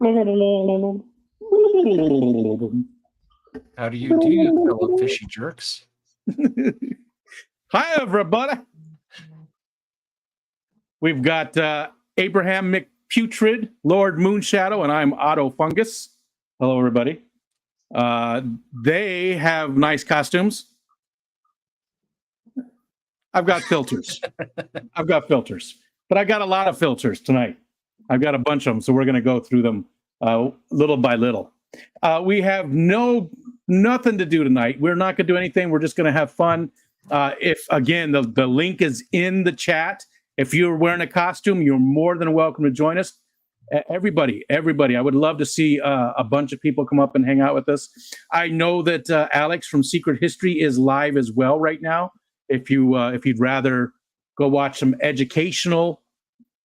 How do you do, fellow fishy jerks? Hi, everybody. We've got Abraham McPutrid, Lord Moonshadow, and I'm Otto Fungus. Hello, everybody. They have nice costumes. I've got filters. But I got a lot of filters tonight. I've got a bunch of them, so we're going to go through them little by little. We have nothing to do tonight. We're not going to do anything. We're just going to have fun. If again, the link is in the chat. If you're wearing a costume, you're more than welcome to join us. Everybody. I would love to see a bunch of people come up and hang out with us. I know that Alex from Secret History is live as well right now. If you'd rather go watch some educational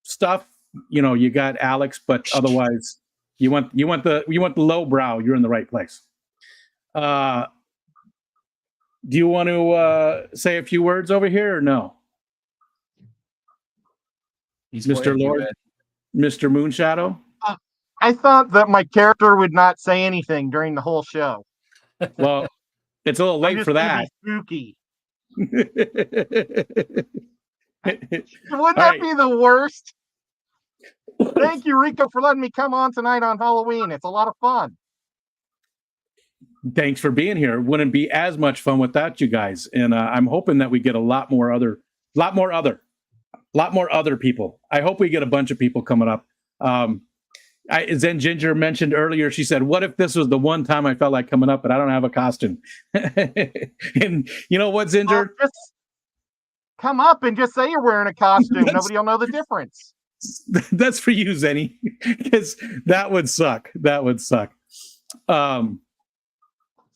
stuff, you got Alex. But otherwise, you want the low brow. You're in the right place. Do you want to say a few words over here or no? He's Mr. Lord, Mr. Moonshadow. I thought that my character would not say anything during the whole show. Well, it's a little late for that. Spooky. Wouldn't that be the worst? Thank you, Rico, for letting me come on tonight on Halloween. It's a lot of fun. Thanks for being here. Wouldn't be as much fun without you guys. And I'm hoping that we get a lot more other people. I hope we get a bunch of people coming up. Zen Ginger mentioned earlier, she said, what if this was the one time I felt like coming up, but I don't have a costume? And you know what, Ginger? Just come up and just say you're wearing a costume. Nobody will know the difference. That's for you, Zenny, because that would suck. Since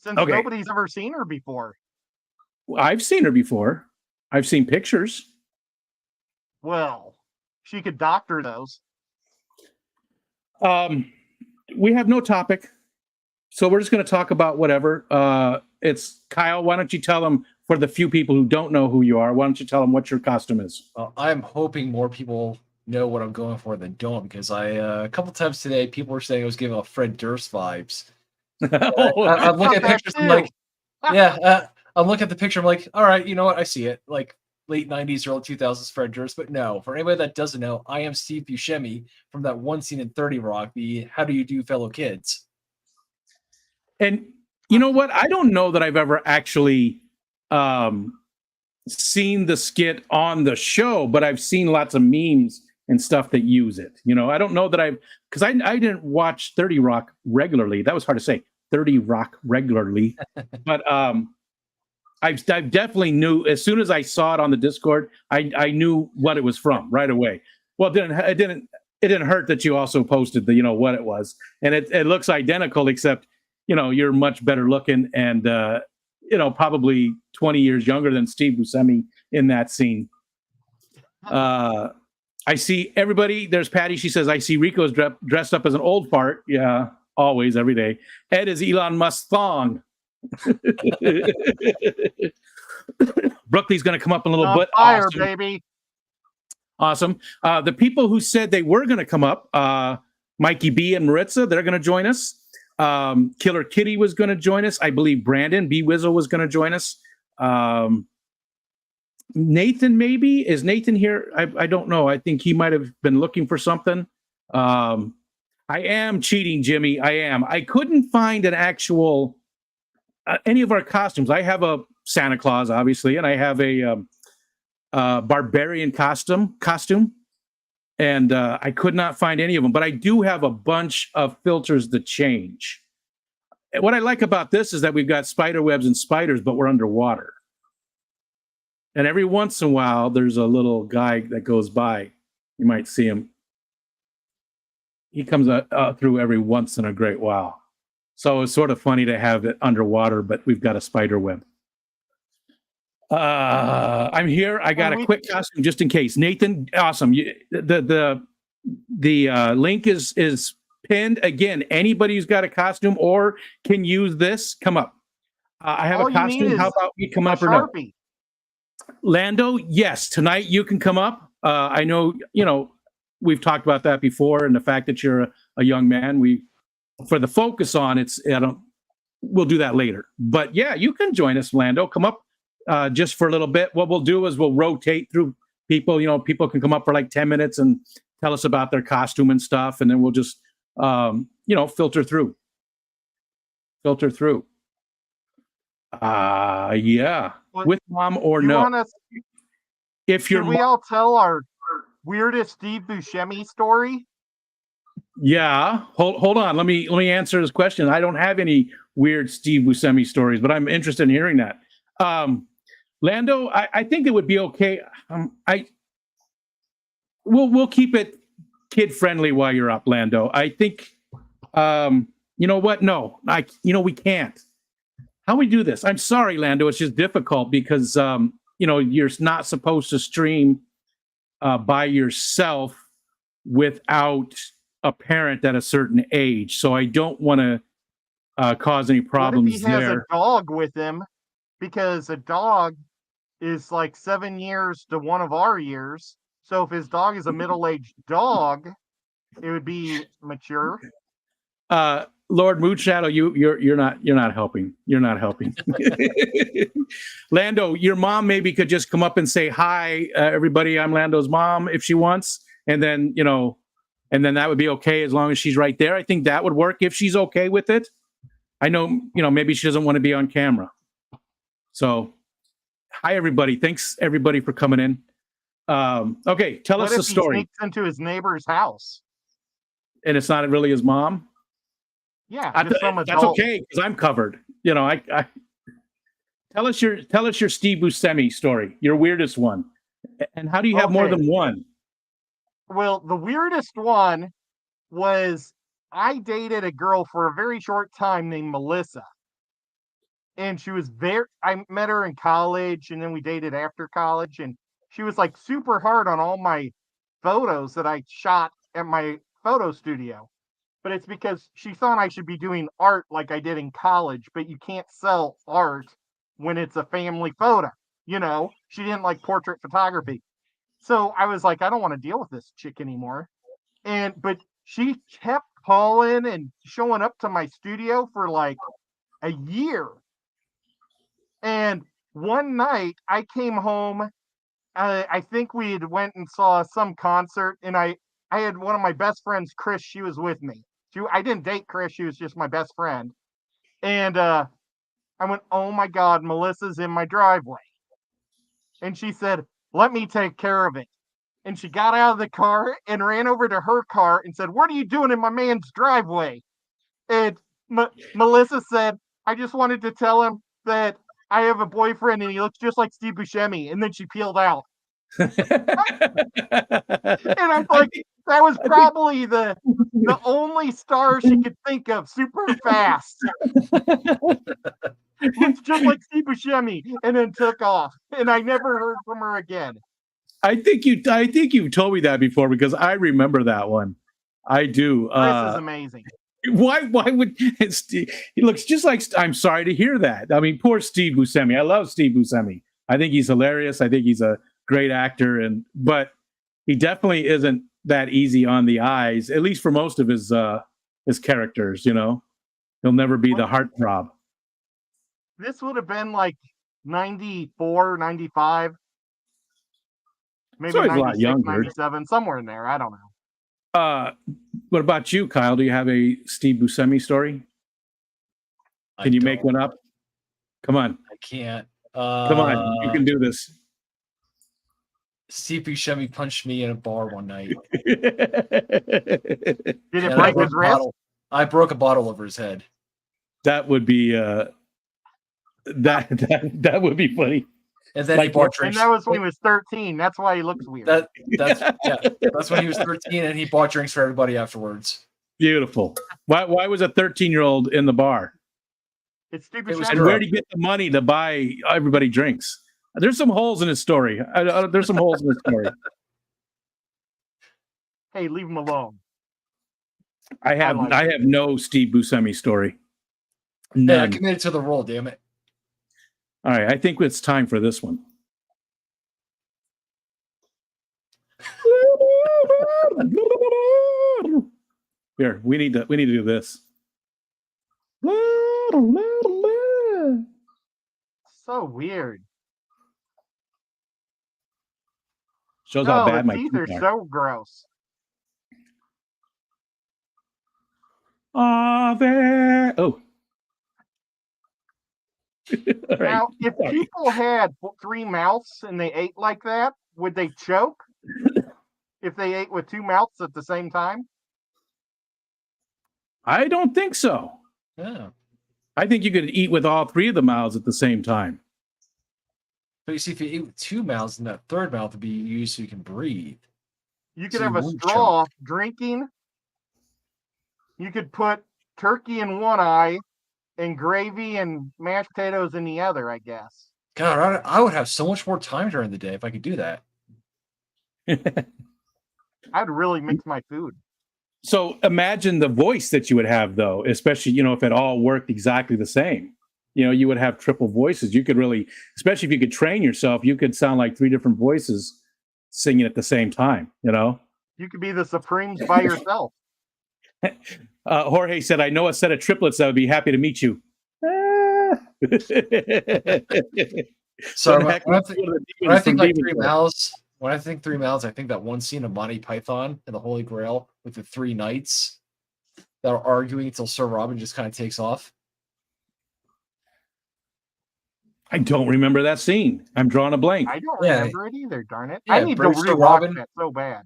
nobody's ever seen her before. I've seen her before. I've seen pictures. Well, she could doctor those. We have no topic, so we're just going to talk about whatever. It's Kyle. Why don't you tell them, for the few people who don't know who you are, why don't you tell them what your costume is? Well, I'm hoping more people know what I'm going for than don't, because a couple times today, people were saying I was giving off Fred Durst vibes. I'm looking at pictures. I'm like, yeah. I'm looking at the picture. I'm like, all right, you know what? I see it. Like late 90s, early 2000s Fred Durst. But no, for anybody that doesn't know, I am Steve Buscemi from that one scene in 30 Rock, the How Do You Do, Fellow Kids? And you know what? I don't know that I've ever actually seen the skit on the show, but I've seen lots of memes and stuff that use it. I don't know that because I didn't watch 30 Rock regularly. That was hard to say, 30 Rock regularly. But I definitely knew, as soon as I saw it on the Discord, I knew what it was from right away. Well, it didn't hurt that you also posted what it was, and it looks identical, except you're much better looking and probably 20 years younger than Steve Buscemi in that scene. I see everybody. There's Patty. She says, I see Rico's dressed up as an old fart. Yeah, always, every day. Ed is Elon Musk thong. Brooklyn's going to come up a little bit. Fire, awesome. Baby. Awesome. The people who said they were going to come up, Mikey B and Maritza, they're going to join us. Killer Kitty was going to join us. I believe Brandon B. Wizzle was going to join us. Nathan, maybe? Is Nathan here? I don't know. I think he might have been looking for something. I am cheating, Jimmy. I am. I couldn't find an actual any of our costumes. I have a Santa Claus, obviously, and I have a barbarian costume, and I could not find any of them. But I do have a bunch of filters that change. What I like about this is that we've got spider webs and spiders, but we're underwater. And every once in a while, there's a little guy that goes by. You might see him. He comes through every once in a great while. So it's sort of funny to have it underwater, but we've got a spider web. I'm here. I got a quick costume just in case. Nathan, awesome. The link is pinned. Again, anybody who's got a costume or can use this, come up. I have a costume. How about you come up or no? Lando, yes, tonight you can come up. I know, we've talked about that before, and the fact that you're a young man, for the focus on we'll do that later. But yeah, you can join us, Lando. Come up just for a little bit. What we'll do is we'll rotate through people. People can come up for like 10 minutes and tell us about their costume and stuff, and then we'll just filter through. Yeah. With mom or no. If you're, we all tell our weirdest Steve Buscemi story? Yeah. Hold on. Let me answer this question. I don't have any weird Steve Buscemi stories, but I'm interested in hearing that. Lando, I think it would be okay. We'll keep it kid friendly while you're up, Lando. I think. You know what? No, we can't. How we do this? I'm sorry, Lando. It's just difficult because you're not supposed to stream by yourself without a parent at a certain age. So I don't want to cause any problems. What if he has a dog with him? Because a dog is like 7 years to one of our years. So if his dog is a middle-aged dog, it would be mature. Lord Moodshadow, you're not helping. You're not helping. Lando, your mom maybe could just come up and say, "Hi, everybody. I'm Lando's mom," if she wants, and then that would be okay as long as she's right there. I think that would work if she's okay with it. I know, maybe she doesn't want to be on camera. So, hi everybody. Thanks everybody for coming in. Okay, tell us the story. He sneaks into his neighbor's house, and it's not really his mom. Yeah, that's okay because I'm covered. I tell us your Steve Buscemi story, your weirdest one, and how do you have more than one? Well, the weirdest one was I dated a girl for a very short time named Melissa, and she was I met her in college, and then we dated after college, and she was like super hard on all my photos that I shot at my photo studio. But it's because she thought I should be doing art like I did in college, but you can't sell art when it's a family photo. She didn't like portrait photography. So I was like, I don't want to deal with this chick anymore. But she kept calling and showing up to my studio for like a year. And one night I came home. I think we had went and saw some concert, and I had one of my best friends, Chris. She was with me. I didn't date Chris. She was just my best friend. And I went, "Oh my God, Melissa's in my driveway." And she said, "Let me take care of it." And she got out of the car and ran over to her car and said, "What are you doing in my man's driveway?" And Melissa said, "I just wanted to tell him that I have a boyfriend and he looks just like Steve Buscemi." And then she peeled out. And I'm like, that was probably the only star she could think of super fast. Looks just like Steve Buscemi, and then took off. And I never heard from her again. I think you've told me that before because I remember that one. I do. This is amazing. Why would Steve? He looks just like. I'm sorry to hear that. I mean, poor Steve Buscemi. I love Steve Buscemi. I think he's hilarious. I think he's a great actor, but he definitely isn't that easy on the eyes, at least for most of his characters. He'll never be the heartthrob. This would have been like 94, 95, maybe so 96, a lot younger. 97, somewhere in there. I don't know. What about you, Kyle? Do you have a Steve Buscemi story? Can you make one up? Come on. I can't. Come on, you can do this. Steve Buscemi punched me in a bar one night. Did it break his wrist? I broke a bottle over his head. That would be that would be funny. And then he bought drinks. And that was when he was 13. That's why he looks weird. That's when he was 13, and he bought drinks for everybody afterwards. Beautiful. Why was a 13-year-old in the bar? It's stupid. And where did he get the money to buy everybody drinks? There's some holes in his story. There's some holes in his story. Hey, leave him alone. I have no Steve Buscemi story. None. Yeah, I committed to the role, damn it. All right, I think it's time for this one. Here, we need to do this. So weird. Shows how No, bad the my teeth teeth are are. so gross. Oh. All right. Now, if people had 3 mouths and they ate like that, would they choke if they ate with 2 mouths at the same time? I don't think so. Yeah. I think you could eat with all 3 of the mouths at the same time. But you see, if you eat with 2 mouths, and that third mouth would be used so you can breathe. You could So have you a won't straw choke. drinking. You could put turkey in one eye and gravy and mashed potatoes in the other, I guess. God, I would have so much more time during the day if I could do that. I'd really mix my food. So imagine the voice that you would have, though, especially, if it all worked exactly the same. You would have triple voices. You could really, especially if you could train yourself, you could sound like 3 different voices singing at the same time, You could be the Supremes by yourself. Jorge said, I know a set of triplets that would be happy to meet you. So when I think like 3 mouths, when I think 3 mouths, I think that one scene of Monty Python and the Holy Grail with the 3 knights that are arguing until Sir Robin just kind of takes off. I don't remember that scene. I'm drawing a blank. I don't remember it either, darn it. Yeah, I need to rewatch that so bad.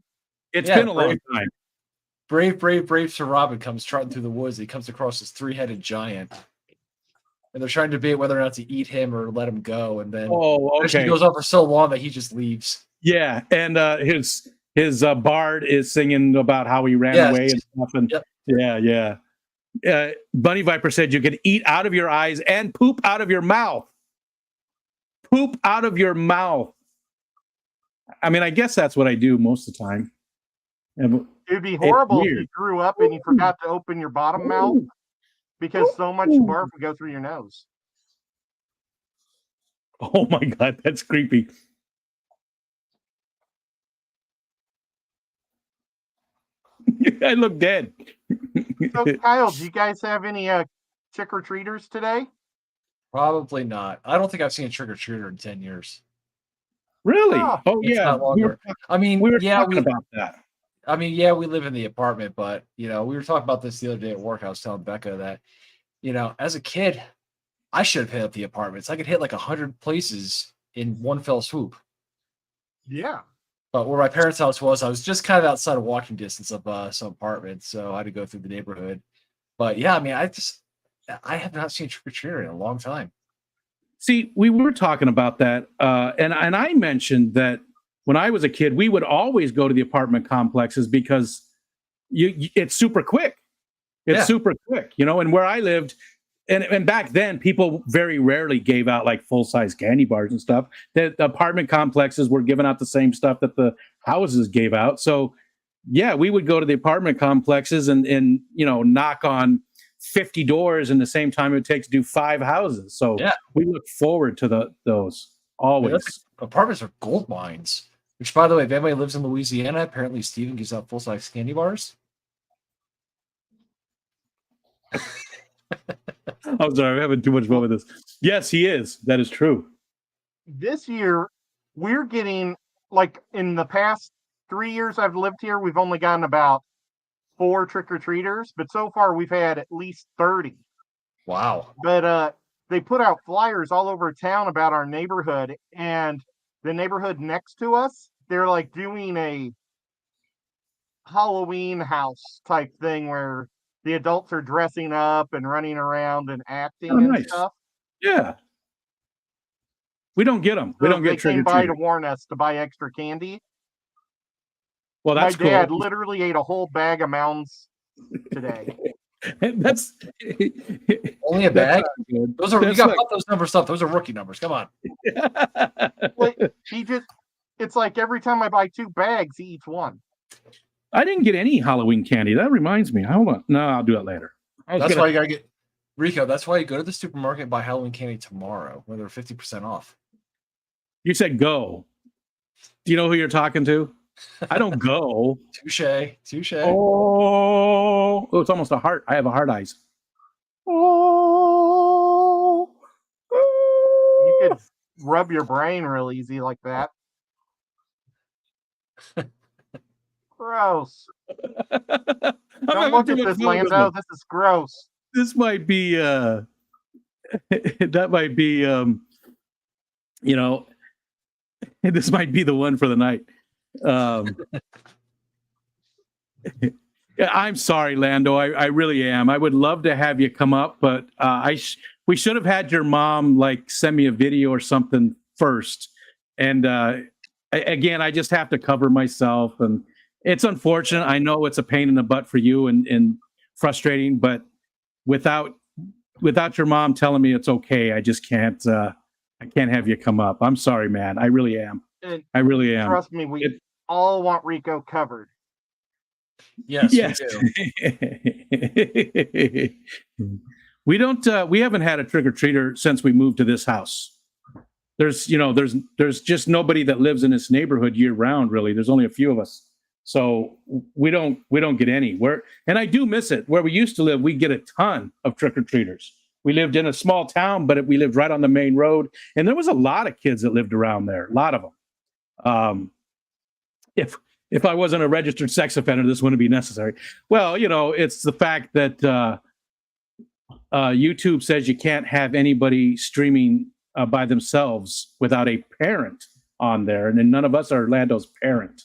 It's been a long time. Brave Sir Robin comes trotting through the woods. He comes across this 3-headed giant. And they're trying to debate whether or not to eat him or let him go. And then he goes on for so long that he just leaves. Yeah, and his bard is singing about how he ran away and stuff. And yeah. Bunny Viper said you could eat out of your eyes and poop out of your mouth. Poop out of your mouth. I mean, I guess that's what I do most of the time. It would be horrible if you grew up and you forgot to open your bottom mouth because so much barf would go through your nose. Oh my God, that's creepy. I look dead. So, Kyle, do you guys have any trick-or-treaters today? Probably not. I don't think I've seen a trick-or-treater in 10 years. Really? Oh yeah. Not longer. We were talking about that. We live in the apartment, but we were talking about this the other day at work. I was telling Becca that, as a kid, I should have hit up the apartments. I could hit like 100 places in one fell swoop. Yeah. But where my parents' house was, I was just kind of outside of walking distance of some apartments, so I had to go through the neighborhood. But yeah, I have not seen trick-or-treater in a long time. See, we were talking about that, and I mentioned that when I was a kid, we would always go to the apartment complexes because it's super quick. It's super quick, and where I lived, and back then, people very rarely gave out like full-size candy bars and stuff. The apartment complexes were giving out the same stuff that the houses gave out. So, yeah, we would go to the apartment complexes and knock on 50 doors in the same time it would take to do 5 houses. So we look forward to those always. Apartments are gold mines. Which, by the way, if anybody lives in Louisiana, apparently Steven gives out full-size candy bars. I'm sorry, I'm having too much fun with this. Yes, he is. That is true. This year, we're getting, like, in the past 3 years I've lived here, we've only gotten about 4 trick-or-treaters, but so far we've had at least 30. Wow. But they put out flyers all over town about our neighborhood, and the neighborhood next to us, they're like doing a Halloween house type thing where the adults are dressing up and running around and acting and stuff. Yeah. We don't get them. We don't get trick-or-treaters. They came by to warn us to buy extra candy. Well, that's cool. My dad literally ate a whole bag of Mounds today. That's only a bag. Those are you got to put those numbers up. Those are rookie numbers. Come on. It's like every time I buy 2 bags, he eats 1. I didn't get any Halloween candy. That reminds me. Hold on. No, I'll do it later. That's why you gotta get Rico. That's why you go to the supermarket and buy Halloween candy tomorrow, when they're 50% off. You said go. Do you know who you're talking to? I don't go. Touche. Oh, it's almost a heart. I have a heart eyes. Oh, You could rub your brain real easy like that. Gross. Don't look at this, Lando. This is gross. This might be that might be this might be the one for the night. I'm sorry, Lando. I really am. I would love to have you come up, but we should have had your mom like send me a video or something first. And again, I just have to cover myself, and it's unfortunate. I know it's a pain in the butt for you and frustrating, but without your mom telling me it's okay, I just can't. I can't have you come up. I'm sorry, man. I really am. And I really am. trust me, we all want Rico covered. Yes. We don't. We haven't had a trick or treater since we moved to this house. There's just nobody that lives in this neighborhood year round. Really, there's only a few of us, so we don't get any. And I do miss it. Where we used to live, we get a ton of trick or treaters. We lived in a small town, but we lived right on the main road, and there was a lot of kids that lived around there. A lot of them. If I wasn't a registered sex offender, this wouldn't be necessary. Well, it's the fact that YouTube says you can't have anybody streaming by themselves without a parent on there, and then none of us are Lando's parent.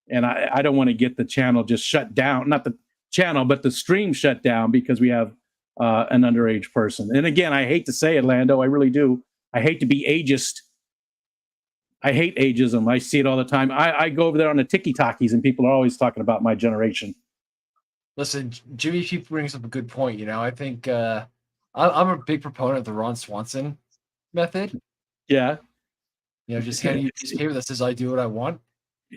And I don't want to get the channel just shut down. Not the channel, but the stream shut down because we have an underage person. And again, I hate to say it, Lando, I really do. I hate to be ageist. I hate ageism. I see it all the time. I go over there on the tiki-talkies and people are always talking about my generation. Listen, Jimmy P brings up a good point. I think I'm a big proponent of the Ron Swanson method. Yeah. Just handing you a piece of paper that says I do what I want.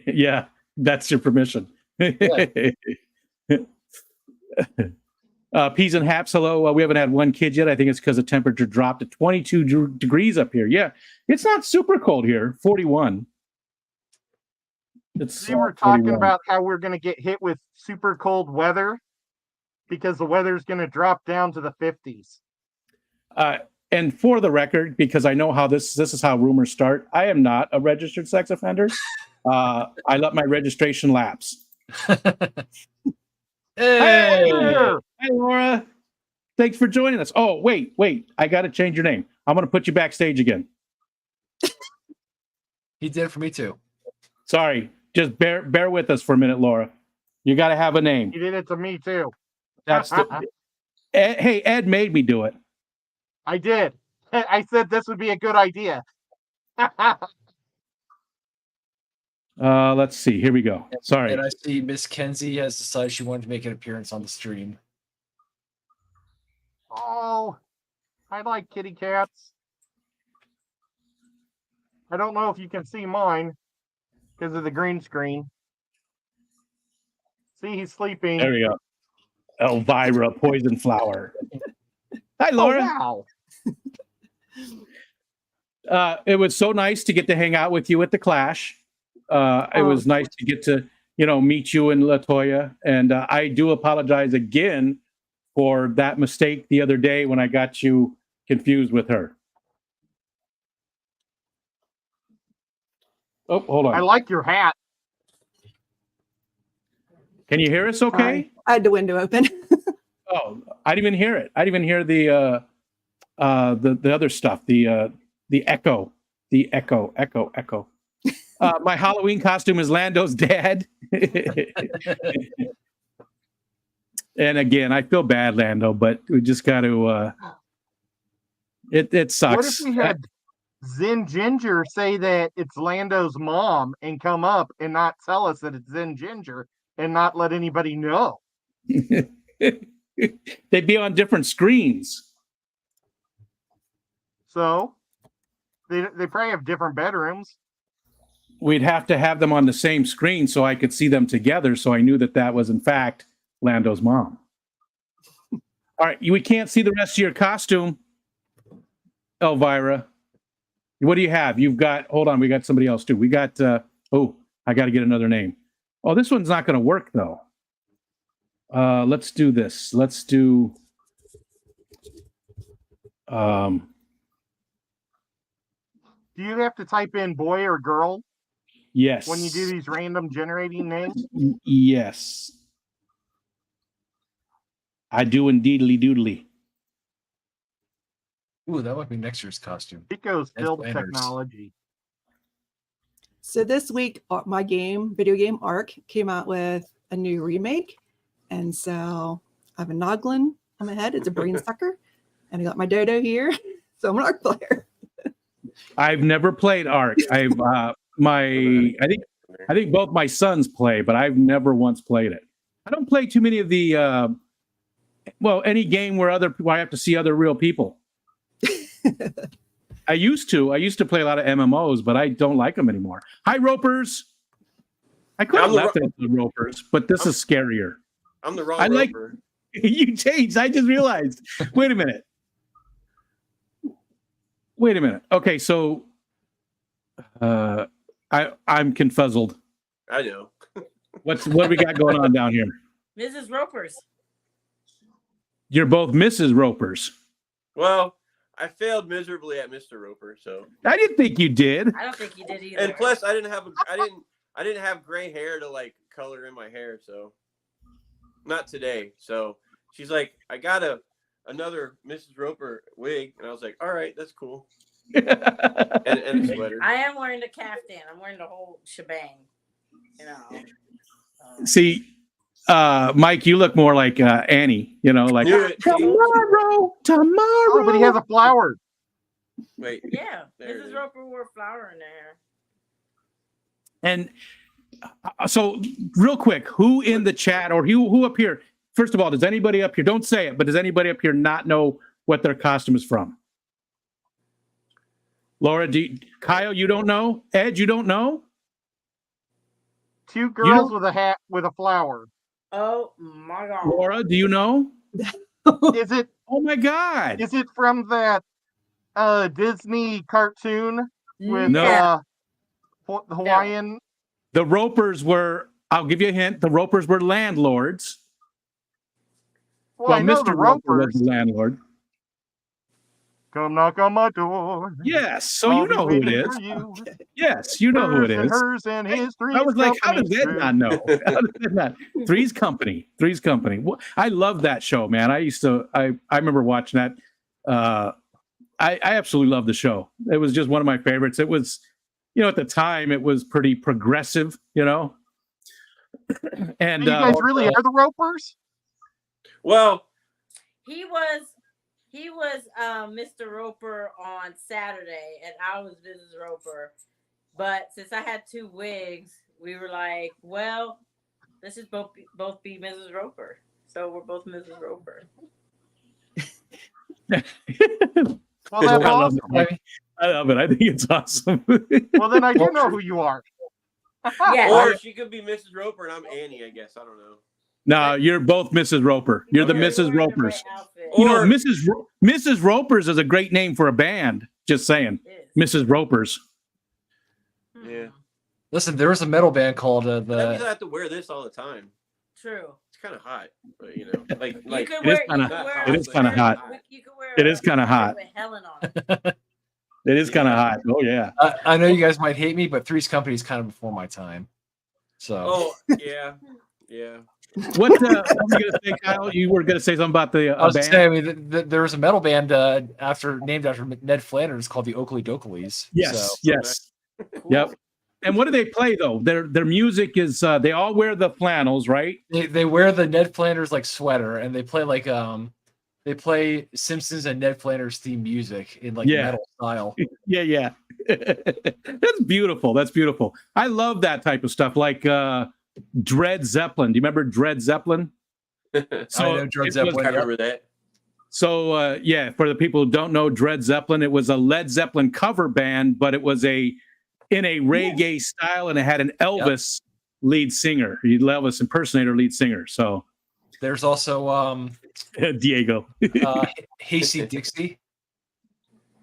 Yeah, that's your permission. Yeah. Peas and Haps, hello. We haven't had one kid yet. I think it's because the temperature dropped to 22 degrees up here. Yeah, it's not super cold here, 41. We were talking about how we're going to get hit with super cold weather because the weather's going to drop down to the 50s. And for the record, because I know how this is how rumors start, I am not a registered sex offender. I let my registration lapse. Hey, Laura. Thanks for joining us. Oh, wait. I got to change your name. I'm going to put you backstage again. He did it for me too. Sorry. Just bear with us for a minute, Laura. You got to have a name. He did it to me too. Hey, Ed made me do it. I did. I said this would be a good idea. Let's see. Here we go. Sorry. And I see Miss Kenzie has decided she wanted to make an appearance on the stream. Oh, I like kitty cats. I don't know if you can see mine because of the green screen. See, he's sleeping. There we go. Elvira, poison flower. Hi, Laura. Oh, wow. It was so nice to get to hang out with you at the Clash. It was nice to get to, meet you and LaToya. And I do apologize again for that mistake the other day when I got you confused with her. Oh, hold on. I like your hat. Can you hear us okay? Sorry. I had the window open. Oh, I didn't even hear it. I didn't even hear the other stuff, the echo. The echo. My Halloween costume is Lando's dad. And again, I feel bad, Lando, but we just got to. It sucks. What if we had Zen Ginger say that it's Lando's mom and come up and not tell us that it's Zen Ginger and not let anybody know? They'd be on different screens. So they probably have different bedrooms. We'd have to have them on the same screen so I could see them together, so I knew that was in fact Lando's mom. All right, we can't see the rest of your costume, Elvira. What do you have? You've got, hold on, we got somebody else too. We got, I got to get another name. Oh, this one's not going to work though. Let's do this. Let's do. Do you have to type in boy or girl Yes. when you do these random generating names? Yes. I do indeedly doodly. Ooh, that might be next year's costume. Pico's Ned filled Flanders. technology. So this week, my video game Ark, came out with a new remake. And so I have a Noglin on my head. It's a brain sucker. And I got my Dodo here. So I'm an Ark player. I've never played Ark. I think both my sons play, but I've never once played it. I don't play too many of the any game where I have to see other real people. I used to play a lot of MMOs, but I don't like them anymore. Hi, Ropers. I could have left it at the Ropers, but this is scarier. I'm the wrong Roper. You changed. I just realized. Wait a minute. Okay, so I'm confuzzled. I know. What we got going on down here? Mrs. Ropers. You're both Mrs. Ropers. Well, I failed miserably at Mr. Roper, so I didn't think you did. I don't think you did either. and plus I didn't have gray hair to like color in my hair, so not today. So she's like, I got another Mrs. Roper wig, and I was like, all right, that's cool. and a sweater. I am wearing the caftan. I'm wearing the whole shebang. You know. See, Mike, you look more like Annie. You know, like tomorrow. Oh, but he has a flower. Wait. Yeah, There it Mrs. is. Roper wore a flower in there. And so, real quick, who in the chat or who up here? First of all, does anybody up here? Don't say it, but does anybody up here not know what their costume is from? Laura, Kyle, you don't know? Ed, you don't know? Two girls with a hat with a flower. Oh my God. Laura, do you know? Is it? Oh my God! Is it from that Disney cartoon with No. the Hawaiian? The Ropers were. I'll give you a hint. The Ropers were landlords. Well, I know Mr. the Roper was Ropers. the landlord. Come knock on my door. Yes, so I'll you be know who it waiting is. for you. Yes, you know who it Hers and is. hers and his three. I was like, how does Ed not know? How does Ed not? Three's Company. Three's Company. I love that show, man. I remember watching that. I absolutely love the show. It was just one of my favorites. It was, at the time, it was pretty progressive, And You guys really are the Ropers? Well, He was Mr. Roper on Saturday, and I was Mrs. Roper. But since I had two wigs, we were like, well, let's just both be Mrs. Roper. So we're both Mrs. Roper. Well, that's awesome. I love it. I think it's awesome. Well, then I do know who you are. Yeah. or she could be Mrs. Roper and I'm Annie, I guess. I don't know. No, you're both Mrs. Roper. You're the Okay. Mrs. Ropers. Or Mrs. Ropers is a great name for a band. Just saying. Mrs. Ropers. Yeah. Listen, there was a metal band called That means I the. have to wear this all the time. True. It's kind of hot, but You like could It is wear, kinda- you could wear it is kinda hot. You could wear It is kinda hot. with Helen on it. It is kind of hot. Oh, yeah. I know you guys might hate me, but Three's Company is kind of before my time. So. oh yeah. What were you going to say, Kyle? You were going to say something about the I was band? saying, I mean, there was a metal band named after Ned Flanders called the Oakley Dokleys. Yes, So, yes. Cool. Yep. And what do they play, though? Their music is, they all wear the flannels, right? they wear the Ned Flanders like sweater, and they play like they play Simpsons and Ned Flanders theme music in like metal style. Yeah. That's beautiful. That's beautiful. I love that type of stuff. Like Dred Zeppelin. Do you remember Dred Zeppelin? I know Dred Zeppelin. I remember that. So yeah, for the people who don't know Dred Zeppelin, it was a Led Zeppelin cover band, but it was in a reggae style, and it had an Elvis lead singer, Elvis impersonator lead singer. So there's also Diego. Hasty Dixie.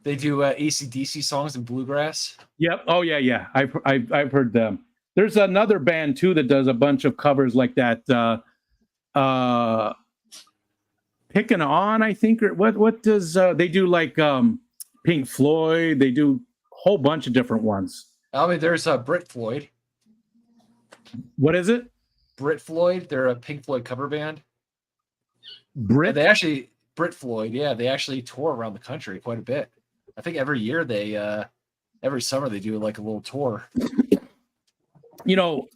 They do AC/DC songs and bluegrass. Yep. Oh yeah. I've heard them. There's another band too that does a bunch of covers like that. Picking On, I think, or what does they do, like Pink Floyd? They do a whole bunch of different ones. I mean, there's Brit Floyd. What is it? Brit Floyd. They're a Pink Floyd cover band. Brit. Brit Floyd. Yeah, they actually tour around the country quite a bit. I think every year every summer they do like a little tour. You know,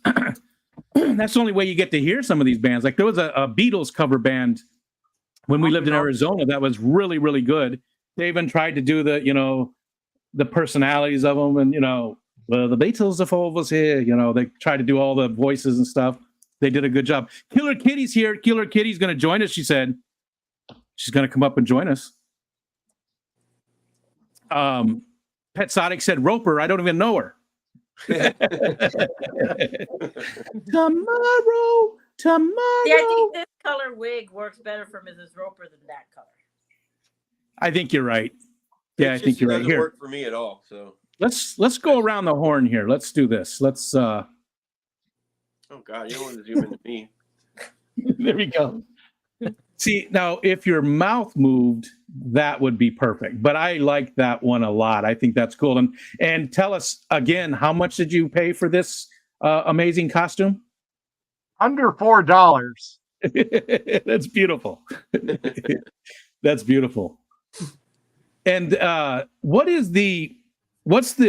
that's the only way you get to hear some of these bands. Like there was a Beatles cover band when we lived in Arizona that was really, really good. They even tried to do the personalities of them, and well, the Beatles are all of us here. They tried to do all the voices and stuff. They did a good job. Killer Kitty's here. Killer Kitty's going to join us. She said she's going to come up and join us. Pet Sonic said Roper. I don't even know her. Tomorrow. See, I think this color wig works better for Mrs. Roper than that color. I think you're right. Yeah, I think you're right. Doesn't work for me at all. So let's go around the horn here. Let's do this. Let's. Oh God, you don't want to zoom into me. There we go. See, now if your mouth moved, that would be perfect. But I like that one a lot. I think that's cool. And tell us again, how much did you pay for this amazing costume? Under $4. That's beautiful. That's beautiful. And what's the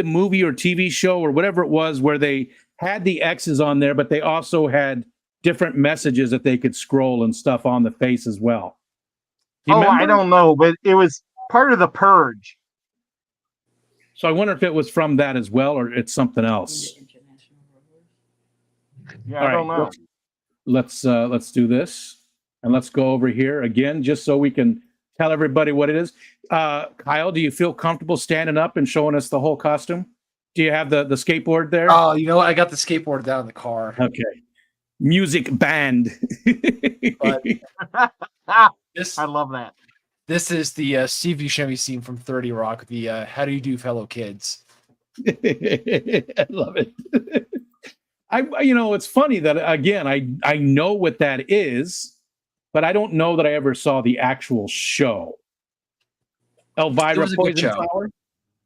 movie or TV show or whatever it was where they had the X's on there, but they also had different messages that they could scroll and stuff on the face as well? I don't know, but it was part of the Purge. So I wonder if it was from that as well, or it's something else. Yeah, I don't know. Let's do this, and let's go over here again, just so we can tell everybody what it is. Kyle, do you feel comfortable standing up and showing us the whole costume? Do you have the skateboard there? Oh, I got the skateboard down in the car. Okay. Music band. I love that. This is the Steve Buscemi scene from 30 Rock, the How Do You Do, Fellow Kids? I love it. It's funny that, again, I know what that is, but I don't know that I ever saw the actual show. Elvira Poison Flower.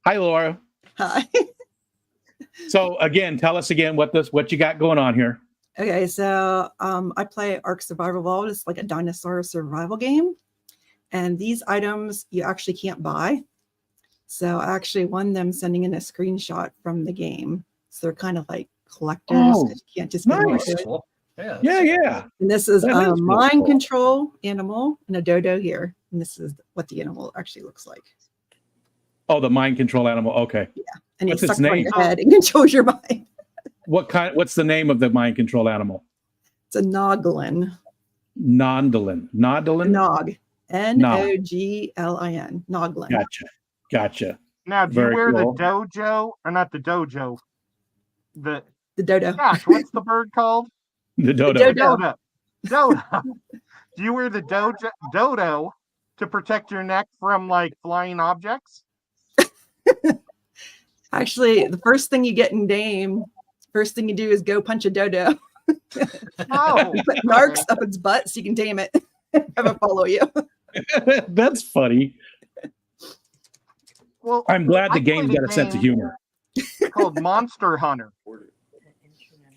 Hi, Laura. Hi. So again, tell us again what you got going on here. Okay, so I play Ark Survival Evolved. It's like a dinosaur survival game. And these items you actually can't buy. So I actually won them sending in a screenshot from the game. So they're kind of like collectors. Oh, You can't just get nice. into it. Cool. Yeah. Yeah. And this is That a is mind cool. control animal and a dodo here. And this is what the animal actually looks like. Oh, the mind control animal. Okay. And What's he its sucks on name? your head and controls your mind. What's the name of the mind control animal? It's a noglin. Nondolin. Nodolin? Nog. Noglin. Noglin. Gotcha. Now, do you Very wear cool. the dojo or not the dojo? The dodo. Gosh, what's the bird called? The dodo. The dodo. Dodo. Do you wear the dodo to protect your neck from like flying objects? Actually, the first thing you get in game, first thing you do is go punch a dodo. Oh, Put narcs up its butt so you can tame it. Have it follow you. That's funny. well, I'm glad the I game's played got a sense of game humor. called Monster Hunter,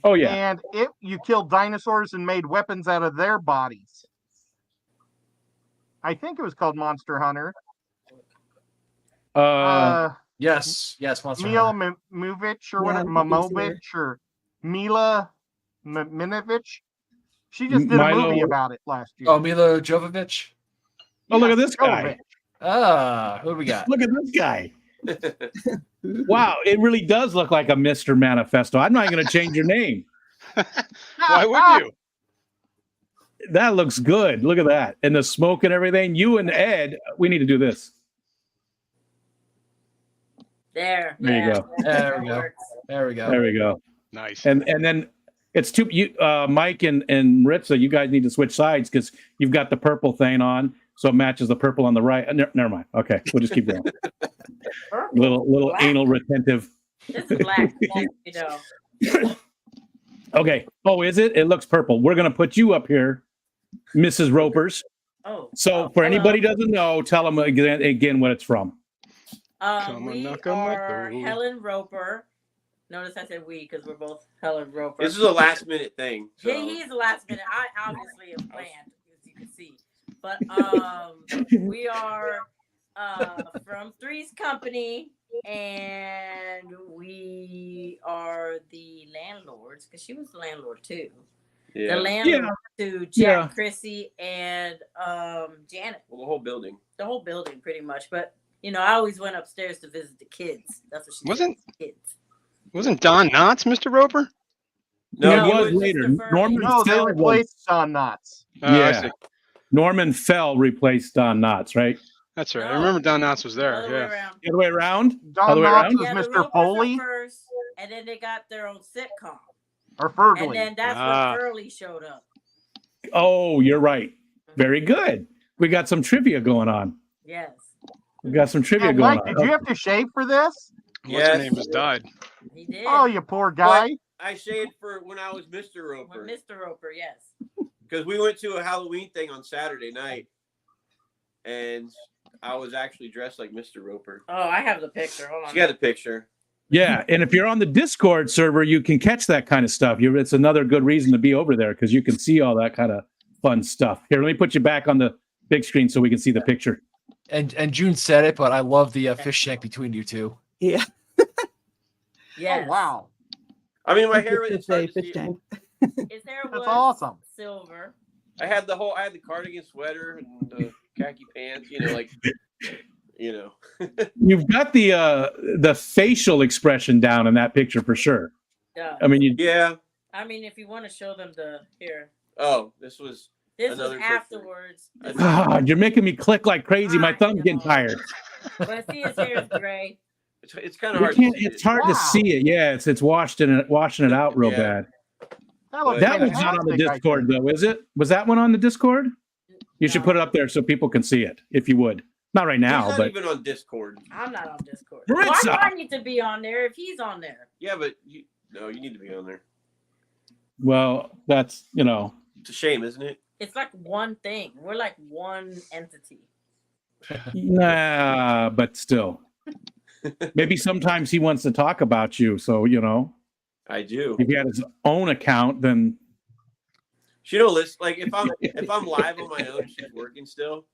Oh yeah. and you killed dinosaurs and made weapons out of their bodies. I think it was called Monster Hunter. Yes. Monster Mila Hunter. Movich or Yeah, whatever, I think so. Mamovich or Mila Minovich. She just did a Milo- movie about it last year. Oh, Milo Jovovich. Oh, look at this guy. Jovovich. Who do we got? Look at this guy. Wow, it really does look like a Mr. Manifesto. I'm not even going to change your name. Why would you? That looks good. Look at that. And the smoke and everything. You and Ed, we need to do this. There There you go. There we go. There we go. There we go. Nice. And then it's Mike and Maritza, you guys need to switch sides because you've got the purple thing on, so it matches the purple on the right. Never mind. Okay, we'll just keep going. Little Black. anal retentive. This is black, you know. Okay. Oh, is it? It looks purple. We're going to put you up here, Mrs. Ropers. So for anybody who doesn't know, tell them again what it's from. We are Helen Roper. Notice I said we because we're both Helen Roper. This is a last minute thing. So. He's a last minute. I obviously have planned, as you can see. But we are from Three's Company, and we are the landlords because she was the landlord too. Yeah. The landlord to Jack, Chrissy, and Janet. Well, the whole building. The whole building, pretty much. But you know, I always went upstairs to visit the kids. That's what she wasn't. Said, kids. Wasn't Don Knotts Mr. Roper? No, it was later. Norman they replaced Don Knotts. Yeah. Norman Fell replaced Don Knotts, right? That's right. I remember Don Knotts was there. The other way around? Don Knotts was Mr. Foley. First, and then they got their own sitcom. Or Fergley. And then that's when Furley showed up. Oh, you're right. Very good. We got some trivia going on. Yes. We got some trivia going Mike, on. did you have to shave for this? What's her name just died. He did. Oh, you poor guy. But I shaved for when I was Mr. Roper. When Mr. Roper, yes. Because we went to a Halloween thing on Saturday night, and I was actually dressed like Mr. Roper. Oh, I have the picture. Hold on. She got the picture. Yeah, and if you're on the Discord server, you can catch that kind of stuff. It's another good reason to be over there because you can see all that kind of fun stuff. Here, let me put you back on the big screen so we can see the picture. And June said it, but I love the fish shank between you two. Yeah. Yes. Oh, wow. I mean, my hair was His hair That's was awesome. silver. I had the cardigan sweater and the khaki pants, You've got the facial expression down in that picture for sure. Yeah. I mean, I mean, if you want to show them the here. Oh, this was afterwards. You're making me click like crazy. My thumb's getting tired. But see, his hair is gray. It's kind of hard. It's hard to see it. Yeah, it's washing it out real bad. That was not on the Discord though, is it? Was that one on the Discord? You should put it up there so people can see it, if you would. Not right now, he's not but even on Discord. I'm not on Discord. Maritza! Why do I need to be on there if he's on there? Yeah, but you need to be on there. Well, that's It's a shame, isn't it? It's like one thing. We're like one entity. Nah, but still. Maybe sometimes he wants to talk about you, so I do. If he had his own account, then she don't listen. Like if I'm live on my own, she's working still.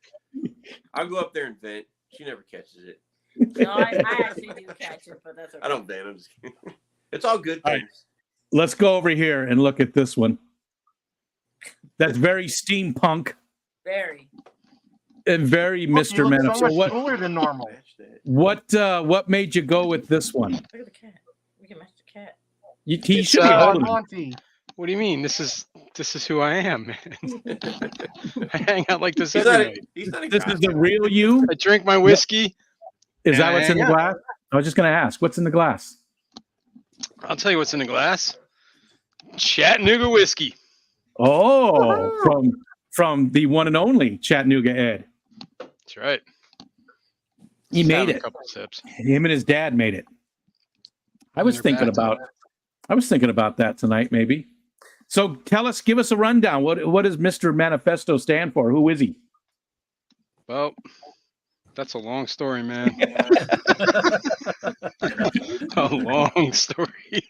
I'll go up there and vent. She never catches it. No, I actually do catch it, but that's okay. I don't vent. I'm just kidding. It's all good things. Right. Let's go over here and look at this one. That's very steampunk. Very. And very Mr. Manifesto. So much cooler than normal. What made you go with this one? Look at the cat. We can match the cat. He should be holding. Monty. What do you mean? This is who I am, man. I hang out like this every night. This is the real you? I drink my whiskey. Is that what's in the glass? I was just going to ask. What's in the glass? I'll tell you what's in the glass. Chattanooga whiskey. Oh, from the one and only Chattanooga Ed. That's right. He made it. A couple sips. Him and his dad made it. I was thinking about that tonight, maybe. So give us a rundown. What does Mr. Manifesto stand for? Who is he? Well, that's a long story, man. A long story.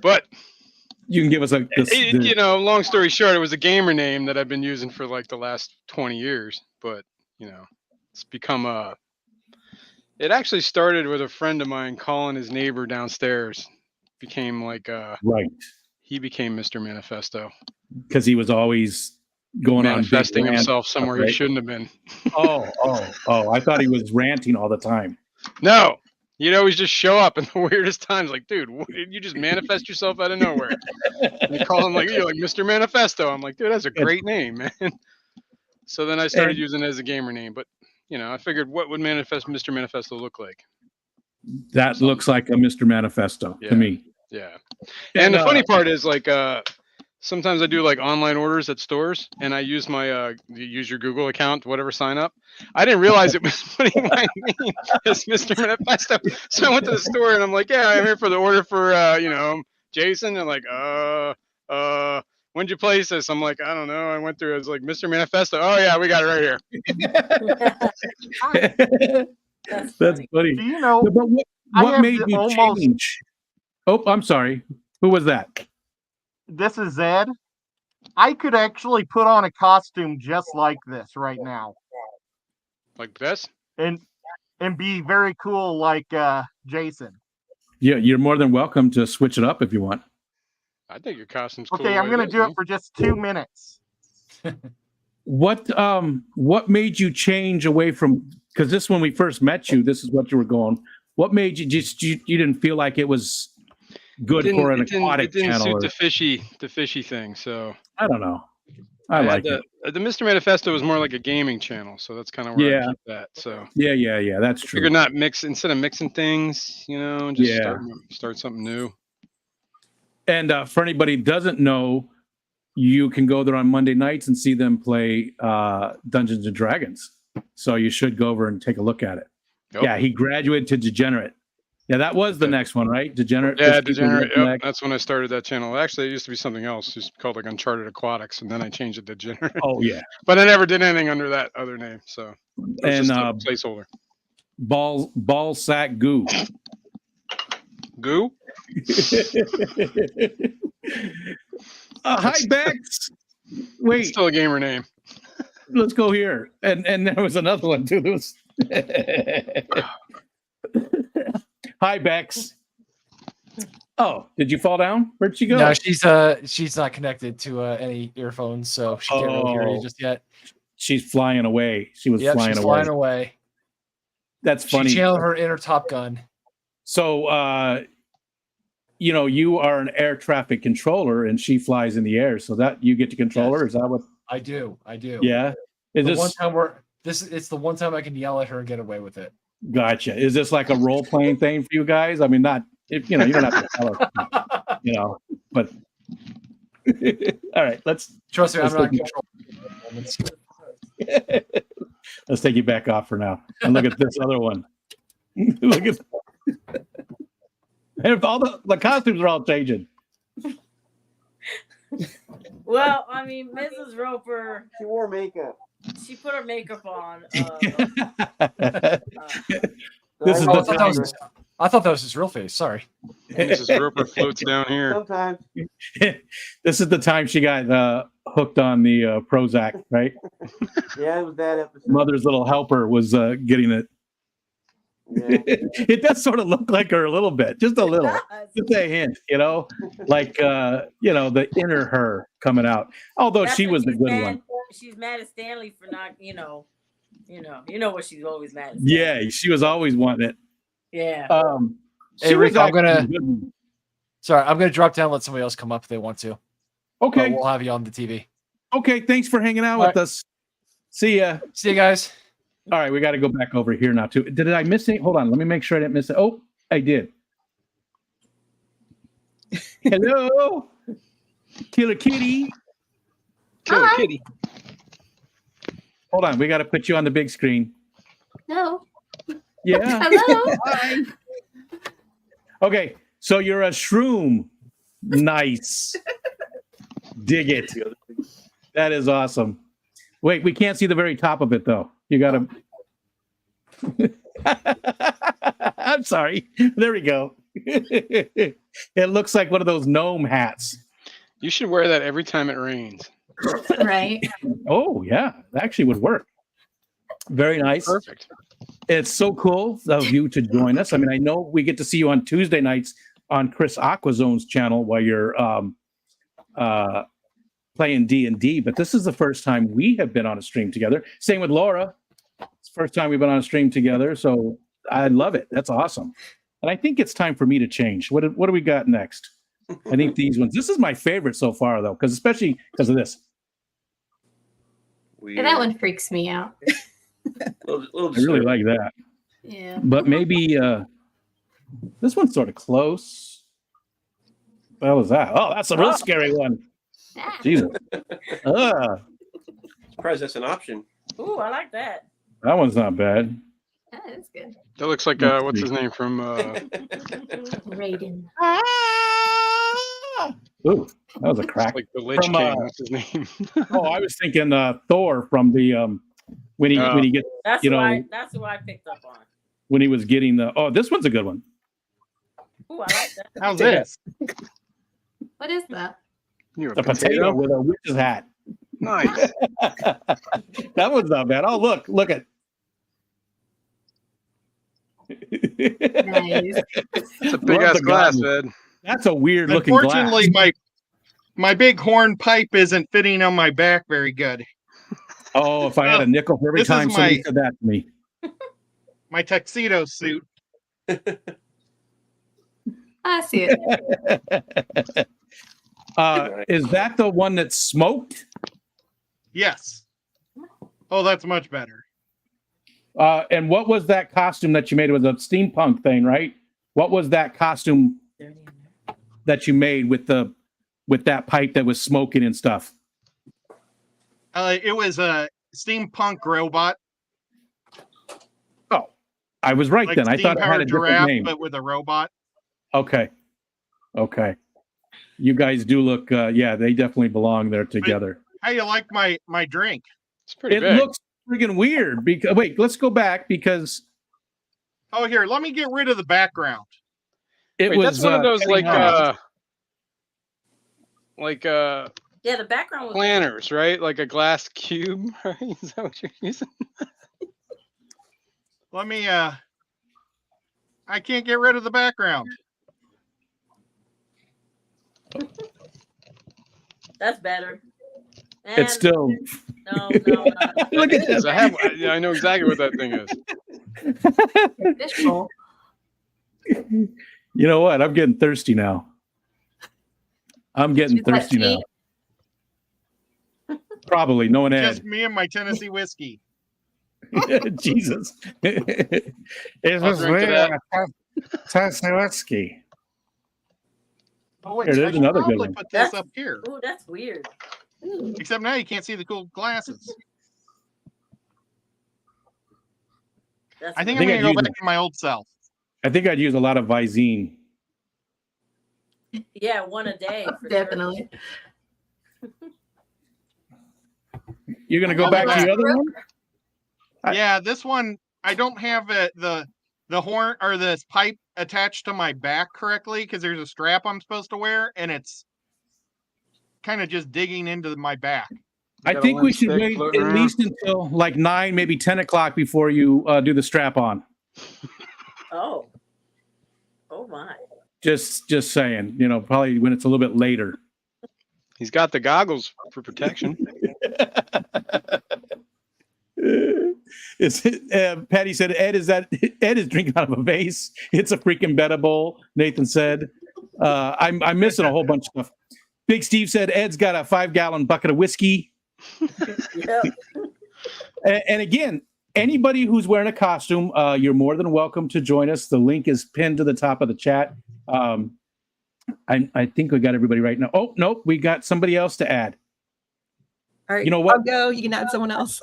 But you can give us long story short, it was a gamer name that I've been using for like the last 20 years. But, it's become it actually started with a friend of mine calling his neighbor downstairs. Became like right. He became Mr. Manifesto. Because he was always going manifesting on himself somewhere he shouldn't have been. Oh, I thought he was ranting all the time. No. He'd always just show up in the weirdest times. Like, dude, did you just manifest yourself out of nowhere? And you call him you're like Mr. Manifesto. I'm like, dude, that's a great name, man. So then I started using it as a gamer name. But, I figured what would Mr. Manifesto look like? That looks like a Mr. Manifesto to me. Yeah. And the funny part is sometimes I do online orders at stores and I use my use your Google account, whatever, sign up. I didn't realize it was putting my name as Mr. Manifesto. So I went to the store and I'm like, yeah, I'm here for the order for Jason? And like, when'd you place this? I'm like, I don't know. I went through. I was like, Mr. Manifesto. Oh yeah, we got it right here. That's funny. funny. Do you know? But what made you change? Oh, I'm sorry. Who was that? This is Ed. I could actually put on a costume just like this right now, Like this? and be very cool like Jason. Yeah, you're more than welcome to switch it up if you want. I think your costume's cool. Okay, I'm gonna do it for just 2 minutes. What made you change away from? Because this, when we first met you, this is what you were going. What made you just you didn't feel like it was good for an aquatic it didn't channel? suit the fishy thing. So I don't know. I like it. The Mr. Manifesto was more like a gaming channel, so that's kind of where I keep that. So yeah, that's true. Figure not mix instead of mixing things, just start something new. And for anybody who doesn't know, you can go there on Monday nights and see them play Dungeons and Dragons. So you should go over and take a look at it. Yep. Yeah, he graduated to Degenerate. Yeah, that was the next one, right? Degenerate. Yeah, Degenerate. Yep. That's when I started that channel. Actually, it used to be something else, just called like Uncharted Aquatics, and then I changed it to Degenerate. Oh yeah. But I never did anything under that other name, so it was just a placeholder. Ball sack goo. Goo? Hi, Bex. Wait, it's still a gamer name. Let's go here. And there was another one too. There was... Hi, Bex. Oh, did you fall down? Where'd she go? No, she's not connected to any earphones, so she can't really hear you just yet. She's flying away. She was flying away. That's funny. She channeled her inner Top Gun. So, you are an air traffic controller, and she flies in the air. So that you get to control her. Is that what? I do. Yeah. Is this one time it's the one time I can yell at her and get away with it. Gotcha. Is this like a role playing thing for you guys? I mean, not if you don't have to tell us, but all right. Trust me. I'm not in control. Let's take you back off for now and look at this other one. Look at and all the costumes are all changing. Well, I mean, Mrs. Roper. She wore makeup. She put her makeup on. I thought that was his real face. Sorry. Mrs. Roper floats down here. Sometimes. This is the time she got hooked on the Prozac, right? Yeah, it was that episode. Mother's little helper was getting it. Yeah. It does sort of look like her a little bit, just a little, just a hint, like the inner her coming out. Although she was the good one. She's mad at Stanley for not, you know what she's always mad at. Yeah, she was always wanting it. Yeah. Hey Rick, I'm gonna drop down and let somebody else come up if they want to. Okay. But we'll have you on the TV. Okay, thanks for hanging out with us. See ya. See you guys. All right, we got to go back over here now too. Did I miss it? Hold on, let me make sure I didn't miss it. Oh, I did. Hello, Killer Kitty. Killer Kitty. Hold on, we got to put you on the big screen. No. Yeah. Hello. Hi. Okay, so you're a shroom. Nice. Dig it. That is awesome. Wait, we can't see the very top of it though. You got to. I'm sorry. There we go. It looks like one of those gnome hats. You should wear that every time it rains. Right. Oh, yeah. That actually would work. Very nice. Perfect. It's so cool of you to join us. I mean, I know we get to see you on Tuesday nights on Chris Aquazone's channel while you're playing D&D, but this is the first time we have been on a stream together. Same with Laura. It's the first time we've been on a stream together, so I love it. That's awesome. And I think it's time for me to change. What do we got next? I think these ones. This is my favorite so far, though, especially because of this. Yeah, that one freaks me out. I really like that. Yeah. But maybe this one's sort of close. What the hell is that? Oh, that's a real scary one. Ah. Jesus. Surprised that's an option. Ooh, I like that. That one's not bad. That is good. That looks like what's his name from Raiden. Ooh, that was a crack. Like the Lich From, King. What's his name? Oh, I was thinking Thor from the when he gets That's you who know that's who I picked up on. when he was getting the. Oh, this one's a good one. Ooh, I like that. How's this? What is that? You're A potato with a witch's hat. Nice. That was not bad. Oh, look at. Nice. It's a big ass glass, man. That's a weird looking glass. Unfortunately, my big horn pipe isn't fitting on my back very good. Oh, if I had a nickel for every This is time somebody my- said that to me. My tuxedo suit. I see it. Is that the one that's smoked? Yes. Oh, that's much better. And what was that costume that you made? It was a steampunk thing, right? What was that costume that you made with that pipe that was smoking and stuff? It was a steampunk robot. Oh, I was right Like then. I thought it had a steam-powered different giraffe, name. but with a robot. Okay. You guys do look. Yeah, they definitely belong there together. How you like my drink? It's pretty It big. looks friggin' weird. Because wait, let's go back because Oh, here, let me get rid of the background. it Wait, was that's one of those cutting off. Yeah, the background was planners, right? Like a glass cube, right? Is that what you're using? Let me I can't get rid of the background. that's better. It's And still. no. Look at Because that. I know exactly what that thing is. Fishbowl. You know what? I'm getting thirsty now. I'm getting Is that thirsty now. tea? Probably knowing Just Ed. me and my Tennessee whiskey. Jesus. It I'll drink to that. Tessowski. Oh wait, Here, I there's should another good probably one. put this up here. Ooh, that's weird. Ooh. Except now you can't see the cool glasses. That's I think I I'm think gonna I'd go use back to my old self. I think I'd use a lot of Visine. yeah, one a day. For Definitely. You're gonna go Oh, back to yeah. the other one? Yeah, this one I don't have the horn or this pipe attached to my back correctly because there's a strap I'm supposed to wear, and it's kind of just digging into my back. I think we should wait at least until like 9, maybe 10 o'clock before you do the strap on. Oh. Oh my. Just saying, probably when it's a little bit later. He's got the goggles for protection. Patty said, Ed is drinking out of a vase. It's a freaking Betta Bowl. Nathan said, I'm missing a whole bunch of stuff. Big Steve said, Ed's got a 5-gallon bucket of whiskey. Yep. And again, anybody who's wearing a costume, you're more than welcome to join us. The link is pinned to the top of the chat. I think we got everybody right now. Oh, nope, we got somebody else to add. All right, You know what? I'll go. You can add someone else.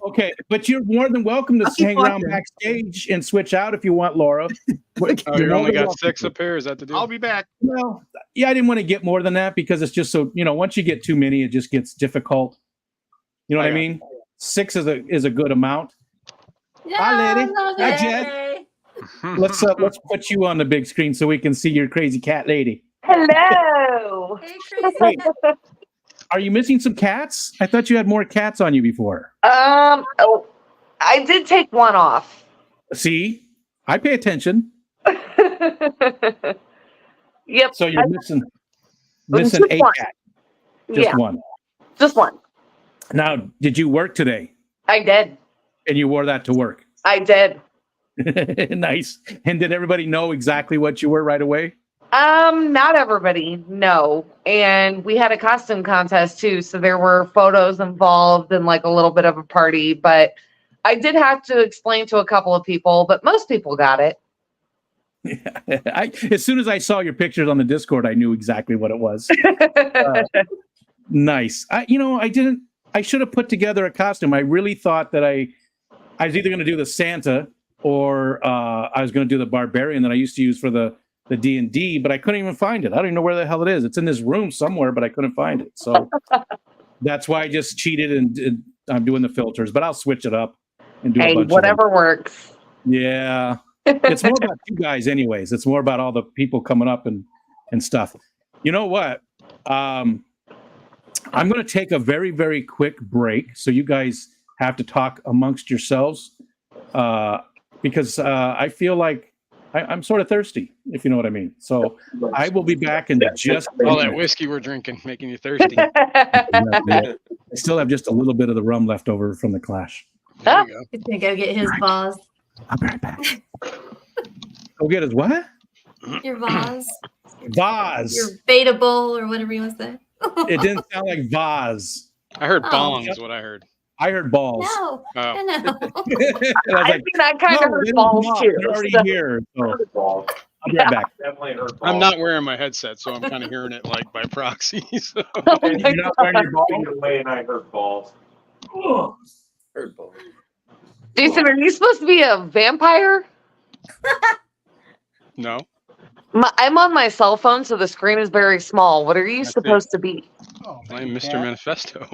Okay, but you're more than welcome to I'll keep hang around watching. backstage and switch out if you want, Laura. Oh, You're you more only than got welcome 6 to. up here? Is that the deal? I'll be back. Well, yeah, I didn't want to get more than that because it's just so, once you get too many, it just gets difficult. You know what I mean? 6 is a good amount. Hi, lady. no, Hi, no. Jen. Hey. Let's put you on the big screen so we can see your crazy cat lady. Hello. Hey, crazy. Wait, are you missing some cats? I thought you had more cats on you before. Oh, I did take one off. See, I pay attention. Yep. So you're missing Just 8 one. cats. Just Yeah, one. just one. Now, did you work today? I did. And you wore that to work? I did. Nice. And did everybody know exactly what you were right away? Not everybody, no. And we had a costume contest too, so there were photos involved and like a little bit of a party, but I did have to explain to a couple of people, but most people got it. As soon as I saw your pictures on the Discord, I knew exactly what it was. Nice. I should have put together a costume. I really thought that I was either going to do the Santa or I was going to do the barbarian that I used to use for the the D&D, but I couldn't even find it. I don't even know where the hell it is. It's in this room somewhere, but I couldn't find it. So that's why I just cheated and I'm doing the filters, but I'll switch it up and do a Hey, bunch whatever of them. works. Yeah. It's more about you guys anyways. It's more about all the people coming up and stuff. You know what? I'm going to take a very, very quick break. So you guys have to talk amongst yourselves because I feel like I'm sort of thirsty, if you know what I mean. So I will be back in just All that whiskey we're drinking making you thirsty. I still have just a little bit of the rum left over from the clash. There you go. He's gonna go get his vase. I'll be right back. Go get his what? Your vase. Vase. Your beta bowl or whatever you want to say. It didn't sound like vase. I heard Oh. bong is what I heard. I heard balls. No, Oh. no. And I was I like, think I kind of no, heard they balls don't too. They're already so- here. So I'll be right back. Definitely heard I'm balls. not wearing my headset, so I'm kind of hearing it like by proxy. So. Oh my You're not wearing your balls? Either way, and I heard balls. Heard balls. Jason, are you supposed to be a vampire? No. I'm on my cell phone, so the screen is very small. What are you That's supposed to be? Oh, I'm Mr. Manifesto.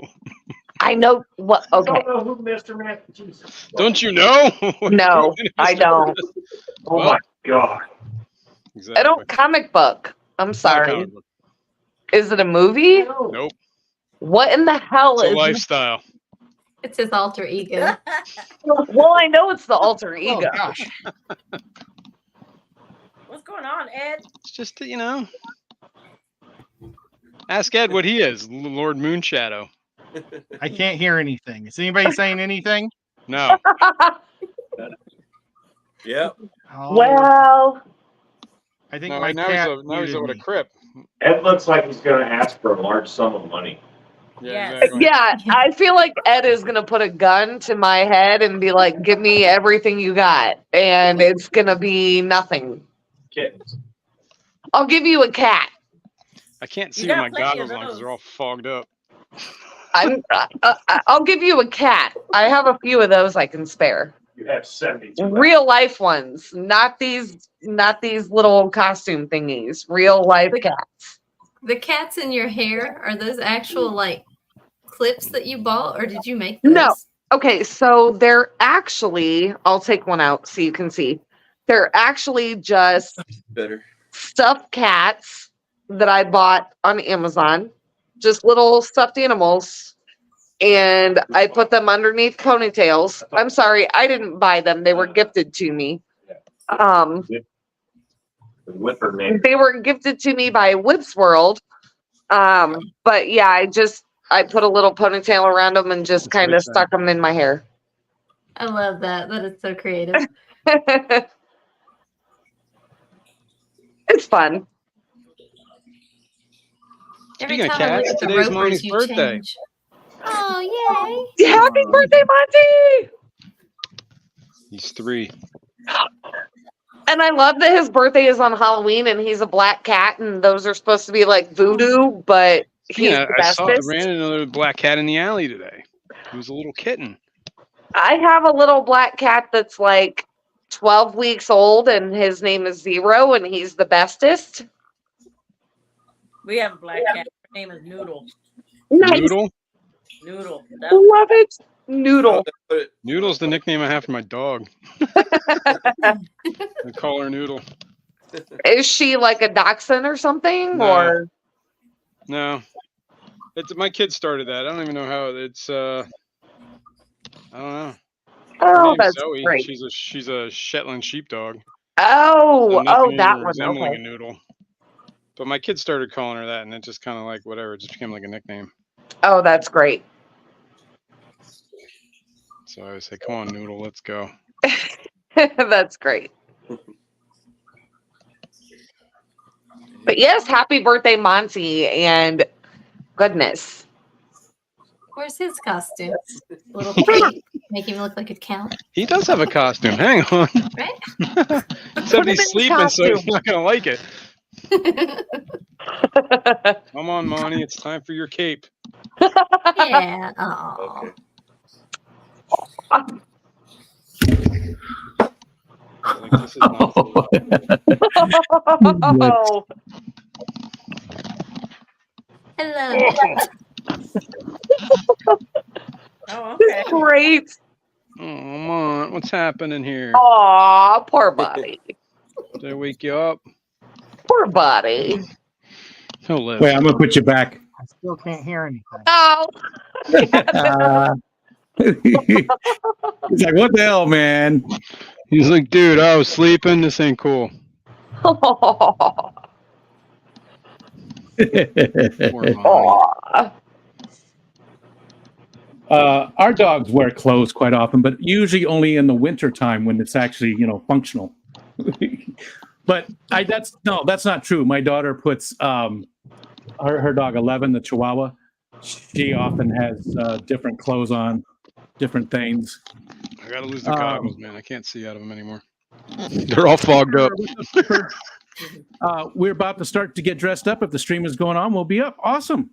I know what. I Okay. don't know who Mr. Man. Jesus. Don't you know? No, I don't. Oh my god. Exactly. I don't comic book. I'm It's not a sorry. comic book. Is it a movie? Nope. What in the hell It's a is? lifestyle. It's his alter ego. Well, I know it's the alter oh ego. gosh. What's going on, Ed? It's just, you know. Ask Ed what he is, Lord Moonshadow. I can't hear anything. Is anybody saying anything? No. Yep. Oh, Well, I think No, my now cat he's with a muted me. crip. Ed looks like he's going to ask for a large sum of money. Yes. Exactly. yeah, I feel like Ed is gonna put a gun to my head and be like, "Give me everything you got," and it's gonna be nothing. Kittens. I'll give you a cat. I can't see You with got my plenty goggles of on because those. they're all fogged up. I'll give you a cat. I have a few of those I can spare. You have 72. Real life ones, not these little costume thingies. Real life cats. The cats in your hair, are those actual like clips that you bought or did you make those? No. Okay, so they're actually, I'll take one out so you can see. They're actually just Better. stuffed cats that I bought on Amazon. Just little stuffed animals. And I put them underneath ponytails. I'm sorry, I didn't buy them. They were gifted to me. The whipper man. They were gifted to me by Whips World. But yeah, I put a little ponytail around them and just That's kind very of stuck them in my hair. I love that. That is so creative. It's fun. Every Speaking of time I look cats, at the today's ropers, Monty's you birthday. change. Oh, yay. Happy birthday, Monty! He's 3. And I love that his birthday is on Halloween and he's a black cat and those are supposed to be like voodoo, but he's Yeah, the I bestest. ran another black cat in the alley today. He was a little kitten. I have a little black cat that's like 12 weeks old and his name is Zero and he's the bestest. We have a black cat. Her name is Noodle. Nice. Noodle? Noodle. Love it. Noodle. Noodle's the nickname I have for my dog. I call her Noodle. Is she like a dachshund or something? No. Or No. It's my kid started that. I don't even know how it's I don't know. Her oh, name's that's Zoe. great. She's a Shetland sheepdog. Oh, I'm oh, nicknaming that her one. resembling Okay. a noodle. But my kid started calling her that, and it just kind of like whatever. It just became like a nickname. Oh, that's great. So I would say, "Come on, Noodle, let's go." That's great. But yes, happy birthday, Monty, and goodness. Where's his costume? Little cape. Make him look like a count. He does have a costume. Hang on. Right? Except him in he's his sleeping, so he's costume. not gonna like it. Come on, Monty, it's time for your cape. Yeah. Oh. Okay. Like, this is nonsense. Oh, Hello. Oh, okay. great. Oh, Mont, what's happening here? Aw, poor buddy. Did I wake you up? Poor buddy. He'll live. Wait, I'm gonna put you back. I still can't hear anything. Oh. He's like, what the hell, man? He's like, dude, I was sleeping. This ain't cool. Poor Monty. Aw. Our dogs wear clothes quite often, but usually only in the winter time when it's actually, functional. But that's not true. My daughter puts her dog 11, the Chihuahua. She often has different clothes on, different things. I gotta lose the goggles, man. I can't see out of them anymore. They're all fogged up. We're about to start to get dressed up. If the stream is going on, we'll be up. Awesome.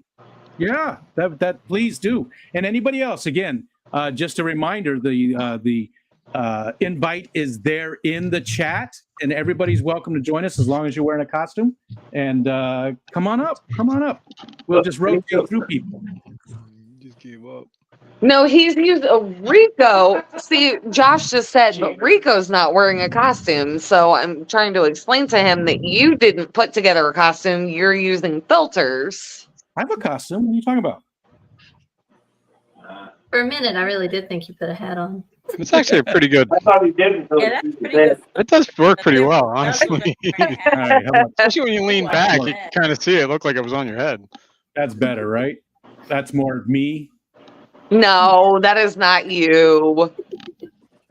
Yeah, that please do. And anybody else, again, just a reminder, the invite is there in the chat, and everybody's welcome to join us as long as you're wearing a costume. And come on up. We'll just rotate through people. Just gave up. No, he's used Rico. See, Josh just said, but Rico's not wearing a costume. So I'm trying to explain to him that you didn't put together a costume. You're using filters. I have a costume. What are you talking about? For a minute, I really did think you put a hat on. It's actually a pretty good. I thought he did until Yeah, that's pretty good. It does work pretty well, honestly. All right, how about- Especially when you lean back, you can kind of see it. Look like it was on your head. that's better, right? That's more me. No, that is not you.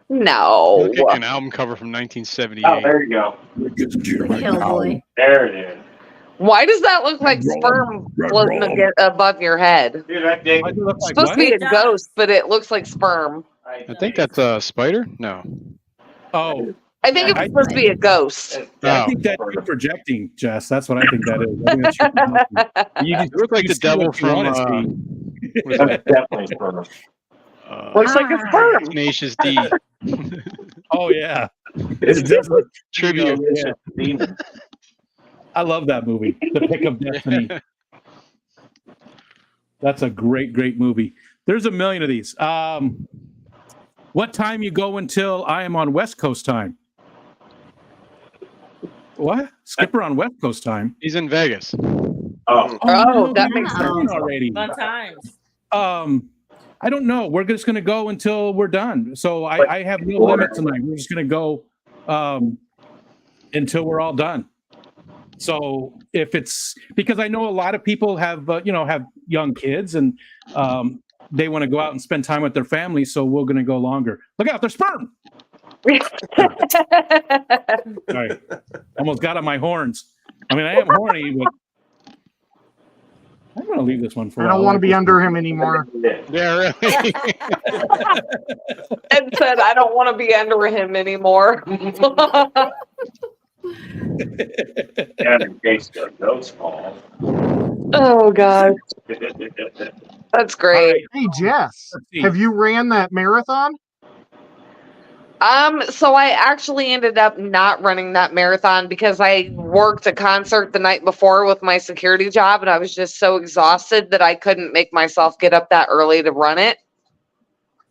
No. Look like an album cover from 1978. Oh, there you go. Hellboy. There it is. Why does that look like sperm floating above your head? Dude, that dick. Why does it look It's like supposed what? to be a It does. ghost, but it looks like sperm. I think that's a spider. No. Oh, I think it's supposed to be a ghost. I think that's you projecting, Jess. That's what I think that is. I think that's you projecting. You You look like the see devil what you from. wanna see. What is That's that? definitely sperm. Looks like a sperm. Tenacious D. Oh yeah, It's it does look Tribute. yeah. demon. I love that movie, The Pick of Destiny. That's a great movie. There's a million of these. What time you go until I am on West Coast time? What? Skipper on West Coast time? He's in Vegas. Oh, Oh, that we're makes done sense. already. Fun times. I don't know. We're just going to go until we're done. So I have no limit tonight. We're just going to go until we're all done. So if it's because I know a lot of people have have young kids and they want to go out and spend time with their family. So we're going to go longer. Look out, there's sperm. Sorry, almost got on my horns. I mean, I am horny, but I'm going to leave this one for. I don't want to be under him anymore. Yeah, really. Ed said, I don't want to be under him anymore. yeah, in case the ghost falls. Oh, God. That's great. Hey, Jess, Let's see. have you ran that marathon? So I actually ended up not running that marathon because I worked a concert the night before with my security job and I was just so exhausted that I couldn't make myself get up that early to run it.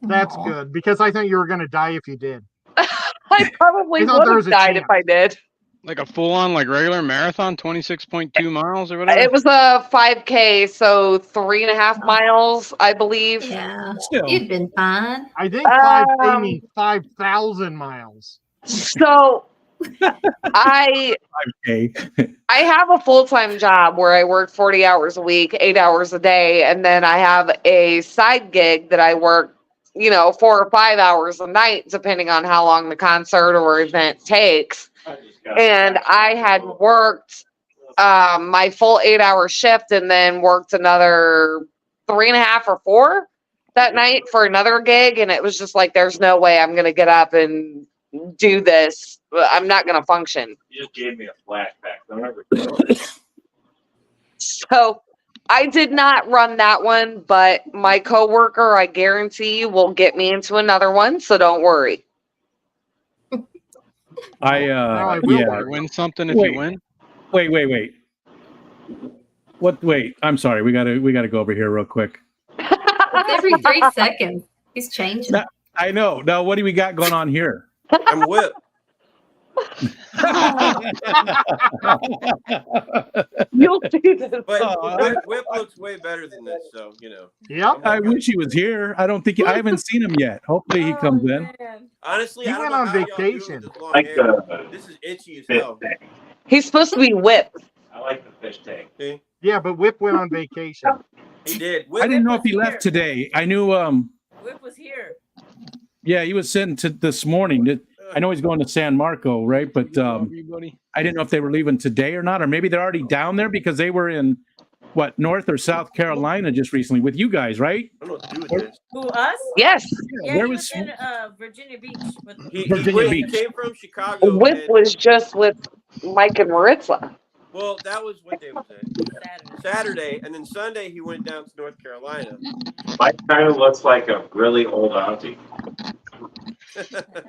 That's good because I think you were going to die if you did. I probably I thought would there have was a died if chance. I did. Like a full-on, like regular marathon, 26.2 miles or whatever. It was a 5K, so 3.5 miles, I believe. Yeah. Still. You'd been fine. I think 5K means 5,000 miles. So I Okay. I have a full-time job where I work 40 hours a week, 8 hours a day, and then I have a side gig that I work, 4 or 5 hours a night, depending on how long the concert or event takes. And I had worked my full 8-hour shift and then worked another 3.5 or 4 that night for another gig. And it was just like, there's no way I'm going to get up and do this. I'm not going to function. You just gave me a flashback. Don't ever. So I did not run that one, but my coworker, I guarantee you, will get me into another one. So don't worry. I will yeah. wear You win something if Wait. you win. Wait. What? Wait. I'm sorry. We gotta go over here real quick. It's every 3 seconds. He's changing. No, I know. Now, what do we got going on here? I'm Whip. You'll see this. But Whip looks way better than this, so you know. Yep. I wish he was here. I don't think I haven't seen him yet. Hopefully he comes in. Man. Honestly, He I don't went know on how y'all do it with vacation. this long Like hair. the This is itchy as fish hell. tank. He's supposed to be whipped. I like the fish tank. See? Yeah, but Whip went on vacation. He did. I didn't know if was he left here. today. I knew Whip was here. yeah, he was sent to this morning. I know he's going to San Marco, right? But Everybody. I didn't know if they were leaving today or not, or maybe they're already down there because they were in what, North or South Carolina just recently with you guys, right? I don't know what to do with this. Who, us? Yes. Yeah, where he was was in Virginia Beach. With Virginia He Beach. came from Chicago. Whip and- was just with Mike and Maritza. Well, that was what day was that? Saturday, and then Sunday he went down to North Carolina. Mike kind of looks like a really old auntie.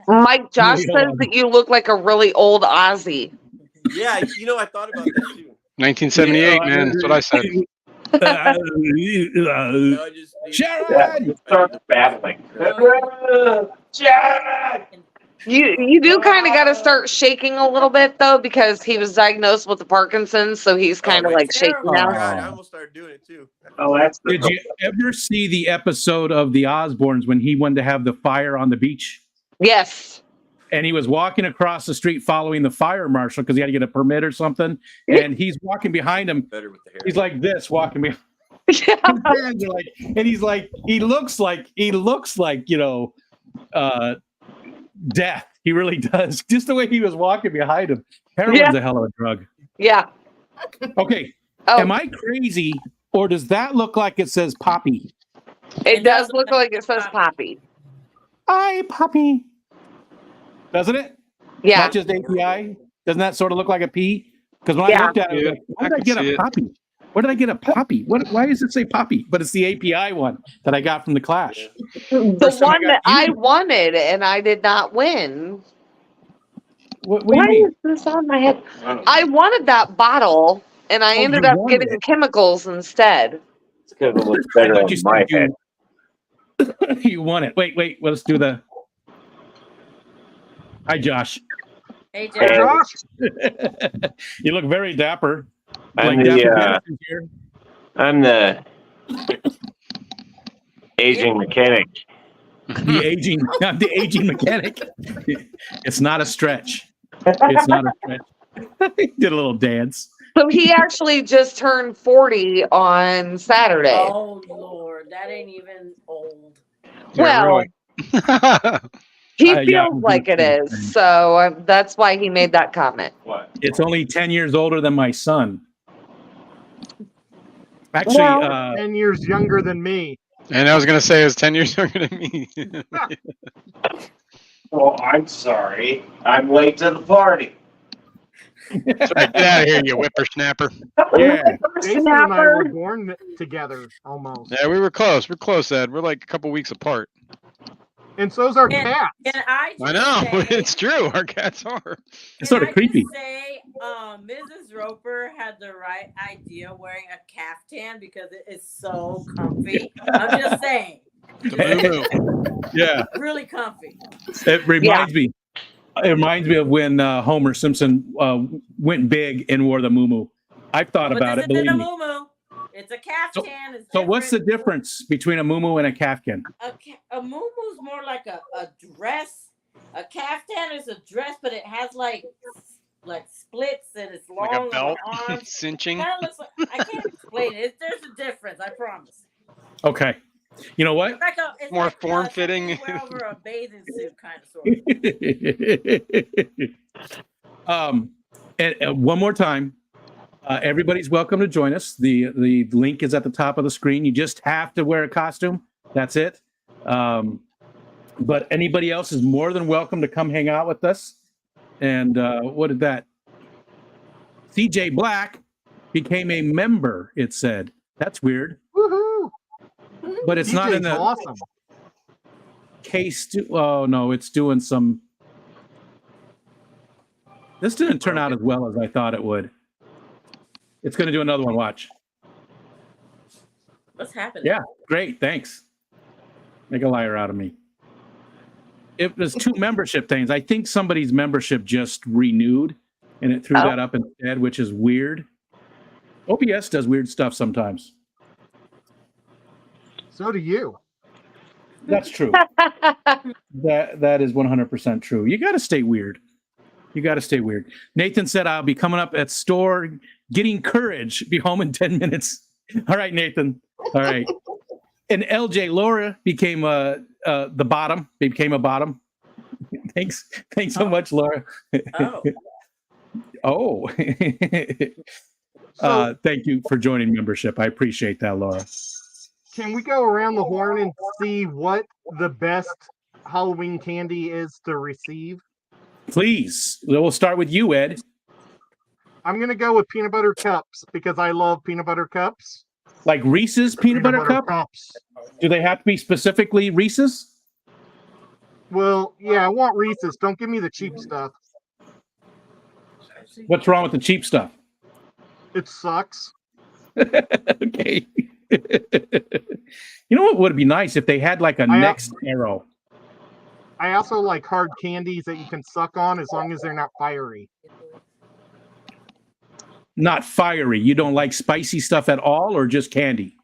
Mike, Josh Yeah. says that you look like a really old Aussie. Yeah, you know, I thought about that too. 1978, man. That's what I said. No, I just Sharon! Starts battling. Sharon! You do kind of got to start shaking a little bit though, because he was diagnosed with the Parkinson's, so he's kind of my like shaking Oh, now. God, I almost started doing it too. Oh, that's the Did you ever see the episode of the Osbournes when he wanted to have the fire on the beach? Yes. And he was walking across the street following the fire marshal because he had to get a permit or something. And he's walking behind him. Better with the hair. He's like this, walking behind. Yeah. His hands are like, and he's like, he looks like, you know, death. He really does. Just the way he was walking behind him. Heroin's a hell of a drug. Yeah. Okay. Oh, Am I crazy, or does that look like it says Poppy? it does look like it says Poppy. Hi, Poppy. Doesn't it? Yeah. Not just API. Doesn't that sort of look like a P? Because when I looked at it, I was Yeah, like, where I did I can get see a it. Poppy? Where did I get a Poppy? Why does it say Poppy? But it's the API one that I got from the Clash. The First time I one got that I you. wanted and I did not win. What do Why you mean? is this on my head? I wanted that bottle and I Oh, ended you up wanted getting it. chemicals instead. It's because it looks I better thought on you said my head. you won it. Wait. Let's do the. Hi, Josh. Hey, Hey, Josh. Josh, You look very dapper. I'm Dapper the Dennison's here. I'm the aging mechanic. The aging, I'm the aging mechanic. It's not a stretch. It's not a stretch. He did a little dance. So he actually just turned 40 on Saturday. Oh, Lord. That ain't even old. Yeah, Well, really. he yeah, feels like it is. So that's why he made that comment. What? It's only 10 years older than my son. Actually, Well, 10 years younger than me. And I was gonna say, it's 10 years younger than me. Well, I'm sorry. I'm late to the party. That's right. Get out of here, you whippersnapper. yeah. Jason and I were born together almost. Yeah, we were close. We're close, Ed. We're like a couple weeks apart. And so's our Can- cat. Can I just I know. say, It's true. Our cats are. It's sort of can I creepy. just say, Mrs. Roper had the right idea wearing a caftan because it is so comfy. I'm just saying, The moo-moo. Yeah. really comfy. It reminds me. It reminds me of when Homer Simpson went big and wore the muumuu. I've thought But about this it. isn't Believe a me. muumuu. It's a caftan. It's So what's the different. difference between a muumuu and a kaftan? A muumuu's more like a dress. A caftan is a dress, but it has like splits and it's long Like a on belt. the arms. Cinching. Kind of looks like, I can't explain it. There's a difference, I promise. Okay. You know what? It's More like, form-fitting. something you wear over a bathing suit, kind of sort of. And one more time, everybody's welcome to join us. The link is at the top of the screen. You just have to wear a costume. That's it. But anybody else is more than welcome to come hang out with us. And what did that? CJ Black became a member, it said. That's weird. Woohoo! But it's not in DJ's the awesome. case. Oh, no, it's doing some. This didn't turn out as well as I thought it would. It's going to do another one. Watch. What's happening? Yeah, great. Thanks. Make a liar out of me. It was 2 membership things. I think somebody's membership just renewed, and it threw that up instead, which is weird. OBS does weird stuff sometimes. So do you. That's true. That is 100% true. You got to stay weird. You got to stay weird. Nathan said, I'll be coming up at store, getting courage, be home in 10 minutes. All right, Nathan. All right. And LJ, Laura became the bottom, became a bottom. Thanks so much, Laura. Oh. Thank you for joining membership. I appreciate that, Laura. Can we go around the horn and see what the best Halloween candy is to receive? Please. We'll start with you, Ed. I'm going to go with peanut butter cups because I love peanut butter cups. Like Reese's peanut butter cups? Do they have to be specifically Reese's? Well, yeah, I want Reese's. Don't give me the cheap stuff. What's wrong with the cheap stuff? It sucks. Okay. You know what would be nice if they had like a next arrow? I also like hard candies that you can suck on as long as they're not fiery. Not fiery. You don't like spicy stuff at all, or just candy?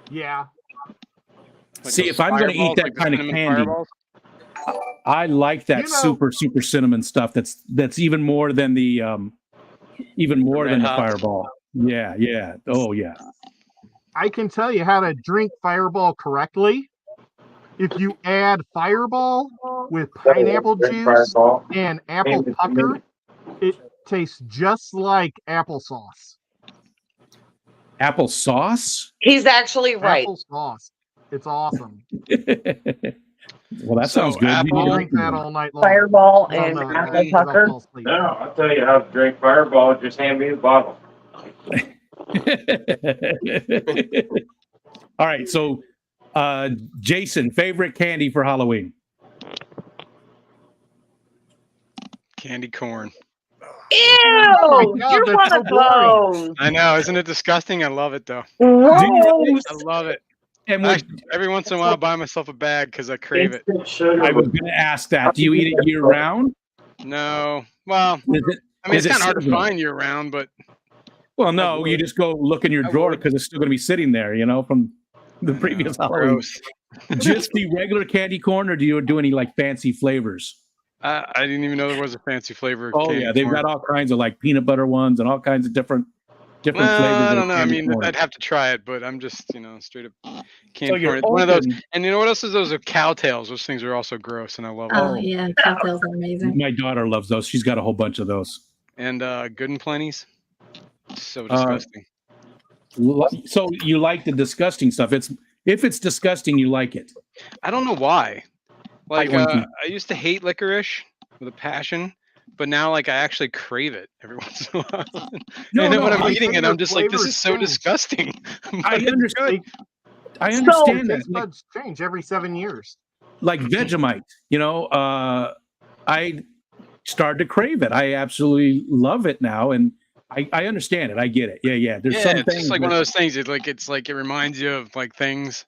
Yeah. Like See, those if I'm going to eat fireballs, that like the kind of cinnamon candy, fireballs? I like that super cinnamon stuff. That's even more than the fireball. Yeah. Oh yeah. I can tell you how to drink Fireball correctly. If you add Fireball with pineapple juice and apple pucker, it tastes just like applesauce. Applesauce? He's actually right. Applesauce. It's awesome. Well, that sounds good. I'll drink that all night long. Fireball and apple pucker. No, I'll tell you how to drink Fireball. Just hand me the bottle. All right, so Jason, favorite candy for Halloween? Candy corn. Ew! Oh God, You're one of those. I know, isn't it disgusting? I love it though. Gross. I love it. And Every once in a while, I buy myself a bag because I crave it. I was going to ask that. Do you eat it year round? No. Well, it's kind of hard to find year round, but. Well, no, you just go look in your drawer because it's still going to be sitting there, from the previous Halloween. Just the regular candy corn, or do you do any like fancy flavors? I didn't even know there was a fancy flavor. Oh yeah, they've got all kinds of like peanut butter ones and all kinds of different flavors. I don't know. I mean, I'd have to try it, but I'm just straight up candy corn. It's one of those. And you know what else is those? Are cowtails. Those things are also gross, and I love them. Oh yeah, cowtails are amazing. My daughter loves those. She's got a whole bunch of those. And Good and Plenty's. So disgusting. So you like the disgusting stuff? If it's disgusting, you like it. I don't know why. Like I used to hate licorice with a passion, but now like I actually crave it every once in a while. And then when I'm eating it, I'm just like, this is so disgusting. I understand. I understand that. Taste buds change every 7 years. Like Vegemite, I started to crave it. I absolutely love it now, and I understand it. I get it. Yeah. There's some it's things just like one of those things. It reminds you of like things.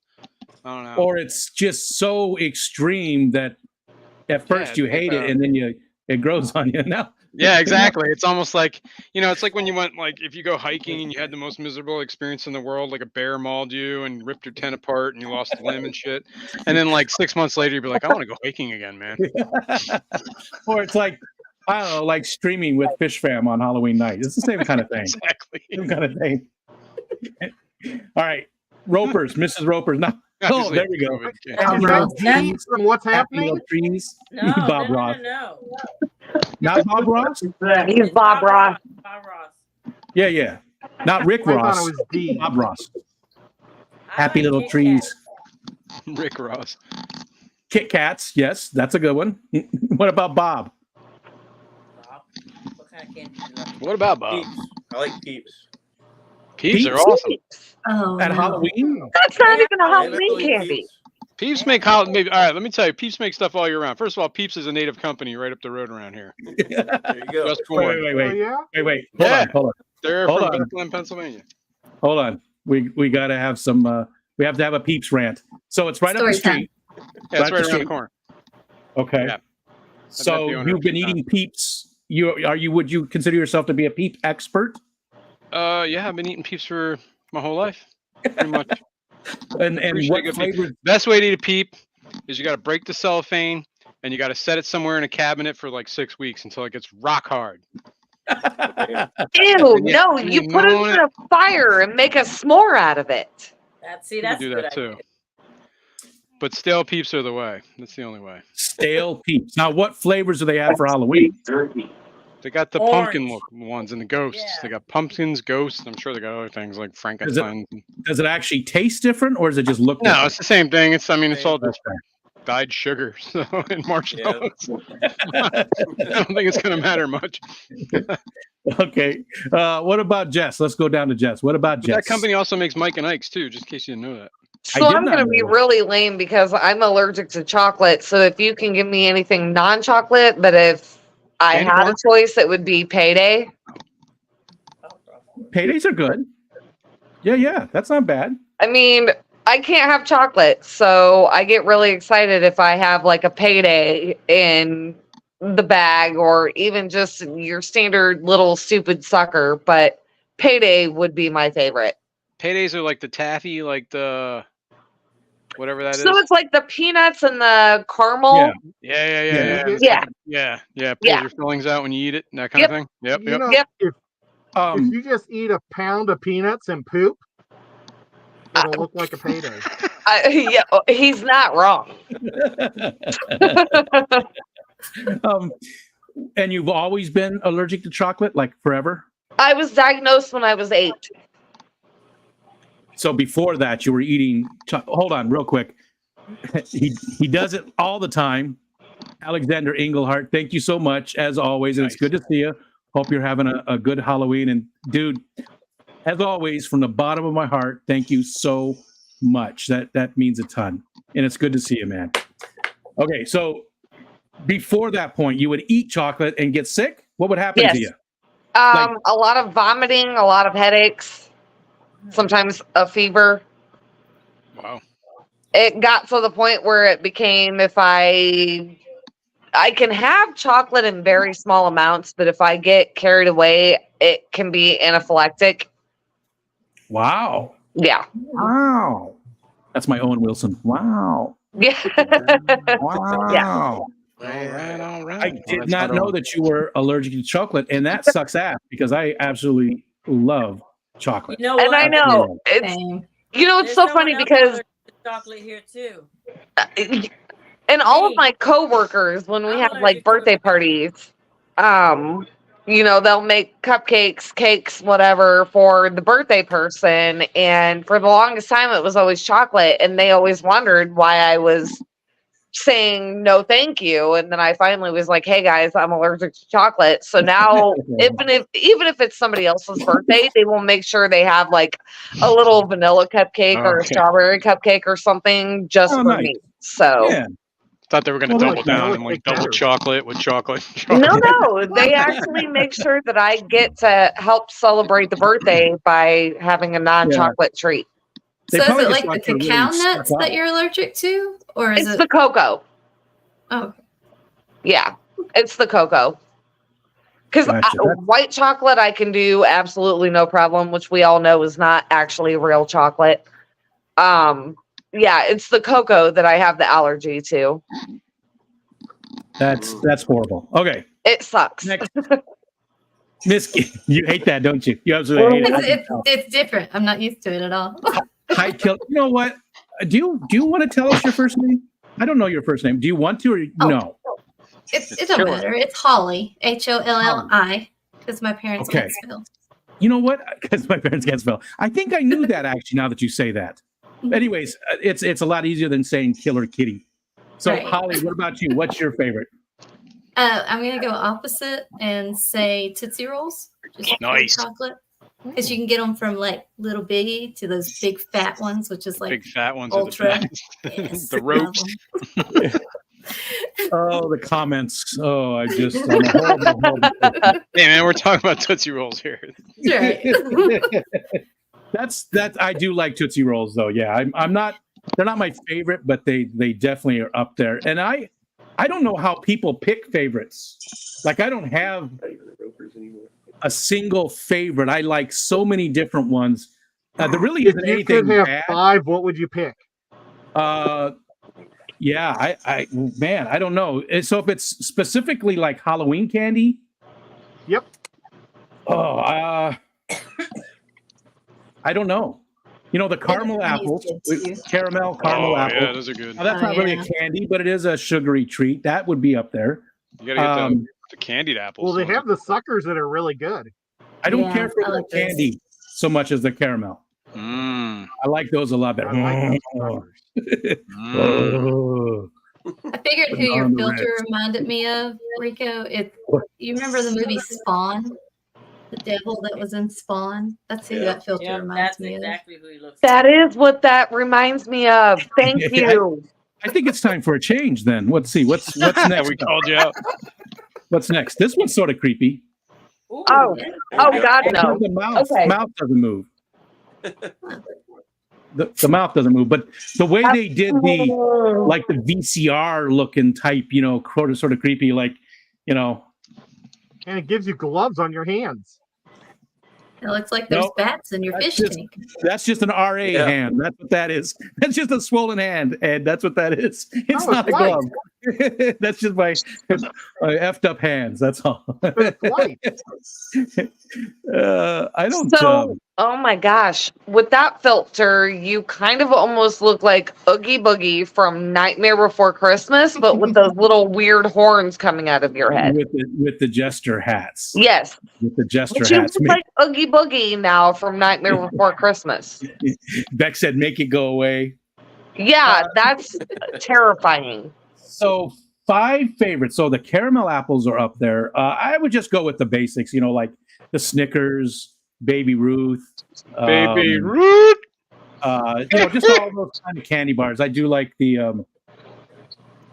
I don't know. Or it's just so extreme that at first you hate it, and then it grows on you. Now. Yeah, exactly. It's almost like it's like when you went if you go hiking and you had the most miserable experience in the world, like a bear mauled you and ripped your tent apart and you lost a limb and shit, and then 6 months later you'd be like, I want to go hiking again, man. Or it's like, I don't know, like streaming with Fish Fam on Halloween night. It's the same kind of thing. Exactly. Same kind of thing. All right. Ropers, Mrs. Ropers. Now, there we go. From what's happening? Trees. No, Bob Ross. No. Not Bob Ross? He's Bob Ross. Bob Ross. Yeah. Not Rick Ross. I thought it was D. Bob Ross. Happy little trees. Rick Ross. Kit Kats. Yes, that's a good one. What about Bob? What kind of candy do you like? What about Bob? Peeps. I like Peeps. Peeps are awesome. Oh, At no. Halloween? That's not even a I Halloween like candy. Peeps. Peeps make maybe. All right, let me tell you, Peeps make stuff all year round. First of all, Peeps is a native company right up the road around here. There you go. Just born. Oh, yeah? Wait. Yeah. Hold on. They're Hold from on. Bethlehem, Pennsylvania. Hold on. We got to have some. We have to have a Peeps rant. So it's right up the Story time. street. Yeah, it's right the around the corner. Okay. Yeah. So the owner you've a been few eating Peeps. Would you consider yourself to be a Peep expert? Yeah, I've been eating Peeps for my whole life, pretty much. And what good flavor? Best way to eat a Peep is you got to break the cellophane and you got to set it somewhere in a cabinet for like 6 weeks until it gets rock hard. Ew, no, you put it in a fire and make a s'more out of it. That's You a do good that too. idea. But stale Peeps are the way. That's the only way. Stale Peeps. Now, what flavors do they have for Halloween? They got the pumpkin look ones and the ghosts. Yeah. They got pumpkins, ghosts. I'm sure they got other things like Frankenstein. Does it actually taste different, or does it just look No, different? it's the same thing. It's all That's just dyed sugar and marshmallows. I don't think it's going to matter much. Okay. What about Jess? Let's go down to Jess. What about Jess? That company also makes Mike and Ike's too, just in case you didn't know that. So I'm going to be really lame because I'm allergic to chocolate. So if you can give me anything non-chocolate, but if I Candy had bar? a choice, it would be Payday. Paydays are good. Yeah, that's not bad. I mean, I can't have chocolate, so I get really excited if I have like a Payday in the bag or even just your standard little stupid sucker. But Payday would be my favorite. Paydays are like the taffy, like the whatever that is. So it's like the peanuts and the caramel. Yeah. Yeah. Pulls your fillings out when you eat it, that kind of thing. Yep. You know, if you just eat a pound of peanuts and poop, it'll look like a payday. Yeah, he's not wrong. And you've always been allergic to chocolate, like forever? I was diagnosed when I was 8. So before that, you were eating. Hold on, real quick. He does it all the time. Alexander Engelhart, thank you so much as always, and it's good to see you. Hope you're having a good Halloween. And dude, as always, from the bottom of my heart, thank you so much. That means a ton, and it's good to see you, man. Okay, so before that point, you would eat chocolate and get sick. What would happen to you? A lot of vomiting, a lot of headaches, sometimes a fever. Wow. It got to the point where it became if I can have chocolate in very small amounts, but if I get carried away, it can be anaphylactic. Wow. Yeah. Wow. That's my Owen Wilson. Wow. Yeah. Wow. Yeah. All right. I did not know that you were allergic to chocolate, and that sucks ass because I absolutely love chocolate. You know And what? I know it's so funny because chocolate here too. and all of my coworkers, when we have like birthday parties, they'll make cupcakes, cakes, whatever for the birthday person. And for the longest time, it was always chocolate. And they always wondered why I was saying no, thank you. And then I finally was like, hey guys, I'm allergic to chocolate. So now even if it's somebody else's birthday, they will make sure they have like a little vanilla cupcake or a strawberry cupcake or something just for me. So thought they were going to double down and like double chocolate with chocolate. No, they actually make sure that I get to help celebrate the birthday by having a non-chocolate treat. So is it like the cacao nuts that you're allergic to? Or is It's the cocoa. Oh. Yeah, it's the cocoa. Because white chocolate I can do absolutely no problem, which we all know is not actually real chocolate. Yeah, it's the cocoa that I have the allergy to. That's horrible. Okay. It sucks. Miss, you hate that, don't you? You absolutely hate it. It's different. I'm not used to it at all. Hi, Kill. You know what? Do you want to tell us your first name? I don't know your first name. Do you want to or no? It don't matter. It's Holly. HOLLI. Because my parents can't spell. You know what? Because my parents can't spell. I think I knew that actually. Now that you say that. Anyways, it's a lot easier than saying Killer Kitty. So right. Holly, what about you? What's your favorite? I'm gonna go opposite and say Tootsie Rolls. Just nice chocolate. Because you can get them from like little biggie to those big fat ones, which is like Big fat ones ultra. are the best. Yes, The I love ropes. 'em. Oh, the comments. Oh, I'm a horrible, horrible person. Hey man, we're talking about Tootsie Rolls here. That's right. That's I do like Tootsie Rolls though. Yeah, I'm not. They're not my favorite, but they definitely are up there. And I don't know how people pick favorites. Like I don't have a single favorite. I like so many different ones. There really isn't If you anything could have bad. 5, what would you pick? Yeah, I man, I don't know. So if it's specifically like Halloween candy, Yep. oh, I don't know. You know, the caramel apples, caramel Oh apple. yeah, those are good. Now, that's not really a candy, but it is a sugary treat. That would be up there. You gotta get the candied apples. Well, they have the suckers that are really good. I don't Yeah, care for I the like those. candy so much as the caramel. Mm, I like those a lot better. I like those suckers. Oh. I figured who your On the filter Ritz. reminded me of, Rico. You remember the movie Spawn? The devil that was in Spawn? That's who that filter Yeah, reminds that's me exactly who he looks That is what that reminds me of. Thank Yeah. you. I think it's time for a change then. Let's see. What's next? we called you out. What's next? This one's sort of creepy. of. Ooh, Oh, yeah. oh God, Because no. the mouth, Okay. mouth doesn't move. The mouth doesn't move, but the way they did the like the VCR looking type, you know, sort of creepy, like, you know. And it gives you gloves on your hands. It looks like there's No, bats in your that's fish just- tank. That's just an RA Yeah. hand. That's what that is. That's just a swollen hand, and that's what that is. It's No, not a it's white. glove. That's just my effed up hands. That's all. But it's white. I don't. So, oh my gosh, with that filter, you kind of almost look like Oogie Boogie from Nightmare Before Christmas, but with those little weird horns coming out of your head. with the jester hats. Yes, With the jester but you hats. look like Oogie Boogie now from Nightmare Before Christmas. Beck said, "Make it go away." Yeah, that's terrifying. So 5 favorites. So the caramel apples are up there. I would just go with the basics. You know, like the Snickers, Baby Ruth, Baby Ruth. you know, just all those kind of candy bars. I do like the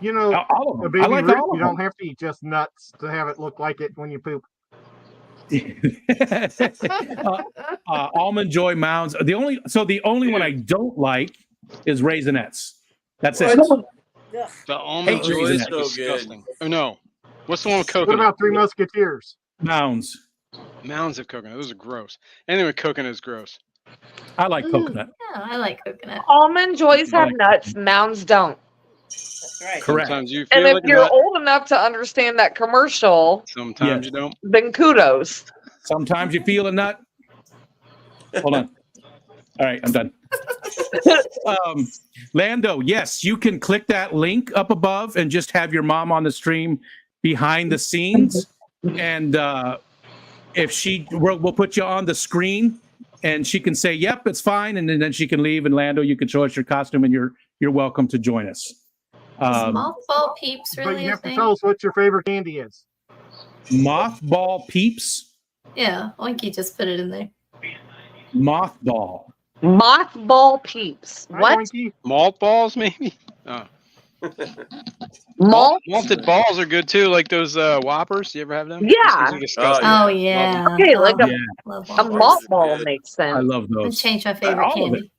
You know, all of a them. baby I like Ruth, all you of don't have to eat just nuts to have it look like it when you poop. them. Almond Joy Mounds. The only one I don't like is Raisinets. That's it. The almond Hate joy is Raisinets. So good. disgusting. Oh no, what's the one with What coconut? about Three Musketeers? Mounds. Mounds of coconut. Those are gross. Anything with coconut is gross. I like coconut. Yeah, I like coconut. Almond Joys have nuts, Mounds don't. That's right. Correct. Sometimes you And feel if like a you're nut. old enough to understand that commercial, Sometimes Yes. you don't. then kudos. Sometimes you feel a nut. Hold on. All right, I'm done. Lando, yes, you can click that link up above and just have your mom on the stream behind the scenes. And if we'll put you on the screen and she can say, yep, it's fine. And then she can leave. And Lando, you can show us your costume and you're welcome to join us. Is mothball peeps But really you a have to thing? tell us what your favorite candy is. Mothball peeps. Yeah, Oinky just put it in there. Mothball. Mothball peeps. Hi, What? Oinky. Malt balls, maybe. Oh. Malt? Malted balls are good too, like those Whoppers. You ever have them? Yeah. Those are disgusting. Oh Love yeah. them. Okay, like Oh, Yeah, love A balls. malt ball Good. makes I sense. love I'm those. change my favorite All of candy.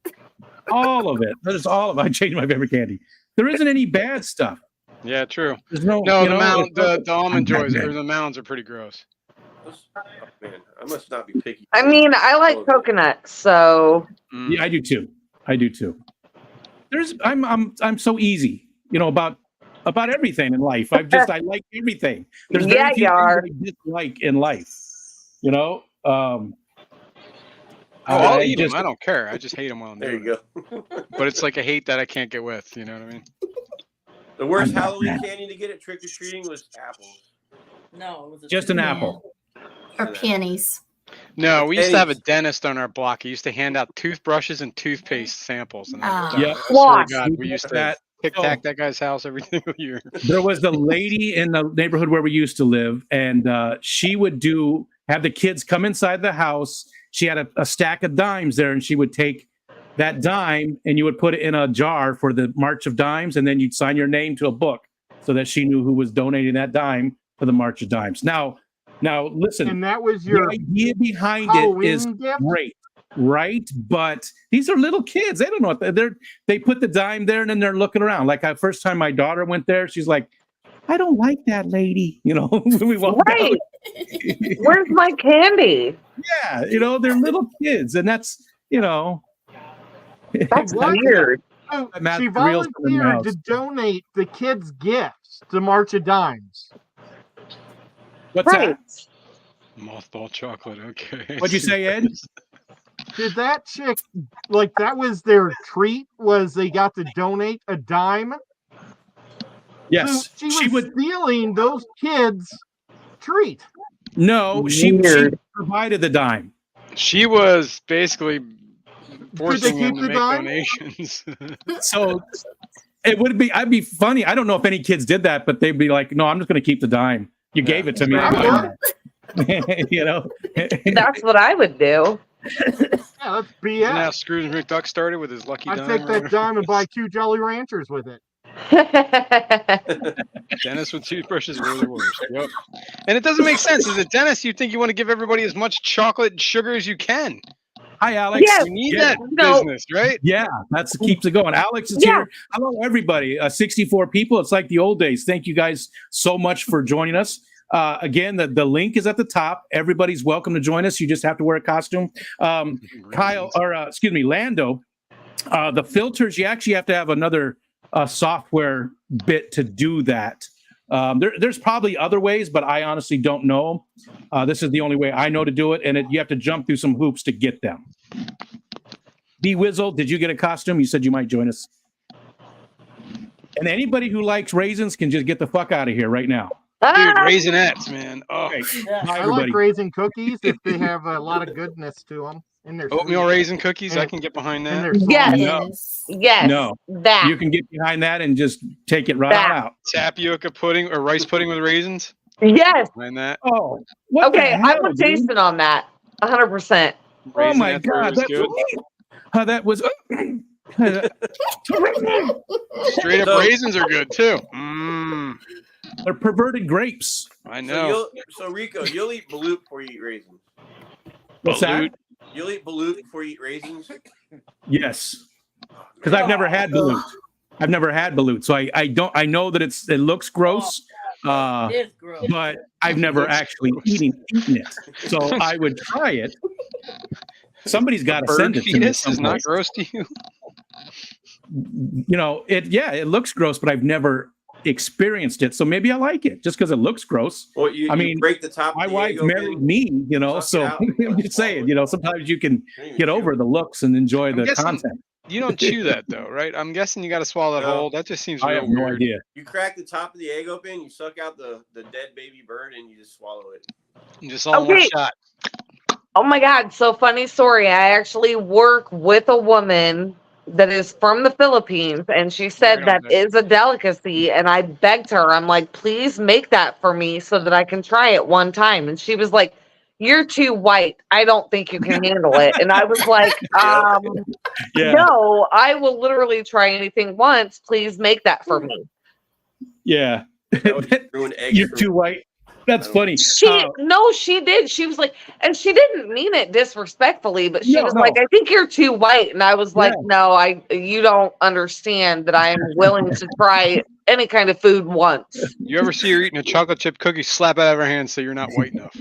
All of it. That is all of it. I changed my favorite candy. There isn't any bad stuff. Yeah, true. There's no. No, you the know, mound, it's- the almond I'm joys Batman. or the mounds are pretty gross. Oh, man, I must not be picky. I mean, I like coconut, so Mm. Yeah, I do too. I do too. I'm so easy, you know, about everything in life. I like everything. There's Yeah, very few you are. things I dislike in life. You know. Oh, I'll I eat just- them. I don't care. I just hate them while I'm There doing you it. go. But it's like a hate that I can't get with. You know what I mean? The worst I'm not Halloween mad. candy to get at trick or treating was apples. No, it was a Just an Yeah. apple. Or pennies. No, we used to have a Pennies. dentist on our block. He used to hand out toothbrushes and toothpaste samples. And Ah. Yep. I swear to Floss. God, we used to That tic tac that guy's house every single year. there was the lady in the neighborhood where we used to live, and she would have the kids come inside the house she had a stack of dimes there, and she would take that dime and you would put it in a jar for the March of Dimes, and then you'd sign your name to a book so that she knew who was donating that dime for the March of Dimes. Now listen, And that was your the idea behind Halloween it is gift? great, right? But these are little kids. They don't know what they put the dime there and then they're looking around. Like the first time my daughter went there, she's like, I don't like that lady. You know, when we walked Right. out. Where's my candy? Yeah, you know, they're little kids, and that's, you know, That's What? weird. Oh, Matt, she the real volunteered to mouse. donate the kids' gifts to March of Dimes. What's Right. that? Mothball chocolate. Okay. What'd you say, Ed? Did that chick, like, that was their treat, was they got to donate a dime? Yes, So she was stealing those kids' treat. No, she Weird. provided the dime. She was basically forcing keep them to the make dime? donations. So I'd be funny. I don't know if any kids did that, but they'd be like, no, I'm just going to keep the dime. You gave it to me. Yeah. You know? That's what I would do. Yeah, that's Isn't that how BS. Scrooge McDuck started with his lucky I'd dime? take that dime and buy 2 Jolly Ranchers with it. Dentist with toothbrushes were the worst. Yep. And it doesn't make sense. As a dentist, you think you want to give everybody as much chocolate and sugar as you can. Hi, Alex. Yes. You need Yeah. that No. business, right? Yeah, that's keeps it going. Alex is Yeah. here. Hello, everybody. 64 people. It's like the old days. Thank you guys so much for joining us. Again, the link is at the top. Everybody's welcome to join us. You just have to wear a costume. Lando, the filters, you actually have to have another software bit to do that. There's probably other ways, but I honestly don't know. This is the only way I know to do it, and you have to jump through some hoops to get them. B Wizzle, did you get a costume? You said you might join us. And anybody who likes raisins can just get the fuck out of here right now. Dude, Ah, Raisinets, man. Oh, Okay. Yeah. Bye, I everybody. like raisin cookies if they have a lot of goodness to them. And they're oatmeal sweet. raisin cookies. I And- can get behind And that. they're Yes. salty. No. Yes. yes. No. That. You can get behind that and just take it right That. on out. Tapioca pudding or rice pudding with raisins. Yes. Behind that. Oh, what Okay, the I'm hell, with dude? Jason on that. 100%. Oh my Raisinets are God, always that's good. that was. Straight up So- raisins are good too. Mm, They're perverted grapes. I know. So Rico, you'll eat balut before you eat raisins. What's that? Balut. You'll eat balut before you eat raisins. Yes, because I've never had balut. I've never had balut, so I don't. I know that it looks gross, It is gross. but I've never Looks actually gross. eaten it. So I would try it. Somebody's got to Bird send it to me. fetus is not someplace. gross to you. You know, it looks gross, but I've never experienced it. So maybe I like it just because it looks gross. Well, I you mean, break the top. My of the wife egg open, married me, you know, suck it so out, and I'm just swallow saying, it. you know, sometimes you can I don't even get chew over it. the looks and enjoy I'm the guessing- content. You don't chew that though, right? I'm guessing you got to swallow that No. whole. That just seems I real have no weird. idea. You crack the top of the egg open, you suck out the dead baby bird, and you just swallow it. Just all in one Okay. shot. Oh my God. So funny story. I actually work with a woman that is from the Philippines, and she said Right on, that Nick. is a delicacy. And I begged her, I'm like, please make that for me so that I can try it one time. And she was like, you're too white. I don't think you can handle it. And I was like, Yeah, no, I will literally try anything once. Please make that for me. yeah. That would ruin eggs. You're for too white. That's I don't- funny. No, she did. She was like, and she didn't mean it disrespectfully, but she No, was no. like, I think you're too white. And I was like, Yeah. no, you don't understand that I am willing to try any kind of food once. You ever see her eating a chocolate chip cookie? Slap it out of her hand, say you're not white enough.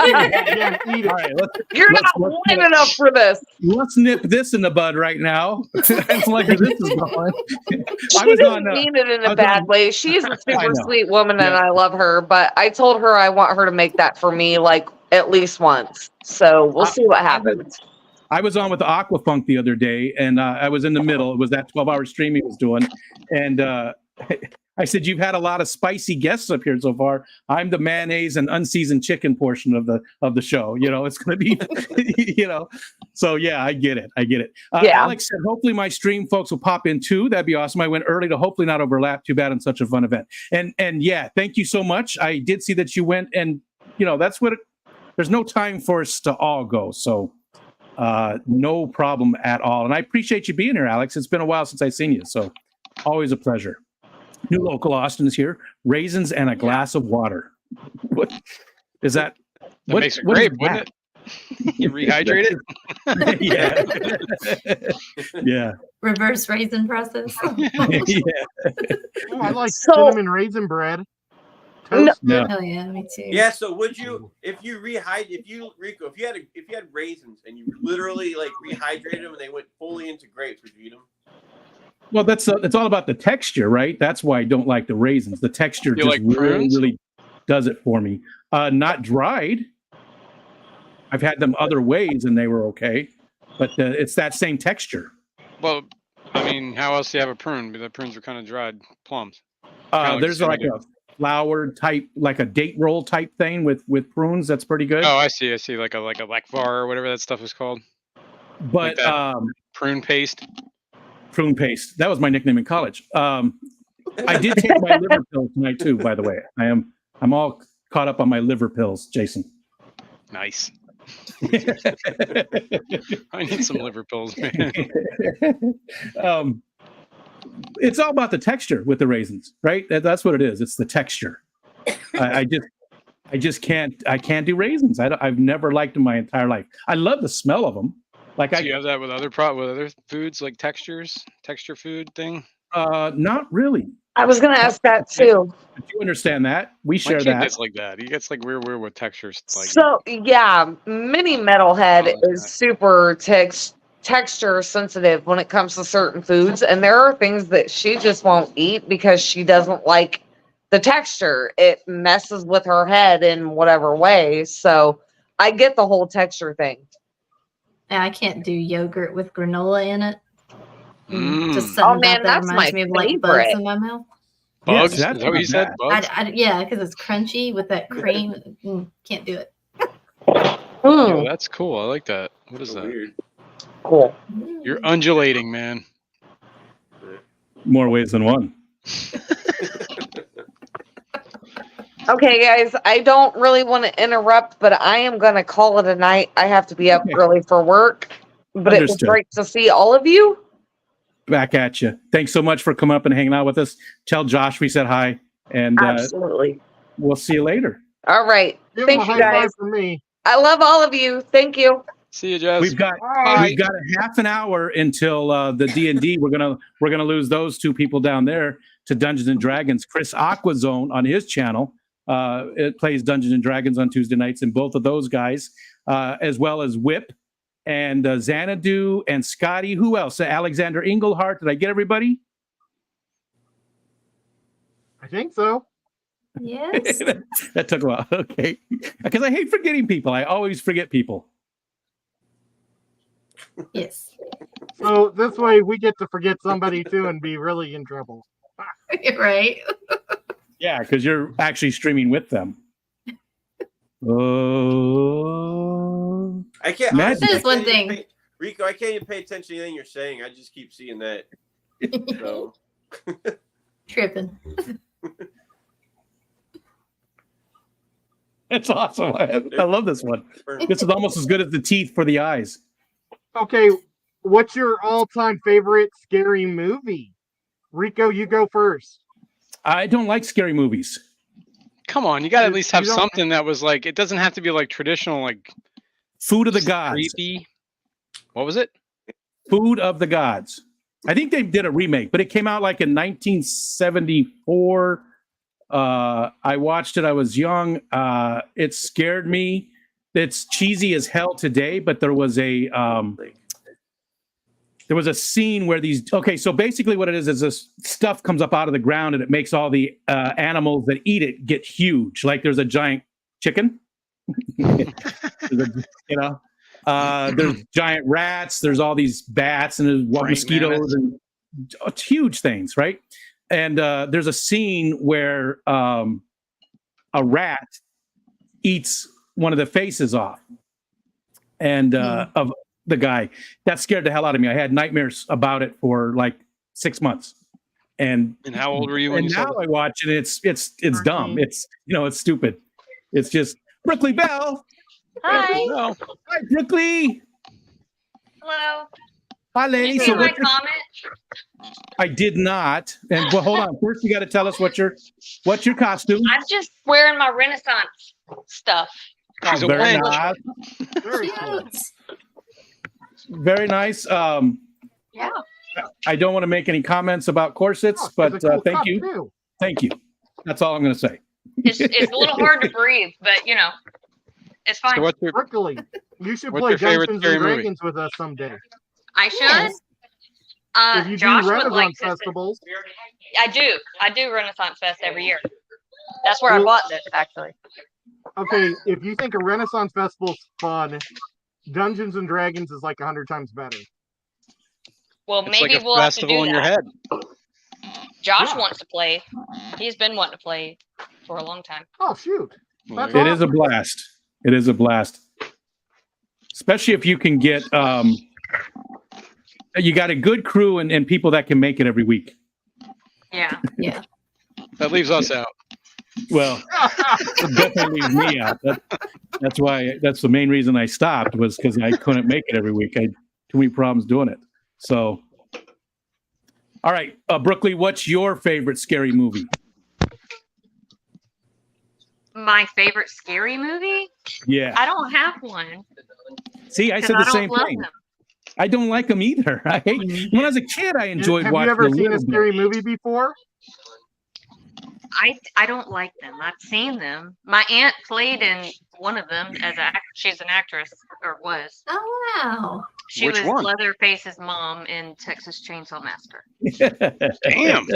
Yeah, eat it. All right, You're Let's- not let's- white enough for this. let's nip this in the bud right now. It's like where this is going. She I was didn't on. mean it in I a was bad on- way. She's a I super know. sweet woman and Yeah. I love her, but I told her I want her to make that for me like at least once. So we'll see what happens. I was on with the Aquafunk the other day, and I was in the middle. It was that 12-hour stream he was doing, and I said, "You've had a lot of spicy guests up here so far. I'm the mayonnaise and unseasoned chicken portion of the show. You know, it's going to be, you know." So yeah, I get it. Yeah. Alex said, "Hopefully my stream folks will pop in too. That'd be awesome. I went early to hopefully not overlap. Too bad on such a fun event." And yeah, thank you so much. I did see that you went, and you know that's what there's no time for us to all go. So no problem at all. And I appreciate you being here, Alex. It's been a while since I've seen you. So always a pleasure. New local Austin is here. Raisins and a glass of water. What is that? That makes it great, wouldn't it? You rehydrate it? Yeah. Reverse raisin process. Yeah. Oh, I like cinnamon raisin bread. Toasted. No. Oh yeah, me too. Yeah. So would you, if you had raisins and you literally like rehydrated them and they went fully into grapes, would you eat them? Well, it's all about the texture, right? That's why I don't like the raisins. The texture You just like really, prunes? really does it for me. Not dried. I've had them other ways and they were okay, but it's that same texture. Well, I mean, how else do you have a prune? The prunes are kind of dried plums. Kinda There's like cinnamon. a flowered type, like a date roll type thing with prunes. That's pretty good. Oh, I see. Like a lekvar or whatever that stuff is called. But like prune paste. Prune paste. That was my nickname in college. I did take my liver pills tonight too, by the way. I'm all caught up on my liver pills, Jason. Nice. I need some liver pills, man. It's all about the texture with the raisins, right? That's what it is. It's the texture. I just can't do raisins. I've never liked them my entire life. I love the smell of them. Like Do you have that with other foods like texture food thing? Not really. I was going to ask that too. Do you understand that? We My share kid that. gets like that. He gets like weird with textures. Like So yeah, Mini Metalhead Oh, is super texture sensitive when it comes to certain foods, and there are things that she just won't eat because she doesn't like the texture. It messes with her head in whatever way. So I get the whole texture thing. Yeah, I can't do yogurt with granola in it. Just mm. something Oh about man, that that's reminds my me of like bugs favorite. in my mouth. Bugs? Yes, Is that's that what you said? bad. Bugs? Yeah, because it's crunchy with that cream. Can't do it. Yo, Mm, that's cool. I like that. What is that? Weird. cool. You're undulating, man. More ways than one. Okay, guys, I don't really want to interrupt, but I am going to call it a night. I have to be up Okay. early for work, but it was Understood. great to see all of you. Back at you. Thanks so much for coming up and hanging out with us. Tell Josh we said hi, and Absolutely. we'll see you later. All right. Give him Thank a you, high five guys. from me. I love all of you. Thank you. See you, Jess. We've got Bye. a half an hour until the D&D. We're gonna lose those two people down there to Dungeons and Dragons. Chris Aquazone on his channel. It plays Dungeons and Dragons on Tuesday nights, and both of those guys, as well as Whip and Xanadu and Scotty. Who else? Alexander Engelhart. Did I get everybody? I think so. Yes. That took a while. Okay, because I hate forgetting people. I always forget people. Yes. So this way we get to forget somebody too and be really in trouble. Right. Yeah, because you're actually streaming with them. Oh, I can't. Imagine- honestly, I There's one can't even thing. pay- Rico, I can't even pay attention to anything you're saying. I just keep seeing that. So Tripping. that's awesome. I love this one. This is almost as good as the teeth for the eyes. Okay, what's your all-time favorite scary movie? Rico, you go first. I don't like scary movies. Come on, you got to at least have You don't- something that was like. It doesn't have to be like traditional, like Food of the Gods. creepy. What was it? Food of the Gods. I think they did a remake, but it came out like in 1974. I watched it. I was young. It scared me. It's cheesy as hell today, but there was a scene where these. Okay, so basically, what it is this stuff comes up out of the ground and it makes all the animals that eat it get huge. Like there's a giant chicken. There's giant rats. There's all these bats and there's Praying mosquitoes mantis. and huge things, right? And there's a scene where a rat eats one of the faces off, and of the guy. That scared the hell out of me. I had nightmares about it for like 6 months. And how old were you when and you saw now that? I watch it. It's dumb. It's it's stupid. It's just Brickley Bell. Hi. No. Hi, Brooklyn. Hello. Hi, Did lady. you see So my what? comment? I did not. And well, hold on. First, you got to tell us what's your costume. I'm just wearing my Renaissance stuff. She's a Very wench. nice. Very cool. Very nice. Yeah. I don't want to make any comments about corsets, Oh, but it's a cool thank cup, you. too. Thank you. That's all I'm going to say. It's a little hard to breathe, but you know, it's fine. So what's your Prickly. You should What's play your favorite Dungeons scary and movie? Dragons with us someday. I should. Yes. If you Josh do would like Renaissance to. festivals, I do Renaissance Fest every year. That's where I Well- bought this, actually. okay, if you think a Renaissance festival's fun, Dungeons and Dragons is like 100 times better. Well, it's like maybe a we'll have to festival do in your that. head. Josh Yeah. wants to play. He's been wanting to play for a long time. Oh, shoot. That's It is a awesome. blast. It is a blast. Especially if you can get you got a good crew and people that can make it every week. Yeah. Yeah. That leaves us out. Well, it definitely leaves me out. That's why. That's the main reason I stopped, was because I couldn't make it every week. I had too many problems doing it. So, all right, Brooklyn, what's your favorite scary movie? My favorite scary movie? Yeah. I don't have one. See, I 'cause said the I don't same love thing. them. I don't like them either. I hate. When I was a kid, I enjoyed Have watching. you ever a seen a little bit. scary movie before? I don't like them. I've seen them. My aunt played in one of them as she's an actress, or was. Oh wow. She Which was one? Leatherface's mom in Texas Chainsaw Massacre. Damn.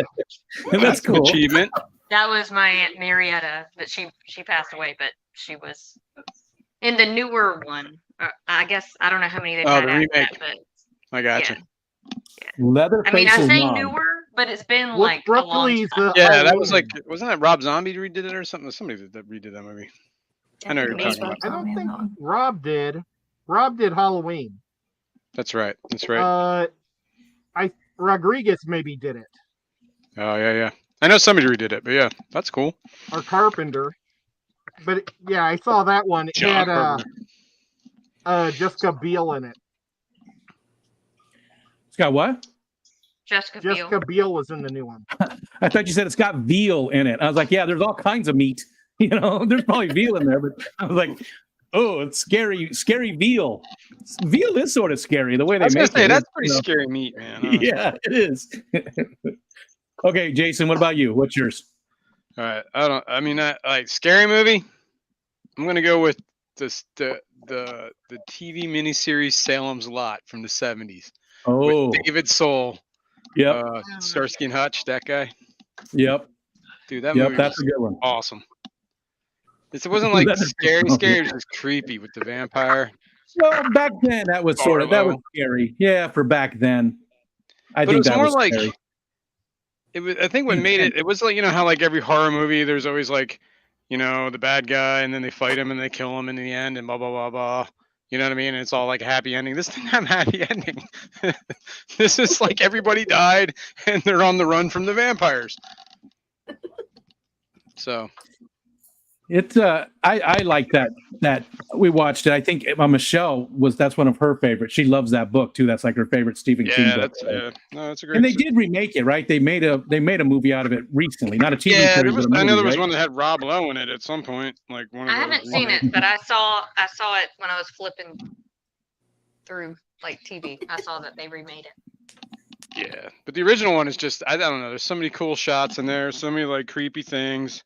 That's an cool. achievement. That was my Aunt Marietta, but she passed away, but she was in the newer one. I guess I don't know how many they've Oh, had the after remake. that, but I got you. I mean, I Leatherface's say mom. newer, but it's been What's like a long Brooklyn's time. Yeah, that was Halloween? like, wasn't that Rob Zombie who redid it or something? Somebody that redid that movie. I know what you're Maybe. talking about. I don't think Rob did. Rob did Halloween. That's right. That's right. Rodriguez maybe did it, Oh yeah. I know somebody redid it, but yeah, that's cool. or Carpenter. But yeah, I saw that one. It John had Carpenter. Jessica Biel in it. It's got what? Jessica Biel. Jessica Biel was in the new one. I thought you said it's got veal in it. I was like, yeah, there's all kinds of meat. You know, there's probably veal in there, but I was like, oh, it's scary veal. Veal is sort of scary the way I they was gonna make say it. that's It's, pretty you know, scary meat, man. honestly. Yeah, it is. Okay, Jason, what about you? What's yours? All right. I mean, like scary movie. I'm gonna go with this the TV miniseries Salem's Lot from the '70s Oh, with David Soul, yep, Starsky and Hutch, that guy. yep, Dude, that yep. movie That's was a good one. awesome. It wasn't like That's a scary. good one, Scary. yeah. It was just creepy with the vampire. Well, back then that was sort of that was Barlow. scary. Yeah, for back then, I But it think was that more was like scary. it was. I think what made it. It was like, you know how like every horror movie, there's always like, you know, the bad guy, and then they fight him and they kill him in the end, and blah blah blah blah. You know what I mean? And it's all like a happy ending. This didn't have a happy ending. This is like everybody died and they're on the run from the vampires. So It's I like that we watched it. I think Michelle that's one of her favorites. She loves that book too. That's like her favorite Stephen King yeah, book. that's no, that's a great. And they did remake it, right? They made a movie out of it recently, not a TV Yeah, series, there was. but a I movie, know there was right? one that had Rob Lowe in it at some point. Like one of I those. haven't seen it, but I saw it when I was flipping through like TV. I saw that they remade it. Yeah, but the original one is just I don't know. There's so many cool shots in there, so many like creepy things.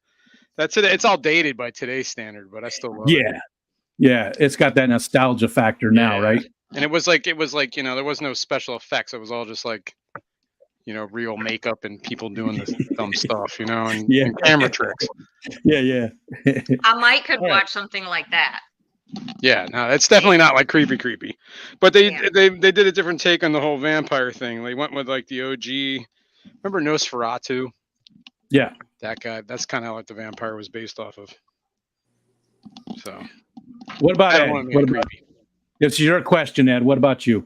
That's it. It's all dated by today's standard, but I still love it. Yeah. Yeah. It's got that nostalgia factor now, Yeah. right? And it was like you know, there was no special effects. It was all just like, you know, real makeup and people doing this dumb stuff, you know, and, Yeah. and camera tricks. Yeah. I could All right. watch something like that. Yeah, no, it's definitely not like creepy. But they Yeah. they did a different take on the whole vampire thing. They went with like the OG. Remember Nosferatu? Yeah. That guy. That's kind of like the vampire was based off of. So What about I don't Ed? want to What make it about, creepy. it's your question, Ed. What about you?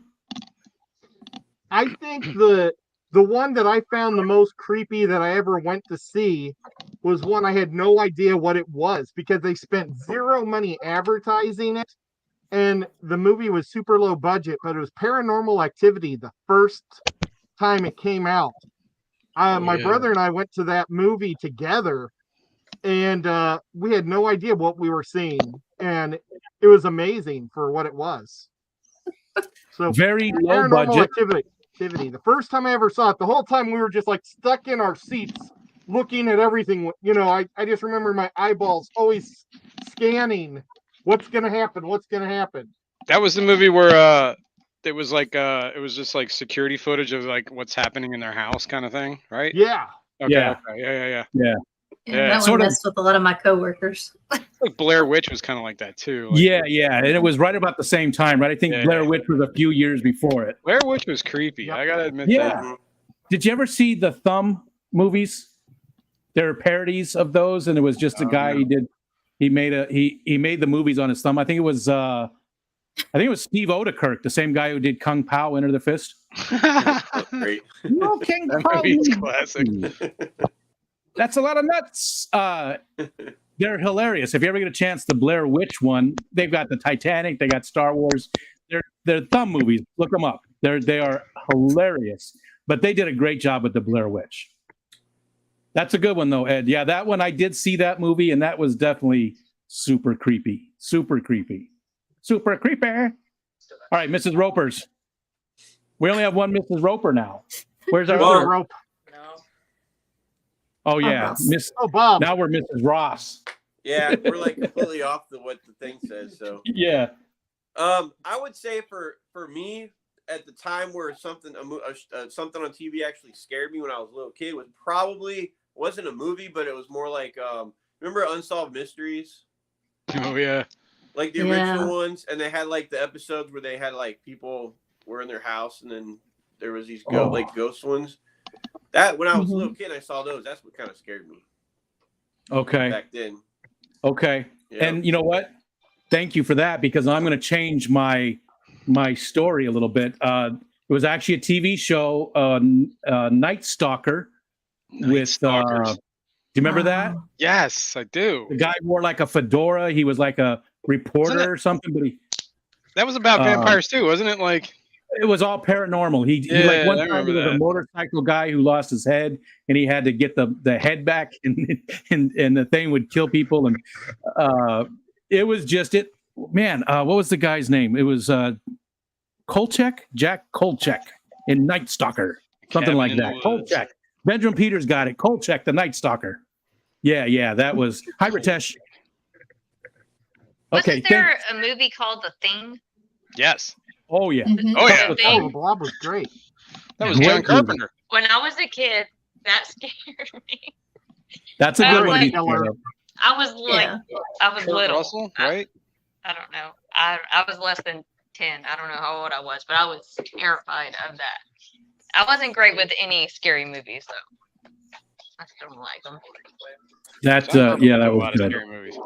I think the The one that I found the most creepy that I ever went to see was one I had no idea what it was because they spent zero money advertising it. And the movie was super low budget, but it was Paranormal Activity the first time it came out. My brother and I went to that movie together, and we had no idea what we were seeing. And it was amazing for what it was. So very low Paranormal budget. Activity. The first time I ever saw it, the whole time we were just like stuck in our seats looking at everything. You know, I just remember my eyeballs always scanning. What's gonna happen? What's gonna happen? That was the movie where it was like it was just like security footage of like what's happening in their house kind of thing, right? Yeah. Okay, Yeah. okay. Yeah. Yeah, that one Sort of- messed with a lot of my coworkers. Like Blair Witch was kind of like that too. Like, Yeah, and it was right about the same time, right? I think Yeah. Blair Witch was a few years before it. Blair Witch was creepy. Yep. I gotta admit Yeah. that. Did you ever see the Thumb movies? There are parodies of those, and it was just a guy. No. He made the movies on his thumb. I think it was Steve Odekirk, the same guy who did Kung Pao, Enter the Fist. That's great. No, King That Pao. movie's classic. That's a lot of nuts. They're hilarious. If you ever get a chance, the Blair Witch one, they've got the Titanic, they got Star Wars. They're thumb movies. Look them up. They are hilarious. But they did a great job with the Blair Witch. That's a good one though, Ed. Yeah, that one I did see that movie, and that was definitely super creepy. Super creepy. Super creepy. All right, Mrs. Ropers. We only have one Mrs. Roper now. Where's our There's other? the rope. No. Oh yeah, Ross. Miss. Oh, Bob. Now we're Mrs. Ross. Yeah, we're like completely off what the thing says. So, Yeah. I would say for me at the time where something something on TV actually scared me when I was a little kid was probably wasn't a movie, but it was more like remember Unsolved Mysteries, Oh yeah. like the Yeah. original ones, and they had like the episodes where they had like people were in their house and then there was these like ghost ones. That when I was a little kid, I saw those. That's what kind of scared me Okay. back then. Okay. Yeah. And you know what? Thank you for that, because I'm going to change my story a little bit. It was actually a TV show, Night Stalker. Night Stalkers. Do you remember that? Yes, I do. The guy wore like a fedora. He was like a reporter or something, but That was about vampires too, wasn't it? Like it was all paranormal. He Yeah, like one I time he remember was a that. motorcycle guy who lost his head, and he had to get the head back, and the thing would kill people, and it was just it. Man, what was the guy's name? It was Kolchak, Jack Kolchak in Night Stalker, something Cabin like in the that. Woods. Kolchak. Benjamin Peters got it. Kolchak, the Night Stalker. Yeah, that was. Hi, Ritesh. Okay. Wasn't there a movie called The Thing? yes. Oh yeah. Mhm. Oh yeah. The Oh, Thing. Blob was great. That was Great John movie. Carpenter. When I was a kid, that scared me. That's a Oh, good one. like- to be scared of. I was like, Yeah. I was Kurt little. Russell, right? I don't know. I was less than 10. I don't know how old I was, but I was terrified of that. I wasn't great with any scary movies, though. I still don't like them. That I don't yeah, know that a was lot of good. scary movies.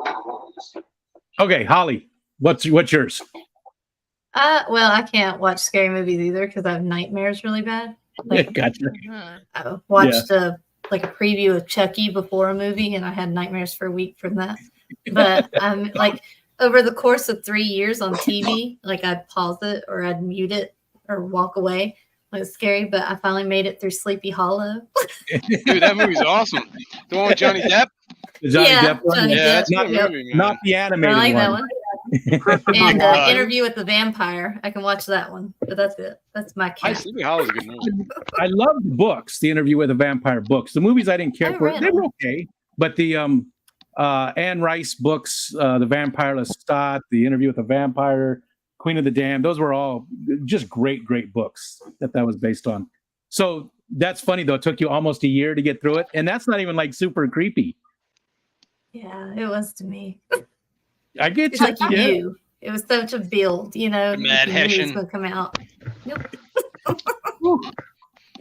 Okay, Holly, what's yours? Well, I can't watch scary movies either because I have nightmares really bad. Like, Gotcha. I watched a preview of Chucky before a movie, and I had nightmares for a week from that. But I'm like over the course of 3 years on TV, like I'd pause it or I'd mute it or walk away. It was scary, but I finally made it through Sleepy Hollow. Dude, that movie's awesome. The one with Johnny Depp. The Johnny Yeah, Depp one? Johnny Yeah, Depp. that's a good Yep. movie, man. Not the I animated like that one. one. Christopher And Nolan. Interview with the Vampire. I can watch that one, but that's it. That's my cat. Sleepy Hollow's a good movie. I love the books, the Interview with a Vampire books. The movies I didn't care I for. read They were them. okay, but the Anne Rice books, The Vampire Lestat, The Interview with a Vampire, Queen of the Damned, those were all just great books that was based on. So that's funny though. It took you almost a year to get through it, and that's not even like super creepy. Yeah, it was to me. I get It's you. like you Yeah. knew. It was such a build, you know. Mad you knew it was Hessian. going to come out. Yep.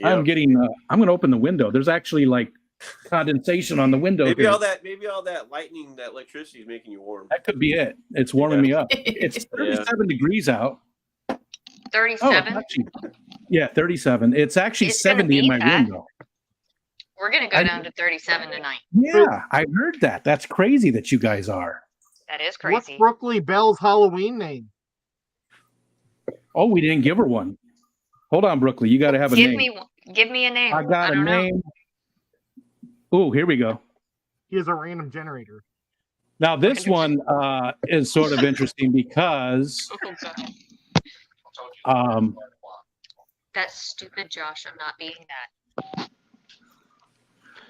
I'm getting. I'm going to open the window. There's actually like condensation on the window. Maybe here. all that lightning, that electricity is making you warm. That could be it. It's warming me up. It's 37 degrees out. 37. Actually, yeah, 37. It's actually It's gonna 70 in be my that. room, though. We're gonna go down to 37 tonight. Yeah, I heard that. That's crazy that you guys are. That is What's crazy. Brooklyn Bell's Halloween name? Oh, we didn't give her one. Hold on, Brooklyn. You got to have a Give name. me one. Give me a name. I got a don't know. name. Oh, here we go. He has a random generator. Now, this one is sort of interesting because Oh, God. That's stupid, Josh. I'm not being that.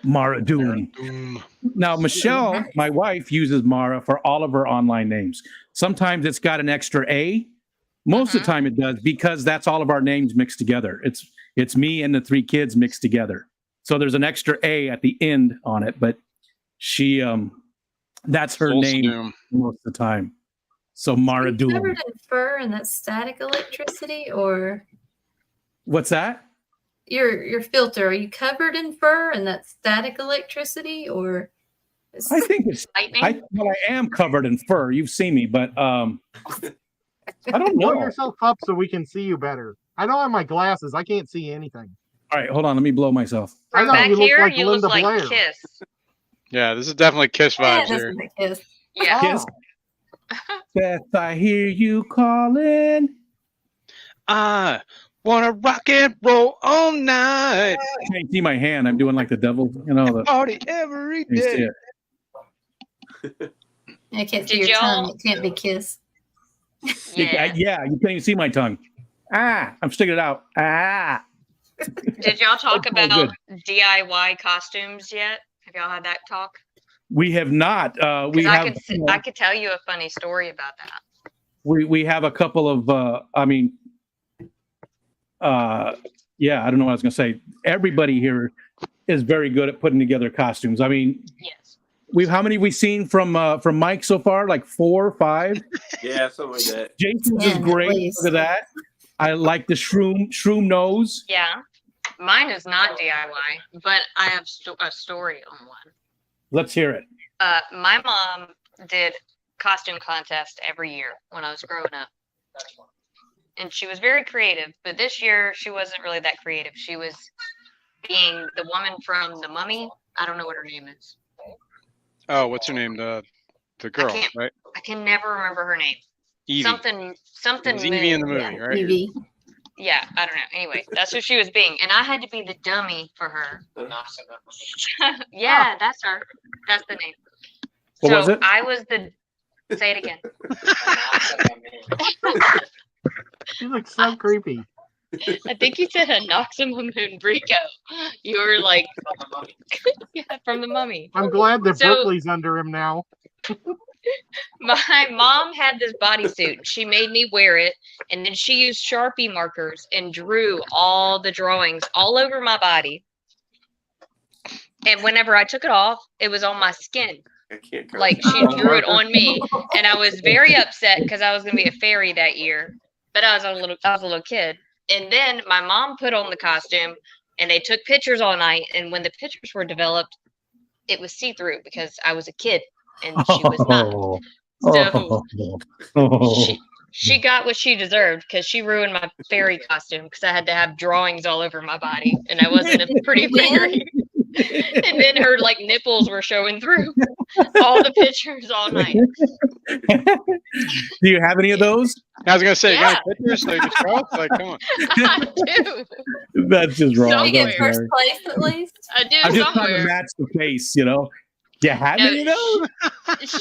Mara Doom. Now, Michelle, my wife, uses Mara for all of her online names. Sometimes it's got an extra A. Most of the time it does, because that's all of our names mixed together. It's me and the 3 kids mixed together. So there's an extra A at the end on it, but she that's her name Doom. most of the time. So Mara Doom. Covered in fur and that's static electricity, or What's that? your filter? Are you covered in fur and that's static electricity, or? I think it's Lightning? I am covered in fur. You've seen me, but I don't Blow know. yourself up so we can see you better. I don't have my glasses. I can't see anything. All right, hold on. Let me blow myself. I From thought back you looked here, like you look Linda like Blair. Kiss. Yeah, this is definitely Kiss Yeah, vibes that's here. what it is. Yeah. Kiss. Beth, I hear you calling. I wanna rock and roll all night. You can't see my hand. I'm doing like the devil, the Party every you see day. it. I can't see Did your y'all- tongue. It can't be kiss. Yeah. Yeah, you can't even see my tongue. I'm sticking it out. Did y'all talk Oh, about DIY costumes yet? Have y'all had that talk? We have not. We 'Cause have. I could tell you a funny story about that. We have a couple of. Yeah, I don't know what I was going to say. Everybody here is very good at putting together costumes. I mean, Yes. how many have we seen from Mike so far? Like 4 or 5. Yeah, something like that. Jason's 10 is at great. least. Look at that. I like the shroom nose. Yeah. Mine is not DIY, but I have a story on one. Let's hear it. My mom did costume contest every year when I was growing up. And she was very creative, but this year she wasn't really that creative. She was being the woman from The Mummy. I don't know what her name is. Oh, what's her name? The girl, can't- right? I can never remember her name. Evie. Something It was Evie in the Moon. movie, right? Evie. Yeah, I don't know. Anyway, that's who she was being, and I had to be the dummy for her. Yeah, that's her. That's the name. What so was it? I was the. Say it again. She looks so creepy. I think you said a Noxima Moonbrico. You were like, yeah, from The Mummy. I'm glad that So- Brooklyn's under him now. My mom had this bodysuit. She made me wear it, and then she used Sharpie markers and drew all the drawings all over my body. And whenever I took it off, it was on my skin. I can't. Like she drew it on me, and I was very upset because I was gonna be a fairy that year. But I was a little kid. And then my mom put on the costume, and they took pictures all night. And when the pictures were developed, it was see through because I was a kid and she was not. So she got what she deserved because she ruined my fairy costume because I had to have drawings all over my body, and I wasn't a pretty fairy. And then her like nipples were showing through all the pictures all night. Do you have any of those? I was gonna say, you Yeah. got pictures so you can show us? Like, come on. I do. That's just wrong. So You good. get first place at least. I do I'm just trying to somewhere. match the face, Do you have No, any of those?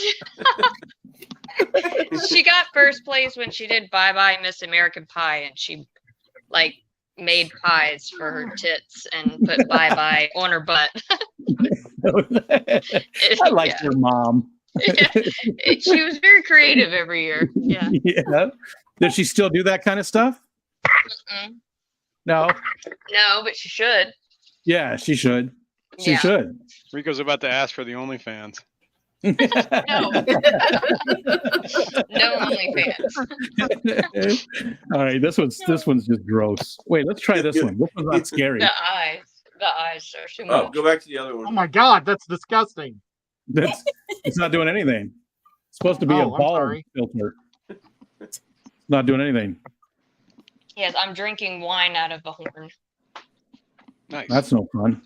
She got first place when she did Bye Bye Miss American Pie, and she like made pies for her tits and put bye bye on her butt. I like Yeah. your mom. She was very creative every year. Yeah. Yeah. Does she still do that kind of stuff? Mm-mm. No. No, but she should. Yeah, she should. She Yeah. should. Rico's about to ask for the OnlyFans. No. No OnlyFans. All right, this one's just gross. Wait, let's try this one. This one's not scary. The eyes are too Oh, much. go back to the other Oh one. my god, that's disgusting. It's not doing anything. It's supposed to be a Oh, I'm ball sorry. filter. It's not doing anything. Yes, I'm drinking wine out of a horn. Nice. That's no fun.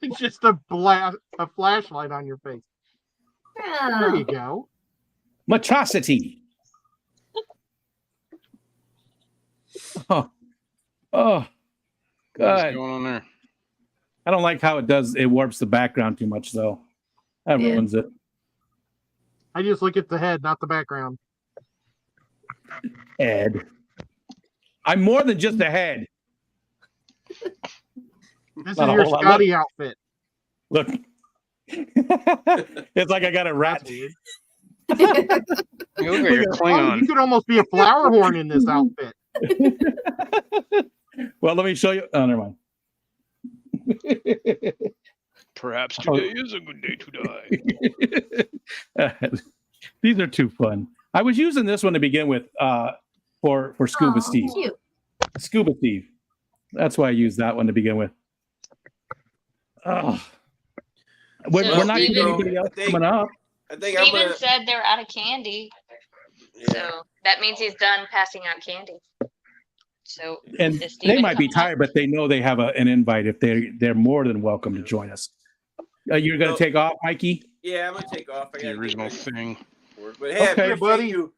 It's just a flashlight on your face. There you go. Matrosity. Oh, What's God. going on there? I don't like how it does. It warps the background too much, though. That ruins it. I just look at the head, not the background. Ed. I'm more than just a head. This Not is a your whole lot. Scotty outfit. Look. It's like I got a rat. You look like a Oh, Klingon. you could almost be a flower horn in this outfit. Well, let me show you. Oh, never mind. Perhaps today is a good day to die. These are too fun. I was using this one to begin with for Scuba Steve. Cute. Scuba Steve. That's why I used that one to begin with. Oh. We're not getting Steven, anybody else coming up. I think I'm Steven gonna. said they're out of candy. Yeah. So that means he's done passing out candy. So And is they Steven might be coming up? tired, but they know they have an invite. If they're more than welcome to join us. You're going to take off, Mikey? Yeah, I'm gonna take off. I The gotta original get ready thing. for work. But hey, I Okay, appreciate buddy. you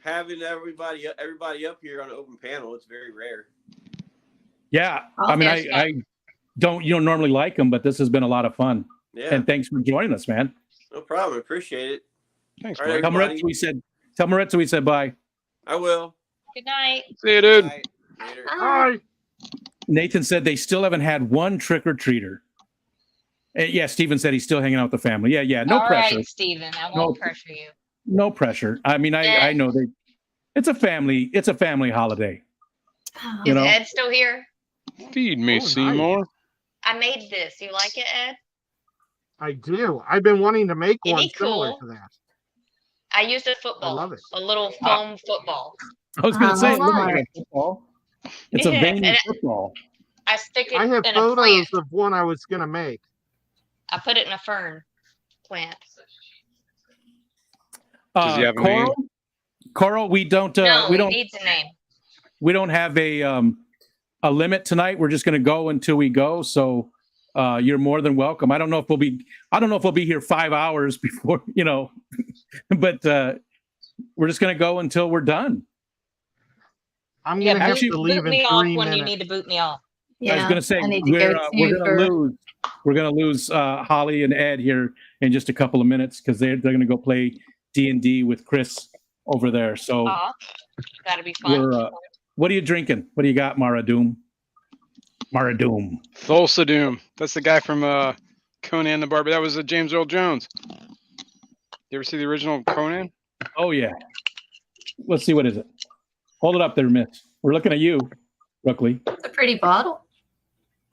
having everybody up here on an open panel. It's very rare. Yeah. Oh, I mean, yes, I don't normally like them, but this has been a lot of fun. Yeah, And thanks for joining us, man. no problem. Appreciate it. Thanks, All right, Mike. Tell everybody. Maritza we said bye. I will. Good night. See you, dude. Bye. Later. Hi. Nathan said they still haven't had one trick-or-treater. Yeah, Steven said he's still hanging out with the family. Yeah. No All pressure. right, Steven. I No. won't pressure you. No pressure. I mean, I know it's a family holiday. Oh, You Is know? Ed still here? Feed me, Oh, nice. Seymour. I made this. You like it, Ed? I do. I've been wanting to make Isn't one he similar cool? to that. I used a football. love it. A little foam football. I was going to say, it Oh, looks like nice. a football. It's a Yeah, veiny and football. I stick it I have in a photos plant. of one I was going to make. I put it in a fern plant. Does he have a name? Coral, we don't No, we it don't needs a name. we don't have a limit tonight. We're just going to go until we go. So you're more than welcome. I don't know if we'll be here 5 hours before, but we're just going to go until we're done. I'm Yeah, going to have boot to leave me in off 3 when you minutes. need to boot me off. yeah. I was going to say I need to we're go going to lose Holly and Ed here in just a couple of minutes because they're going to go play D&D with Chris over there. So Aw, that'll be fun. we're what are you drinking? What do you got, Mara Doom? Mara Doom. Thulsa Doom. That's the guy from Conan the Barber. That was James Earl Jones. You ever see the original Conan? Oh yeah. Let's see, what is it? Hold it up there, Miss. We're looking at you, Brookley. It's a pretty bottle.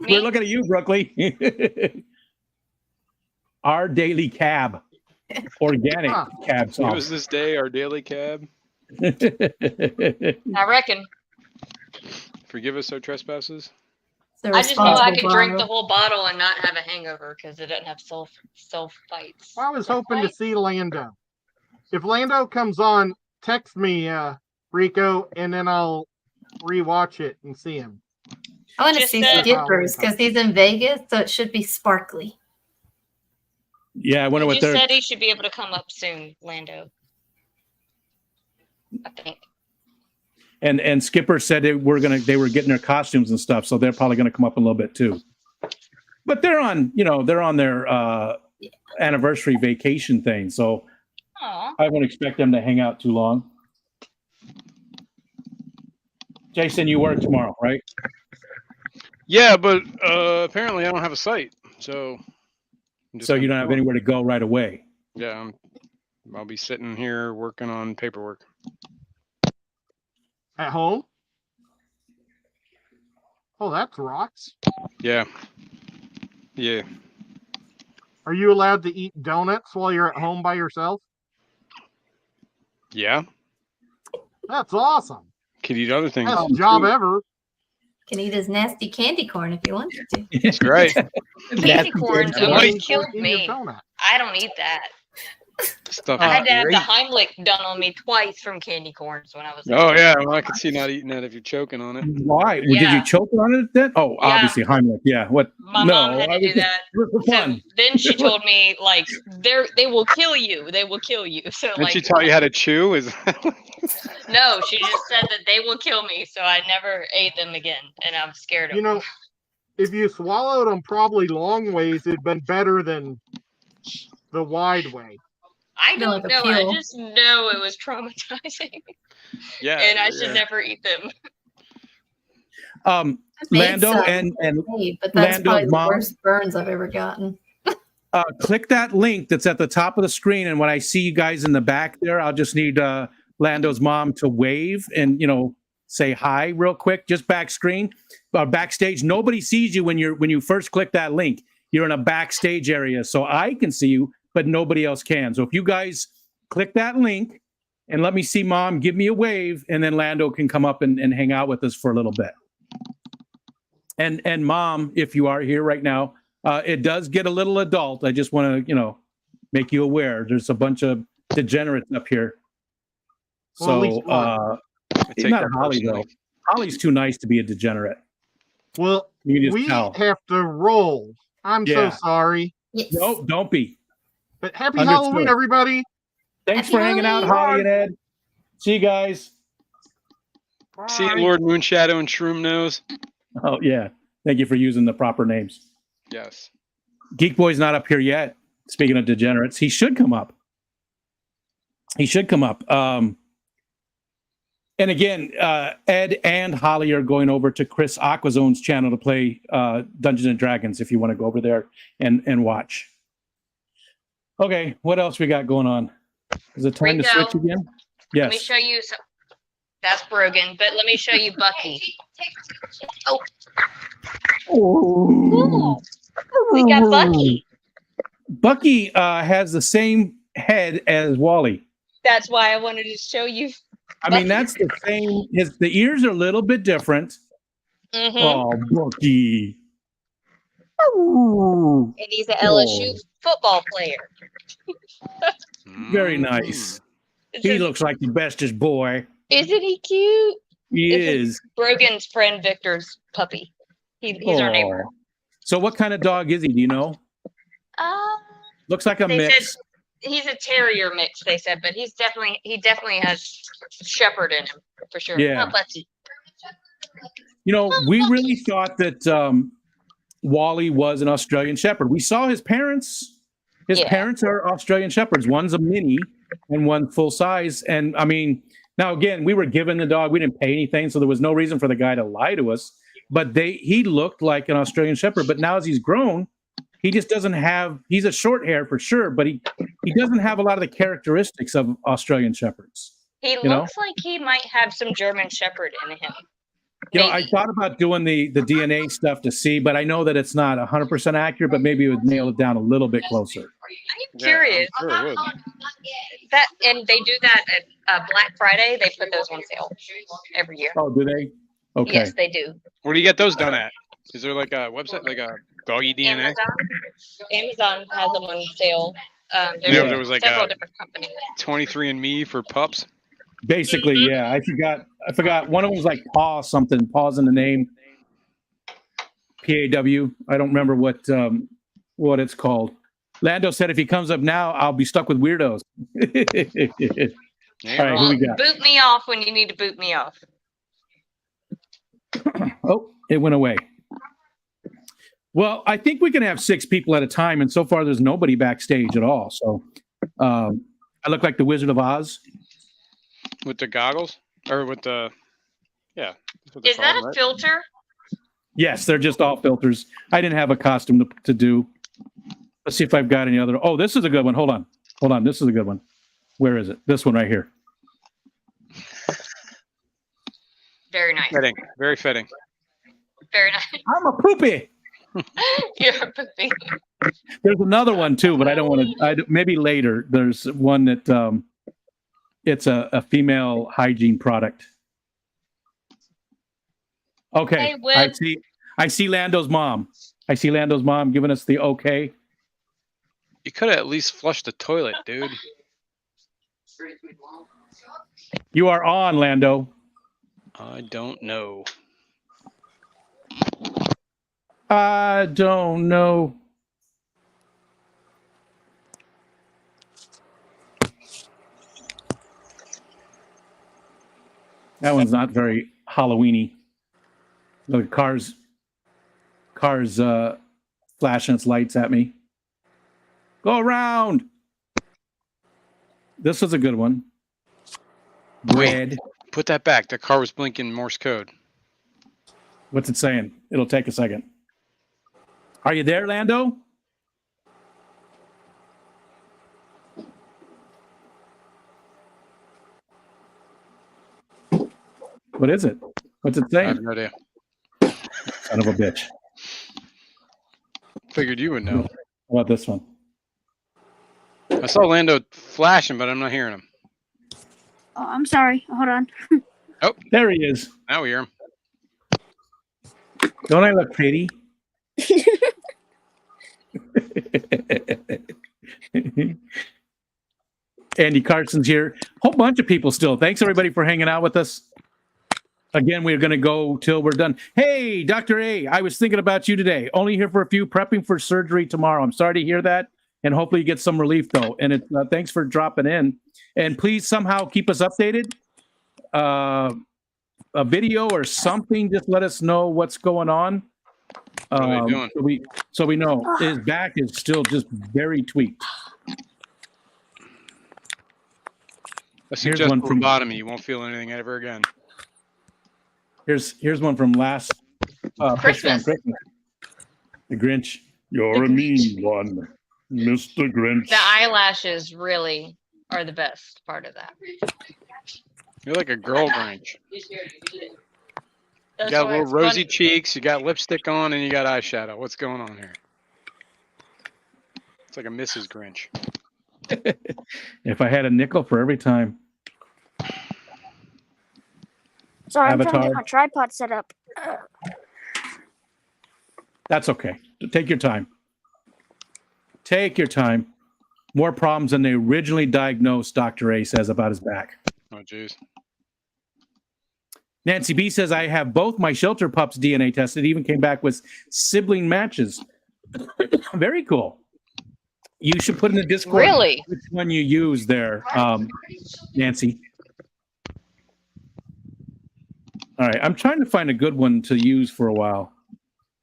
We're looking at you, Brookley. Our daily cab. Organic cab It song. was this day, our daily cab. I reckon. Forgive us our trespasses. It's a I just knew I responsible could drink the bottle. whole bottle and not have a hangover because it doesn't have sulfites. I was hoping to see Lando. If Lando comes on, text me, Rico, and then I'll rewatch it and see him. I want to Just see said- Skippers because he's in Vegas, so it should be sparkly. Yeah, I wonder You what they're. said he should be able to come up soon, Lando. I think. And Skipper said they were getting their costumes and stuff, so they're probably gonna come up a little bit too. But they're on their anniversary vacation thing, so Aw. I won't expect them to hang out too long. Jason, you work tomorrow, right? Yeah, but apparently I don't have a site, so. I'm just So you gonna don't have go. anywhere to go right away. Yeah, I'll be sitting here working on paperwork. At home? Oh, that's rocks. Yeah. Yeah. Are you allowed to eat donuts while you're at home by yourself? Yeah. That's awesome. Could eat other things. Best job ever. Can eat his nasty candy corn if you wanted to. That's right. Candy corn Nasty almost candy killed Eat your me. donut. I don't eat that. Stuff I is had to have the great. Heimlich done on me twice from candy corns when I was. Oh yeah, well I could see not eating that if you're choking on it. Why? Did you Yeah. choke on it then? Oh, Yeah. obviously Heimlich. Yeah. What? My no, mom had I to do was just- that. it was for So fun. then she told me like they will kill you. They will kill you. So Did like she taught you how to chew? Is no, she just said that they will kill me. So I never ate them again, and I'm scared of You know, them. if you swallowed them probably long ways, it'd been better than the wide way. I Feel don't like a know. I peel. just know it was traumatizing, yeah. and I should never eat them. I made Lando some and today, but that's Lando's probably the mom. worst burns I've ever gotten. Click that link that's at the top of the screen, and when I see you guys in the back there, I'll just need Lando's mom to wave and say hi real quick, just backstage. Nobody sees you when you first click that link. You're in a backstage area, so I can see you, but nobody else can. So if you guys click that link and let me see mom, give me a wave, and then Lando can come up and hang out with us for a little bit. And mom, if you are here right now, it does get a little adult. I just want to, make you aware. There's a bunch of degenerates up here. Well, at least So, one. take not that Holly personally. though. Holly's too nice to be a degenerate. Well, You can just we tell. have to roll. I'm so Yeah. sorry. Yes. No, don't be. But happy Understood. Halloween, everybody. Thanks Happy for hanging out, Halloween. Holly and Ed. See you guys. See you, Bye. Lord Moonshadow and Shroom Nose. Oh yeah. Thank you for using the proper names. Yes. Geek Boy's not up here yet. Speaking of degenerates, he should come up. And again, Ed and Holly are going over to Chris Aquazone's channel to play Dungeons and Dragons if you want to go over there and watch. Okay, what else we got going on? Is it time to Rico, switch again? Let me Yes. show you some. That's Brogan, but let me show you Bucky. Oh, Ooh. we got Bucky. Bucky has the same head as Wally. That's why I wanted to show you. I mean, that's the same. The ears are a little bit different. Mm-hmm. Oh, Bucky. And he's an LSU football player. Very nice. He looks like the bestest boy. Isn't he cute? He This is. Brogan's friend Victor's puppy. He's our neighbor. Aw. So what kind of dog is he? Do you know? Looks like a They mix. said he's a terrier mix. They said, but he definitely has shepherd in him for sure. Yeah. Oh, Bucky. We really thought that Wally was an Australian Shepherd. We saw his parents. His Yeah. parents are Australian Shepherds. One's a mini and one full size. And I mean, now again, we were given the dog. We didn't pay anything, so there was no reason for the guy to lie to us. But he looked like an Australian Shepherd. But now as he's grown, he just doesn't have. He's a short hair for sure, but he doesn't have a lot of the characteristics of Australian Shepherds. He looks like he might have some German shepherd in him. I Maybe. thought about doing the DNA stuff to see, but I know that it's not 100% accurate, but maybe it would nail it down a little bit closer. I'm curious. Sure it would. That and they do that at Black Friday. They put those on sale every year. Oh, do they? Okay. Yes, they do. Where do you get those done at? Is there like a website, like a doggy DNA? Amazon has them on sale. Yeah, there was like several a different companies. 23andMe for pups. Basically, yeah. I forgot. One of them was like Paw something. Paw's in the name. PAW. I don't remember what it's called. Lando said if he comes up now, I'll be stuck with weirdos. All right, who we got? Boot me off when you need to boot me off. Oh, it went away. Well, I think we can have 6 people at a time, and so far there's nobody backstage at all. So I look like the Wizard of Oz. With the goggles? Or with the... Yeah. Is that a filter? Yes, they're just all filters. I didn't have a costume to do. Let's see if I've got any other. Oh, this is a good one. Hold on. This is a good one. Where is it? This one right here. Very nice. Fitting. Very fitting. Very nice. I'm a poopy. You're a poopy. There's another one too, but I don't want to. Maybe later. There's one that it's a female hygiene product. Okay, Hey, Whip. I see Lando's mom. I see Lando's mom giving us the okay. You could have at least flushed the toilet, dude. You are on, Lando. I don't know. I don't know. That one's not very Halloweeny. Look, cars flashing its lights at me. Go around. This was a good one. Bread. Put that back. The car was blinking Morse code. What's it saying? It'll take a second. Are you there, Lando? What is it? What's it I saying? have no idea. Son of a bitch. Figured you would know. How about this one? I saw Lando flashing, but I'm not hearing him. Oh, I'm sorry. Hold on. Oh, there he is. Now we hear him. Don't I look pretty? Andy Carson's here. Whole bunch of people still. Thanks everybody for hanging out with us. Again, we're going to go till we're done. Hey, Dr. A, I was thinking about you today. Only here for a few, prepping for surgery tomorrow. I'm sorry to hear that, and hopefully you get some relief, though. And it's thanks for dropping in. And please somehow keep us updated. A video or something, just let us know what's going on. What are they doing? So we know. His back is still just very tweaked. I suggest lobotomy. You won't feel anything ever again. Here's one from last Christmas. The Grinch. You're a mean one, Mr. Grinch. The eyelashes really are the best part of that. You're like a girl Grinch. You That's got why little it's rosy funny. cheeks, you got lipstick on, and you got eyeshadow. What's going on here? It's like a Mrs. Grinch. If I had a nickel for every time. Sorry, I'm trying to Avatar. get my tripod set up. That's okay. Take your time. Take your time. More problems than they originally diagnosed, Dr. A says about his back. Oh, jeez. Nancy B says, I have both my shelter pups DNA tested, even came back with sibling matches. Very cool. You should put in the Discord Really? which one you use there, Nancy. All right, I'm trying to find a good one to use for a while.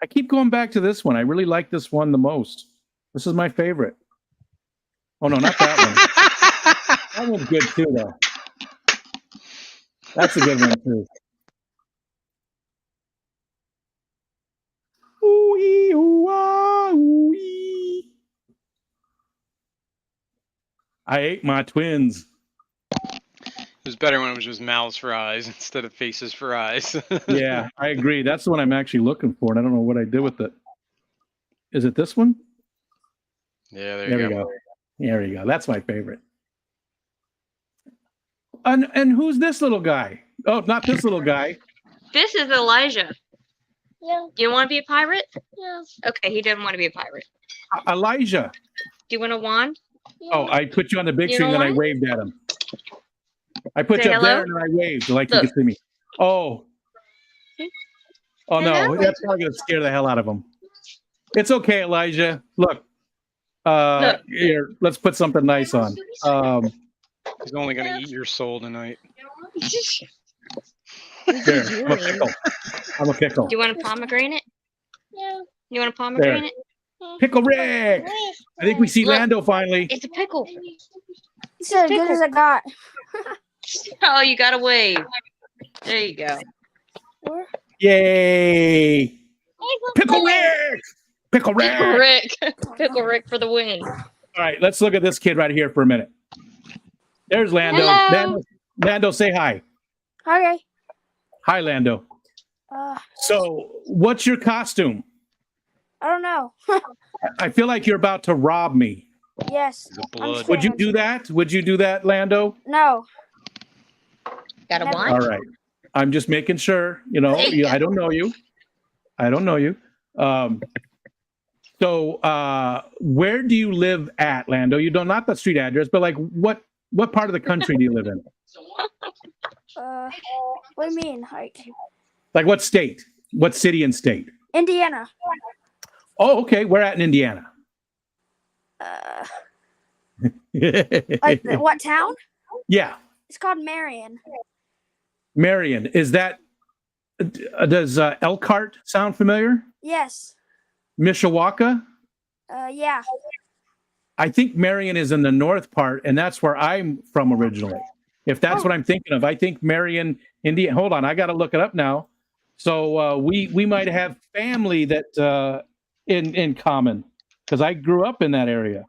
I keep going back to this one. I really like this one the most. This is my favorite. Oh, no, not that one. That one's good too, though. That's a good one, too. Ooh-ee, ooh-ah, ooh-ee. I ate my twins. It was better when it was just mouths for eyes instead of faces for eyes. Yeah, I agree. That's the one I'm actually looking for, and I don't know what I did with it. Is it this one? Yeah, there we you go. go. There we go. That's my favorite. And who's this little guy? Oh, not this little guy. This is Elijah. Yeah. You want to be a pirate? Yeah. Okay, he didn't want to be a pirate. Elijah. Do you want a wand? Oh, I put you on the big You screen, know then I what? waved at him. I put Say you up hello? there, and then I waved like you Look. could see me. Oh. Oh, no. Hello? That's probably going to scare the hell out of him. It's okay, Elijah. Look. Look. Here, let's put something nice on. He's only going to eat your soul tonight. There, I'm a pickle. I'm a pickle. Do you want a pomegranate? Yeah. You want a pomegranate? Pickle Rick. I think we see Look. Lando finally. It's a pickle. It's as good as I got. Oh, you got to wave. There you go. Where? Yay! Pickle Rick! Pickle Rick! Pickle Rick. Pickle Rick for the win. All right, let's look at this kid right here for a minute. There's Lando. Hello. Lando, say hi. Okay. Hi, Lando. So, what's your costume? I don't know. I feel like you're about to rob me. Yes. Blood. Would you do that? Would you do that, Lando? No. Got a Never. wand? All right. I'm just making sure. You know, There you go. I don't know you. I don't know you. So, where do you live at, Lando? You don't, not the street address, but like what part of the country do you live in? What do you mean? Like what state? What city and state? Indiana. Oh, okay. We're at in Indiana. What town? Yeah, It's called Marion. Marion. Is that? Does Elkhart sound familiar? Yes. Mishawaka? Yeah. I think Marion is in the north part, and that's where I'm from originally. If that's what I'm thinking of, I think Marion, Indiana. Hold on, I got to look it up now. So we might have family that in common because I grew up in that area.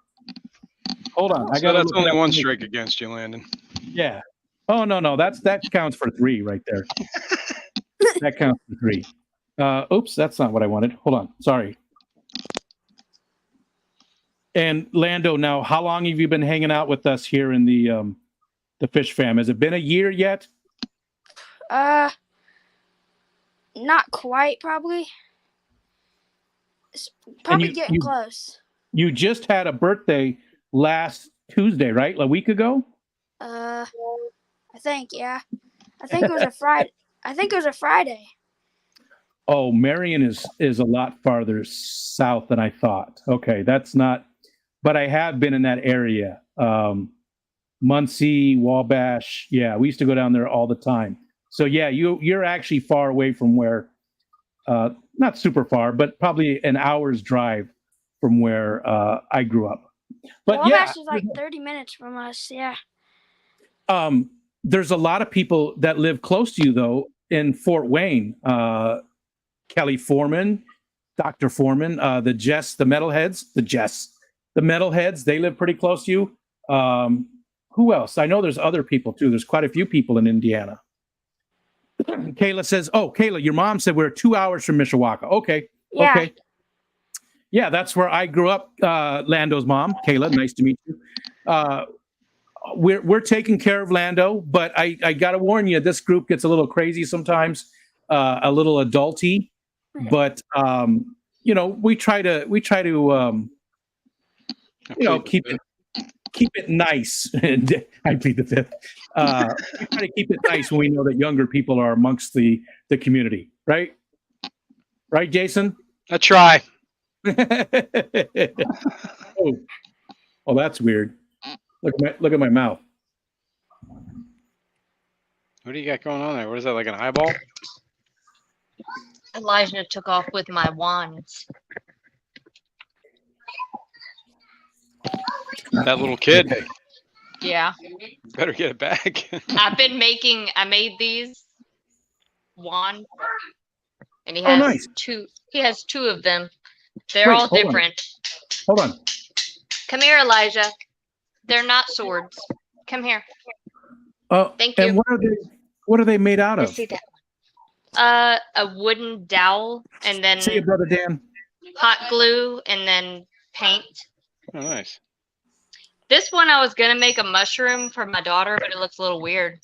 Hold on, I got. So that's only one strike against you, Landon. Yeah. Oh no, that counts for 3 right there. That counts for 3. Oops, that's not what I wanted. Hold on, sorry. And Lando, now, how long have you been hanging out with us here in the Fish Fam? Has it been a year yet? Not quite, probably. It's probably getting close. You just had a birthday last Tuesday, right? A week ago? I think, yeah. I think it was a Friday. Oh, Marion is a lot farther south than I thought. Okay, that's not. But I have been in that area. Muncie, Wabash. Yeah, we used to go down there all the time. So yeah, you're actually far away from where, not super far, but probably an hour's drive from where I grew up. But Wabash is like 30 minutes from us. Yeah. There's a lot of people that live close to you though in Fort Wayne. Kelly Foreman, Dr. Foreman, the Metalheads, they live pretty close to you. Who else? I know there's other people too. There's quite a few people in Indiana. Kayla says, Kayla, your mom said we're 2 hours from Mishawaka. Okay. Yeah. Okay. Yeah, that's where I grew up. Lando's mom, Kayla, nice to meet you. We're taking care of Lando, but I got to warn you, this group gets a little crazy sometimes, a little adulty. But we try to keep it nice. I plead the fifth. We try to keep it nice when we know that younger people are amongst the community, right? Right, Jason? I try. Oh, that's weird. Look at my mouth. What do you got going on there? What is that, like an eyeball? Elijah took off with my wands. That little kid. Yeah. Better get it back. I made these wands. And he Oh, has nice. He has 2 of them. They're all different. Hold on. Come here, Elijah. They're not swords. Come here. Oh, Thank you. And what are they made out of? Let's see that. A wooden dowel, and then See you, brother Dan. hot glue, and then paint. Oh, nice. This one I was gonna make a mushroom for my daughter, but it looks a little weird.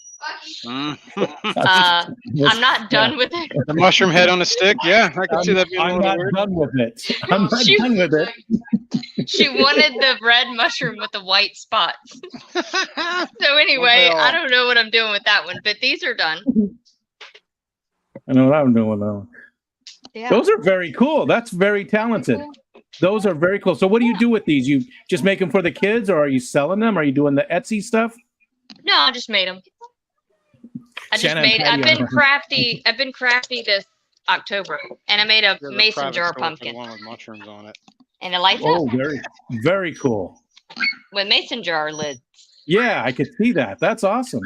I'm not done with it. The mushroom head on a stick. Yeah, I can see that being a I'm little not weird. done with it. I'm not done with it. She wanted the red mushroom with the white spots. So anyway, I don't know what I'm doing with that one, but these are done. I know what I'm doing with that one. Yeah. Those are very cool. That's very talented. Those are very cool. So what do you do with these? You just make them for the kids, or are you selling them? Are you doing the Etsy stuff? No, I just made them. I've been crafty this October, and I made a mason jar pumpkin. One with mushrooms on it. And a light Oh, very, very cool. with mason jar lids. Yeah, I could see that. That's awesome.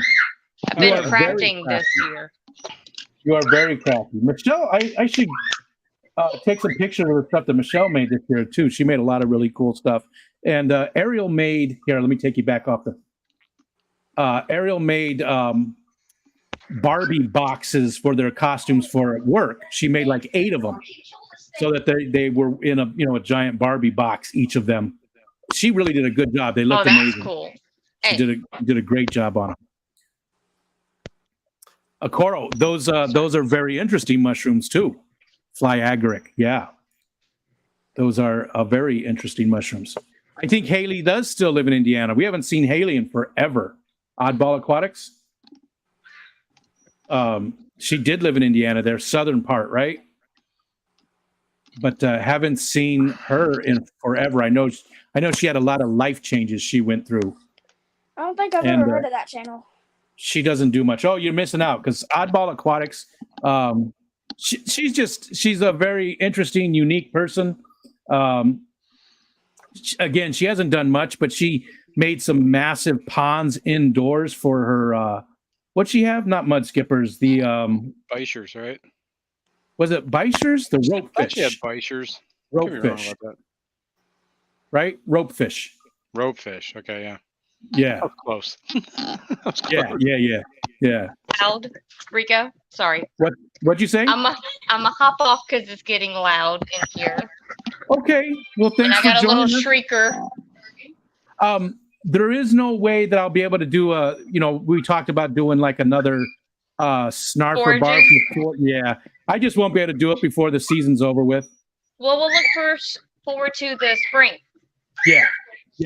I've been You are very crafting this crafty. year. You are very crafty. Michelle, I should take some pictures of the stuff that Michelle made this year too. She made a lot of really cool stuff. And Ariel made, here, let me take you back off the, Ariel made Barbie boxes for their costumes for work. She made like 8 of them so that they were in a giant Barbie box, each of them. She really did a good job. They looked that's amazing. cool. She did a great job on them. Coro, those are very interesting mushrooms too. Fly agaric, yeah. Those are very interesting mushrooms. I think Haley does still live in Indiana. We haven't seen Haley in forever. Oddball Aquatics. She did live in Indiana, their southern part, right? But haven't seen her in forever. I know she had a lot of life changes she went through. I don't think I've ever heard of that channel. She doesn't do much. Oh, you're missing out because Oddball Aquatics. She's a very interesting, unique person. Again, she hasn't done much, but she made some massive ponds indoors for her. What'd she have? Not mud skippers. The Bichers, right? Was it Bichers? The rope fish. She had Bichers. Rope fish. Right? Rope fish. Rope fish. Okay, yeah. Yeah. That was close. That was close. Yeah. Loud, Rico. Sorry. What'd you say? I'm a hop off because it's getting loud in here. Okay. Well, thanks and I got for a little joining us. shrieker. There is no way that I'll be able to do we talked about doing like another snarfer bar. Yeah. I just won't be able to do it before the season's over with. Well, we'll look forward to the spring. Yeah.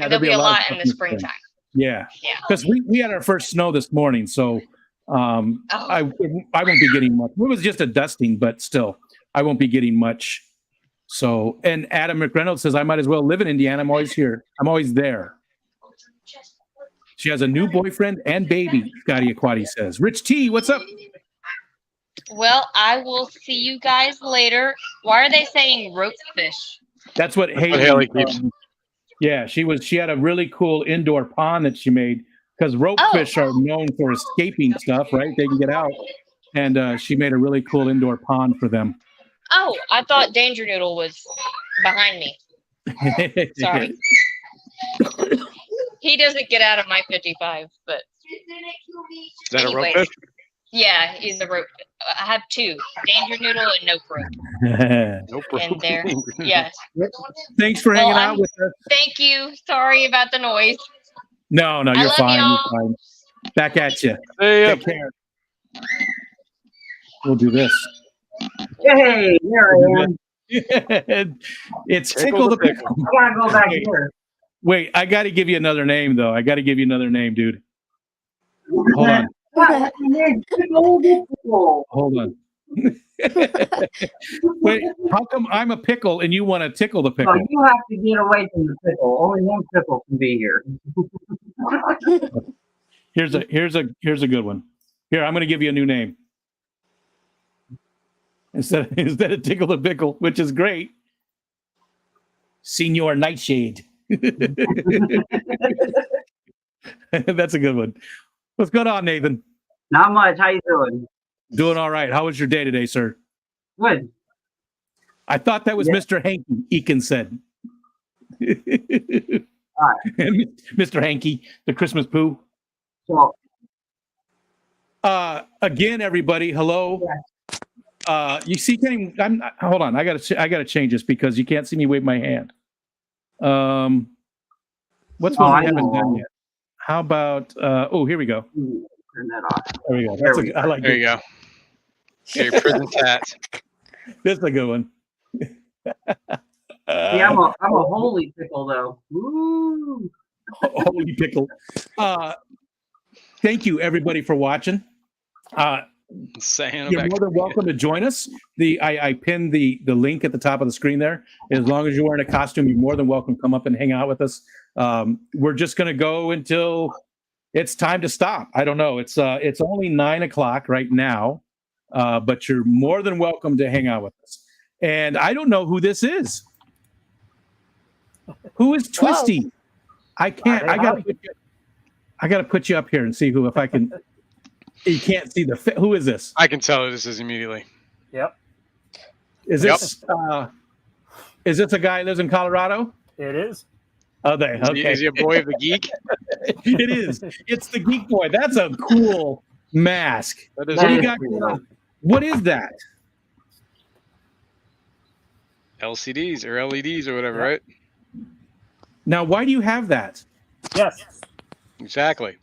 And there'll be a lot in the springtime. Yeah. Because we had our first snow this morning, so I won't be getting much. It was just a dusting, but still, I won't be getting much. So, and Adam McReynolds says I might as well live in Indiana. I'm always here. I'm always there. She has a new boyfriend and baby, Scotty Aquati says. Rich T, what's up? Well, I will see you guys later. Why are they saying rope fish? That's what Haley keeps. Yeah, she had a really cool indoor pond that she made because rope fish are known for escaping stuff, right? They can get out. And she made a really cool indoor pond for them. Oh, I thought Danger Noodle was behind me. Sorry. He doesn't get out of my 55, but is that a rope fish? Yeah, he's a rope. I have two, Danger Noodle and Nope Rope. Nope Rope. And there, yes. Thanks for hanging out with us. Thank you. Sorry about the noise. No, you're fine. You're fine. Back at you. Take care. We'll do this. Hey, here I am. It's Tickle the Pickle. I want to go back here. Wait, I got to give you another name, though. I got to give you another name, dude. Hold on. Hold on. Wait, how come I'm a pickle and you want to tickle the pickle? Oh, you have to get away from the pickle. Only one pickle can be here. Here's a good one. Here, I'm going to give you a new name. Instead of Tickle the Pickle, which is great. Senior Nightshade. That's a good one. What's going on, Nathan? Not much. How you doing? Doing all right. How was your day today, sir? Good. I thought that was Mr. Hanky, Eakin said. All right. Mr. Hanky, the Christmas poo. So, again, everybody, hello. You see, hold on. I gotta change this because you can't see me wave my hand. What's one we haven't done yet? How about? Here we go. Turn that off. There we go. I like. There you go. Get your prison tat. This is a good one. Yeah, I'm a holy pickle though. Woo! Holy pickle. Thank you everybody for watching. You're more than welcome to join us. I pinned the link at the top of the screen there. As long as you're wearing a costume, you're more than welcome to come up and hang out with us. We're just going to go until it's time to stop. I don't know. It's only 9:00 right now, but you're more than welcome to hang out with us. And I don't know who this is. Who is Twisty? Whoa. I can't. I gotta put you up here and see who. If I can. You can't see the who is this? I can tell who this is immediately. Yep. Is this a guy who lives in Colorado? It is. Oh, okay. Is he a boy of the geek? It is. It's the geek boy. That's a cool mask. That is. What do you got? What is that? LCDs or LEDs or whatever, right? Now, why do you have that? Yes. Exactly.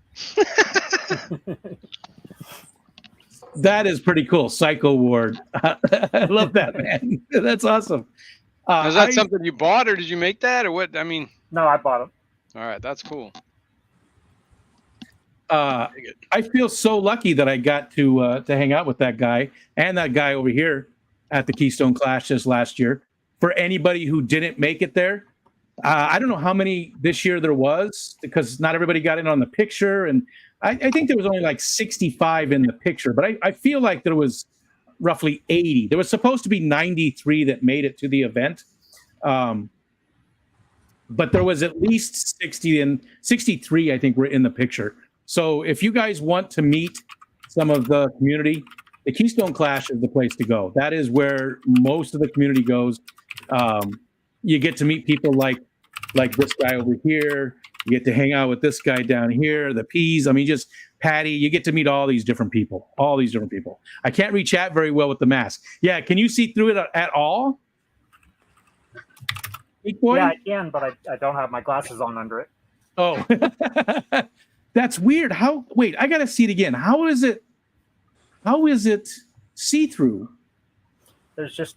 That is pretty cool. Psycho Ward. I love that, man. That's awesome. Is that something you bought, or did you make that, or what? I mean, no, I bought them. All right, that's cool. I feel so lucky that I got to hang out with that guy and that guy over here at the Keystone Clash this last year. For anybody who didn't make it there, I don't know how many this year there was, because not everybody got in on the picture, and I think there was only like 65 in the picture, but I feel like there was roughly 80. There was supposed to be 93 that made it to the event. But there was at least 60 and 63, I think, were in the picture. So if you guys want to meet some of the community, the Keystone Clash is the place to go. That is where most of the community goes. You get to meet people like this guy over here. You get to hang out with this guy down here, the Peas. I mean, just Patty. You get to meet all these different people. I can't read chat very well with the mask. Yeah, can you see through it at all? Yeah, I can, but I don't have my glasses on under it. Oh, that's weird. Wait, I gotta see it again. How is it see-through? There's just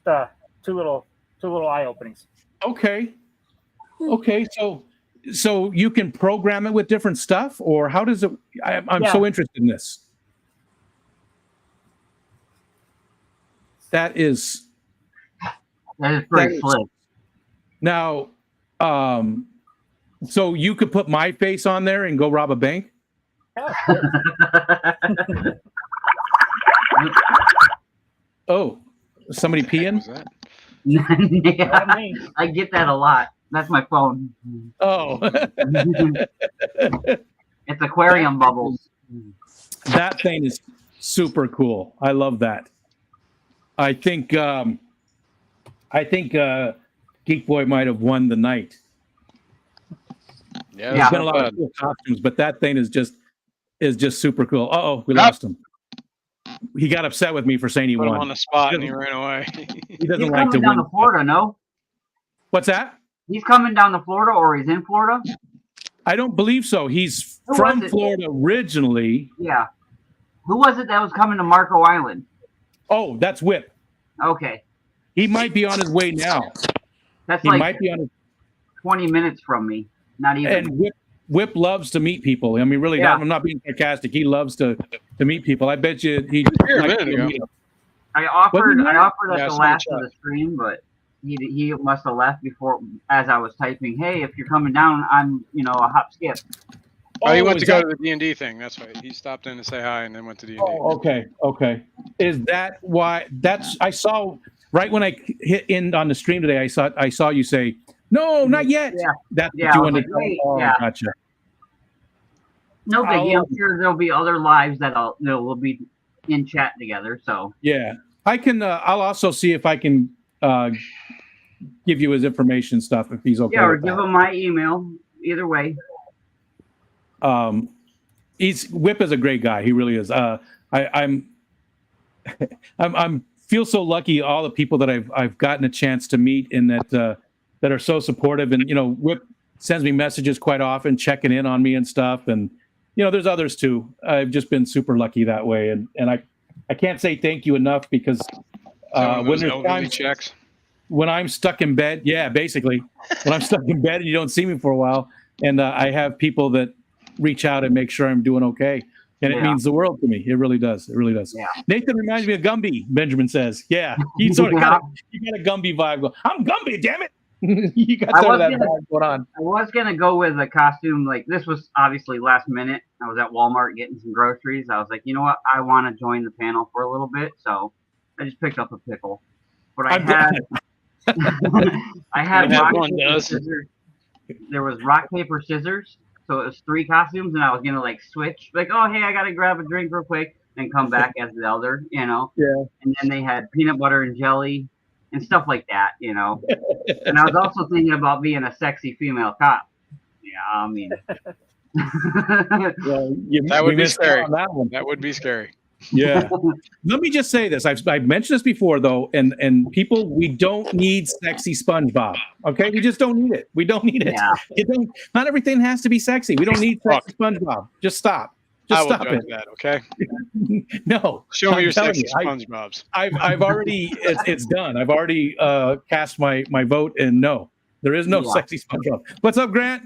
two little eye openings. Okay. So you can program it with different stuff, or how does it? I'm so interested in this. That is pretty slick. Now, so you could put my face on there and go rob a bank? Oh, somebody peeing? Yeah, I get that a lot. That's my phone. Oh. It's aquarium bubbles. That thing is super cool. I love that. I think Geek Boy might have won the night. Yeah, there's been a lot of cool costumes, but that thing is just super cool. Uh-oh, we lost him. He got upset with me for saying he Put won. him on the spot and he ran away. He doesn't He's like to coming down win. to Florida, no? What's that? He's coming down to Florida, or he's in Florida? I don't believe so. He's from Florida originally. Yeah. Who was it that was coming to Marco Island? Oh, that's Whip. Okay. He might be on his way now. That's He might be on his 20 minutes from me. Not even. And Whip loves to meet people. I mean, really, I'm not being sarcastic. He loves to meet people. I bet you he. I offered at the last of the stream, but he must have left before, as I was typing, hey, if you're coming down, I'm a hop skip. Oh, he went to go to the D&D thing. That's right. He stopped in to say hi and then went to D&D. Oh, okay. Is that why? I saw right when I hit in on the stream today. I saw you say, no, not yet. Yeah. That's what you wanted to Hey, oh, yeah. Gotcha. No biggie. I'm sure there'll be other lives that we'll be in chat together. So yeah, I can. I'll also see if I can give you his information stuff if he's okay. Yeah, or with give that. him my email. Either way. Whip is a great guy. He really is. I'm feel so lucky. All the people that I've gotten a chance to meet and that are so supportive. And Whip sends me messages quite often, checking in on me and stuff. And there's others too. I've just been super lucky that way. And I can't say thank you enough because when there's times, checks. When I'm stuck in bed, yeah, basically, when I'm stuck in bed and you don't see me for a while, and I have people that reach out and make sure I'm doing okay. And it means the world to me. It really does. It really does. Yeah. Nathan reminds me of Gumby, Benjamin says. Yeah. You sort of got a Gumby vibe. I'm Gumby, damn it. You got some of that vibe going on. I was going to go with a costume. Like, this was obviously last minute. I was at Walmart getting some groceries. I was like, you know what? I want to join the panel for a little bit. So I just picked up a pickle. But I had rock, paper, scissors. There was rock, paper, scissors. So it was 3 costumes, and I was gonna switch, oh hey, I gotta grab a drink real quick, and come back as the elder, Yeah. And then they had peanut butter and jelly and stuff like that, And I was also thinking about being a sexy female cop. Yeah, I mean, that would be scary. That would be scary. Yeah. Let me just say this. I've mentioned this before, though, and people, we don't need sexy SpongeBob. Okay, we just don't need it. We don't need it. Yeah. Not everything has to be sexy. We don't need sexy SpongeBob. Just stop. Just I will stop judge it. that. Okay. No. Show me I'm your telling sexy you, SpongeBob's. I've already it's done. I've already cast my vote, and no, there is no Yeah. sexy SpongeBob. What's up, Grant?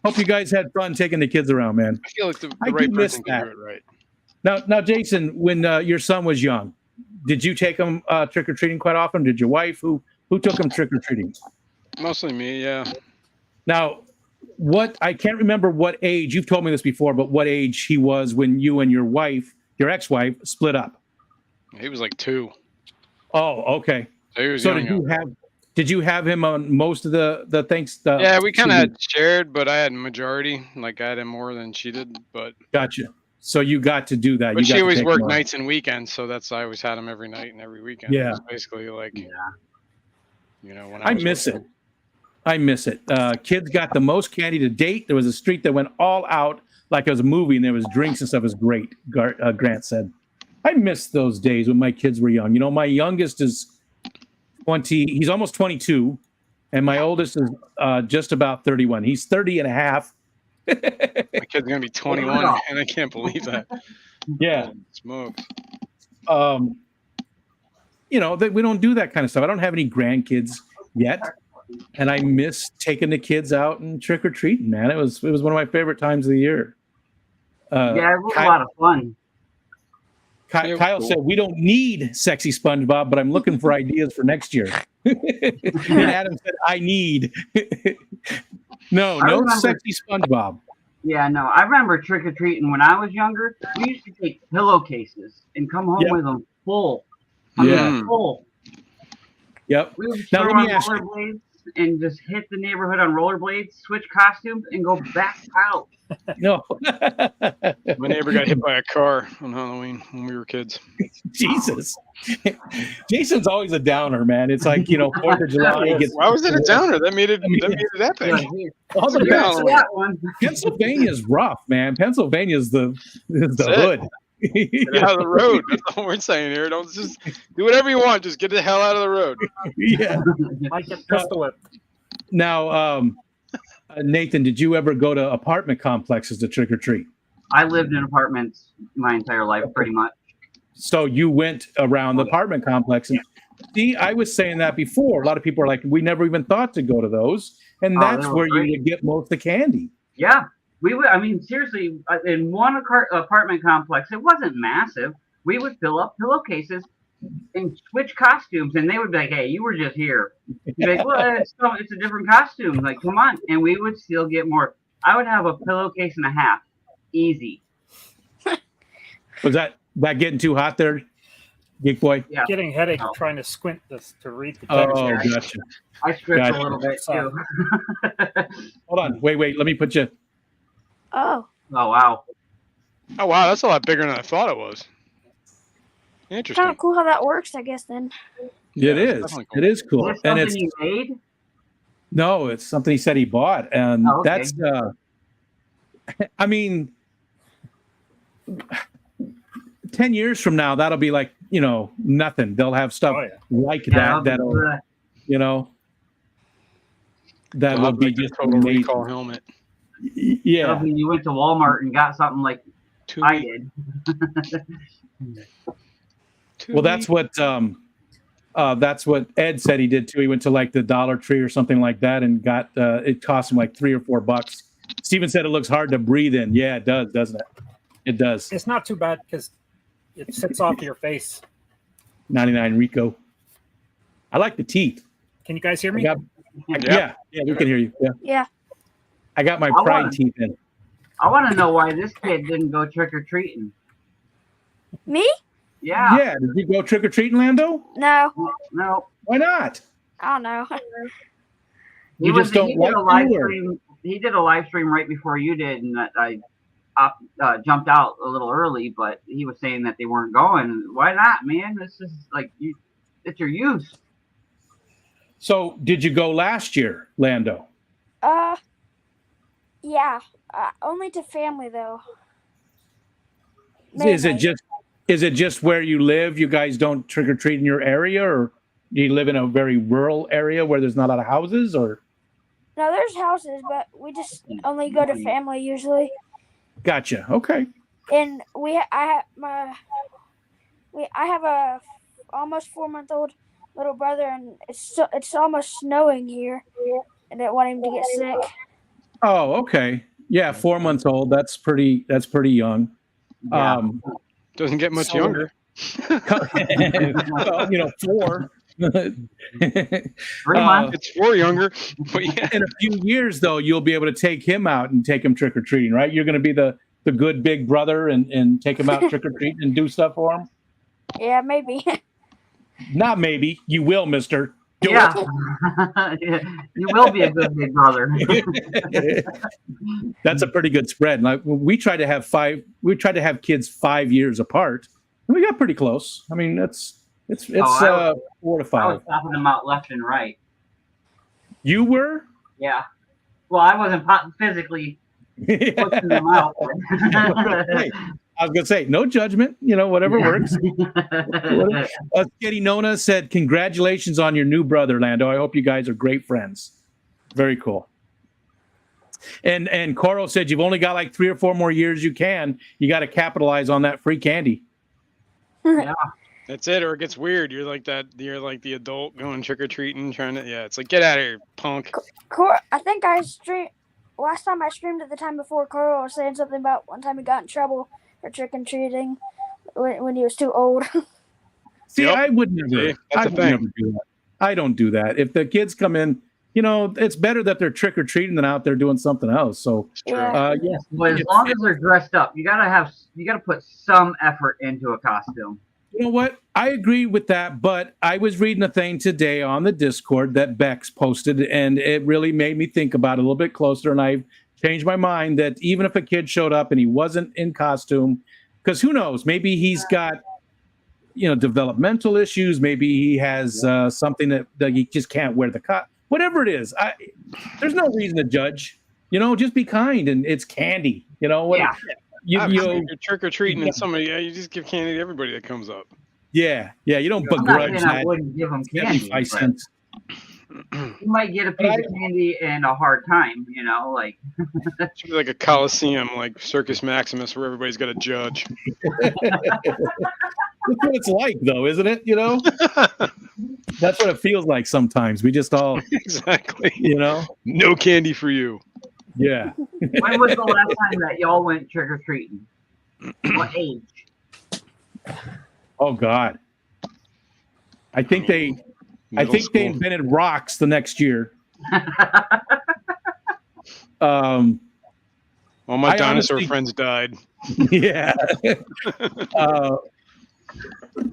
Hope you guys had fun taking the kids around, man. I feel like the I right do miss person can that. do it right. Now, Jason, when your son was young, did you take him trick or treating quite often? Did your wife? Who took him trick or treating? Mostly me, yeah. Now, what I can't remember what age, you've told me this before, but what age he was when you and your wife, your ex-wife, split up? He was like 2. Oh, okay. So he was So young. did you have him on most of the things? Yeah, we kind of had shared, but I had majority. Like I had him more than she did, but Gotcha. So you got to do that. but You got she to always take worked him on. nights and weekends, so that's I always had him every night and every weekend. Yeah. It was basically like, you know, when I was miss working. it. I miss it. Kids got the most candy to date. There was a street that went all out like it was a movie, and there was drinks and stuff. It was great. Grant said, "I miss those days when my kids were young." You know, my youngest is 20. He's almost 22, and my oldest is just about 31. He's 30 and a half. My kid's gonna be 21, and I can't believe that. Yeah. Holy smokes. You know, we don't do that kind of stuff. I don't have any grandkids yet. And I miss taking the kids out and trick or treating, man. It was one of my favorite times of the year. Yeah, it was a lot of fun. Kyle said, "We don't need sexy SpongeBob, but I'm looking for ideas for next year." And Adam said, "I need." No sexy SpongeBob. Yeah, no, I remember trick or treating when I was younger. We used to take pillowcases and come home with them full. Full. Yep. We would Now, throw let me on ask you. rollerblades and just hit the neighborhood on rollerblades, switch costumes, and go back out. No. My neighbor got hit by a car on Halloween when we were kids. Jesus. Jason's always a downer, man. It's like, 4th of July. Why was it a downer? That made it epic. All the best. Pennsylvania's rough, man. Pennsylvania's the hood. Get out of the road. That's all we're saying here. Don't just do whatever you want. Just get the hell out of the road. Yeah. Might get pistol whipped. Now, Nathan, did you ever go to apartment complexes to trick or treat? I lived in apartments my entire life, pretty much. So you went around the apartment complex. And see, I was saying that before. A lot of people are like, we never even thought to go to those. And that's where you would get most of the candy. Yeah. We would, I mean, seriously, in one apartment complex, it wasn't massive. We would fill up pillowcases and switch costumes, and they would be like, "Hey, you were just here." You'd be like, "Well, it's a different costume." Like, come on, and we would still get more. I would have a pillowcase and a half, easy. Was that getting too hot there, Geek Boy? Yeah. Getting headache trying to squint this to read the text. Oh, gotcha. I stretch a little bit too. Hold on, wait. Let me put you. Oh. Oh wow. Oh wow, that's a lot bigger than I thought it was. Interesting. Kind of cool how that works, I guess. Then. It is. Cool. It is cool. Is this And something you made? No, it's something he said he bought, and Oh, okay. that's. I mean, 10 years from now, that'll be like nothing. They'll have stuff like that. That'll that will be just total amazing. recall helmet. Yeah. So you went to Walmart and got something like I did. Well, that's what Ed said he did too. He went to like the Dollar Tree or something like that and got it cost him like $3 or $4. Steven said it looks hard to breathe in. Yeah, it does, doesn't it? It does. It's not too bad because it sits off your face. 99 Rico. I like the teeth. Can you guys hear me? Yeah, we can hear you. Yeah. Yeah. I got my pride teeth in. I want to know why this kid didn't go trick or treating. Me? Yeah. Yeah. Did you go trick or treating, Lando? No. No. Why not? I don't know. You just don't like a live stream. He did a live stream right before you did, and I jumped out a little early. But he was saying that they weren't going. Why not, man? This is like it's your youth. So, did you go last year, Lando? Yeah. Only to family though. Is it just where you live? You guys don't trick or treat in your area, or do you live in a very rural area where there's not a lot of houses? Or No, there's houses, but we just only go to family usually. gotcha. Okay. and I have a almost 4-month-old little brother, and it's almost snowing here, and I didn't want him to get sick. Oh, okay. Yeah, 4 months old. That's pretty young. Yeah. Doesn't get much So- younger. well, 4. 3 months. It's 4 younger, but yeah. In a few years, though, you'll be able to take him out and take him trick or treating, right? You're going to be the good big brother and take him out trick or treating and do stuff for him. Yeah, maybe. Not maybe. You will, Mister. Do Yeah. it. You will be a good big brother. That's a pretty good spread. Like we tried to have kids 5 years apart, and we got pretty close. I mean, it's 4 to I 5. was stopping them out left and right. You were? Yeah. Well, I wasn't physically pushing them out. Hey, I was gonna say no judgment. Whatever works. Skitty Nona said, "Congratulations on your new brother, Lando. I hope you guys are great friends. Very cool." And Coro said, "You've only got like 3 or 4 more years. You got to capitalize on that free candy." Yeah. That's it, or it gets weird. You're like that. You're like the adult going trick or treating, trying to. Yeah, it's like get out of here, punk. I think last time I streamed at the time before, Carl was saying something about one time he got in trouble for trick and treating when he was too old. See, Yep. I would never. See, that's I the would thing. never do that. I don't do that. If the kids come in, it's better that they're trick or treating than out there doing something else. So, Yeah. yeah. But as long as they're dressed up, you gotta put some effort into a costume. You know what? I agree with that, but I was reading a thing today on the Discord that Bex posted, and it really made me think about it a little bit closer, and I've changed my mind that even if a kid showed up and he wasn't in costume, because who knows, maybe he's got, developmental issues, maybe he has something that he just can't wear the whatever it is. There's no reason to judge, just be kind, and it's candy, Yeah. You're trick or treating, and somebody, you just give candy to everybody that comes up. Yeah, you don't I'm not begrudge saying I that. wouldn't give them candy, 75 but cents. you might get a piece of candy and a hard time, like. It should be like a coliseum, like Circus Maximus, where everybody's got a judge. That's what it's like, though, isn't it? That's what it feels like sometimes. We just all Exactly. No candy for you. Yeah. When was the last time that y'all went trick or treating? What age? Oh God. I think they invented rocks the next year. All my dinosaur honestly- friends died. Yeah.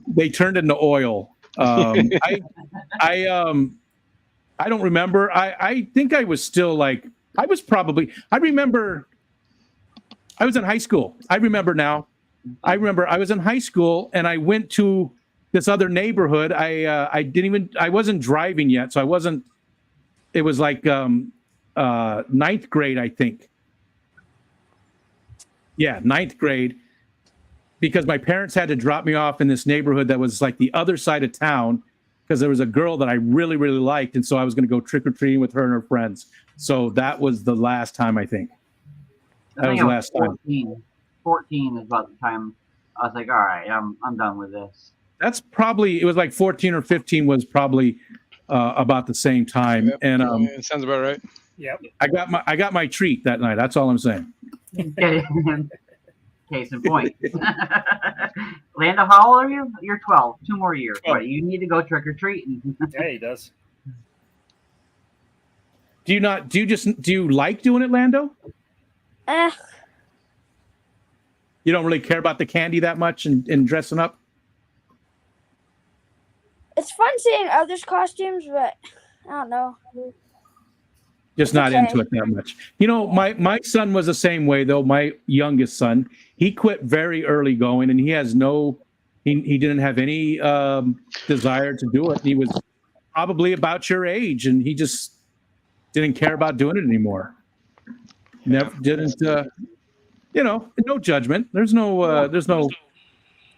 They turned into oil. I don't remember. I think I was still I remember I was in high school. I remember I was in high school and I went to this other neighborhood. I wasn't driving yet, so it was like 9th grade, I think. Yeah, 9th grade. Because my parents had to drop me off in this neighborhood that was like the other side of town, because there was a girl that I really, really liked. And so I was going to go trick-or-treating with her and her friends. So that was the last time, I think. That was the last time. 14 is about the time I was like, all right, I'm done with this. That's probably, it was like 14 or 15 was probably about the same time. Yep. And Yeah, it sounds about right. Yep. I got my treat that night. That's all I'm saying. Case in point. Lando, how old are you? You're 12. 2 more years. Right, you need to go trick or treating. Yeah, he does. Do you like doing it, Lando? You don't really care about the candy that much and dressing up? It's fun seeing others' costumes, but I don't know. Just not into it that much. My son was the same way, though. My youngest son, he quit very early going, and he didn't have any desire to do it. He was probably about your age, and he just didn't care about doing it anymore. Never didn't. No judgment. There's no.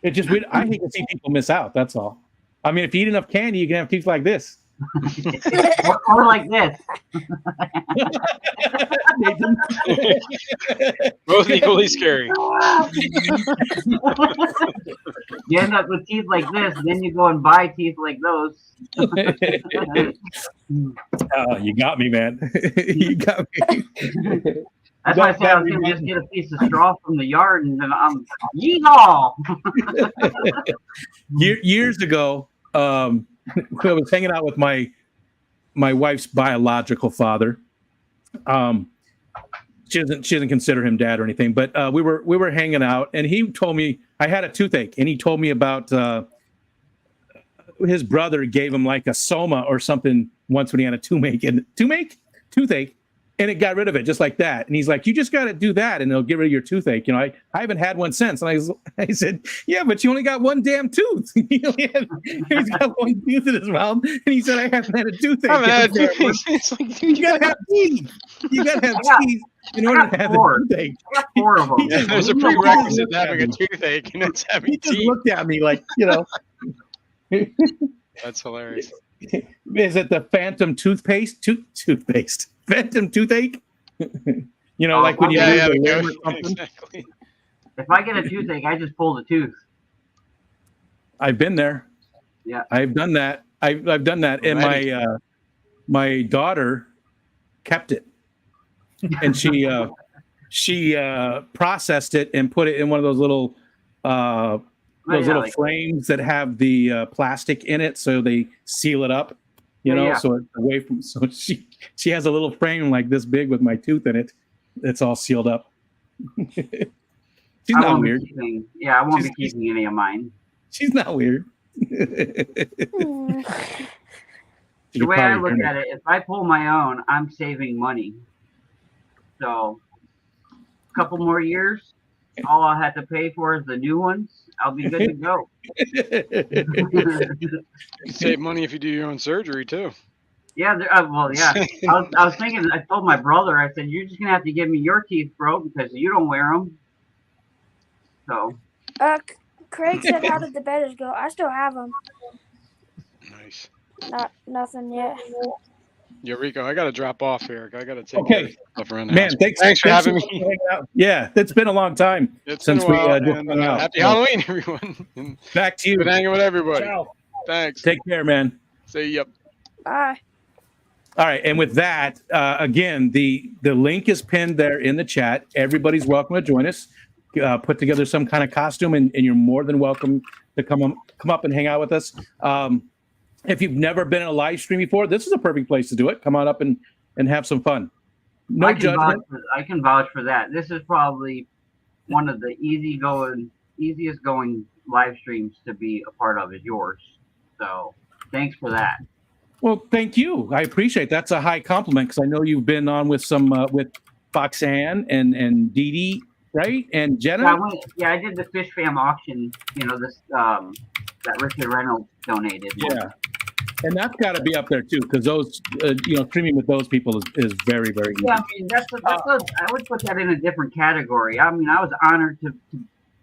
It just. I hate to see people miss out. That's all. I mean, if you eat enough candy, you can have teeth like this. or like this. Both equally scary. You end up with teeth like this, then you go and buy teeth like those. Oh, you got me, man. You got me. That's why I said I was going to just get a piece of straw from the yard and then yeehaw! Years ago, I was hanging out with my wife's biological father. She doesn't consider him dad or anything, but we were hanging out, and he told me I had a toothache, and he told me about his brother gave him like a soma or something once when he had a toothache, and it got rid of it just like that. And he's like, you just got to do that, and it'll get rid of your toothache. You know, I haven't had one since. And I said, yeah, but you only got one damn tooth. He's got one tooth in his mouth, and he said, I haven't had a toothache. I haven't had a toothache. It's like, dude, you gotta have teeth. You gotta have teeth in order to have a toothache. I got 4 of them. Yeah, there's a prerequisite to having a toothache, and it's having He just teeth. looked at me like, you know. That's hilarious. Is it the phantom toothpaste? Toothpaste. Phantom toothache? You know, like when you lose a limb or something. Exactly. If I get a toothache, I just pull the tooth. I've been there. Yeah. I've done that. I've done that. And my daughter kept it. And she processed it and put it in one of those little frames that have the plastic in it, so they seal it up. You know, so it's away from. So she has a little frame like this big with my tooth in it. It's all sealed up. She's not weird. I won't be keeping any of mine. She's not weird. The way I look at it, if I pull my own, I'm saving money. So, a couple more years, all I'll have to pay for is the new ones. I'll be good to go. You save money if you do your own surgery too. Yeah, I was thinking. I told my brother. I said, "You're just gonna have to give me your teeth, bro, because you don't wear them." So. Craig said, "How did the betas go?" I still have them. Nice. Nothing yet. Yo, Rico, I got to drop off here. I got to take stuff around the Man, house. thanks for having me. Yeah, it's been a long time since we just hung out. Happy Halloween, everyone. And back to you. Good hanging with everybody. Ciao. Thanks. Take care, man. Say yep. Bye. All right, and with that, again, the link is pinned there in the chat. Everybody's welcome to join us. Put together some kind of costume, and you're more than welcome to come up and hang out with us. If you've never been in a live stream before, this is a perfect place to do it. Come on up and have some fun. No judgment. I can vouch for that. This is probably one of the easiest going live streams to be a part of is yours. So thanks for that. Well, thank you. I appreciate it. That's a high compliment because I know you've been on with some with Foxanne and Dee Dee, right? And Jenna. I did the Fish Fam auction. You know, this that Richard Reynolds donated. Yeah. And that's got to be up there too, because those, streaming with those people is very, very easy. Yeah, I mean I would put that in a different category. I mean, I was honored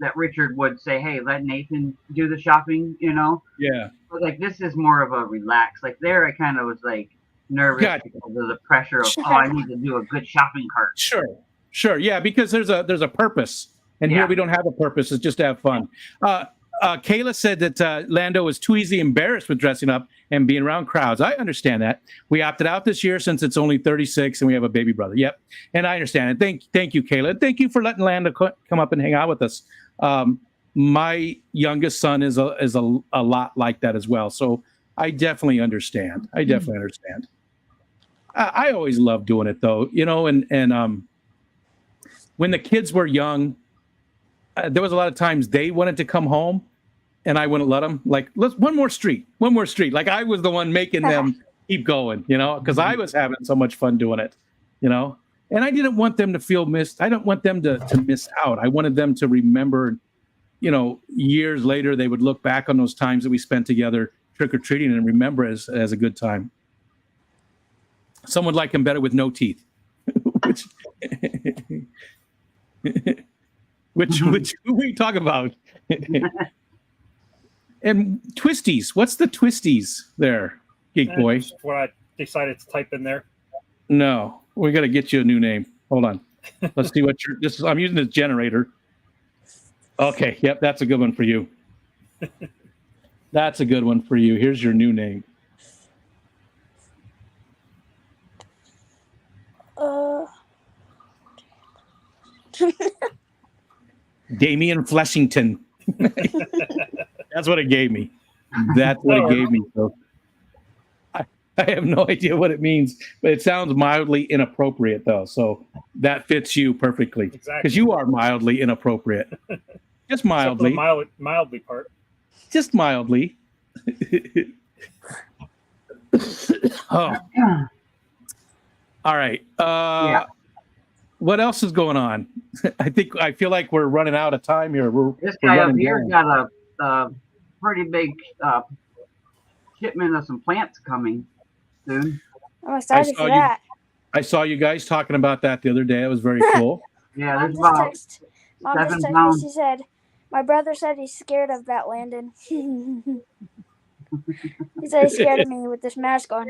that Richard would say, "Hey, let Nathan do the shopping." You know. Yeah. But like this is more of a relax. Like there, I kind of was like nervous because of the pressure of I need to do a good shopping cart. Sure. Yeah, because there's a purpose, and here we don't have a purpose. It's just to have fun. Kayla said that Lando was too easily embarrassed with dressing up and being around crowds. I understand that. We opted out this year since it's only 36 and we have a baby brother. Yep. And I understand it. Thank you, Kayla. Thank you for letting Lando come up and hang out with us. My youngest son is a lot like that as well. So I definitely understand. I always love doing it though, and when the kids were young, there was a lot of times they wanted to come home and I wouldn't let them. Like, let's one more street. Like I was the one making them keep going, because I was having so much fun doing it, and I didn't want them to feel missed. I don't want them to miss out. I wanted them to remember, years later, they would look back on those times that we spent together trick-or-treating and remember as a good time. Some would like them better with no teeth, which who we talk about. And twisties, what's the twisties there? Geek Boy. That's what I decided to type in there. No, we got to get you a new name. Hold on. Let's see what I'm using this generator. Okay. Yep. That's a good one for you. That's a good one for you. Here's your new name. Damian Fleshington. That's what it gave me. That's what it gave me. So I have no idea what it means, but it sounds mildly inappropriate, though. So that fits you perfectly. Exactly. Because you are mildly inappropriate. Just mildly. Mildly part. Just mildly. Oh. All right. What else is going on? I feel like we're running out of time here. This guy up here got a pretty big shipment of some plants coming soon. I'm excited for that. I saw you guys talking about that the other day. It was very cool. Yeah, there's about Mom just 7 texted pounds. me. She said, my brother said he's scared of that, Landon. He said he's scared of me with this mask on.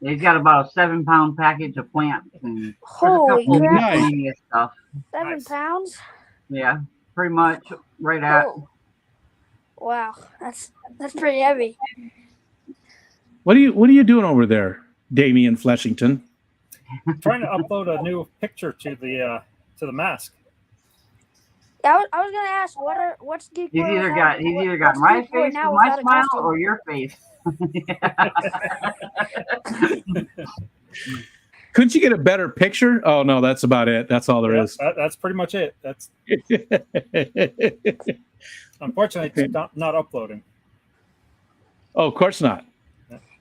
He's got about a 7-pound package of plants and Holy crap. miscellaneous stuff. 7 pounds? Yeah, pretty much right at. Oh. Wow, that's pretty heavy. What are you doing over there, Damian Fleshington? Trying to upload a new picture to the mask. I was gonna ask what's Geek He's Boy either without- got my Geek Boy face now with my without a smile costume? or your face. Couldn't you get a better picture? Oh no, that's about it. That's all there is. That's pretty much it. That's unfortunately it's not uploading. Oh, of course not.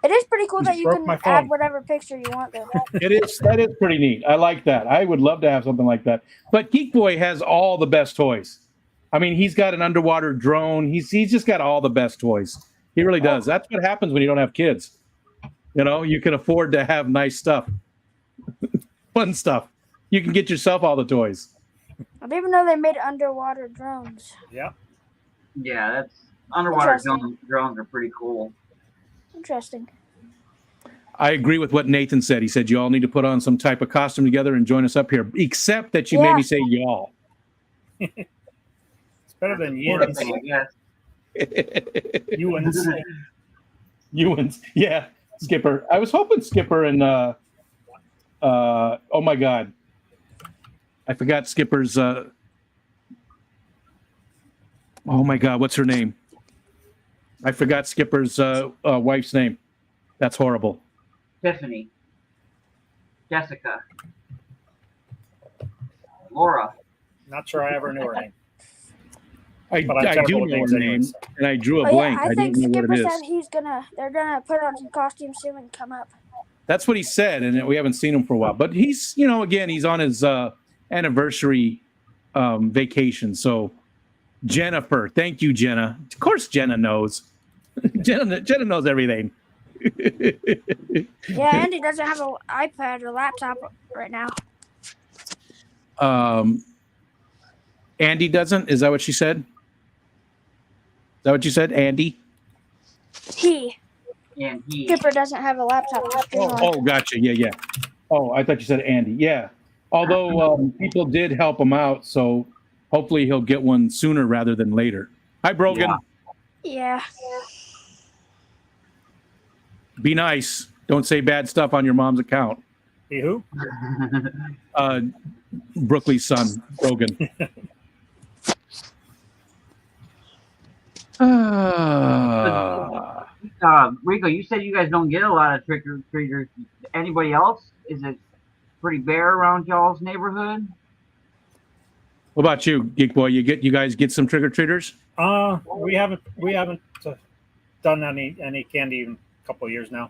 It is pretty cool that you Broke can my add phone. whatever picture you want though. That is pretty neat. I like that. I would love to have something like that. But Geek Boy has all the best toys. I mean, he's got an underwater drone. He's just got all the best toys. He really does. That's what happens when you don't have kids. You know, you can afford to have nice stuff. Fun stuff. You can get yourself all the toys. I didn't even know they made underwater drones. Yeah. Yeah, that's underwater Interesting. drones are pretty cool. Interesting. I agree with what Nathan said. He said you all need to put on some type of costume together and join us up here. Except that you made me say y'all. It's better than yins. Yes. Ewans. Ewans. Yeah, Skipper. I was hoping Skipper and oh my God. I forgot Skipper's oh my God, what's her name? I forgot Skipper's wife's name. That's horrible. Tiffany. Jessica. Laura. Not sure I ever knew her name. I But I'm do terrible know with her names name, anyways. and I drew a Oh, blank. yeah, I I think don't know what Skipper it is. said they're gonna put on some costumes soon and come up. That's what he said, and we haven't seen him for a while. But he's, again, he's on his anniversary vacation. So, Jennifer, thank you, Jenna. Of course, Jenna knows. Jenna knows everything. Yeah, Andy doesn't have an iPad or laptop right now. Andy doesn't? Is that what she said? Is that what you said, Andy? Skipper doesn't have a laptop to stream on. Oh, gotcha. Yeah. Oh, I thought you said Andy. Yeah. Although people did help him out, so hopefully he'll get one sooner rather than later. Hi, Brogan. Yeah. Be nice. Don't say bad stuff on your mom's account. Hey, who? Brooklyn's son, Brogan. Rico, you said you guys don't get a lot of trick or treaters. Anybody else? Is it pretty bare around y'all's neighborhood? What about you, Geek Boy? You guys get some trick or treaters? We haven't done any candy in a couple of years now.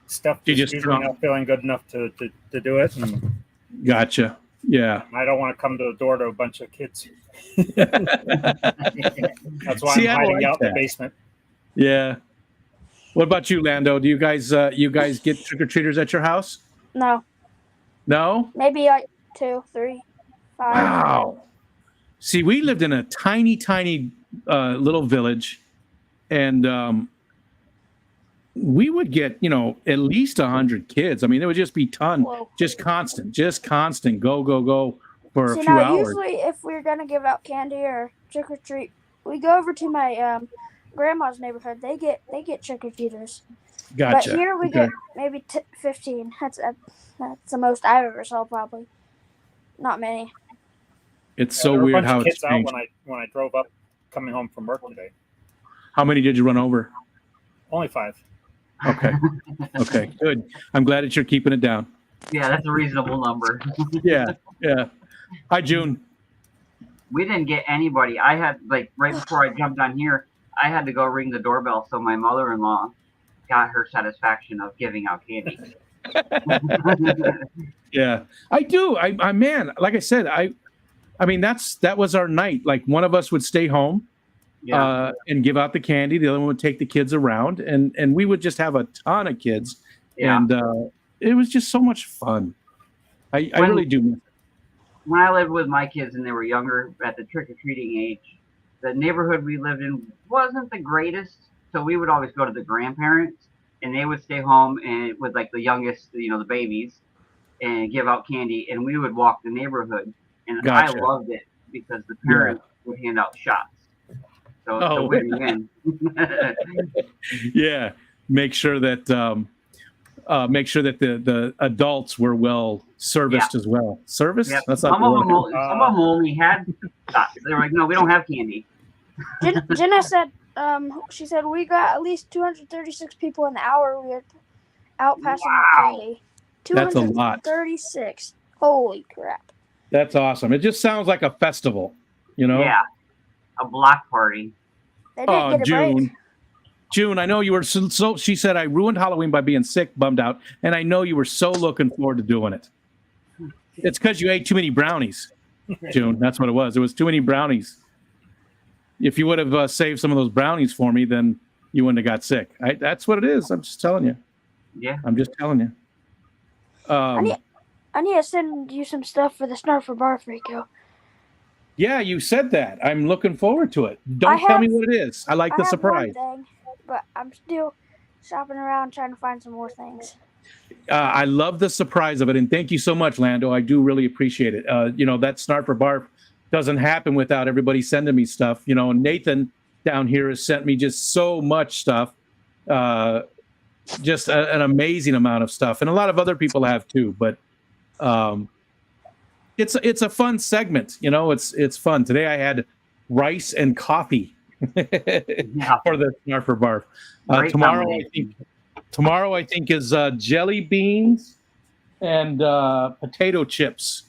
Stuff just usually not feeling good enough to do it. And gotcha. Yeah. I don't want to come to the door to a bunch of kids. That's why I'm hiding out in the basement. Yeah. What about you, Lando? Do you guys get trick or treaters at your house? No. No? Maybe like 2, 3, 5. Wow. See, we lived in a tiny little village, and we would get, at least 100 kids. I mean, it would just be just constant, go for a See, few now, hours. usually if we're gonna give out candy or trick or treat, we go over to my grandma's neighborhood. They get trick or treaters. Gotcha. But here we get maybe 15. That's the most I've ever saw, probably. Not many. It's so weird how it's kids out changed. when I drove up coming home from work today. How many did you run over? Only 5. Okay. Okay, good. I'm glad that you're keeping it down. Yeah, that's a reasonable number. Yeah. Hi, June. We didn't get anybody. I had, right before I jumped on here, I had to go ring the doorbell so my mother-in-law got her satisfaction of giving out candy. Yeah, I do. I man, like I said, I mean, that was our night. Like, one of us would stay home and give out the candy. The other one would take the kids around, and we would just have a ton of kids. Yeah. And it was just so much fun. I really do miss it. When I lived with my kids and they were younger, at the trick-or-treating age, the neighborhood we lived in wasn't the greatest. So we would always go to the grandparents, and they would stay home and with the youngest, the babies, and give out candy. And we would walk the neighborhood, and Gotcha. I loved it because the parents would hand out shots. So it's a win-win. Yeah, make sure that the adults were well serviced as well. Service? Yep. That's not Some of them only had shots. They were like, no, we don't have candy. Jenna said, she said we got at least 236 people in the hour we were out passing out candy. That's a lot. 236. Holy crap. That's awesome. It just sounds like a festival, Yeah, a block party. They didn't get a break. June, I know you were so. She said, I ruined Halloween by being sick, bummed out, and I know you were so looking forward to doing it. It's because you ate too many brownies, June. That's what it was. It was too many brownies. If you would have saved some of those brownies for me, then you wouldn't have got sick. That's what it is. I'm just telling you. Yeah. I'm just telling you. I need to send you some stuff for the Snarf for Barf, Rico. Yeah, you said that. I'm looking forward to it. Don't tell me what it is. I like the surprise. One thing, but I'm still shopping around trying to find some more things. I love the surprise of it, and thank you so much, Lando. I do really appreciate it. That Snarf for Barf doesn't happen without everybody sending me stuff. Nathan down here has sent me just so much stuff, just an amazing amount of stuff, and a lot of other people have too. But it's a fun segment. It's fun. Today I had rice and coffee for the Snarf for Barf. Tomorrow I think is jelly beans and potato chips.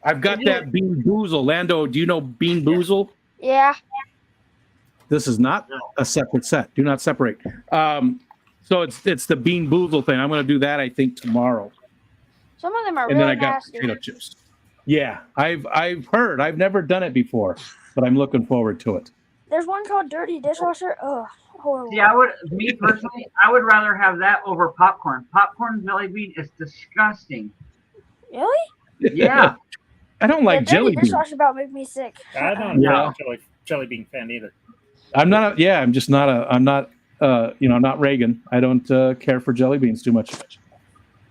I've got that Bean Boozle. Lando, do you know Bean Boozle? Yeah. This is not a separate set. Do not separate. So it's the Bean Boozle thing. I'm going to do that, I think, tomorrow. Some of them are and really then I got nasty. potato chips. Yeah, I've heard. I've never done it before, but I'm looking forward to it. There's one called Dirty Dishwasher. Ugh, horrible. Yeah, me personally, I would rather have that over popcorn. Popcorn jelly bean is disgusting. Really? Yeah. I don't like jelly beans. Dishwasher about make me sick. I don't know a jelly bean fan either. I'm not. I'm just not I'm not. I'm not Reagan. I don't care for jelly beans too much.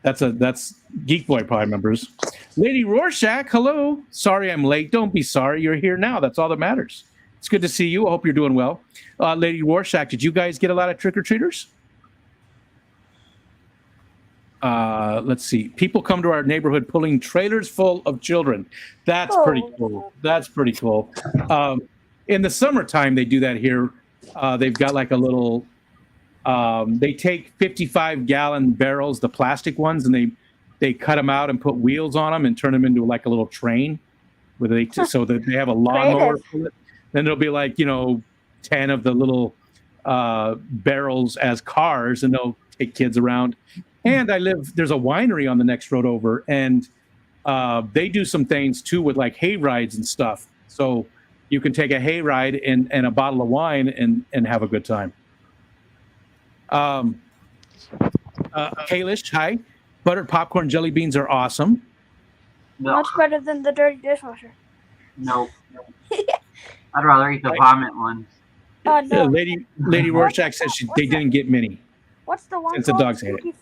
That's Geek Boy Pie members. Lady Rorschach, hello. Sorry I'm late. Don't be sorry. You're here now. That's all that matters. It's good to see you. I hope you're doing well. Lady Rorschach, did you guys get a lot of trick-or-treaters? Let's see. People come to our neighborhood pulling trailers full of children. That's pretty cool. That's pretty cool. In the summertime, they do that here. They've got like a little... they take 55-gallon barrels, the plastic ones, and they cut them out and put wheels on them and turn them into like a little train, so that they have a lawnmower. Then there'll be like 10 of the little barrels as cars, and they'll take kids around. And there's a winery on the next road over, and they do some things too with like hay rides and stuff. So you can take a hay ride and a bottle of wine and have a good time. Kalish, hi. Buttered popcorn jelly beans are awesome. No. Much better than the Dirty Dishwasher. Nope. I'd rather eat the vomit ones. No. Lady Rorschach says they didn't get many. What's the one Since the called? dogs hate it.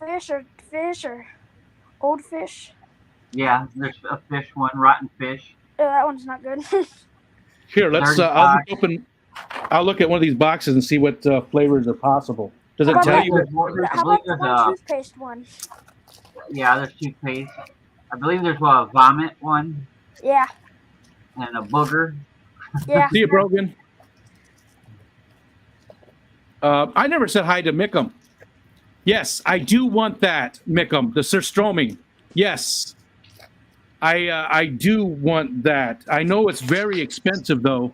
Fish or old fish? Yeah, there's a fish one, rotten fish. That one's not good. Here, let's. I'll look at one of these boxes and see what flavors are possible. Does it tell you? How about the one toothpaste one? Yeah, there's toothpaste. I believe there's a vomit one. Yeah. And a booger. Yeah. See you, Brogan. I never said hi to Mickham. Yes, I do want that, Mickham, the surströmming. Yes, I do want that. I know it's very expensive, though.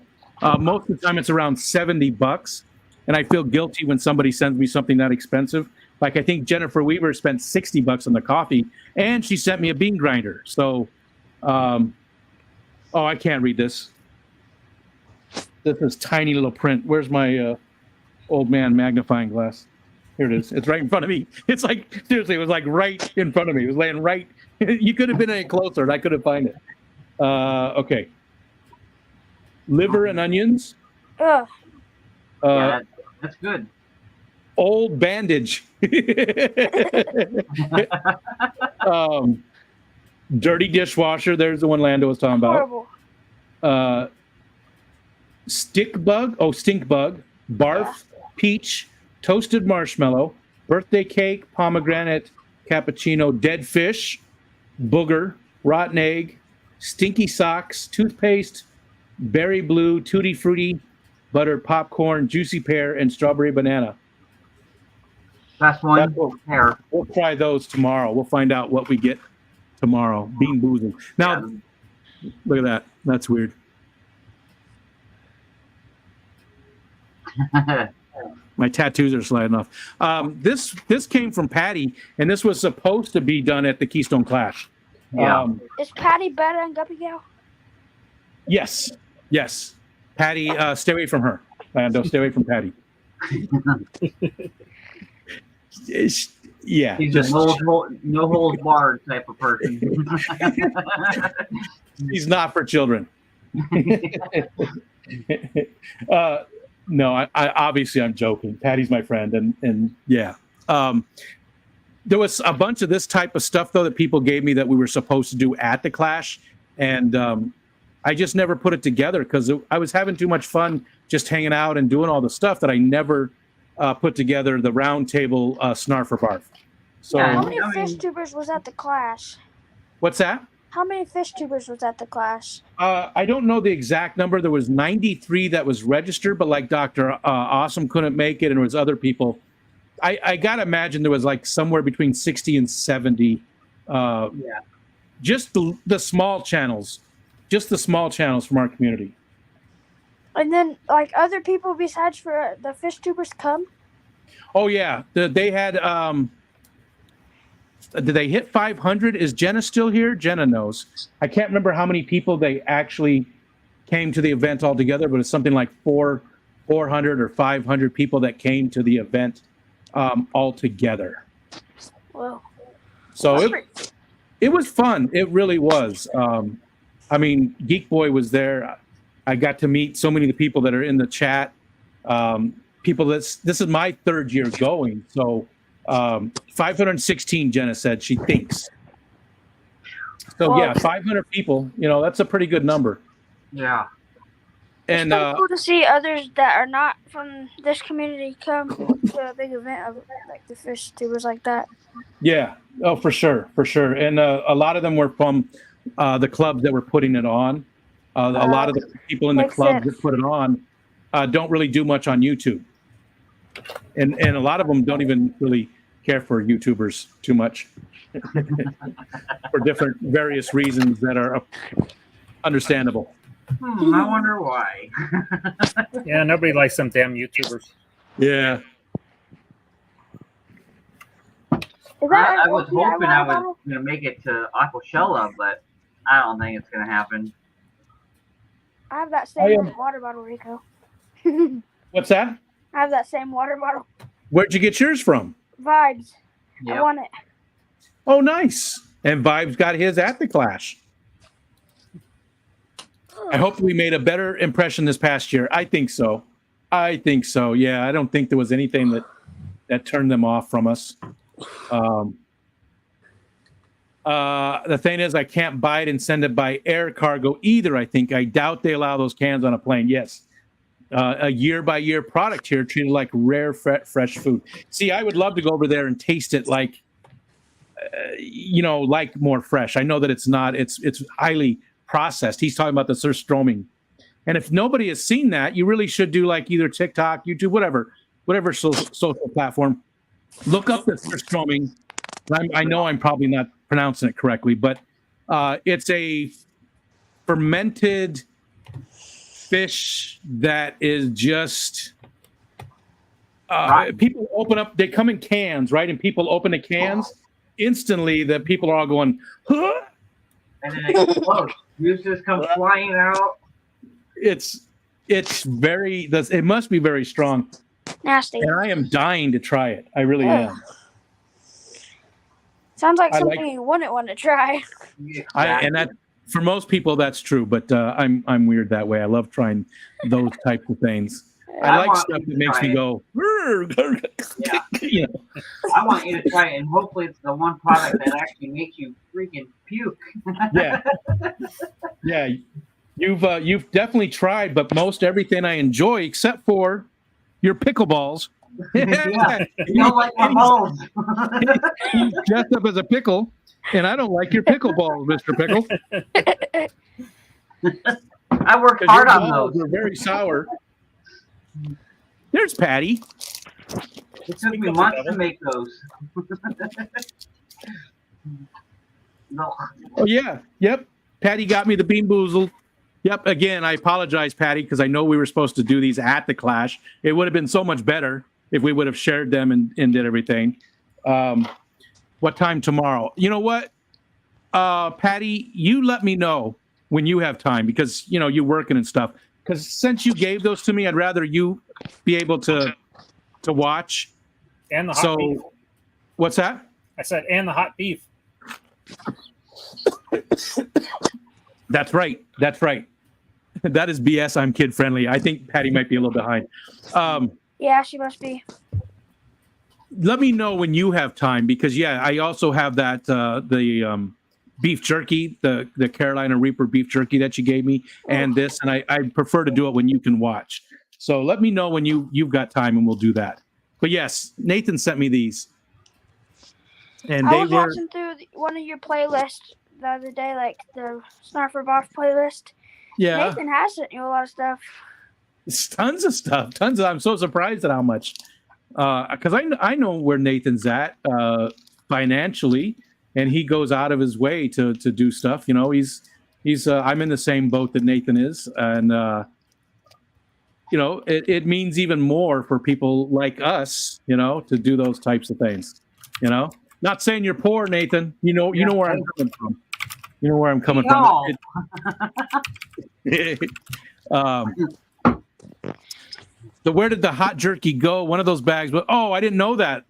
Most of the time, it's around $70, and I feel guilty when somebody sends me something that expensive. Like I think Jennifer Weaver spent $60 on the coffee, and she sent me a bean grinder. So, oh, I can't read this. This is tiny little print. Where's my old man magnifying glass? Here it is. It's right in front of me. It's like, seriously, it was like right in front of me. It was laying right. You could have been any closer, and I couldn't find it. Okay. Liver and onions. Ugh. Yeah, that's good. Old bandage. Dirty dishwasher. There's the one Lando was talking about. Horrible. Stink bug. Barf. Peach. Toasted marshmallow. Birthday cake. Pomegranate. Cappuccino. Dead fish. Booger. Rotten egg. Stinky socks. Toothpaste. Berry blue. Tutti frutti. Buttered popcorn. Juicy pear. And strawberry banana. That's one. We'll try those tomorrow. We'll find out what we get tomorrow. Bean boozled. Now, look at that. That's weird. My tattoos are sliding off. This came from Patty, and this was supposed to be done at the Keystone Clash. Yeah. Is Patty better than Guppy Gal? Yes. Patty, stay away from her. Lando, stay away from Patty. Yeah. He's a no holds barred type of person. He's not for children. No, I obviously I'm joking. Patty's my friend, and yeah. There was a bunch of this type of stuff though that people gave me that we were supposed to do at the Clash, and I just never put it together because I was having too much fun just hanging out and doing all the stuff that I never put together the round table snarf or barf. So how many fish tubers was at the Clash? What's that? How many fish tubers was at the Clash? I don't know the exact number. There was 93 that was registered, but like Dr. Awesome couldn't make it, and there was other people. I gotta imagine there was like somewhere between 60 and 70. Just the small channels, from our community. And then, like other people besides for the fish tubers come. Oh yeah, they had. Did they hit 500? Is Jenna still here? Jenna knows. I can't remember how many people they actually came to the event altogether, but it's something like 400 or 500 people that came to the event altogether. Wow. So it was fun. It really was. I mean, Geek Boy was there. I got to meet so many of the people that are in the chat. People this is my third year going, so 516 Jenna said she thinks. So yeah, 500 people, that's a pretty good number. Yeah. And it's cool to see others that are not from this community come to a big event of like the fish tubers like that. Yeah. Oh, for sure. And a lot of them were from the clubs that were putting it on. A lot of the people in the clubs that put it on don't really do much on YouTube. And a lot of them don't even really care for YouTubers too much for different various reasons that are understandable. I wonder why. Yeah, nobody likes them damn YouTubers. Yeah. I was hoping I was going to make it to Aquashella, but I don't think it's going to happen. I have that same water bottle, Rico. What's that? I have that same water bottle. Where'd you get yours from? Vibes. Yep. I want it. Oh, nice. And Vibes got his at the Clash. I hope we made a better impression this past year. I think so. I think so. Yeah, I don't think there was anything that turned them off from us. The thing is, I can't buy it and send it by air cargo either. I doubt they allow those cans on a plane. Yes. A year-by-year product here, treated like rare, fresh food. See, I would love to go over there and taste it like, like more fresh. I know that it's not. It's highly processed. He's talking about the surströmming. And if nobody has seen that, you really should do like either TikTok, YouTube, whatever social platform. Look up the surströmming. I know I'm probably not pronouncing it correctly, but it's a fermented fish that is just people open up. They come in cans, right? And people open the cans instantly. The people are all going, huh? And then it explodes. Juices come flying out. It's very. It must be very strong. Nasty. And I am dying to try it. I really am. Sounds like something you wouldn't want to try. And that for most people that's true, but I'm weird that way. I love trying those types of things. I like stuff that makes me go. Yeah. I want you to try it, and hopefully it's the one product that actually makes you freaking puke. Yeah. You've definitely tried, but most everything I enjoy, except for your pickleballs. Yeah, you don't like my balls. He's dressed up as a pickle, and I don't like your pickleballs, Mr. Pickle. I work hard on those. They're very sour. There's Patty. It took me months to make those. No. Oh yeah, yep. Patty got me the Bean Boozled. Yep. Again, I apologize, Patty, because I know we were supposed to do these at the Clash. It would have been so much better if we would have shared them and did everything. What time tomorrow? You know what, Patty, you let me know when you have time because you're working and stuff. Because since you gave those to me, I'd rather you be able to watch. And the hot beef. What's that? I said, and the hot beef. That's right. That's right. That is BS. I'm kid friendly. I think Patty might be a little behind. Yeah, she must be. Let me know when you have time because I also have that the beef jerky, the Carolina Reaper beef jerky that you gave me, and this, and I prefer to do it when you can watch. So let me know when you've got time, and we'll do that. But yes, Nathan sent me these, and I was watching through one of your playlists the other day, like the Snarfer Boff playlist. Yeah, Nathan has sent you a lot of stuff. It's tons of stuff. I'm so surprised at how much. Because I know where Nathan's at financially, and he goes out of his way to do stuff. He's I'm in the same boat that Nathan is, and it means even more for people like us, to do those types of things. Not saying you're poor, Nathan. You know where I'm coming from. You know where I'm coming from. So where did the hot jerky go? One of those bags. But I didn't know that.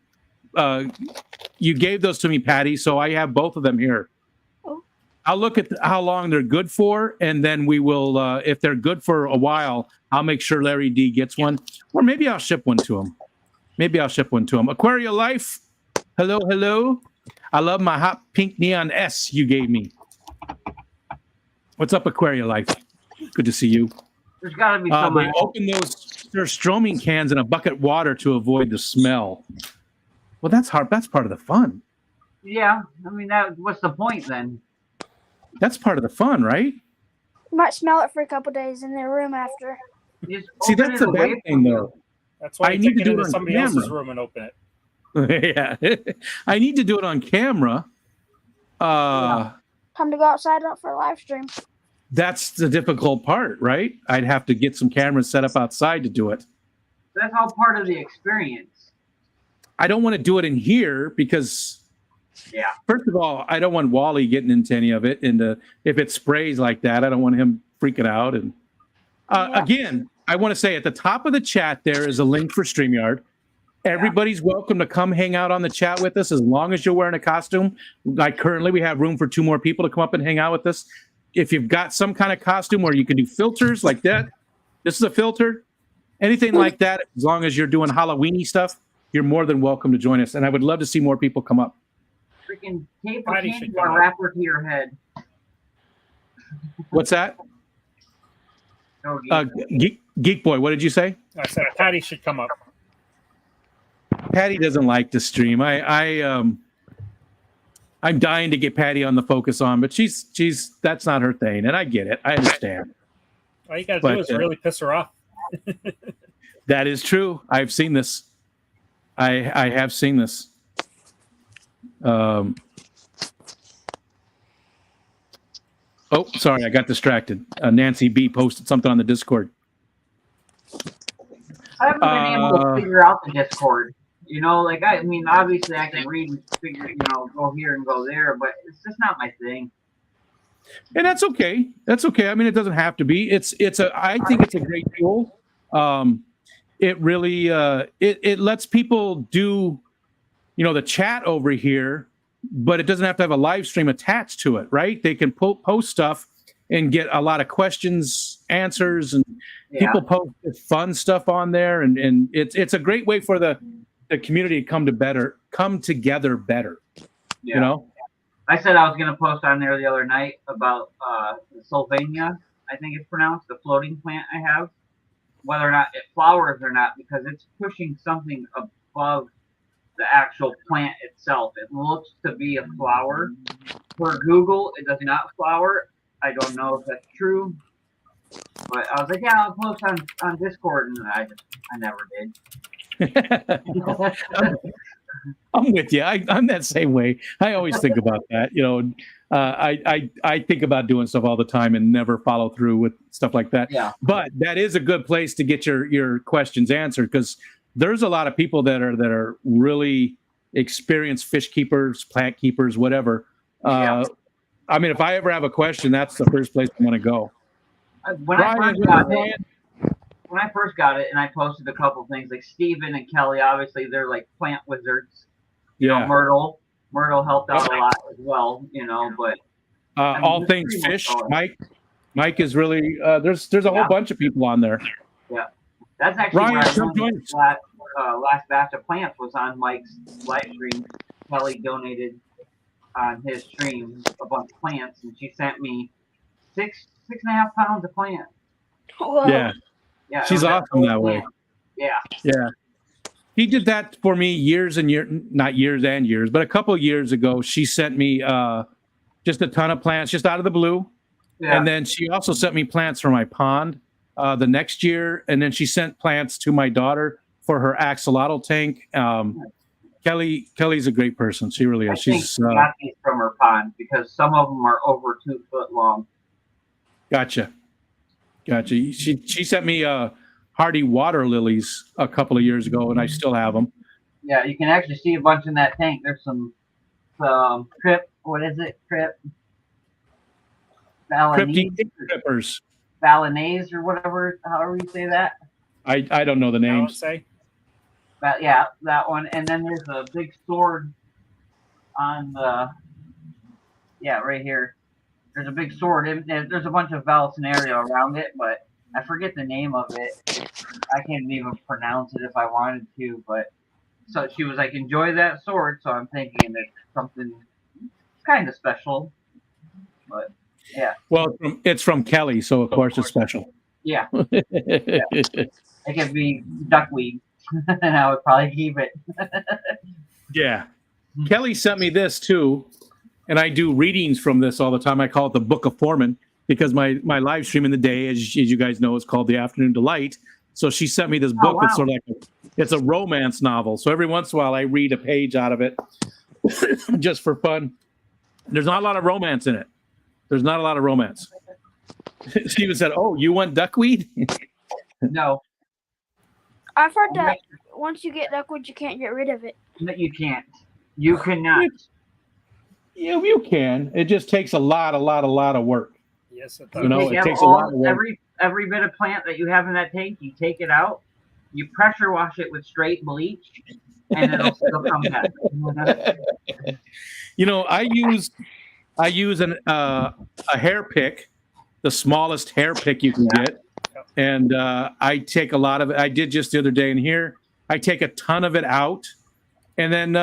You gave those to me, Patty. So I have both of them here. Oh. I'll look at how long they're good for, and then we will. If they're good for a while, I'll make sure Larry D gets one, or maybe I'll ship one to him. Aquaria Life. Hello. I love my hot pink neon S you gave me. What's up, Aquaria Life? Good to see you. There's got to be someone. They open those surströmming cans in a bucket of water to avoid the smell. Well, that's hard. That's part of the fun. Yeah, I mean, what's the point then? That's part of the fun, right? You might smell it for a couple days in their room after. See, that's the bad thing, though. That's why I need to do it on somebody camera. else's room and open it. Yeah, I need to do it on camera. Time to go outside for a live stream. That's the difficult part, right? I'd have to get some cameras set up outside to do it. That's all part of the experience. I don't want to do it in here because, first of all, I don't want Wally getting into any of it. And if it sprays like that, I don't want him freaking out. And again, I want to say at the top of the chat, there is a link for StreamYard. Everybody's welcome to come hang out on the chat with us as long as you're wearing a costume. Like currently, we have room for 2 more people to come up and hang out with us. If you've got some kind of costume where you can do filters like that, this is a filter. anything like that, as long as you're doing Halloweeny stuff, you're more than welcome to join us. And I would love to see more people come up. Freaking tape a candy bar wrapper to your head. What's that? Oh, Geek Boy, what did you say? I said Patty should come up. Patty doesn't like to stream. I'm dying to get Patty on the Focus On, but she's that's not her thing, and I get it. I understand. All you got to do is really piss her off. That is true. I've seen this. I have seen this. Oh, sorry, I got distracted. Nancy B posted something on the Discord. I haven't been able to figure out the Discord. You know, like I mean, obviously I can read and figure, you know, go here and go there, but it's just not my thing. And that's okay. That's okay. I mean, it doesn't have to be. I think it's a great tool. It really it lets people do, you know, the chat over here, but it doesn't have to have a live stream attached to it, right? They can post stuff and get a lot of questions, answers, and people post fun stuff on there, and it's a great way for the community to come together better. Yeah. You know? I said I was going to post on there the other night about Sylvania, I think it's pronounced, the floating plant I have, whether or not it flowers or not, because it's pushing something above the actual plant itself. It looks to be a flower. For Google, it does not flower. I don't know if that's true, but I was like, yeah, I'll post on Discord, and I never did. I'm with you. I'm that same way. I always think about that. You know, I think about doing stuff all the time and never follow through with stuff like that. Yeah. But that is a good place to get your questions answered, because there's a lot of people that are really experienced fish keepers, plant keepers, whatever. I mean, if I ever have a question, that's the first place I want to go. When I first got it, and I posted a couple things, like Steven and Kelly, obviously they're like plant wizards. You know, Myrtle helped out a lot as well, you know, but I mean, all things fish. Mike is really there's a whole bunch of people on there. Yeah, that's actually Ryan, where I learned last batch of plants was on Mike's live stream. Kelly donated on his stream a bunch of plants, and she sent me 6.5 pounds of plants. Whoa. Yeah, she's awesome that way. Yeah. He did that for me not years and years, but a couple of years ago. She sent me just a ton of plants, just out of the blue. Yeah. And then she also sent me plants for my pond the next year. And then she sent plants to my daughter for her axolotl tank. Kelly's a great person. She really is. She's got these from her pond, because some of them are over 2 foot long. Gotcha. She sent me hardy water lilies a couple of years ago, and I still have them. Yeah, you can actually see a bunch in that tank. There's some Crip. What is it? Crip. Crippers. Balinese or whatever, however you say that. I don't know the names. But yeah, that one. And then there's a big sword on the right here. There's a big sword. There's a bunch of Val scenario around it, but I forget the name of it. I can't even pronounce it if I wanted to, but so she was like, enjoy that sword. So I'm thinking it's something kind of special, but yeah. Well, it's from Kelly, so of course it's special. Yeah. It could be duckweed, and I would probably keep it. Yeah. Kelly sent me this too, and I do readings from this all the time. I call it the Book of Foreman, because my live stream in the day, as you guys know, is called The Afternoon Delight. So she sent me this book that's sort of like it's a romance novel. So every once in a while I read a page out of it just for fun. There's not a lot of romance in it. There's not a lot of romance. Steven said, "Oh, you want duckweed?" No. I've heard that once you get duckweed, you can't get rid of it. No, you can't. You cannot. Yeah, you can. It just takes a lot of work. Yes, it does. You know, it takes a lot of work. Every bit of plant that you have in that tank, you take it out, you pressure wash it with straight bleach, and it'll still come back. You know, I use a hair pick, the smallest hair pick you can get, and I take a lot of it. I did just the other day in here. I take a ton of it out, and then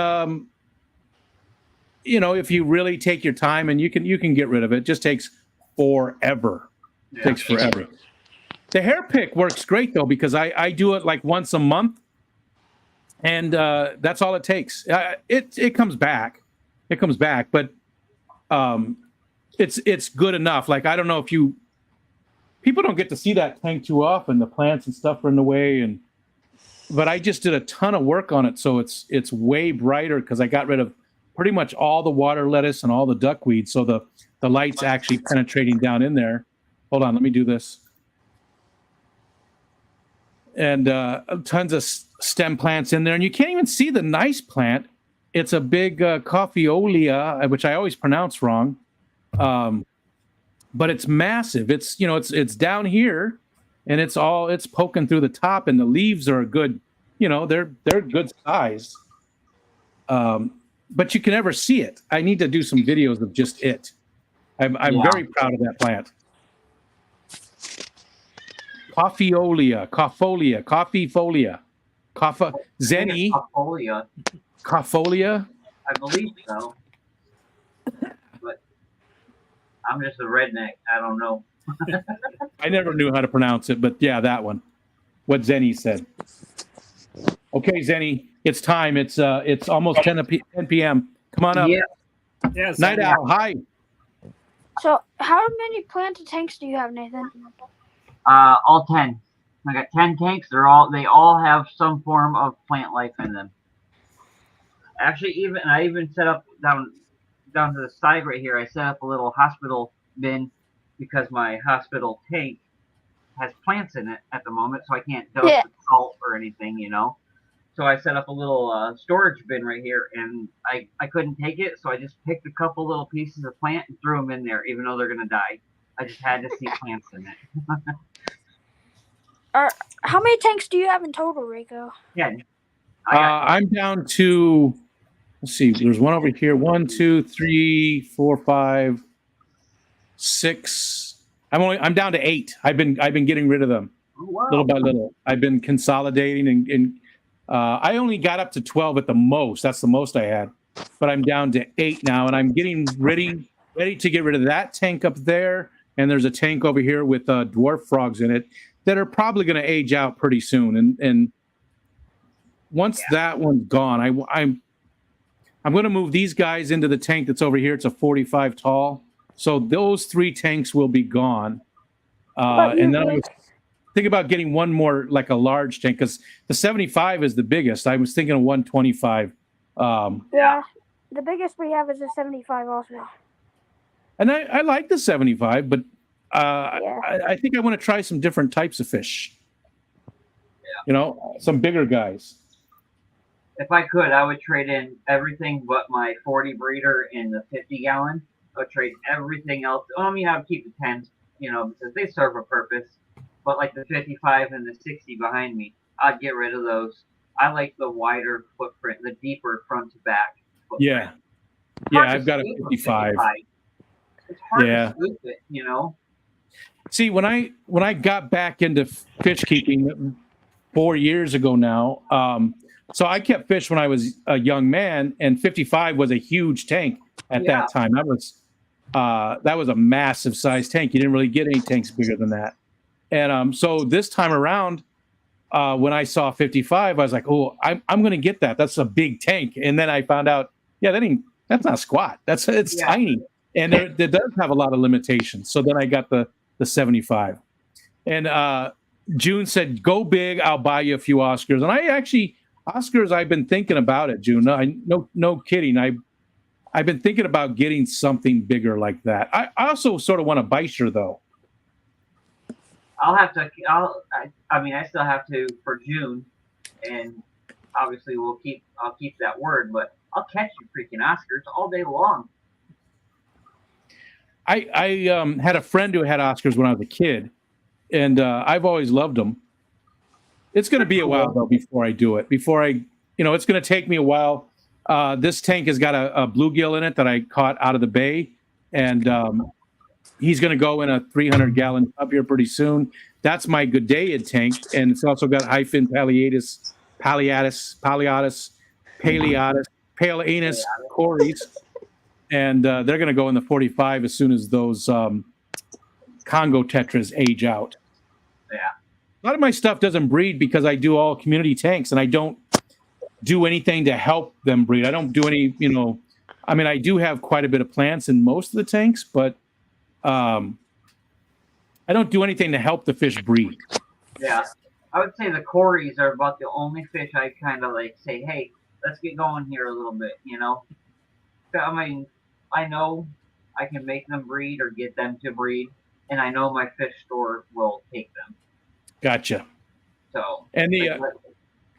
if you really take your time, and you can get rid of it. It just takes forever. Yeah. Takes forever. The hair pick works great though, because I do it like once a month, and that's all it takes. It comes back. It comes back, but it's good enough. Like, I don't know if people don't get to see that tank too often. The plants and stuff are in the way, but I just did a ton of work on it, so it's way brighter because I got rid of pretty much all the water lettuce and all the duckweed, so the light's actually penetrating down in there. Hold on, let me do this. And tons of stem plants in there, and you can't even see the nice plant. It's a big coffeeolia, which I always pronounce wrong, but it's massive. It's down here, and it's poking through the top, and the leaves are a good, they're good size. But you can never see it. I need to do some videos of just it. I'm very proud of that plant. Coffeefolia, Zenny. Cofolia. I believe so. But I'm just a redneck. I don't know. I never knew how to pronounce it, but yeah, that one. What Zenny said. Okay, Zenny, it's time. It's almost 10 p.m. Come on up. Yeah. Yes. Night Owl, hi. So, how many planted tanks do you have, Nathan? All 10. I got 10 tanks. They all have some form of plant life in them. Actually, I even set up down to the side right here. I set up a little hospital bin because my hospital tank has plants in it at the moment, so I can't dose with salt or anything, So I set up a little storage bin right here, and I couldn't take it, so I just picked a couple little pieces of plant and threw them in there, even though they're gonna die. I just had to see plants in it. How many tanks do you have in total, Rico? 10. I'm down to, let's see, there's one over here. 1, 2, 3, 4, 5, 6. I'm down to 8. I've been getting rid of them little by little. I've been consolidating, and I only got up to 12 at the most. That's the most I had, but I'm down to 8 now, and I'm getting ready to get rid of that tank up there. And there's a tank over here with dwarf frogs in it that are probably going to age out pretty soon. And once that one's gone, I'm going to move these guys into the tank that's over here. It's a 45 tall. So those 3 tanks will be gone. And then I was thinking about getting one more, like a large tank, because the 75 is the biggest. I was thinking of 125. Yeah, the biggest we have is a 75 also. And I like the 75, but I think I want to try some different types of fish. Some bigger guys. If I could, I would trade in everything but my 40 breeder and the 50 gallon. I would trade everything else. I would keep the 10s, because they serve a purpose. But like the 55 and the 60 behind me, I'd get rid of those. I like the wider footprint, the deeper front to back footprint. Yeah, I've got a 55. It's hard to scoop it, See, when I got back into fish keeping 4 years ago now, so I kept fish when I was a young man, and 55 was a huge tank at that time. That was a massive size tank. You didn't really get any tanks bigger than that. And so this time around, when I saw 55, I was like, oh, I'm going to get that. That's a big tank. And then I found out, that's not squat. It's tiny. And it does have a lot of limitations. So then I got the 75. And June said, go big. I'll buy you a few Oscars. And Oscars, I've been thinking about it, June. No kidding. I've been thinking about getting something bigger like that. I also sort of want a Beischer, though. I still have to for June, and obviously I'll keep that word, but I'll catch you freaking Oscars all day long. I had a friend who had Oscars when I was a kid, and I've always loved them. It's going to be a while though before I do it. It's going to take me a while. This tank has got a bluegill in it that I caught out of the bay, and he's going to go in a 300-gallon tub here pretty soon. That's my Goodeid tank, and it's also got hyphen palliatus, Corys, and they're going to go in the 45 as soon as those Congo Tetras age out. Yeah. A lot of my stuff doesn't breed because I do all community tanks, and I don't do anything to help them breed. I don't do any, I mean, I do have quite a bit of plants in most of the tanks, but I don't do anything to help the fish breed. Yeah. I would say the Corys are about the only fish I kind of like say, hey, let's get going here a little bit, I mean, I know I can make them breed or get them to breed, and I know my fish store will take them. Gotcha. So, and the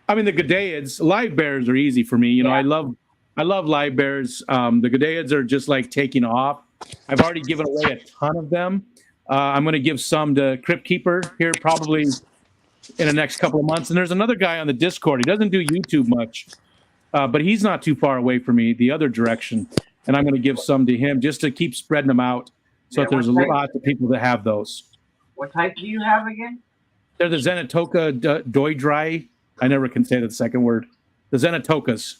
Goodeids, live bears are easy for me. I love live bears. The Goodeids are just like taking off. I've already given away a ton of them. I'm going to give some to Crypt Keeper here probably in the next couple of months. And there's another guy on the Discord. He doesn't do YouTube much, but he's not too far away from me, the other direction. And I'm going to give some to him just to keep spreading them out. So that there's a lot of people that have those. What type do you have again? They're the Zenatoka Doidrai. I never can say the second word. The Zenatokas.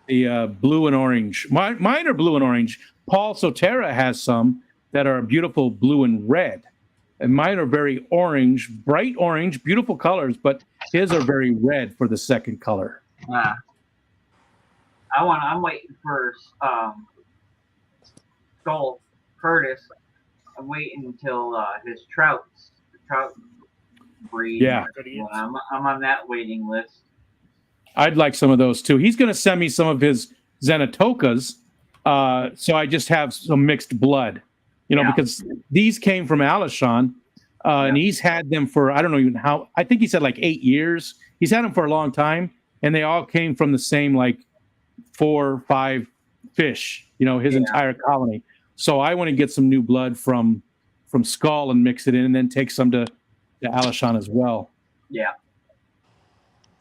The blue and orange. Mine are blue and orange. Paul Sotera has some that are beautiful blue and red. And mine are very orange, bright orange, beautiful colors, but his are very red for the second color. I'm waiting for Skull Curtis. I'm waiting until his trout breed. Yeah. I'm on that waiting list. I'd like some of those too. He's going to send me some of his Zenatokas, so I just have some mixed blood, because these came from Alishon, and he's had them for, I don't know even how, I think he said like 8 years. He's had them for a long time, and they all came from the same like 4 or 5 fish, his entire colony. So I want to get some new blood from Skull and mix it in, and then take some to Alishon as well. Yeah.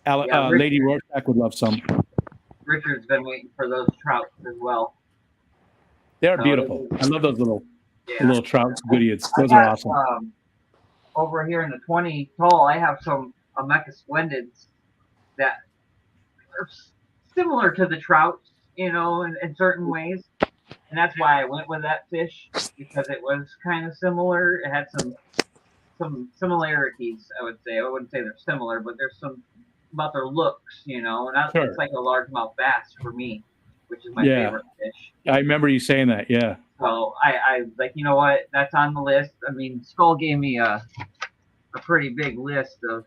Lady Rorschach would love some. Richard's been waiting for those trouts as well. They're beautiful. I love those little trouts, goodies. Those are awesome. Over here in the 20 toll, I have some Omeka Splendids that are similar to the trouts, in certain ways. And that's why I went with that fish, because it was kind of similar. It had some similarities, I would say. I wouldn't say they're similar, but there's some about their looks, and it's like a largemouth bass for me, which is my favorite fish. I remember you saying that, yeah. So I like, you know what, that's on the list. I mean, Skull gave me a pretty big list of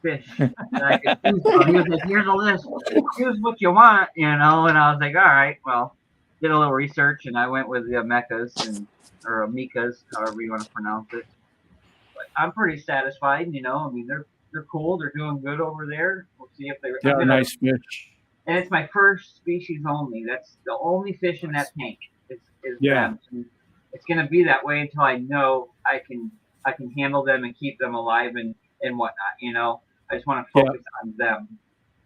fish that I could choose from. He was like, here's a list, choose what you want, and I was like, all right, well, did a little research, and I went with the Omekas or Amikas, however you want to pronounce it. But I'm pretty satisfied, I mean, they're cool. They're doing good over there. We'll see if they're a nice fish. And it's my first species only. That's the only fish in that tank. Is them. And it's going to be that way until I know I can handle them and keep them alive and whatnot. I just want to focus on them.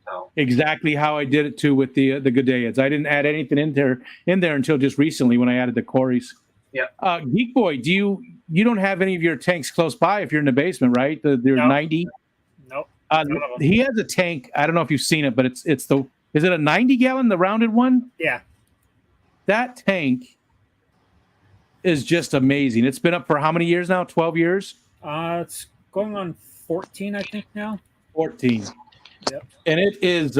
So exactly how I did it too with the Goodeids. I didn't add anything in there until just recently when I added the Corys. Yeah. Geek Boy, you don't have any of your tanks close by if you're in the basement, right? They're 90. Nope. He has a tank. I don't know if you've seen it, but is it a 90-gallon, the rounded one? Yeah. That tank is just amazing. It's been up for how many years now? 12 years? It's going on 14, I think now. 14. Yep. And it is,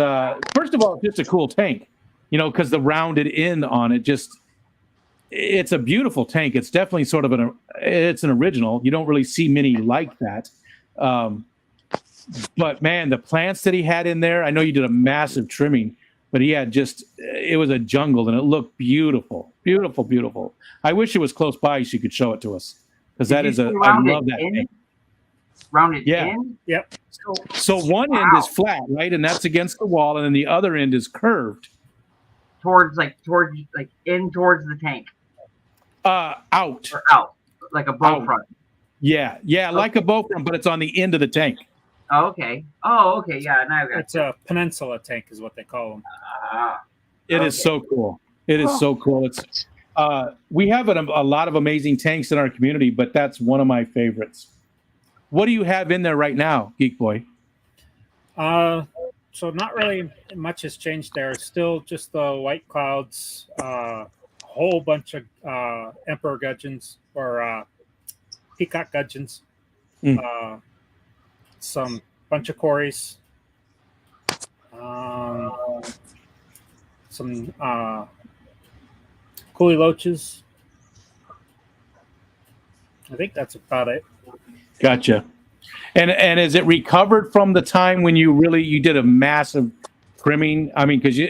first of all, just a cool tank, because the rounded end on it it's a beautiful tank. It's definitely sort of it's an original. You don't really see many like that. But man, the plants that he had in there, I know you did a massive trimming, but he had it was a jungle and it looked beautiful, beautiful, beautiful. I wish it was close by so you could show it to us, because I love that tank. Rounded in? Yep. So one end is flat, right? And that's against the wall. And then the other end is curved. Towards the tank. Out. Or out. Like a bow front. Yeah. Yeah. Like a bow front, but it's on the end of the tank. Oh, okay. Yeah. Now it's a peninsula tank is what they call them. It is so cool. It is so cool. We have a lot of amazing tanks in our community, but that's one of my favorites. What do you have in there right now, Geek Boy? So not really much has changed there. Still just the white clouds, a whole bunch of emperor gudgeons or peacock gudgeons, some bunch of quarries, some coolie loaches. I think that's about it. Gotcha. And is it recovered from the time when you did a massive trimming? I mean, because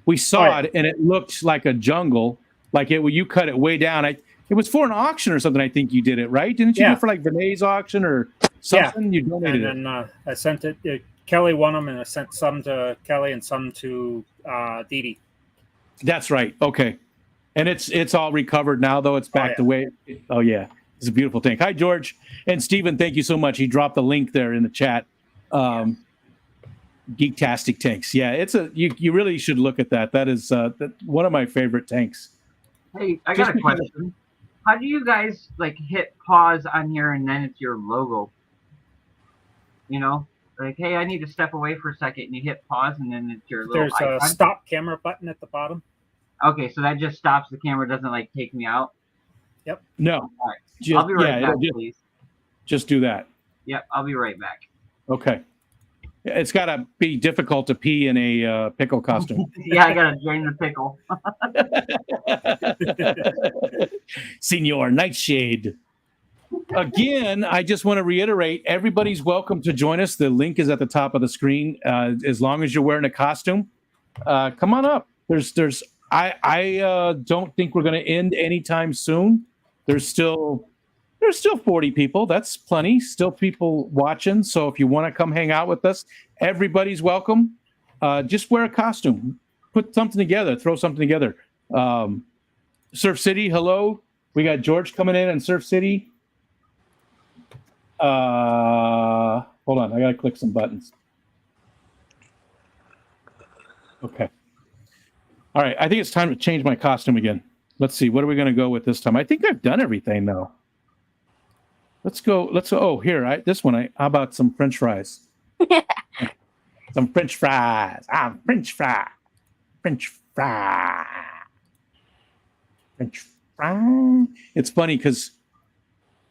we saw it and it looked like a jungle, like you cut it way down. It was for an auction or something. I think you did it, right? Didn't you do it for like Renee's auction or something? You donated it. And then I sent it. Kelly won them, and I sent some to Kelly and some to Dee Dee. That's right. Okay, and it's all recovered now, though. It's back the way. Oh yeah. It's a beautiful tank. Hi, George. And Stephen, thank you so much. He dropped the link there in the chat. Geektastic tanks. Yeah, you really should look at that. That is one of my favorite tanks. Hey, I got a question. How do you guys like hit pause on here and then it's your logo? You know, like, hey, I need to step away for a second, and you hit pause and then it's your little There's icon. a stop camera button at the bottom. Okay, so that just stops the camera, doesn't like take me out. Yep. No. All right. I'll be right back, please. Just do that. Yep, I'll be right back. Okay. It's got to be difficult to pee in a pickle costume. Yeah, I got to drain the pickle. Senor Nightshade. Again, I just want to reiterate, everybody's welcome to join us. The link is at the top of the screen. As long as you're wearing a costume, come on up. I don't think we're going to end anytime soon. There's still 40 people. That's plenty. Still people watching. So if you want to come hang out with us, everybody's welcome. Just wear a costume. Put something together. Throw something together. Surf City, hello. We got George coming in Surf City. Hold on. I got to click some buttons. Okay. All right. I think it's time to change my costume again. Let's see. What are we going to go with this time? I think I've done everything now. Let's go. Oh, here. This one. How about some French fries? Some French fries. French fry. French fry. French fry. It's funny because,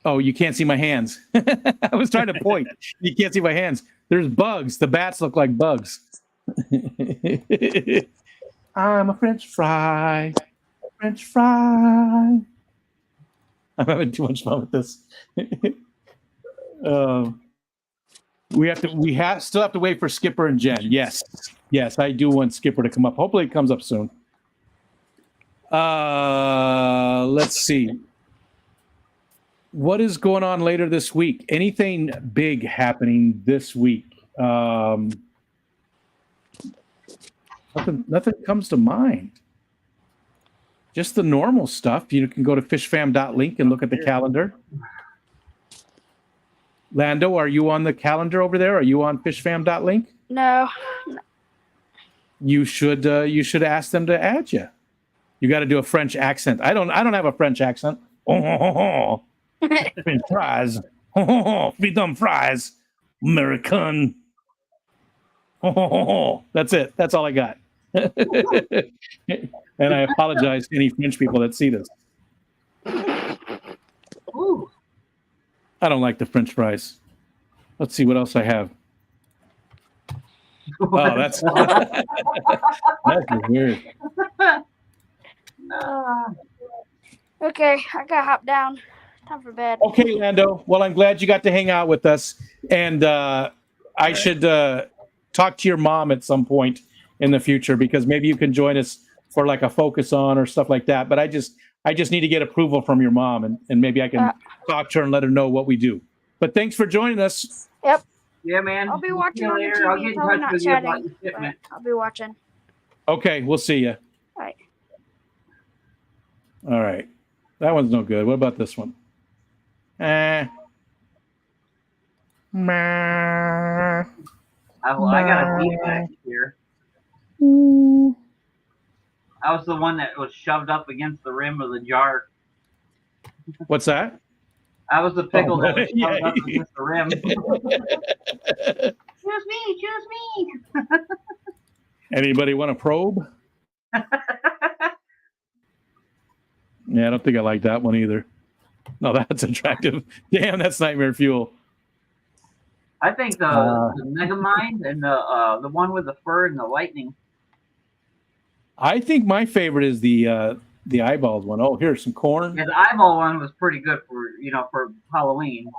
you can't see my hands. I was trying to point. You can't see my hands. There's bugs. The bats look like bugs. I'm a French fry. French fry. I'm having too much fun with this. We still have to wait for Skipper and Jen. Yes, I do want Skipper to come up. Hopefully, it comes up soon. Let's see. What is going on later this week? Anything big happening this week? Nothing comes to mind. Just the normal stuff. You can go to fishfam.link and look at the calendar. Lando, are you on the calendar over there? Are you on fishfam.link? No. You should ask them to add you. You got to do a French accent. I don't have a French accent. French fries. Freedom fries. American. That's it. That's all I got. And I apologize to any French people that see this. Ooh. I don't like the French fries. Let's see what else I have. Oh, that's weird. Okay, I gotta hop down. Time for bed. Okay, Lando. Well, I'm glad you got to hang out with us, and I should talk to your mom at some point in the future, because maybe you can join us for like a focus on or stuff like that. But I just need to get approval from your mom, and maybe I can talk to her and let her know what we do. But thanks for joining us. Yep. Yeah, man. I'll be watching on the later. I'll get TV, in probably touch not with you about chatting, the shipment. but I'll be watching. Okay, we'll see you. All right. All right. That one's no good. What about this one? I got a feedback here. I was the one that was shoved up against the rim of the jar. What's that? I was the pickle that was yeah. shoved up against the rim. Choose me, choose me. Anybody want a probe? Yeah, I don't think I like that one either. No, that's attractive. Damn, that's nightmare fuel. I think the Megamind and the one with the fur and the lightning. I think my favorite is the eyeballs one. Oh, here's some corn. Yeah, the eyeball one was pretty good for Halloween.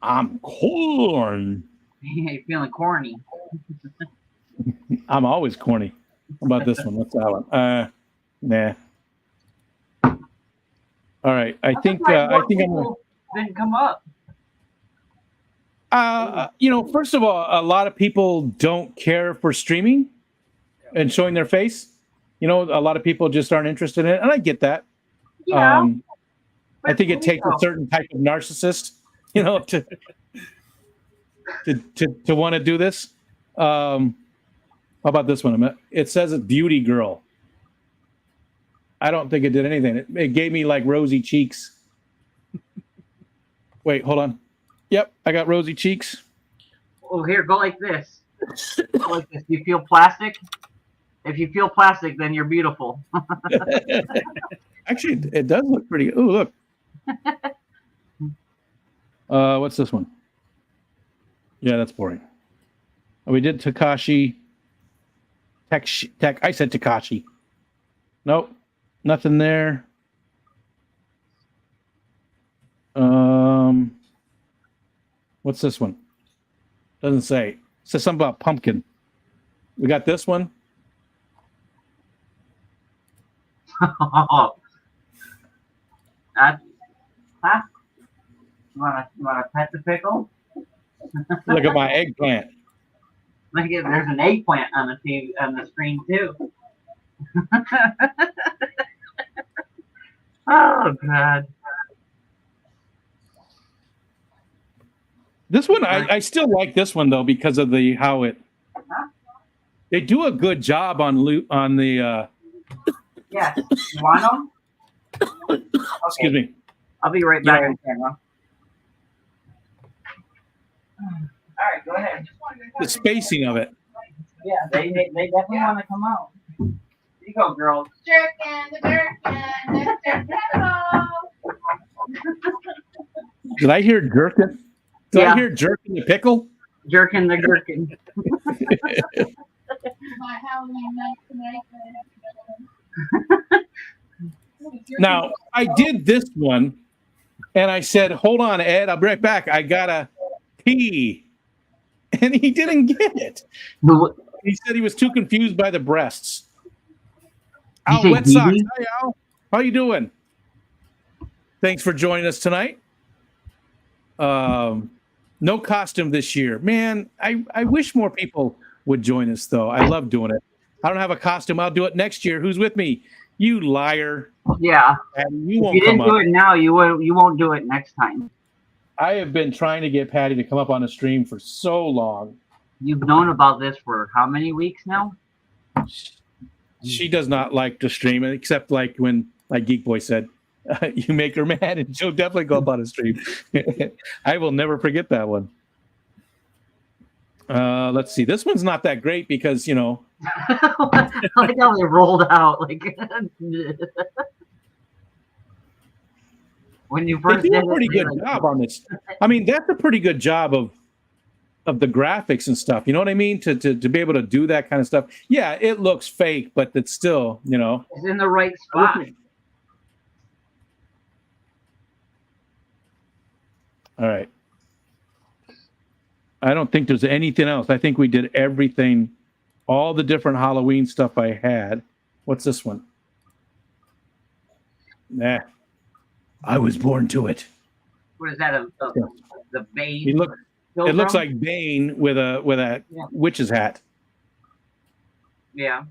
I'm corn. You're feeling corny. I'm always corny. How about this one? What's that one? Nah. All right. I think I'm gonna didn't come up. First of all, a lot of people don't care for streaming and showing their face. A lot of people just aren't interested in it, and I get that. Yeah. I think it takes a certain type of narcissist, to want to do this. How about this one? It says a beauty girl. I don't think it did anything. It gave me like rosy cheeks. Wait, hold on. Yep, I got rosy cheeks. Oh, here, go like this. Go like this. You feel plastic? If you feel plastic, then you're beautiful. Actually, it does look pretty good. Oh, look. What's this one? Yeah, that's boring. We did Takashi. Tech. I said Takashi. Nope, nothing there. What's this one? Doesn't say. It says something about pumpkin. We got this one. Huh? You wanna pet the pickle? Look at my eggplant. Look at there's an eggplant on the TV, on the screen too. Oh God. This one, I still like this one though because of how it. They do a good job on the. Yes. You want them? Okay. Excuse me. I'll be right back on camera. All right, go ahead. The spacing of it. Yeah, they definitely want to come out. Here you go, girls. Jerkin, the Jerkin, Mr. Pickle. Did I hear jerkin? Did I hear jerkin the pickle? Jerkin the gherkin. My Halloween night tonight. Now, I did this one, and I said, hold on, Ed, I'll be right back. I gotta pee. And he didn't get it. He said he was too confused by the breasts. Al Wet Socks. Hi, Al. How you doing? Thanks for joining us tonight. No costume this year. Man, I wish more people would join us, though. I love doing it. I don't have a costume. I'll do it next year. Who's with me? You liar. Yeah. And if you didn't do it now, you won't do it next time. I have been trying to get Patty to come up on the stream for so long. You've known about this for how many weeks now? She does not like to stream, except like when, like Geek Boy said, you make her mad and she'll definitely go up on a stream. I will never forget that one. Let's see. This one's not that great because, I like how they rolled out. Like when you first they do did a pretty good job on this. I mean, that's a pretty good job of the graphics and stuff. You know what I mean? To be able to do that kind of stuff. Yeah, it looks fake, but it's still, it's in the right spot. All right. I don't think there's anything else. I think we did everything, all the different Halloween stuff I had. What's this one? Nah. I was born to it. What is that? The Bane? It looks like Bane with a witch's hat. Yeah.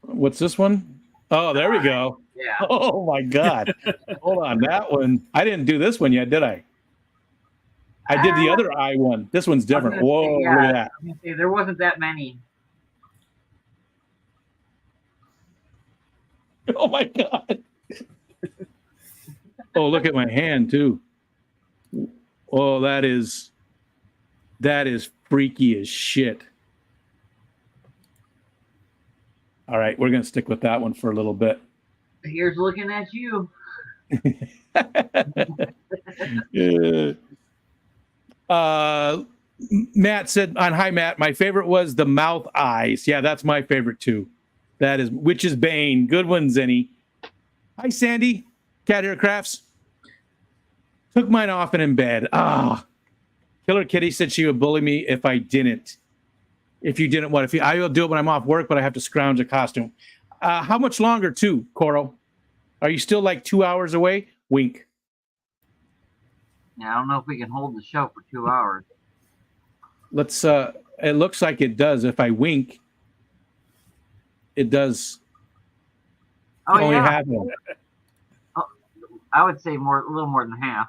What's this one? Oh, there we go. Yeah. Oh my God. Hold on, that one. I didn't do this one yet, did I? I did the other eye one. This one's different. Whoa, look at that. There wasn't that many. Oh my God. Oh, look at my hand too. Oh, that is freaky as shit. All right, we're gonna stick with that one for a little bit. Here's looking at you. Matt said on Hi Matt, my favorite was the mouth eyes. Yeah, that's my favorite too. That is Witch's Bane. Good one, Zenny. Hi, Sandy. Cat Hair Crafts. Took mine off and in bed. Killer Kitty said she would bully me if I didn't. If you didn't, what? I will do it when I'm off work, but I have to scrounge a costume. How much longer, too, Coral? Are you still like 2 hours away? Wink. Yeah, I don't know if we can hold the show for 2 hours. Let's. It looks like it does. If I wink, it does. Oh, only yeah. half of it. Oh, I would say a little more than half.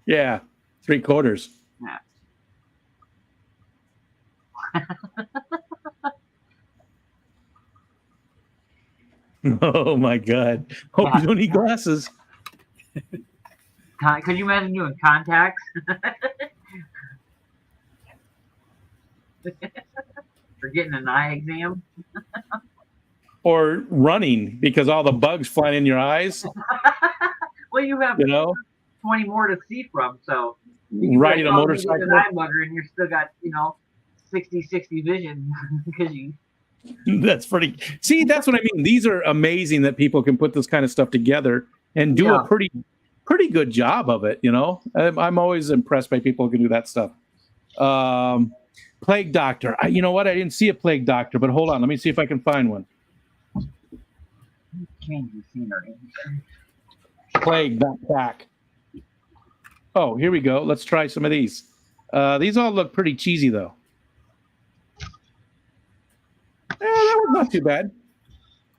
Yeah, 3/4. Yeah. Oh my God! Hope you don't need glasses. Could you imagine doing contacts? For getting an eye exam? Or running because all the bugs flying in your eyes. Well, you have 20 more to see from, so riding a motorcycle. An eye bugger and you still got 60 vision because you. That's pretty. See, that's what I mean. These are amazing that people can put this kind of stuff together and do a pretty good job of it. I'm always impressed by people who can do that stuff. Plague Doctor. You know what? I didn't see a Plague Doctor, but hold on. Let me see if I can find one. Change the scenery. Plague backpack. Oh, here we go. Let's try some of these. These all look pretty cheesy, though. That was not too bad.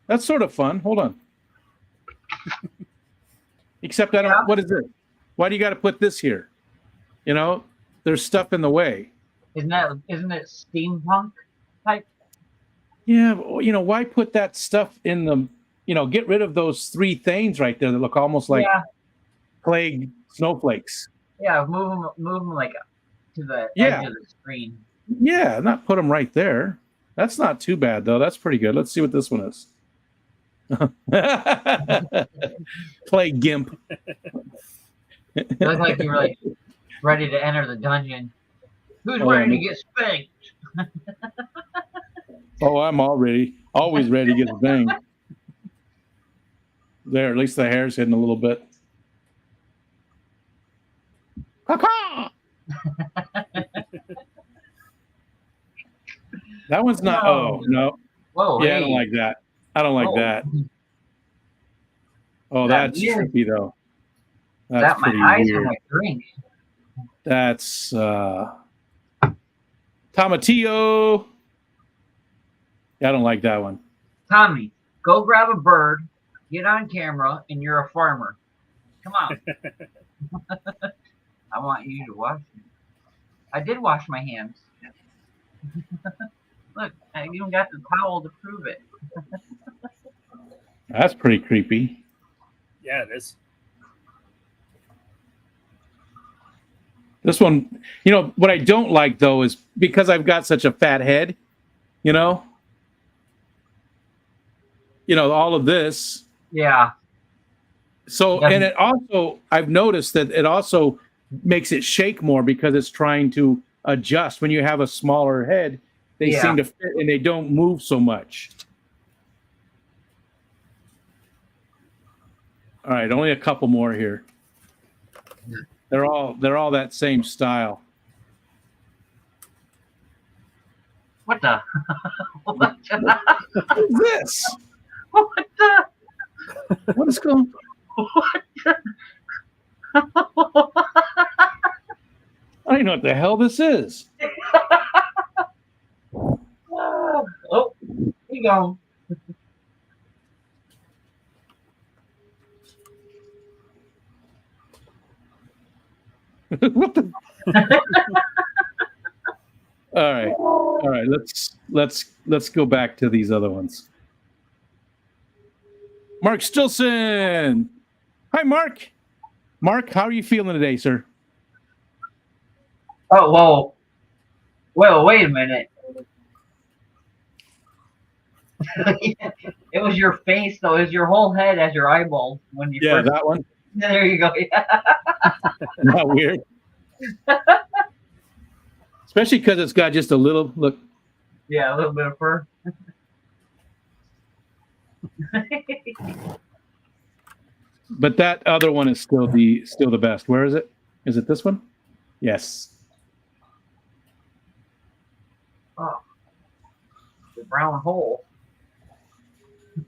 That's sort of fun. Hold on. Except I don't. What is this? Why do you got to put this here? There's stuff in the way. Isn't it steampunk type? Yeah. Why put that stuff in the? Get rid of those 3 things right there that look almost like plague snowflakes. Yeah, move them like to the edge of the screen. Yeah, not put them right there. That's not too bad, though. That's pretty good. Let's see what this one is. Play Gimp. Looks like you're like ready to enter the dungeon. Who's ready to get spanked? Oh, I'm always ready to get spanked. There, at least the hair's hidden a little bit. That one's not. Oh no. Whoa. Yeah, I don't like that. I don't like that. Oh, that's trippy though. That's my pretty eyes weird. are like drink. That's Tomatillo. Yeah, I don't like that one. Tommy, go grab a bird, get on camera, and you're a farmer. Come on. I want you to wash me. I did wash my hands. Look, I even got the towel to prove it. That's pretty creepy. Yeah, it is. This one, what I don't like though is because I've got such a fat head, all of this. Yeah. So, and it also, I've noticed that it also makes it shake more because it's trying to adjust. When you have a smaller head, they seem to fit and they don't move so much. All right, only a couple more here. They're all that same style. What the? What is this? What the? What is going? What the? I don't know what the hell this is. Oh, here you go. What the? All right. Let's go back to these other ones. Mark Stilson. Hi, Mark. Mark, how are you feeling today, sir? Oh, well, wait a minute. It was your face, though. It was your whole head as your eyeballs when you Yeah, first. that one. There you go. Not weird. Especially because it's got just a little look. Yeah, a little bit of fur. But that other one is still the best. Where is it? Is it this one? Yes. Oh, the brown hole.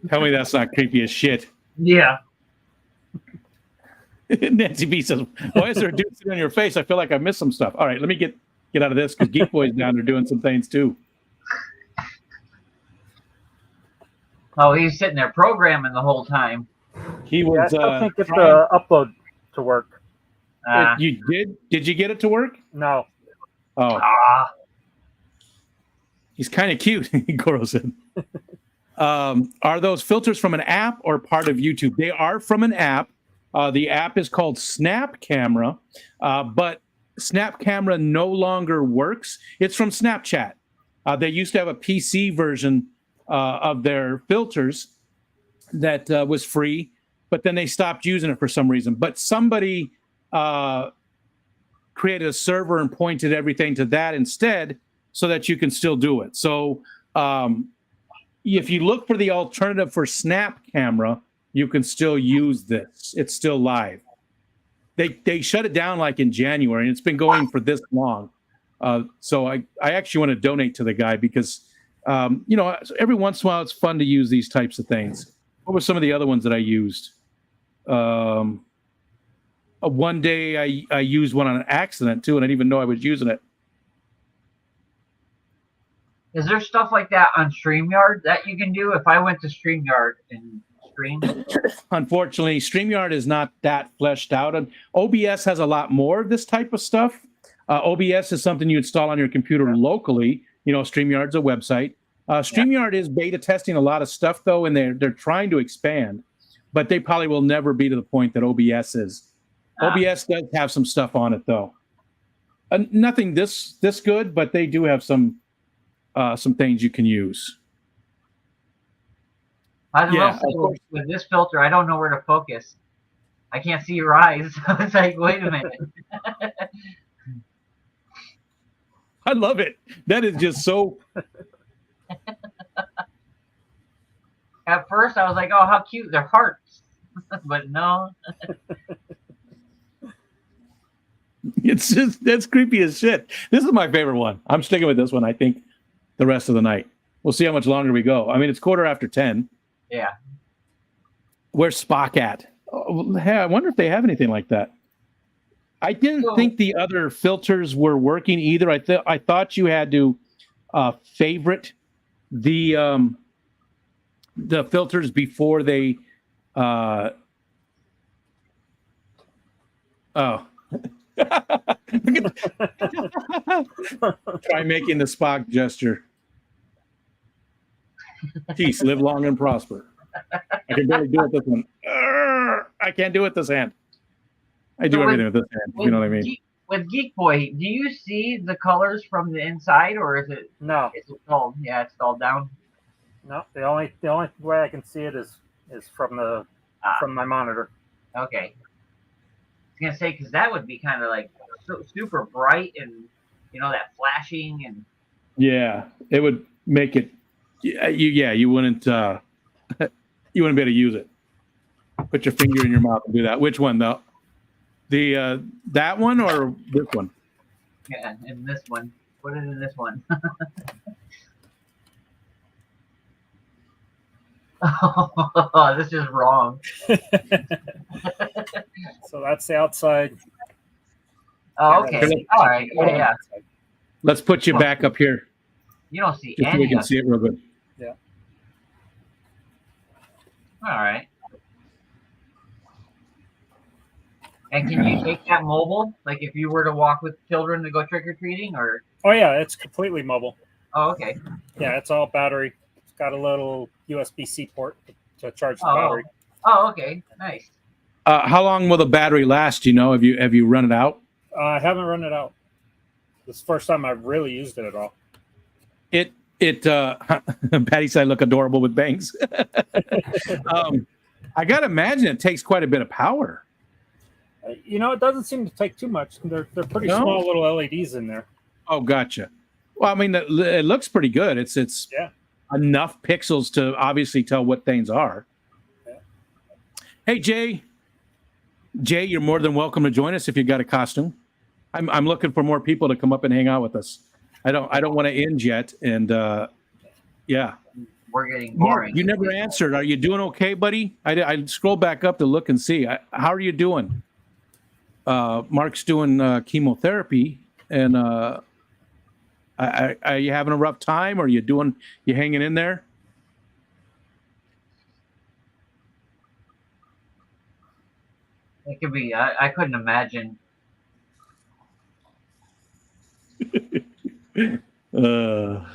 Tell me that's not creepy as shit. Yeah. Nancy B says, "Why is there a dude sitting on your face? I feel like I missed some stuff." All right, let me get out of this because Geek Boy's down there doing some things too. Oh, he's sitting there programming the whole time. He was. I still can't get the upload to work. You did? Did you get it to work? No. Oh. He's kind of cute, Goro said. Are those filters from an app or part of YouTube? They are from an app. The app is called Snap Camera, but Snap Camera no longer works. It's from Snapchat. They used to have a PC version of their filters that was free, but then they stopped using it for some reason. But somebody created a server and pointed everything to that instead so that you can still do it. So if you look for the alternative for Snap Camera, you can still use this. It's still live. They shut it down like in January, and it's been going for this long. So I actually want to donate to the guy because, every once in a while it's fun to use these types of things. What were some of the other ones that I used? One day I used one on an accident too, and I didn't even know I was using it. Is there stuff like that on StreamYard that you can do? If I went to StreamYard and stream? Unfortunately, StreamYard is not that fleshed out. And OBS has a lot more of this type of stuff. OBS is something you install on your computer locally. StreamYard's a website. StreamYard is beta testing a lot of stuff, though, and they're trying to expand. But they probably will never be to the point that OBS is. OBS does have some stuff on it, though. Nothing this good, but they do have some things you can use. I will say with this filter, I don't know where to focus. I can't see your eyes. It's like, wait a minute. I love it. That is just so. At first, I was like, oh, how cute. They're hearts. But no. It's just, that's creepy as shit. This is my favorite one. I'm sticking with this one, I think, the rest of the night. We'll see how much longer we go. I mean, it's 10:15. Yeah. Where's Spock at? Oh, hey, I wonder if they have anything like that. I didn't think the other filters were working either. I thought you had to favorite the filters before they. Oh. Try making the Spock gesture. Peace, live long and prosper. I can barely do it this one. I can't do it this hand. I do everything with this hand. You know what I mean? With Geek Boy, do you see the colors from the inside, or is it? No. It's all it's all down. No, the only way I can see it is from the from my monitor. Okay. I was gonna say because that would be kind of like super bright and that flashing and. Yeah, it would make it. You wouldn't. You wouldn't be able to use it. Put your finger in your mouth and do that. Which one though? The that one or this one? Yeah, and this one. Put it in this one. Oh, this is wrong. So that's the outside. Oh, okay. All right. Yeah. Let's put you back up here. You don't see just so we can see it real good. Yeah. All right. And can you take that mobile? Like if you were to walk with children to go trick or treating, or? Oh yeah, it's completely mobile. Oh, okay. Yeah, it's all battery. It's got a little USB-C port to charge the Oh, battery. oh, okay, nice. How long will the battery last? You know, have you run it out? I haven't run it out. This is the first time I've really used it at all. Patty said I look adorable with bangs. I gotta imagine it takes quite a bit of power. You know, it doesn't seem to take too much. They're pretty No? small little LEDs in there. Oh, gotcha. Well, I mean, it looks pretty good. It's yeah, enough pixels to obviously tell what things are. Yeah. Hey, Jay, you're more than welcome to join us if you got a costume. I'm looking for more people to come up and hang out with us. I don't want to end yet, and yeah. We're getting Mark, boring. you never answered. Are you doing okay, buddy? I scroll back up to look and see. How are you doing? Mark's doing chemotherapy, and are you having a rough time? Or you hanging in there? It could be. I couldn't imagine. Mr.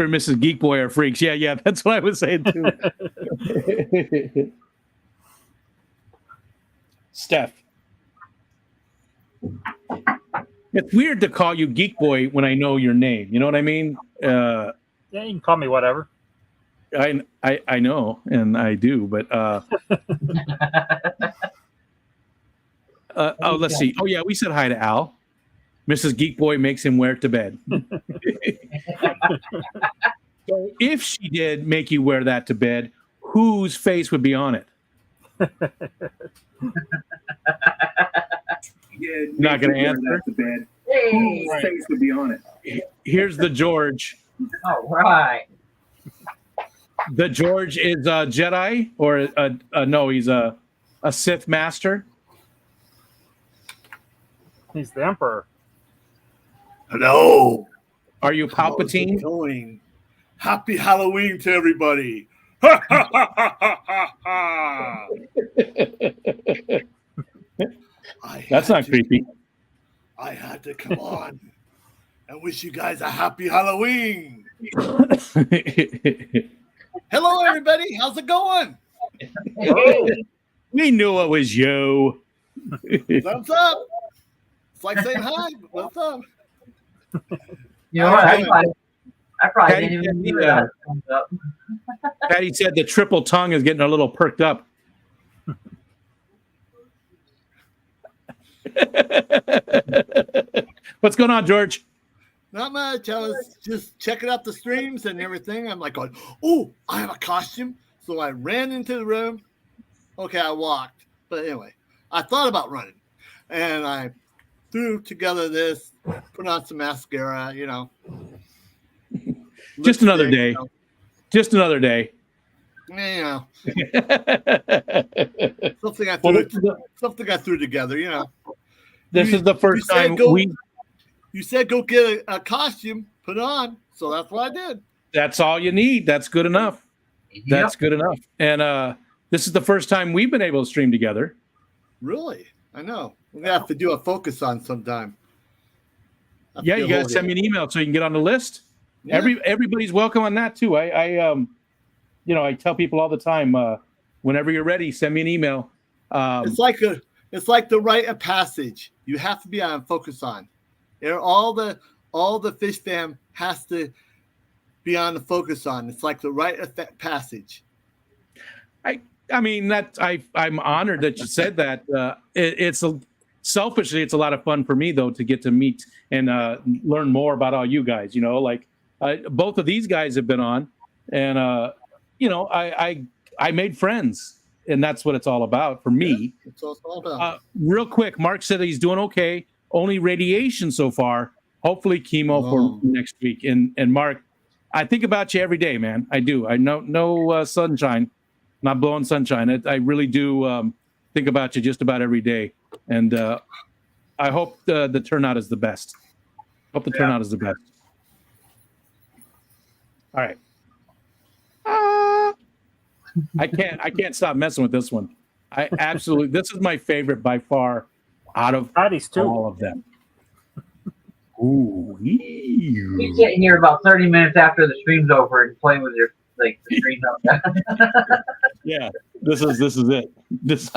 and Mrs. Geek Boy are freaks. Yeah, that's what I was saying too. Steph. It's weird to call you Geek Boy when I know your name. You know what I mean? Yeah, you can call me whatever. I know, and I do, but let's see. Oh yeah, we said hi to Al. Mrs. Geek Boy makes him wear it to bed. So if she did make you wear that to bed, whose face would be on it? Not going to answer. Hey. Whose face would be on it? Here's the George. All right. The George is a Jedi, or no? He's a Sith master. He's the Emperor. Hello. Are you How's it Palpatine? going? Happy Halloween to everybody. Ha, ha, ha, ha, ha, ha. That's not creepy. I had to come on and wish you guys a happy Halloween. Hello, everybody. How's it going? We knew it was you. Thumbs up. It's like saying hi. What's up? You know what? I probably Patty didn't even said do that. Thumbs up. Patty said the triple tongue is getting a little perked up. What's going on, George? Not much. I was just checking out the streams and everything. I'm like going, oh, I have a costume. So I ran into the room. Okay, I walked. But anyway, I thought about running. And I threw together this, put on some mascara, you know. Just another Lipstick, day. you know. Just another day. You know. something I Well, threw together, you know. This is the first said time you said go get a costume, put on. So that's what I did. That's all you need. That's good enough. That's good enough. And this is the first time we've been able to stream together. Really? I know. We're gonna have to do a focus on sometime. Yeah, you gotta send me an email so you can get on the list. Yeah. Everybody's welcome on that too. I tell people all the time, whenever you're ready, send me an email. It's like the rite of passage. You have to be on focus on. All the fish fam has to be on the focus on. It's like the rite of passage. I mean that I'm honored that you said that. Selfishly, it's a lot of fun for me though to get to meet and learn more about all you guys. You know, like both of these guys have been on, and I made friends, and that's what it's all about for me. Yeah, that's what it's all about. Real quick, Mark said he's doing okay. Only radiation so far. Hopefully chemo for next week. And Mark, I think about you every day, man. I do. I know no sunshine, not blowing sunshine. I really do think about you just about every day. And I hope the turnout is the best. Hope the turnout is the best. All right. I can't stop messing with this one. I absolutely. This is my favorite by far out of all of them. Ooh. You sit in here about 30 minutes after the stream's over and play with your the screen up. Yeah, this is it. This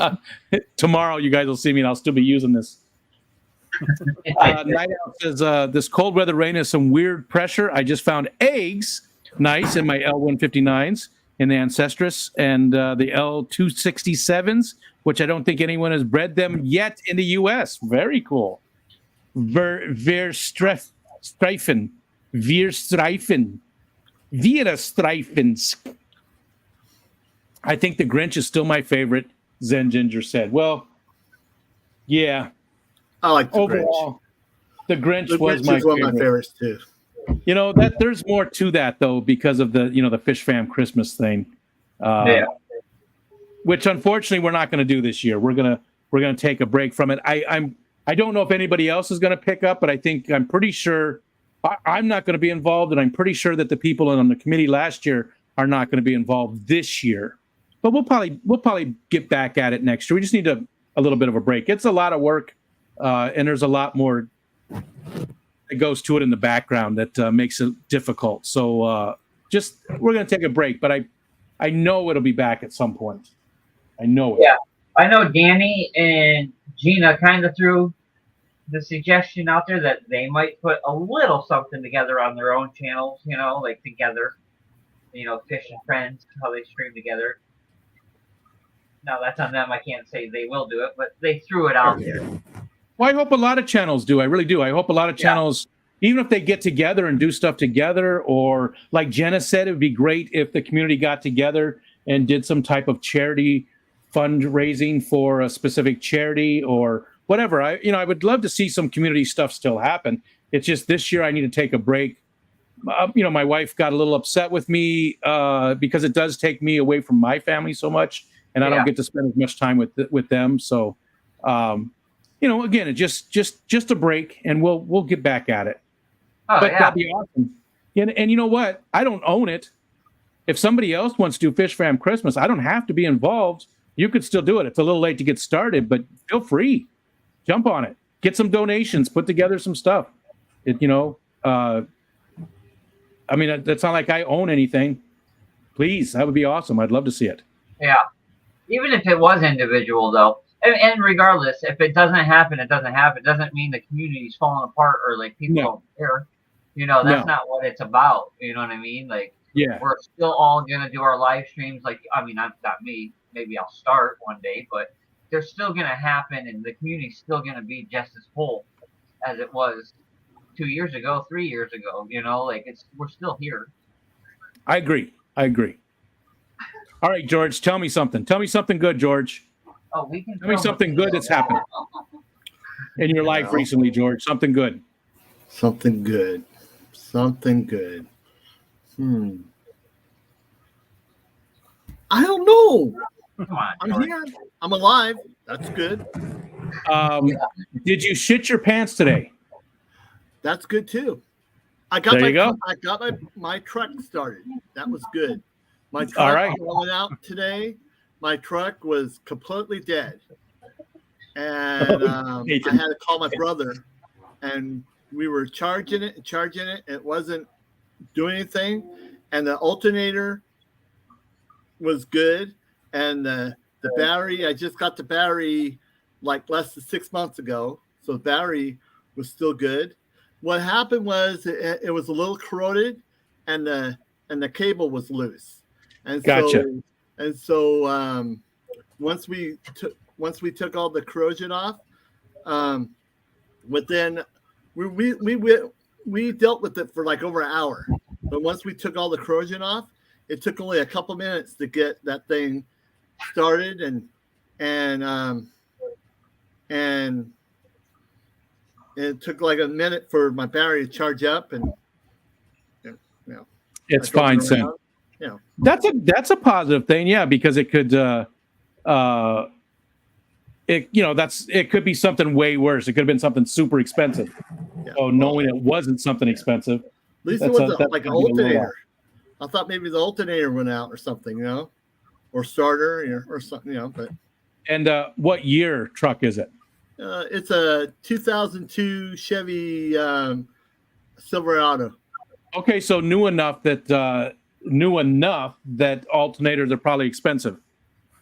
tomorrow, you guys will see me, and I'll still be using this. Night Out says this cold weather rain is some weird pressure. I just found eggs, nice, in my L159s, in the Ancestress, and the L267s, which I don't think anyone has bred them yet in the U.S. Very cool. Verstreifens. I think the Grinch is still my favorite, Zen Ginger said. Well, yeah. I like the overall, Grinch. The Grinch The was Grinch my is one favorite. of my favorites too. You know that there's more to that though because of the the Fish Fam Christmas thing, which unfortunately we're not going to do this year. We're gonna take a break from it. I don't know if anybody else is going to pick up, but I'm pretty sure I'm not going to be involved, and I'm pretty sure that the people on the committee last year are not going to be involved this year. But we'll probably get back at it next year. We just need a little bit of a break. It's a lot of work, and there's a lot more that goes to it in the background that makes it difficult. So we're going to take a break, but I know it'll be back at some point. I know it. Yeah, I know Danny and Gina kind of threw the suggestion out there that they might put a little something together on their own channels, like together, Fish and Friends, how they stream together. Now that's on them. I can't say they will do it, but they threw it out there. Well, I hope a lot of channels do. I really do. I hope a lot of channels, even if they get together and do stuff together, or like Jenna said, it would be great if the community got together and did some type of charity fundraising for a specific charity or whatever. I would love to see some community stuff still happen. It's just this year I need to take a break. My wife got a little upset with me because it does take me away from my family so much, and I don't get to spend as much time with them. So, again, it just a break, and we'll get back at it. Oh, but that'd be awesome. And you know what? I don't own it. If somebody else wants to do Fish Fam Christmas, I don't have to be involved. You could still do it. It's a little late to get started, but feel free. Jump on it. Get some donations. Put together some stuff. It's not like I own anything. Please, that would be awesome. I'd love to see it. Yeah. Even if it was individual, though, and regardless, if it doesn't happen, it doesn't happen. It doesn't mean the community's falling apart or like people don't care. That's not what it's about. You know what I mean? Like, we're still all gonna do our live streams. Like, not me. Maybe I'll start one day, but they're still gonna happen, and the community's still gonna be just as full as it was 2 years ago, 3 years ago. We're still here. I agree. All right, George, tell me something. Tell me something good, George. Oh, we can tell me something good that's happened in your life recently, George. Something good. Something good. I don't know. Come on, I'm here. I'm alive. That's good. Did you shit your pants today? That's good too. I got my truck started. That was good. My truck went out today. My truck was completely dead, and I had to call my brother, and we were charging it. It wasn't doing anything, and the alternator was good, and the battery. I just got the battery like less than 6 months ago, so the battery was still good. What happened was it was a little corroded, and the cable was loose. And so once we took all the corrosion off, within we dealt with it for like over an hour. But once we took all the corrosion off, it took only a couple minutes to get that thing started, and it took like a minute for my battery to charge up, and it's fine, Sam. That's a positive thing, because it could it could be something way worse. It could have been something super expensive. So knowing it wasn't something expensive, at least it wasn't like an alternator. I thought maybe the alternator went out or something, or starter, or something, but And what year truck is it? It's a 2002 Chevy Silverado. Okay, so new enough that alternators are probably expensive.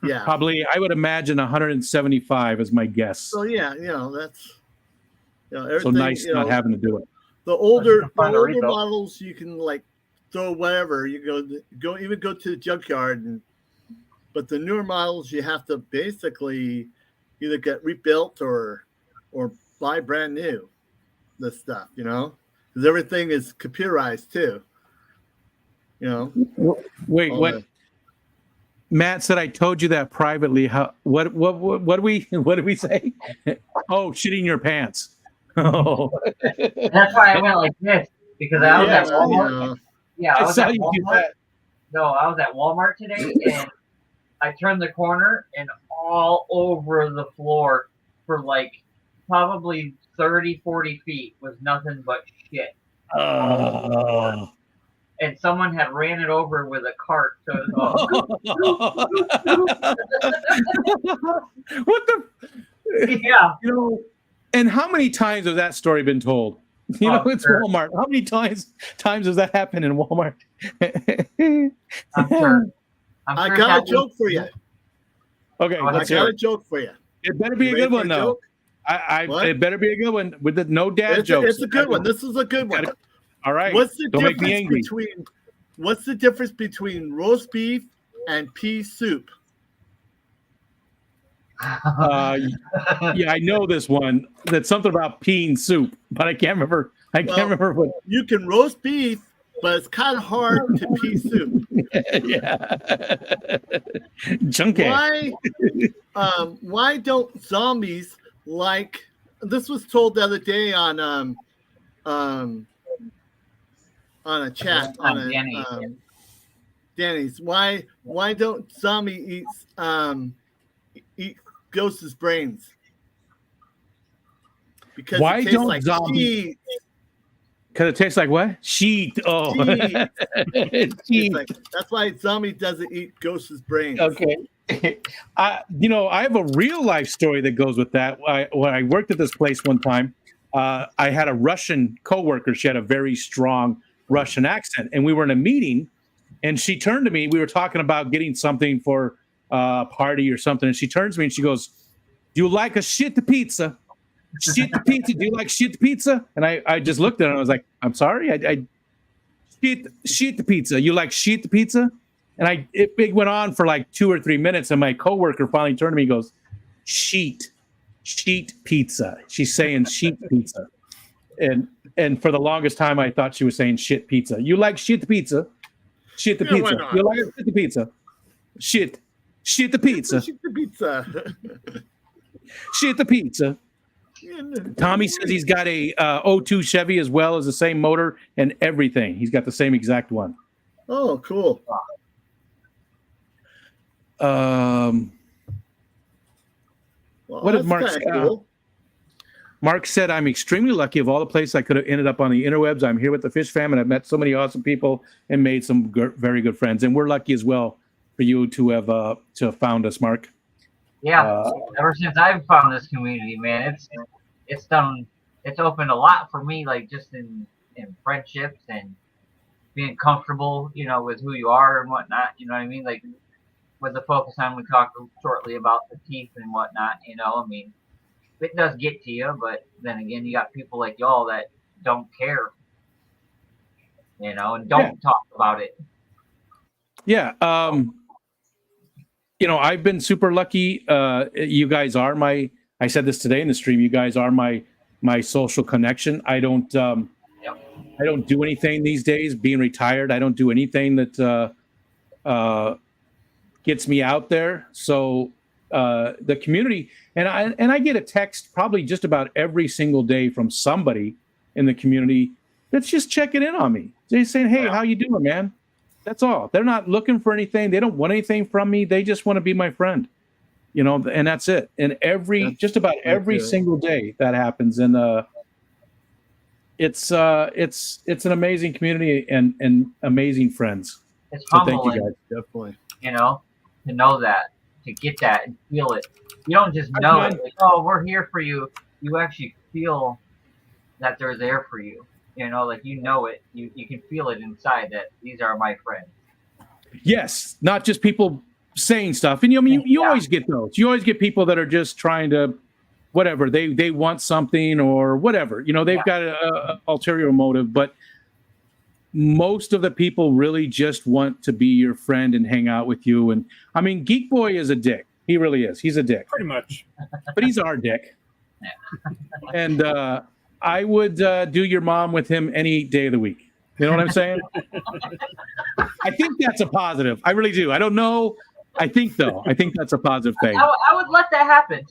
Yeah. Probably, I would imagine 175 is my guess. So yeah, that's everything. So nice not having to do it. The older models you can like throw whatever. You go to the junkyard, but the newer models you have to basically either get rebuilt or buy brand new. This stuff, because everything is computerized too. Wait, what? Matt said I told you that privately. How? What do we say? Oh, shitting your pants. Oh. That's why I went like this because I was at Walmart. Yeah, I was at Walmart. No, I was at Walmart today, and I turned the corner, and all over the floor for like probably 30, 40 feet was nothing but shit. And someone had ran it over with a cart. So what the? Yeah. And how many times has that story been told? It's sure. Walmart. How many times does that happen in Walmart? I'm sure. I got a joke for you. Okay, I got a joke for you. It better be a good one, though. It better be a good one with no dad jokes. It's a good one. This is a good one. All right. What's the difference between roast beef and pea soup? Yeah, I know this one. That's something about pea and soup, but I can't remember. Remember what. You can roast beef, but it's kind of hard to pea soup. Yeah. Junkie. Why don't zombies like? This was told the other day on a chat on Danny's. Why don't zombie eat ghost's brains? Because why it tastes don't like zombies? Because it tastes like what? Sheet. Oh, sheet. That's why zombie doesn't eat ghost's brains. Okay. I have a real life story that goes with that. When I worked at this place one time, I had a Russian coworker. She had a very strong Russian accent, and we were in a meeting, and she turned to me. We were talking about getting something for a party or something, and she turns to me and she goes, "Do you like a shit pizza? Shit pizza? Do you like shit pizza?" And I just looked at her and I was like, "I'm sorry, I shit pizza. You like shit pizza?" And it went on for like 2 or 3 minutes, and my coworker finally turned to me and goes, sheet pizza. She's saying sheet pizza. And for the longest time, I thought she was saying shit pizza. You like shit pizza? Shit the pizza. You like shit the pizza? Shit the pizza. Shit the pizza. Shit the pizza. Tommy says he's got a 02 Chevy as well as the same motor and everything. He's got the same exact one. Oh, cool. What did Mark say? Cool. Mark said, "I'm extremely lucky. Of all the places I could have ended up on the interwebs, I'm here with the Fish Fam, and I've met so many awesome people and made some very good friends. And we're lucky as well for you to have found us, Mark." Yeah, ever since I've found this community, man, it's opened a lot for me, like just in friendships and being comfortable, with who you are and whatnot. You know what I mean? Like with the focus on, we talked shortly about the teeth and whatnot. I mean, it does get to you, but then again, you got people like y'all that don't care, and don't talk about it. Yeah. I've been super lucky. You guys are I said this today in the stream, you guys are my social connection. I don't do anything these days, being retired. I don't do anything that gets me out there. So the community, and I get a text probably just about every single day from somebody in the community that's just checking in on me. They're saying, "Hey, how you doing, man?" That's all. They're not looking for anything. They don't want anything from me. They just want to be my friend, and that's it. And just about every single day that happens. And it's an amazing community and amazing friends. It's so humbling, thank you guys. Definitely. To know that, to get that and feel it. You don't just know it. Like, oh, we're here for you. You actually feel that they're there for you. You know, like you know it. You can feel it inside that these are my friends. Yes, not just people saying stuff. And you always get those. You always get people that are just trying to, whatever, they want something or whatever. They've got a ulterior motive, but most of the people really just want to be your friend and hang out with you. And I mean, Geek Boy is a dick. He really is. He's a dick. Pretty much. But he's our dick. And I would do your mom with him any day of the week. You know what I'm saying? I think that's a positive. I really do. I don't know. I think that's a positive thing. I would let that happen.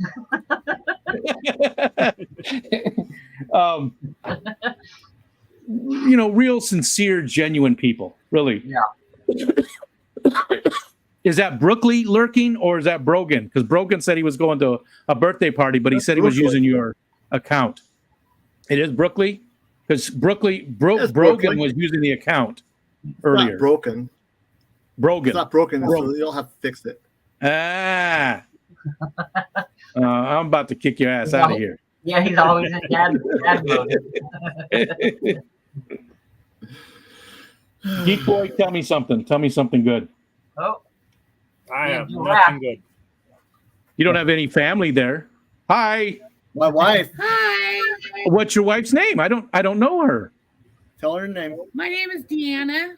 Real sincere, genuine people. Really. Yeah. Is that Brookley lurking or is that Brogan? Because Brogan said he was going to a birthday party, but he said he was using your account. It is Brookley? Because Brogan was using the account earlier. Not broken. Brogan. It's not broken, so you'll have to fix it. I'm about to kick your ass out of here. Yeah, he's always in dad mode. Geek Boy, tell me something. Tell me something good. Oh. I have nothing good. You don't have any family there. Hi. My wife. Hi. What's your wife's name? I don't know her. Tell her name. My name is Deanna.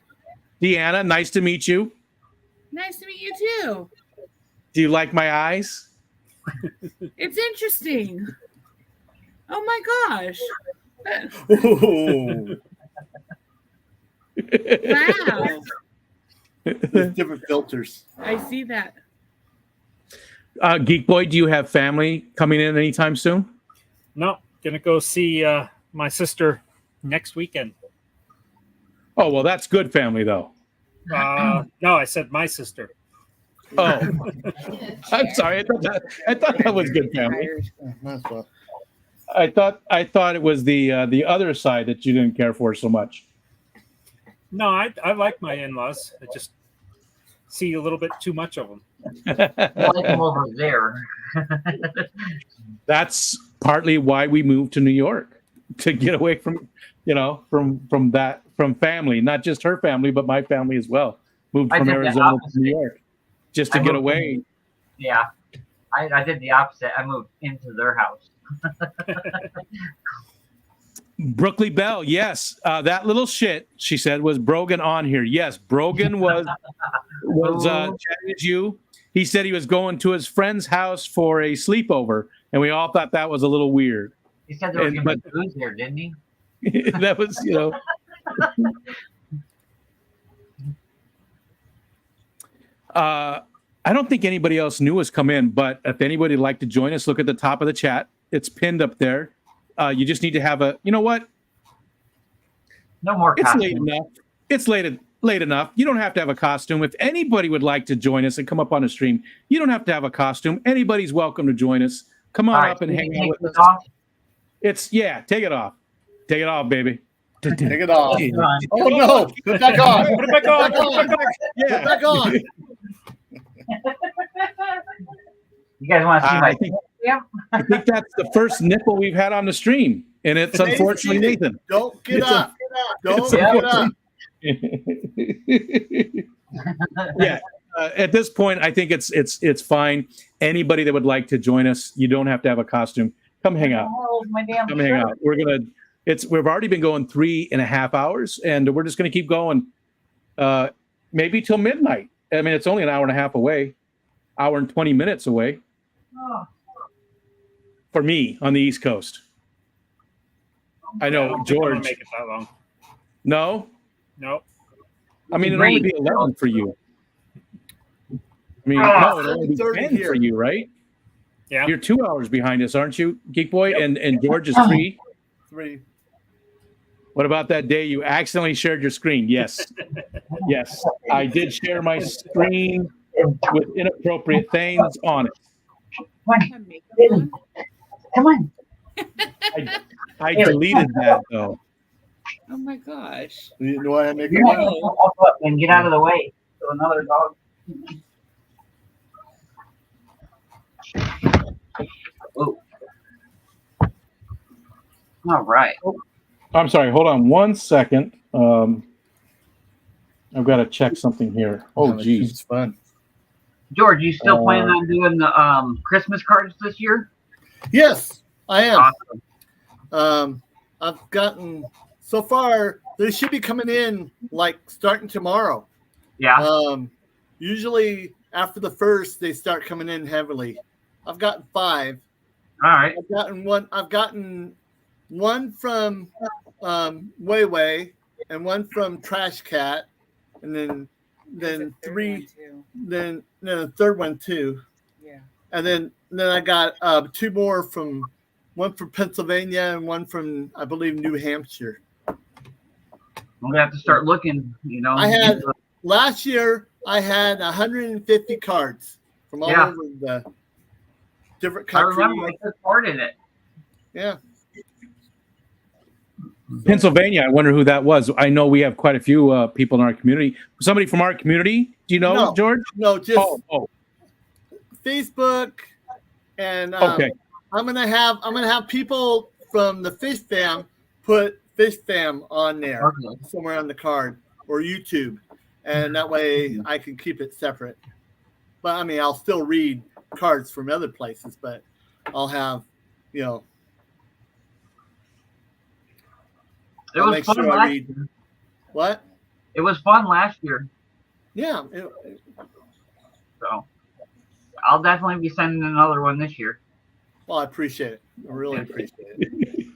Deanna, nice to meet you. Nice to meet you too. Do you like my eyes? It's interesting. Oh my gosh. Wow. There's different filters. I see that. Geek Boy, do you have family coming in anytime soon? No, gonna go see my sister next weekend. Oh, well, that's good family, though. No, I said my sister. Oh, I'm sorry. I thought that was good family. I thought it was the other side that you didn't care for so much. No, I like my in-laws. I just see a little bit too much of them. I like them over there. That's partly why we moved to New York, to get away from family, not just her family, but my family as well. Moved from Arizona to New York just to get away. Yeah, I did the opposite. I moved into their house. Brookley Bell, yes, that little shit she said was Brogan on here. Yes, Brogan was chatting with you. He said he was going to his friend's house for a sleepover, and we all thought that was a little weird. He said there was going to be booze there, didn't he? That was, I don't think anybody else new has come in, but if anybody would like to join us, look at the top of the chat. It's pinned up there. You just need to have you know what? No more costumes. It's late enough. It's late enough. You don't have to have a costume. If anybody would like to join us and come up on a stream, you don't have to have a costume. Anybody's welcome to join us. Come on up and hang out with us. Take it off. Take it off, baby. Take it off. Oh no! Put it back on. Put it back on. Put it back on. You guys want to see my? I think that's the first nipple we've had on the stream, and it's unfortunately Nathan. Don't get up. Don't get up. Yeah. At this point, I think it's fine. Anybody that would like to join us, you don't have to have a costume. Come hang out. Come hang out. We've already been going 3.5 hours, and we're just gonna keep going. Maybe till midnight. I mean, it's only an hour and a half away, hour and 20 minutes away. For me on the East Coast. I know George. Make it that long. No. Nope. I mean, it'll only be 11 for you. I mean, no, it'll only be 10 for you, right? Yeah. You're 2 hours behind us, aren't you, Geek Boy? Yep. And George is 3. 3. What about that day you accidentally shared your screen? Yes. Yes. I did share my screen with inappropriate things on it. Come on. I deleted that though. Oh my gosh. You know why I make it? And get out of the way. So another dog. All right. I'm sorry. Hold on 1 second. I've got to check something here. Oh, geez. It's fun. George, you still planning on doing the Christmas cards this year? Yes, I am. Awesome. I've gotten so far. They should be coming in like starting tomorrow. Yeah. Usually after the first, they start coming in heavily. I've gotten 5. All right. I've gotten one from Wayway and one from Trash Cat, and then 3. Then the third one too. Yeah. And then I got 2 more from one from Pennsylvania and one from I believe New Hampshire. I'm gonna have to start looking. You know, I had last year. I had 150 cards from all over the different countries. I remember I took part in it. Yeah. Pennsylvania. I wonder who that was. I know we have quite a few people in our community. Somebody from our community. Do you know, No, George? No, just oh. Facebook, and okay. I'm gonna have people from the Fish Fam put Fish Fam on there somewhere on the card or YouTube, and that way I can keep it separate. But I mean, I'll still read cards from other places, but I'll have, you know. It was fun last year. What? It was fun last year. Yeah. So I'll definitely be sending another one this year. Well, I appreciate it. I really appreciate it.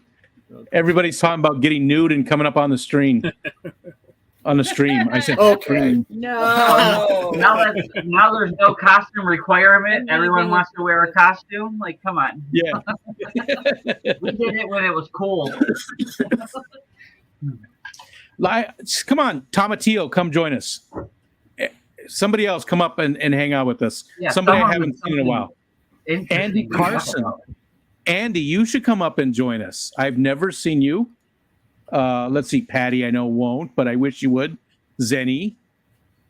Everybody's talking about getting nude and coming up on the stream. On the stream. I said stream. No. now there's no costume requirement. Everyone wants to wear a costume. Like, come on. Yeah. We did it when it was cool. Come on, Tomatillo, come join us. Somebody else come up and hang out with us. Yeah, somebody I haven't seen in a while. Interesting. Andy Carson. Andy, you should come up and join us. I've never seen you. Let's see, Patty, I know won't, but I wish you would. Zenny,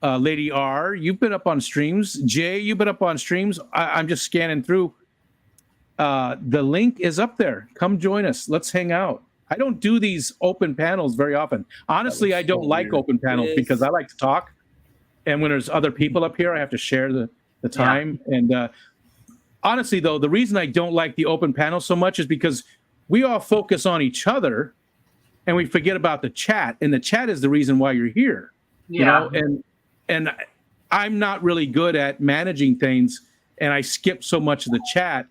Lady R, you've been up on streams. Jay, you've been up on streams. I'm just scanning through. The link is up there. Come join us. Let's hang out. I don't do these open panels very often. Honestly, I don't like open panels because I like to talk. And when there's other people up here, I have to share the time. Yeah. And honestly, though, the reason I don't like the open panel so much is because we all focus on each other and we forget about the chat. And the chat is the reason why you're here. Yeah. You know? And I'm not really good at managing things, and I skip so much of the chat.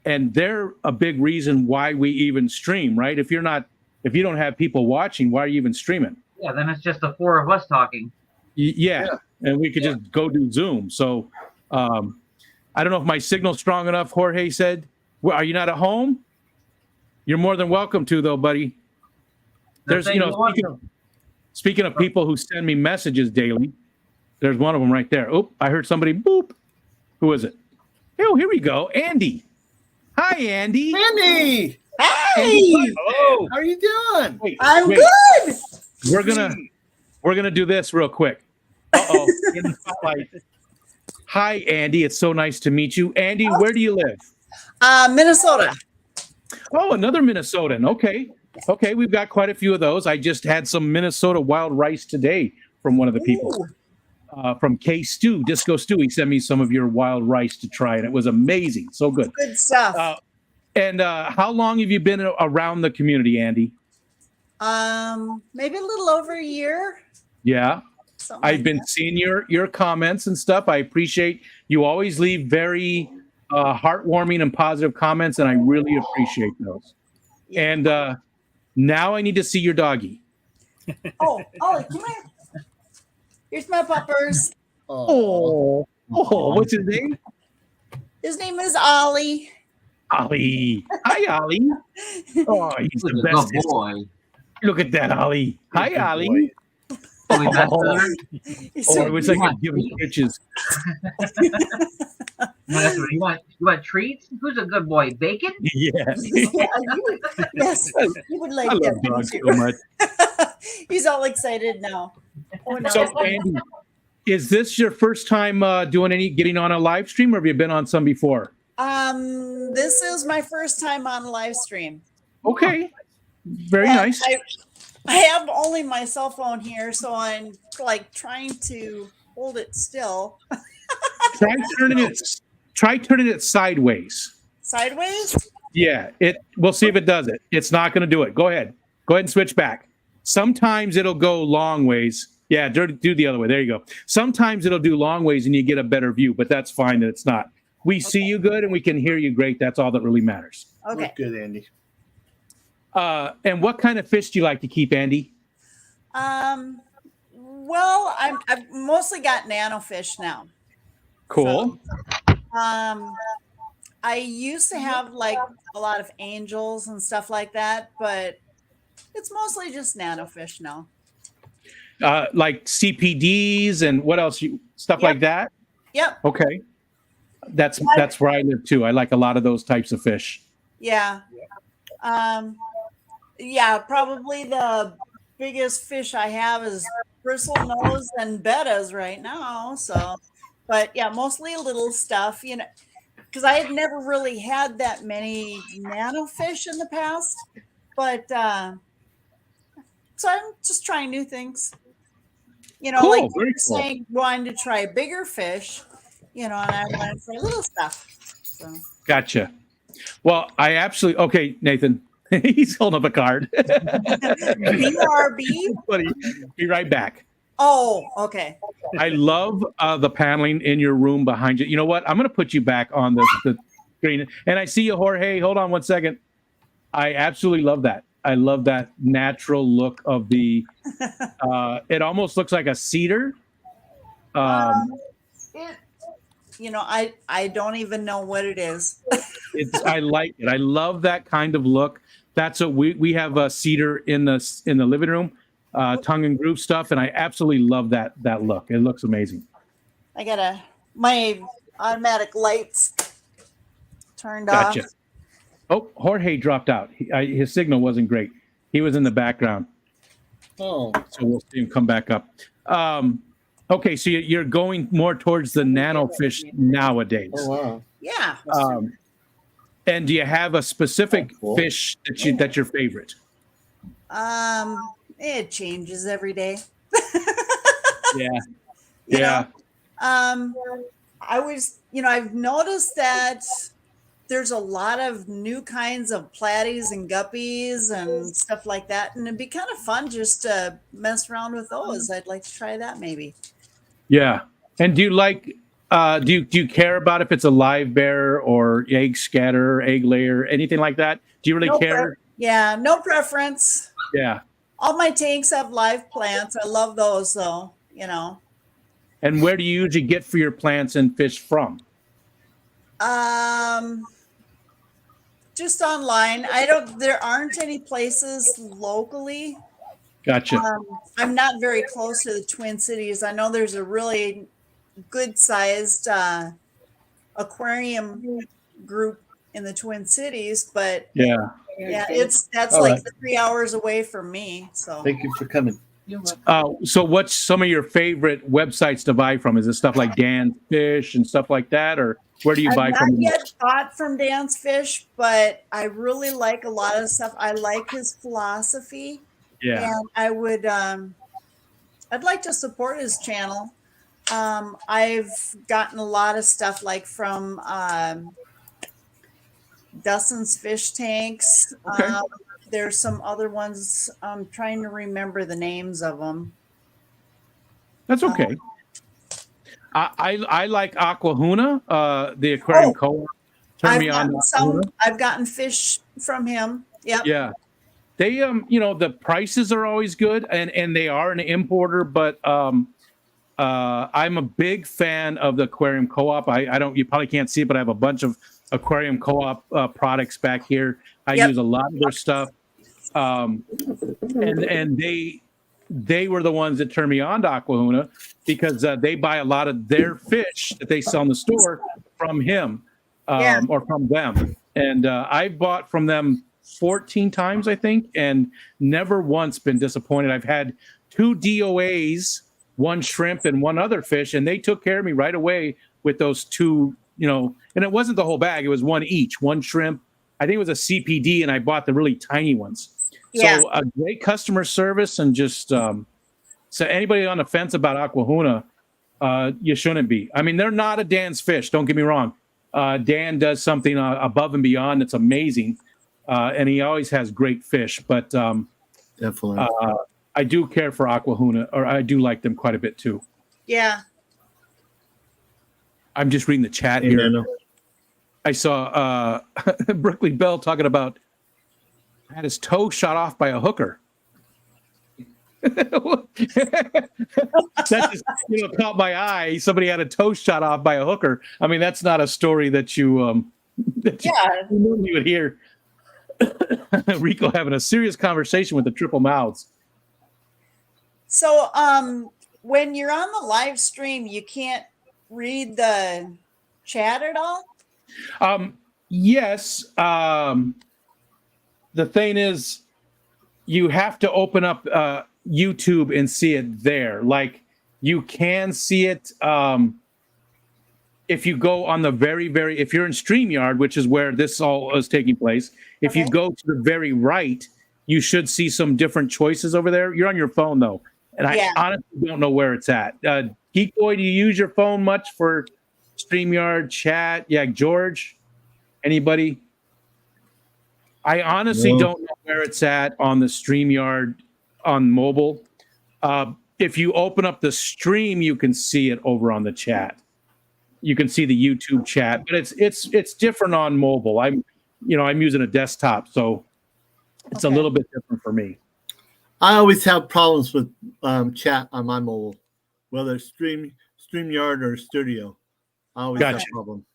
And they're a big reason why we even stream, right? If you don't have people watching, why are you even streaming? Yeah, then it's just the 4 of us talking. Yeah. And we could just go do Zoom. So I don't know if my signal's strong enough, Jorge said. Well, are you not at home? You're more than welcome to, though, buddy. There's, speaking of people who send me messages daily, there's one of them right there. Oh, I heard somebody boop. Who is it? Oh, here we go. Andy. Hi, Andy. Andy. Hey. Hello. How are you doing? I'm good. We're gonna do this real quick. Uh-oh. In the spotlight. Hi, Andy. It's so nice to meet you. Andy, where do you live? Minnesota. Oh, another Minnesotan. Okay, we've got quite a few of those. I just had some Minnesota wild rice today from one of the people. From K Stew, Disco Stew. He sent me some of your wild rice to try, and it was amazing. So good. Good stuff. And how long have you been around the community, Andy? Maybe a little over a year. Yeah. Something I've been seeing your comments and stuff. I appreciate you always leave very heartwarming and positive comments, and I really appreciate those. And now I need to see your doggy. Oh, Ollie, come here. Here's my puppers. Oh, what's his name? His name is Ollie. Ollie. Hi, Ollie. Oh, he's the best boy. Look at that, Ollie. Hi, Ollie. I wish I could give him pitches. You want treats? Who's a good boy? Bacon? Yes. Yes, you would like I that. love dogs so much. He's all excited now. Oh, no. So, Andy, is this your first time getting on a live stream, or have you been on some before? This is my first time on live stream. Okay. Very And nice. I have only my cell phone here, so I'm like trying to hold it still. Try turning it sideways. Sideways? Yeah, we'll see if it does it. It's not going to do it. Go ahead and switch back. Sometimes it'll go long ways. Yeah, do the other way. There you go. Sometimes it'll do long ways and you get a better view, but that's fine that it's not. We see you good and we can hear you great. That's all that really matters. Okay. Look good, Andy. And what kind of fish do you like to keep, Andy? Well, I've mostly got nano fish now. Cool. I used to have like a lot of angels and stuff like that, but it's mostly just nano fish now. Like CPDs and what else? Stuff like that? Yep. Okay. That's where I live too. I like a lot of those types of fish. Yeah. Yeah, probably the biggest fish I have is bristlenose and bettas right now. So, but yeah, mostly little stuff, you know, because I had never really had that many nano fish in the past. But so I'm just trying new things. You know, cool, like you were cool. saying, wanting to try bigger fish, you know, and I went for little stuff. So. Gotcha. Well, I absolutely okay, Nathan. He's holding up a card. BRB. Buddy, be right back. Oh, okay. I love the paneling in your room behind you. You know what? I'm going to put you back on the screen. And I see you, Jorge. Hold on one second. I absolutely love that. I love that natural look of the. It almost looks like a cedar. You know, I don't even know what it is. I like it. I love that kind of look. That's what we have a cedar in the living room, tongue and groove stuff, and I absolutely love that look. It looks amazing. I got my automatic lights turned Gotcha. off. Oh, Jorge dropped out. His signal wasn't great. He was in the background. Oh, so we'll see him come back up. Okay, so you're going more towards the nano fish nowadays. Oh, wow. Yeah. And do you have a specific fish that's your favorite? It changes every day. Yeah. You Yeah. know, I've noticed that there's a lot of new kinds of platies and guppies and stuff like that, and it'd be kind of fun just to mess around with those. I'd like to try that maybe. Yeah. And do you like do you care about if it's a live bear or egg scatter, egg layer, anything like that? Do you really care? Yeah, no preference. Yeah. All my tanks have live plants. I love those though, you know. And where do you usually get for your plants and fish from? Just online. There aren't any places locally. Gotcha. I'm not very close to the Twin Cities. I know there's a really good sized aquarium group in the Twin Cities, but yeah, that's all like right. 3 hours away from me. So Thank you for coming. So what's some of your favorite websites to buy from? Is it stuff like Dan's Fish and stuff like that, or where do you buy I've from? not yet bought from Dan's Fish, but I really like a lot of stuff. I like his philosophy. Yeah. And I'd like to support his channel. I've gotten a lot of stuff like from Dustin's Fish Tanks. Okay. There's some other ones. I'm trying to remember the names of them. That's okay. I like Aquahuna, the aquarium co-op. Turn me on. I've gotten fish from him. Yep. Yeah. They the prices are always good and they are an importer, but I'm a big fan of the aquarium co-op. You probably can't see it, but I have a bunch of aquarium co-op products back here. I use a lot of their stuff. And they were the ones that turned me on to Aquahuna because they buy a lot of their fish that they sell in the store from him or from them. And I've bought from them 14 times, I think, and never once been disappointed. I've had 2 DOAs, 1 shrimp and 1 other fish, and they took care of me right away with those 2, and it wasn't the whole bag. It was 1 each, 1 shrimp. I think it was a CPD, and I bought the really tiny ones. Yeah. So a great customer service and just so anybody on the fence about Aquahuna, you shouldn't be. I mean, they're not a Dan's fish. Don't get me wrong. Dan does something above and beyond that's amazing, and he always has great fish. But definitely, I do care for Aquahuna, or I do like them quite a bit too. Yeah. I'm just reading the chat here. I saw Brookley Bell talking about had his toe shot off by a hooker. That just caught my eye. Somebody had a toe shot off by a hooker. I mean, that's not a story that you normally would hear. Rico having a serious conversation with the triple mouths. So, when you're on the live stream, you can't read the chat at all? Yes. The thing is, you have to open up YouTube and see it there. Like, you can see it if you go on the if you're in StreamYard, which is where this all is taking place. If you go to the very right, you should see some different choices over there. You're on your phone, though. And I honestly don't know where it's at. Geek Boy, do you use your phone much for StreamYard, chat? Yeah, George? Anybody? I honestly don't know where it's at on the StreamYard on mobile. If you open up the stream, you can see it over on the chat. You can see the YouTube chat, but it's different on mobile. I'm using a desktop, so it's a little bit different for me. I always have problems with chat on my mobile, whether it's StreamYard or Studio. I always have a problem.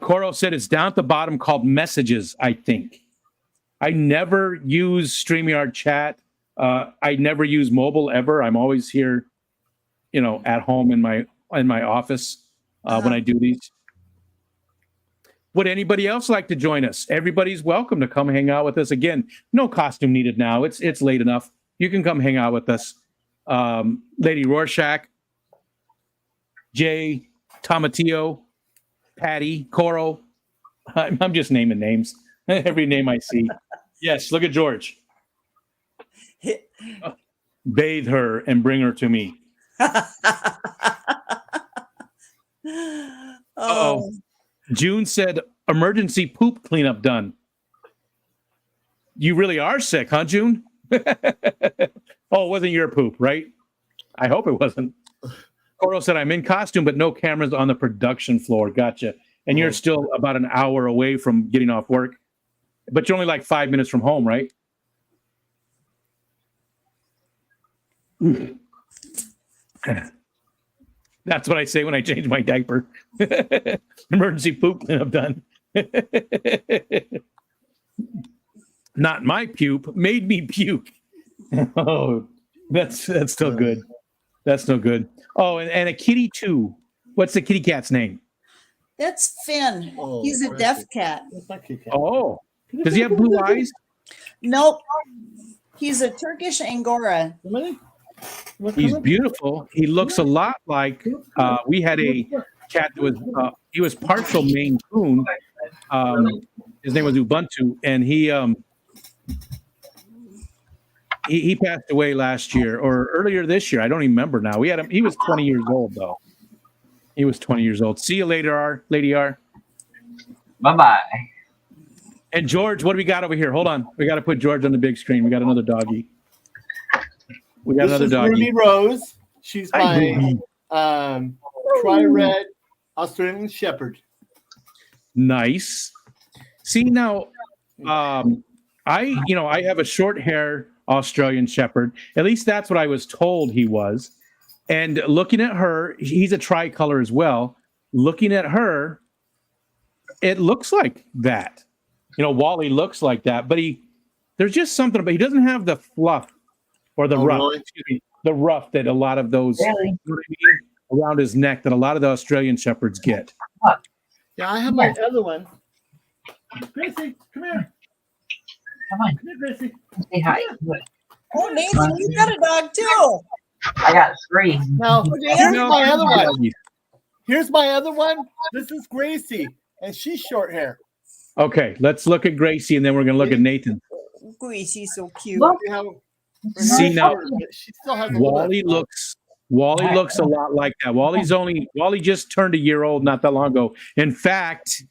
Coro said it's down at the bottom called Messages, I think. I never use StreamYard chat. I never use mobile ever. I'm always here, at home in my office when I do these. Would anybody else like to join us? Everybody's welcome to come hang out with us. Again, no costume needed now. It's late enough. You can come hang out with us. Lady Rorschach, Jay, Tomatillo, Patty, Coro. I'm just naming names. Every name I see. Yes, look at George. Bathe her and bring her to me. Oh. June said, emergency poop cleanup done. You really are sick, huh, June? Oh, it wasn't your poop, right? I hope it wasn't. Coro said, I'm in costume, but no cameras on the production floor. Gotcha. And you're still about an hour away from getting off work. But you're only like 5 minutes from home, right? That's what I say when I change my diaper. Emergency poop cleanup done. Not my puke, made me puke. Oh, that's still good. That's no good. Oh, and a kitty too. What's the kitty cat's name? That's Finn. He's a deaf cat. Oh, does he have blue eyes? Nope. He's a Turkish Angora. He's beautiful. He looks a lot like we had a cat that was he was partial Maine Coon. His name was Ubuntu, and he passed away last year or earlier this year. I don't even remember now. We had him. He was 20 years old though. He was 20 years old. See you later, Lady R. Bye-bye. And George, what do we got over here? Hold on. We got to put George on the big screen. We got another doggy. We got another doggy. Ruby Rose. She's my tri-red Australian Shepherd. Nice. See now, I have a short hair Australian Shepherd. At least that's what I was told he was. And looking at her, he's a tricolor as well. Looking at her, it looks like that. Wally looks like that, but there's just something about he doesn't have the fluff or the rough. Really? Excuse me, the rough that a lot of those around his neck that a lot of the Australian Shepherds get. Yeah, I have my other one. Gracie, come here. Come on. Come here, Gracie. Say hi. Oh, Nathan, you got a dog too. I got 3. Now, here's Yeah. my other one. Here's my other one. This is Gracie, and she's short hair. Okay, let's look at Gracie, and then we're going to look at Nathan. Gracie's so cute. Look. See now, she still has a little Wally looks a lot like that. Wally just turned a year old not that long ago. In fact,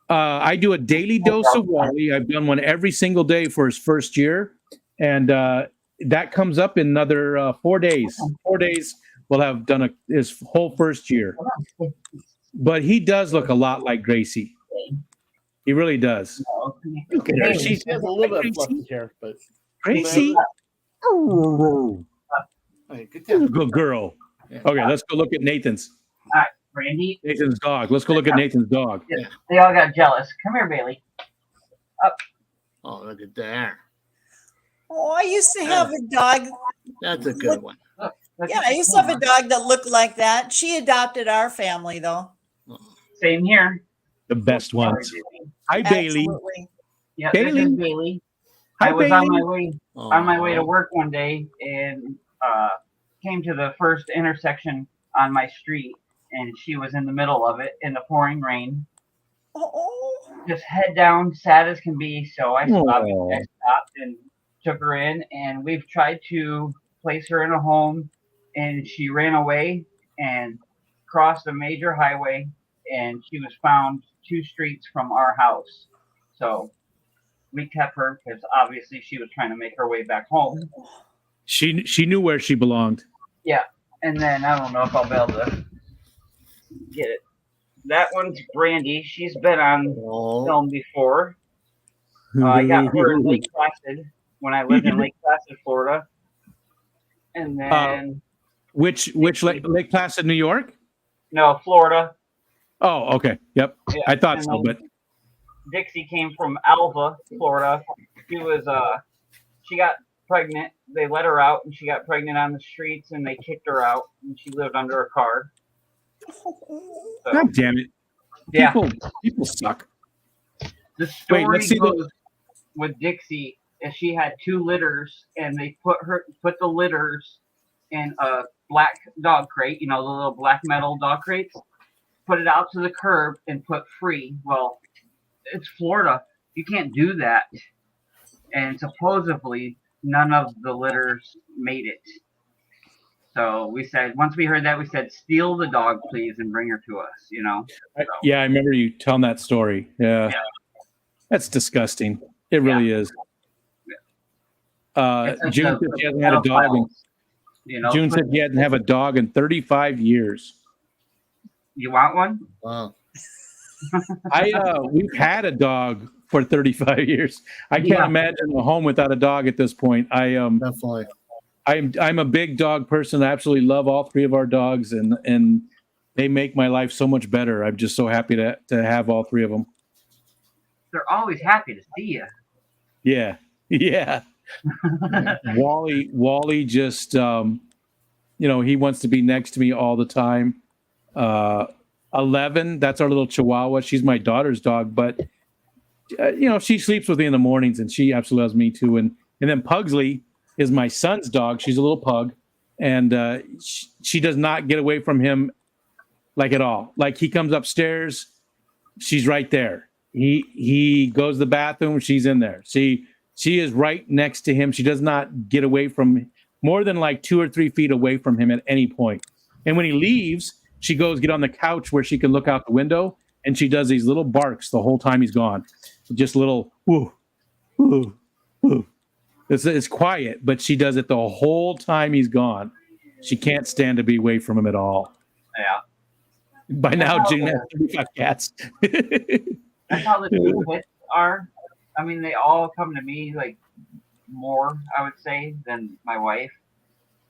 I do a daily dose of Wally. I've done one every single day for his first year, and that comes up in another 4 days. 4 days we'll have done his whole first year. But he does look a lot like Gracie. He really does. Look at her. She has a little bit of fluffy hair, but Gracie. Hey, good Good girl. Okay, let's go look at Nathan's. All right, Brandy. Nathan's dog. Let's go look at Nathan's dog. Yeah, they all got jealous. Come here, Bailey. Up. Oh, look at that. Oh, I used to have a dog. That's a good one. Yeah, I used to have a dog that looked like that. She adopted our family, though. Same here. The best ones. Hi, Bailey. Absolutely. Yeah, Bailey. this is Bailey. Hi, I was Bailey. on my way to work one day and came to the first intersection on my street, and she was in the middle of it in the pouring rain. Just head down, sad as can be. So I stopped and took her in, and we've tried to place her in a home, and she ran away and crossed a major highway, and she was found 2 streets from our house. So we kept her because obviously she was trying to make her way back home. She knew where she belonged. Yeah, and then I don't know if I'll be able to get it. That one's Brandy. She's been on film before. I got her in Lake Placid when I lived in Lake Placid, Florida. And then which Lake Placid, New York? No, Florida. Oh, okay. Yep. Yeah, I thought and so, but Dixie came from Alva, Florida. She was she got pregnant. They let her out, and she got pregnant on the streets, and they kicked her out, and she lived under a car. So, God damn it. Yeah. People suck. The story let's see goes with Dixie is she had 2 litters, and they put the litters in a black dog crate, the little black metal dog crates, put it out to the curb and put free. Well, it's Florida. You can't do that. And supposedly none of the litters made it. So we said, once we heard that, we said, steal the dog, please, and bring her to us, So, Yeah, I remember you telling that story. Yeah. That's disgusting. It really is. June said she hasn't had a dog June said she hadn't have a dog in 35 years. You want one? Wow. We've had a dog for 35 years. I can't imagine a home without a dog at this point. Definitely. I'm a big dog person. I absolutely love all 3 of our dogs, and they make my life so much better. I'm just so happy to have all 3 of them. They're always happy to see you. Yeah. Yeah. Wally just he wants to be next to me all the time. 11, that's our little Chihuahua. She's my daughter's dog, but she sleeps with me in the mornings, and she absolutely loves me too. And then Pugsley is my son's dog. She's a little pug, and she does not get away from him like at all. Like he comes upstairs, she's right there. He goes to the bathroom, she's in there. She is right next to him. She does not get away from more than like 2 or 3 feet away from him at any point. And when he leaves, she goes get on the couch where she can look out the window, and she does these little barks the whole time he's gone. Just little woo, woo, woo. It's quiet, but she does it the whole time he's gone. She can't stand to be away from him at all. Yeah. By now, June has 35 cats. That's how the 2 pits are. I mean, they all come to me like more, I would say, than my wife.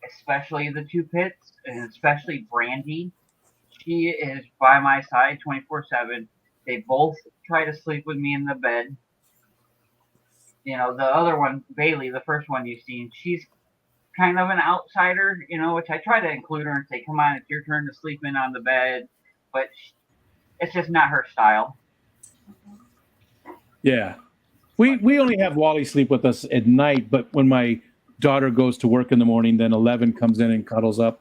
Especially the 2 pits, and especially Brandy. She is by my side 24/7. They both try to sleep with me in the bed. The other one, Bailey, the first one you've seen, she's kind of an outsider, which I try to include her and say, come on, it's your turn to sleep in on the bed. But it's just not her style. Yeah. We only have Wally sleep with us at night, but when my daughter goes to work in the morning, then 11 comes in and cuddles up.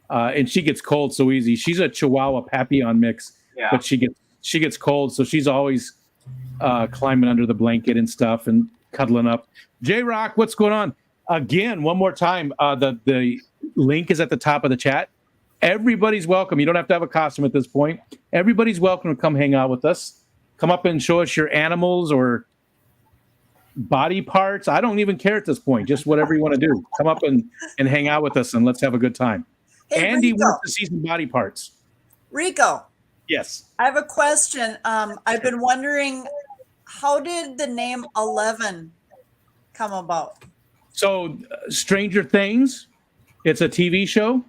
And she gets cold so easy. She's a Chihuahua Papillon mix, but she gets cold, so she's always climbing under the blanket and stuff. And cuddling up. J-Rock, what's going on? Again, one more time, the link is at the top of the chat. Everybody's welcome. You don't have to have a costume at this point. Everybody's welcome to come hang out with us. Come up and show us your animals or body parts. I don't even care at this point. Just whatever you want to do. Come up and hang out with us and let's have a good time. Hey, Andy Rico. wants to see some body parts. Rico, Yes. I have a question. I've been wondering, how did the name 11 come about? So, Stranger Things, it's a TV show.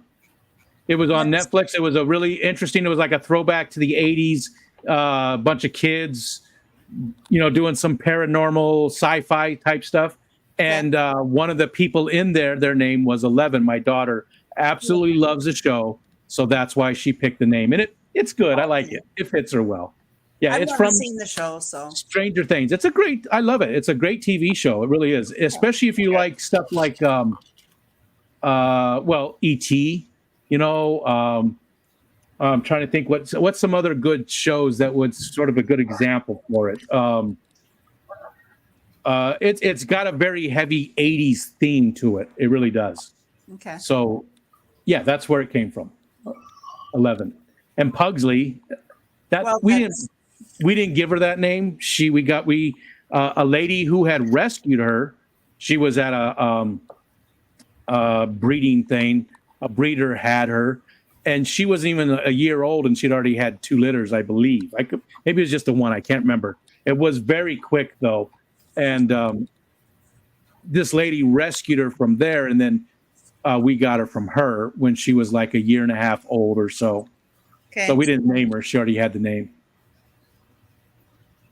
It was on Netflix. It was a really interesting. It was like a throwback to the 80s. A bunch of kids, doing some paranormal sci-fi type stuff. And one of the people in there, their name was 11. My daughter absolutely loves the show. So that's why she picked the name. And it's good. I like it. It fits her well. Yeah, I've it's never from seen the show, so Stranger Things. I love it. It's a great TV show. It really is. Especially if you like stuff like, E.T., I'm trying to think what's some other good shows that would sort of a good example for it. It's got a very heavy 80s theme to it. It really does. okay. So, yeah, that's where it came from. 11. And Pugsley, we didn't give her that name. A lady who had rescued her. She was at a breeding thing. A breeder had her, and she wasn't even a year old, and she'd already had 2 litters, I believe. Maybe it was just the one. I can't remember. It was very quick though, and this lady rescued her from there, and then we got her from her when she was like a year and a half old or so. Okay. So we didn't name her. She already had the name.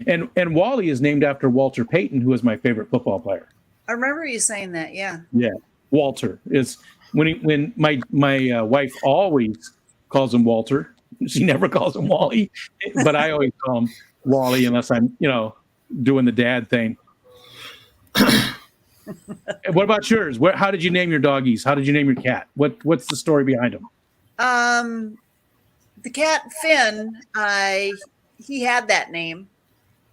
And Wally is named after Walter Payton, who is my favorite football player. I remember you saying that. Yeah. Yeah, Walter is when my wife always calls him Walter. She never calls him Wally, but I always call him Wally unless I'm doing the dad thing. What about yours? How did you name your doggies? How did you name your cat? What's the story behind them? The cat Finn, he had that name.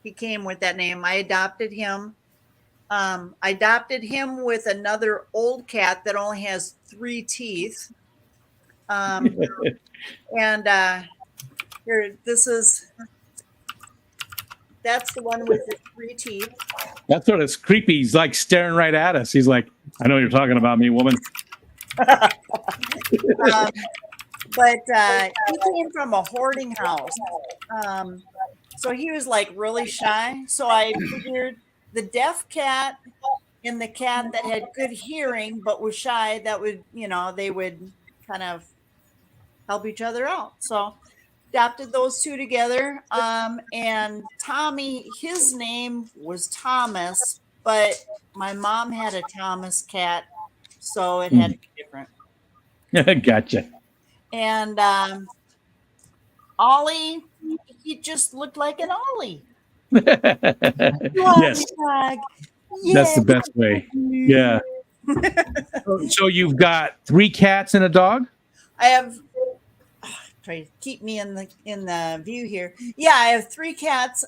He came with that name. I adopted him. I adopted him with another old cat that only has 3 teeth. And here, that's the one with the 3 teeth. That's sort of creepy. He's like staring right at us. He's like, I know you're talking about me, woman. But he came from a hoarding house. So he was like really shy. So I figured the deaf cat and the cat that had good hearing but was shy, that would, they would kind of help each other out. So adopted those 2 together. And Tommy, his name was Thomas, but my mom had a Thomas cat, so it had to be different. Gotcha. And Ollie, he just looked like an Ollie. Yes. That's the best way. Yeah. So you've got 3 cats and a dog? I have try to keep me in the view here. Yeah, I have 3 cats.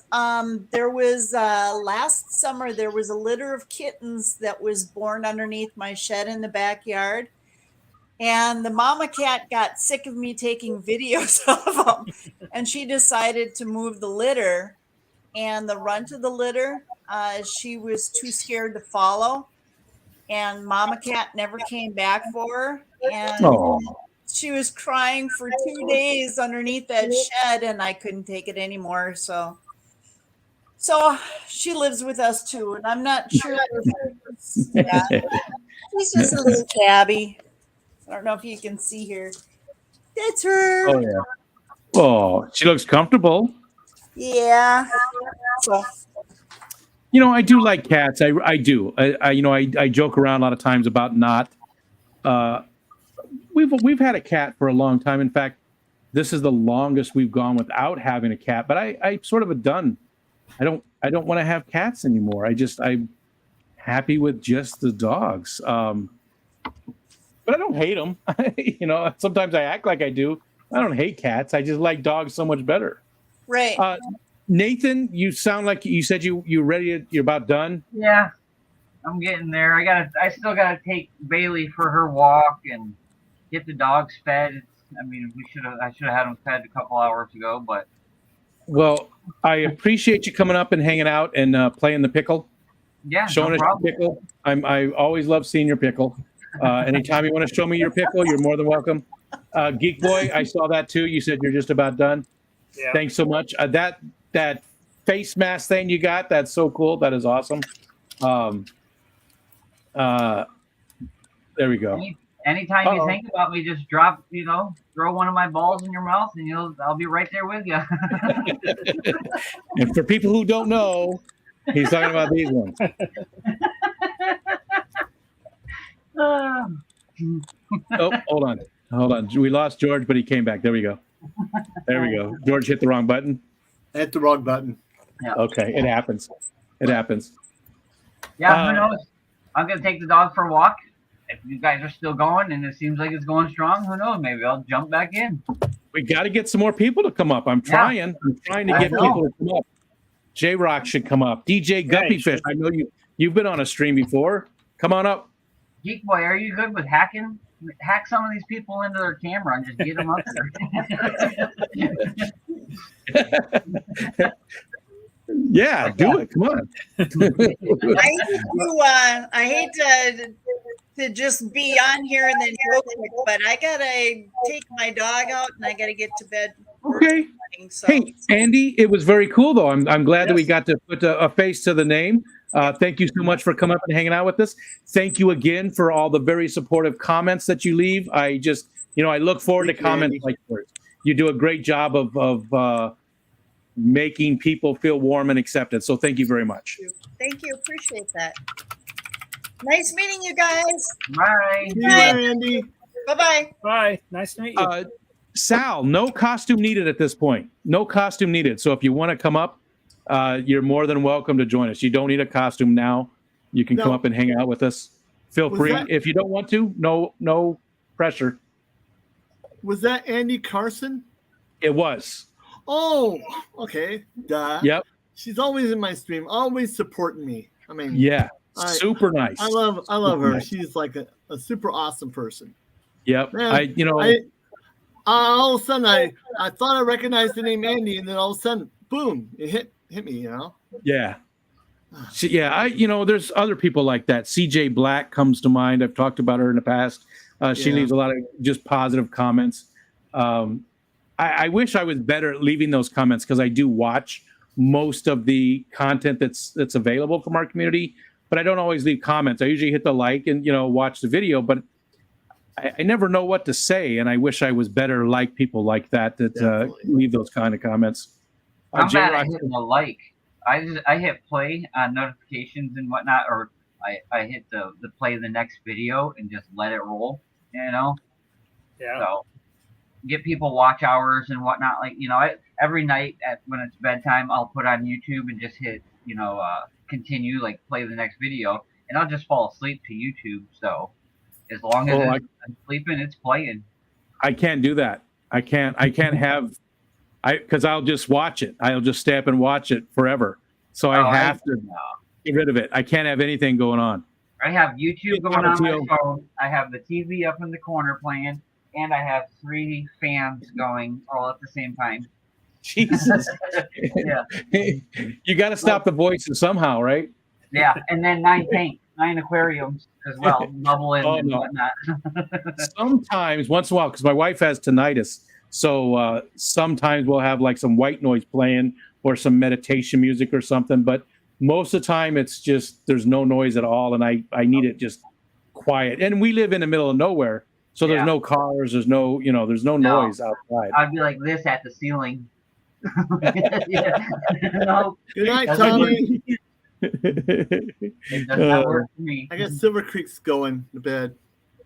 There was last summer there was a litter of kittens that was born underneath my shed in the backyard. And the mama cat got sick of me taking videos of them, and she decided to move the litter. And the runt of the litter, she was too scared to follow, and mama cat never came back for her. And she was crying for 2 days underneath that shed, and I couldn't take it anymore. So she lives with us too, and I'm not sure. Yeah, she's just a little tabby. I don't know if you can see here. That's her. Oh yeah. Oh, she looks comfortable. Yeah. So. I do like cats. I do. I joke around a lot of times about not. We've had a cat for a long time. In fact, this is the longest we've gone without having a cat. But I sort of done. I don't want to have cats anymore. I'm happy with just the dogs. But I don't hate them. Sometimes I act like I do. I don't hate cats. I just like dogs so much better. Right. Nathan, you sound like you said you're ready. You're about done. Yeah. I'm getting there. I still gotta take Bailey for her walk and get the dogs fed. I mean, I should have had them fed a couple hours ago, but Well, I appreciate you coming up and hanging out and playing the pickle. yeah, Showing no us problem. your pickle. I always love seeing your pickle. Anytime you want to show me your pickle, you're more than welcome. Geek Boy, I saw that too. You said you're just about done. Yeah. Thanks so much. That face mask thing you got, that's so cool. That is awesome. There we go. Anytime you think about me, just drop, throw one of my balls in your mouth, and I'll be right there with you. And for people who don't know, he's talking about these ones. Oh, hold on. We lost George, but he came back. There we go. George hit the wrong button. Hit the wrong button. Yeah. Okay, it happens. Yeah, who knows? I'm gonna take the dog for a walk. If you guys are still going and it seems like it's going strong, who knows? Maybe I'll jump back in. We got to get some more people to come up. I'm trying to get people to come up. J Rock should come up. DJ Guppyfish. I know you've been on a stream before. Come on up. Geek Boy, are you good with hacking? Hack some of these people into their camera and just get them up there. Yeah, do it. Come on. I hate to just be on here and then go quick, but I gotta take my dog out and I gotta get to bed. Okay. So. Hey, Andy, it was very cool though. I'm glad that we got to put a face to the name. Thank you so much for coming up and hanging out with us. Thank you again for all the very supportive comments that you leave. I just, I look forward to comments like yours. You do a great job of making people feel warm and accepted. So thank you very much. Thank you. Appreciate that. Nice meeting you guys. Bye. Bye, Andy. Bye-bye. Bye. Nice to meet you. Sal, no costume needed at this point. No costume needed. So if you want to come up, you're more than welcome to join us. You don't need a costume now. You can come up and hang out with us. Feel free. If you don't want to, no pressure. Was that Andy Carson? It was. Oh, okay. Duh. Yep. She's always in my stream, always supporting me. I mean, yeah, super nice. I love Super her. nice. She's like a super awesome person. Yep. Man, all of a sudden I thought I recognized the name Andy, and then all of a sudden, boom, it hit me. Yeah. There's other people like that. CJ Black comes to mind. I've talked about her in the past. She leaves a lot of just positive comments. I wish I was better at leaving those comments because I do watch most of the content that's available from our community, but I don't always leave comments. I usually hit the like and watch the video, but I never know what to say, and I wish I was better like people like that leave those kind of comments. I'm bad at hitting the like. I hit play on notifications and whatnot, or I hit the play the next video and just let it roll. Yeah. So get people watch hours and whatnot. Like every night when it's bedtime, I'll put on YouTube and just hit continue, like play the next video, and I'll just fall asleep to YouTube. So as long as I'm sleeping, it's playing. I can't do that. I can't have. Because I'll just watch it. I'll just stay up and watch it forever. So I have to get rid of it. I can't have anything going on. I have YouTube going on my phone. I have the TV up in the corner playing, and I have 3 fans going all at the same time. Jesus. Yeah. You got to stop the voices somehow, right? Yeah, and then 9 aquariums as well, bubble in and whatnot. Sometimes, once in a while, because my wife has tinnitus. So sometimes we'll have like some white noise playing or some meditation music or something. But most of the time it's just there's no noise at all. And I need it just quiet. And we live in the middle of nowhere. So there's no cars. There's no, there's no noise outside. I'd be like this at the ceiling. No. Good night, Tommy. It does not work for me. I got Silver Creek's going to bed.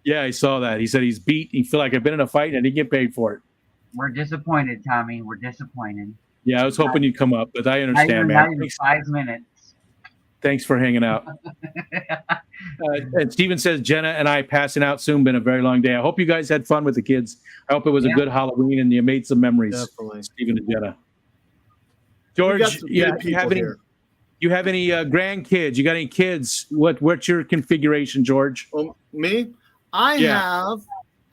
Yeah, I saw that. He said he's beat. He feel like I've been in a fight and I didn't get paid for it. We're disappointed, Tommy. We're disappointed. Yeah, I was hoping you'd come up, but I understand, man. Not even 5 minutes. Thanks for hanging out. And Steven says, Jenna and I passing out soon. Been a very long day. I hope you guys had fun with the kids. I hope it was a good Halloween and you made some memories. Definitely. Steven and Jenna. George, you have any? You have any grandkids? You got any kids? What's your configuration, George? Me? I have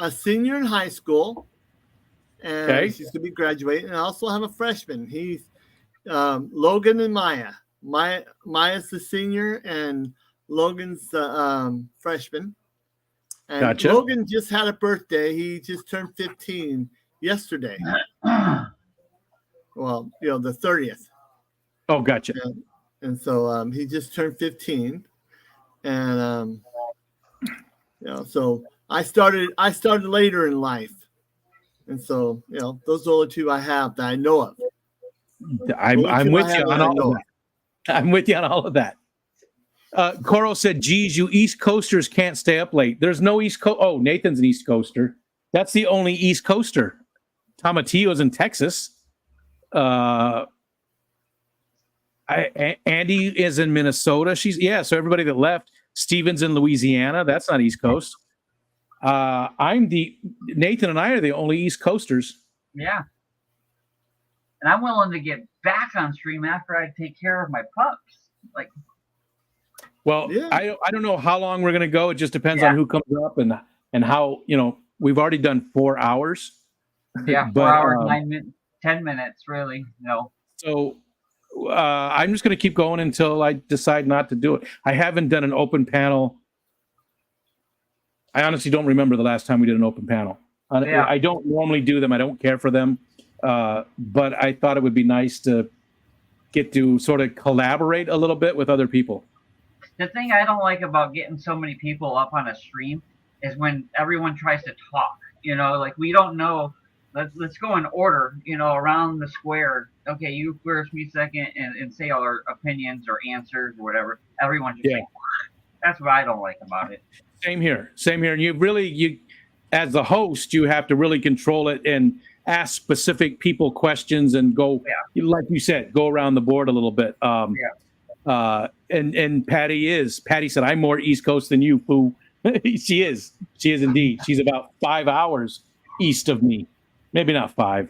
a senior in high school, and she's going to be graduating. And I also have a freshman. He's Logan and Maya. Maya's the senior, and Logan's the freshman. And Gotcha. Logan just had a birthday. He just turned 15 yesterday. Well, the 30th. Oh, gotcha. And so he just turned 15, and so I started later in life, and so those are the two I have that I know of. I'm with you on all of that. I'm with you on all of that. Coral said, geez, you East Coasters can't stay up late. There's no East Coast. Oh, Nathan's an East Coaster. That's the only East Coaster. Tomatillo's in Texas. Andy is in Minnesota. So everybody that left. Steven's in Louisiana. That's not East Coast. Nathan and I are the only East Coasters. Yeah. And I'm willing to get back on stream after I take care of my pups. Well, yeah. I don't know how long we're going to go. It just depends on who comes up and how, we've already done 4 hours. Yeah, 4 hours, 9 minutes, 10 minutes, really. No. So I'm just going to keep going until I decide not to do it. I haven't done an open panel. I honestly don't remember the last time we did an open panel. I don't normally do them. I don't care for them. But I thought it would be nice to get to sort of collaborate a little bit with other people. The thing I don't like about getting so many people up on a stream is when everyone tries to talk. We don't know. Let's go in order, around the square. Okay, you first, me second, and say our opinions or answers or whatever. Everyone just like, that's what I don't like about it. Same here. And you as the host, you have to really control it and ask specific people questions and go, like you said, go around the board a little bit. And Patty said, I'm more East Coast than you, Pooh. She is indeed. She's about 5 hours east of me. Maybe not 5.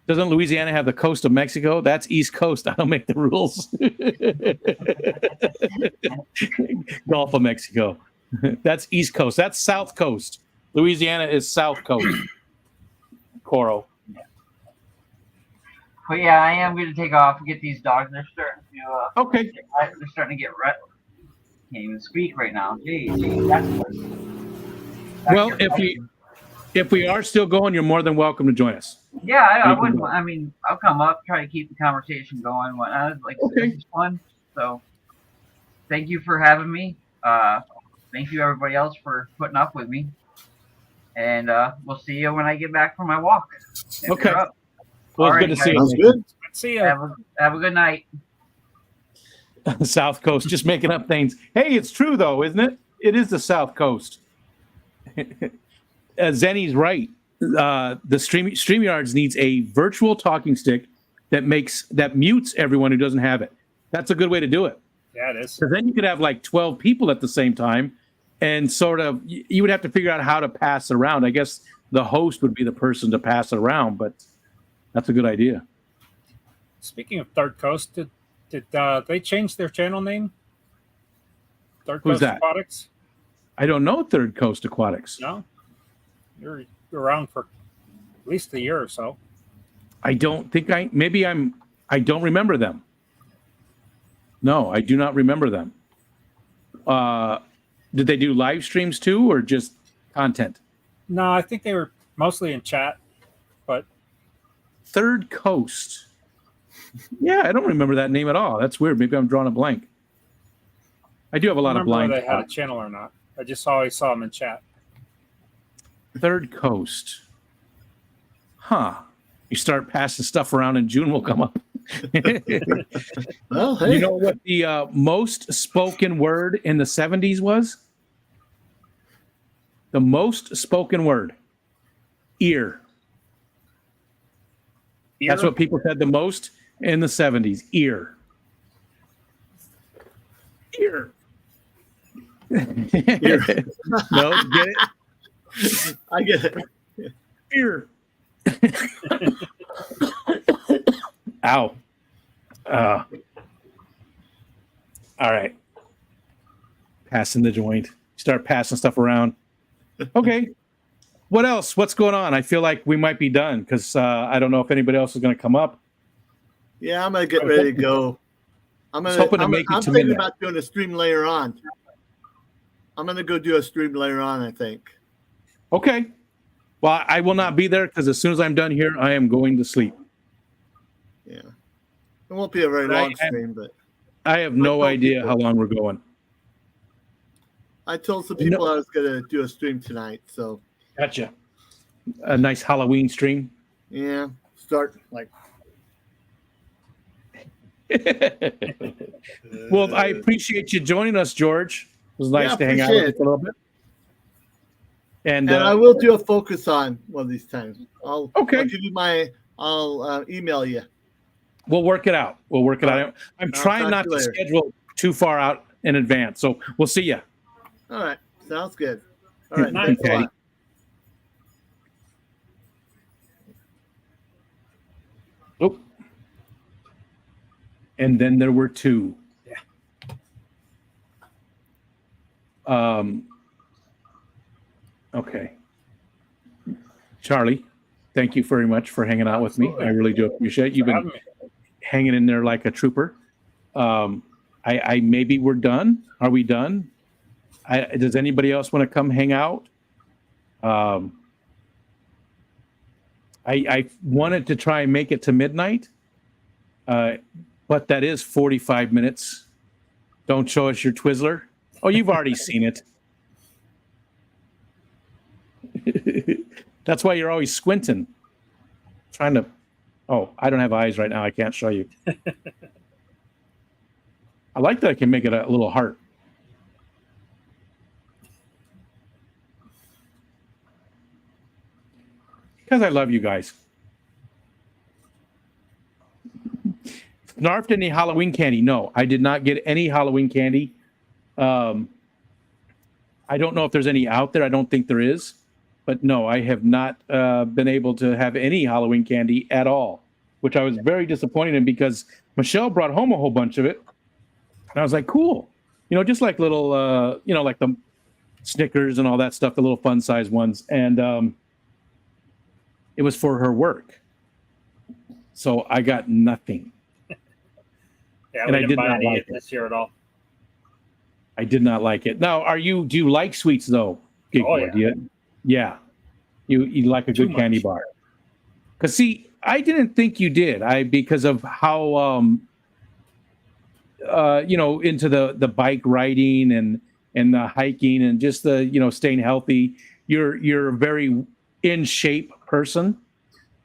Doesn't Louisiana have the coast of Mexico? That's East Coast. I don't make the rules. Gulf of Mexico. That's East Coast. That's South Coast. Louisiana is South Coast. Coral. But yeah, I am going to take off and get these dogs. They're starting to. Okay. They're starting to get red. Can't even speak right now. Jeez, that's well, if we are still going, you're more than welcome to join us. Yeah, I wouldn't. I mean, I'll come up, try to keep the conversation going. This is fun. So, thank you for having me. Thank you everybody else for putting up with me. And we'll see you when I get back from my walk. Okay. Well, it's good to see you. Sounds good. See you. Have a good night. South Coast, just making up things. Hey, it's true though, isn't it? It is the South Coast. Zenny's right. The StreamYards needs a virtual talking stick that mutes everyone who doesn't have it. That's a good way to do it. Yeah, it is. Because then you could have like 12 people at the same time, and sort of you would have to figure out how to pass it around. I guess the host would be the person to pass it around, but that's a good idea. Speaking of Third Coast, did they change their channel name? Third Who's Coast that? Aquatics? I don't know Third Coast Aquatics. No, you're around for at least a year or so. I don't think I don't remember them. No, I do not remember them. Did they do live streams too, or just content? No, I think they were mostly in chat. But Third Coast. Yeah, I don't remember that name at all. That's weird. Maybe I'm drawing a blank. I do have a lot of blank. Whether they had a channel or not. I just always saw them in chat. Third Coast. Huh. You start passing stuff around and June will come up. Well, hey. You know what the most spoken word in the 70s was? The most spoken word. Ear. That's what people said the most in the 70s. Ear. Ear. Ear. No, get it? I get it. Ear. Ow. All right. Passing the joint. Start passing stuff around. Okay. What else? What's going on? I feel like we might be done because I don't know if anybody else is going to come up. Yeah, I'm gonna get ready to go. I'm hoping to make it to thinking midnight. about doing a stream later on. I'm gonna go do a stream later on, I think. Okay. Well, I will not be there because as soon as I'm done here, I am going to sleep. Yeah. It won't be a very long stream, but I have no idea how long we're going. I told some people I was gonna do a stream tonight, so Gotcha. A nice Halloween stream. yeah. Start like Well, I appreciate you joining us, George. It was nice Yeah, to hang out with you for a little bit. And I will do a focus on one of these times. I'll Okay. give you I'll email you. we'll work it out. We'll work it out. I'm I'll trying talk not to to you later. schedule too far out in advance. So we'll see you. All right. Sounds good. All right. Nice. Thanks a Patty. lot. Oh. And then there were two. Okay. Charlie, thank you very much for hanging out with me. I really do appreciate it. You've been hanging in there like a trooper. I maybe we're done. Are we done? Does anybody else want to come hang out? I wanted to try and make it to midnight, but that is 45 minutes. Don't show us your Twizzler. Oh, you've already seen it. That's why you're always squinting. Trying to. Oh, I don't have eyes right now. I can't show you. I like that I can make it a little heart. Because I love you guys. Snarfed any Halloween candy? No, I did not get any Halloween candy. I don't know if there's any out there. I don't think there is. But no, I have not been able to have any Halloween candy at all, which I was very disappointed in because Michelle brought home a whole bunch of it. And I was like, cool. You know, just like little, like the Snickers and all that stuff, the little fun size ones. And it was for her work. So I got nothing. Yeah, And we I didn't did buy not any like it. this year at all. I did not like it. Now, do you like sweets though? Gigboard? yeah. Yeah. You like a good candy bar. Because see, I didn't think you did. Because of how into the bike riding and the hiking and just the staying healthy. You're a very in shape person.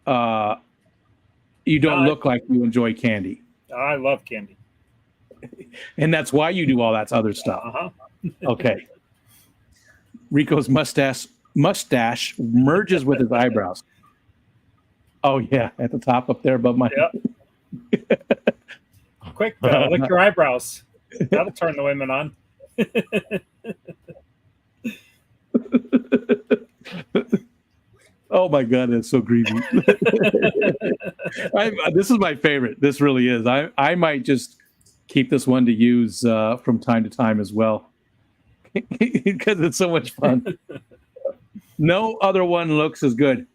You don't look like you enjoy candy. I love candy. And that's why you do all that other stuff. Uh-huh. Okay. Rico's mustache merges with his eyebrows. Oh yeah, at the top up there above my. Yep. Quick, lick your eyebrows. That'll turn the women on. Oh my god, that's so creepy. This is my favorite. This really is. I might just keep this one to use from time to time as well because it's so much fun. No other one looks as good.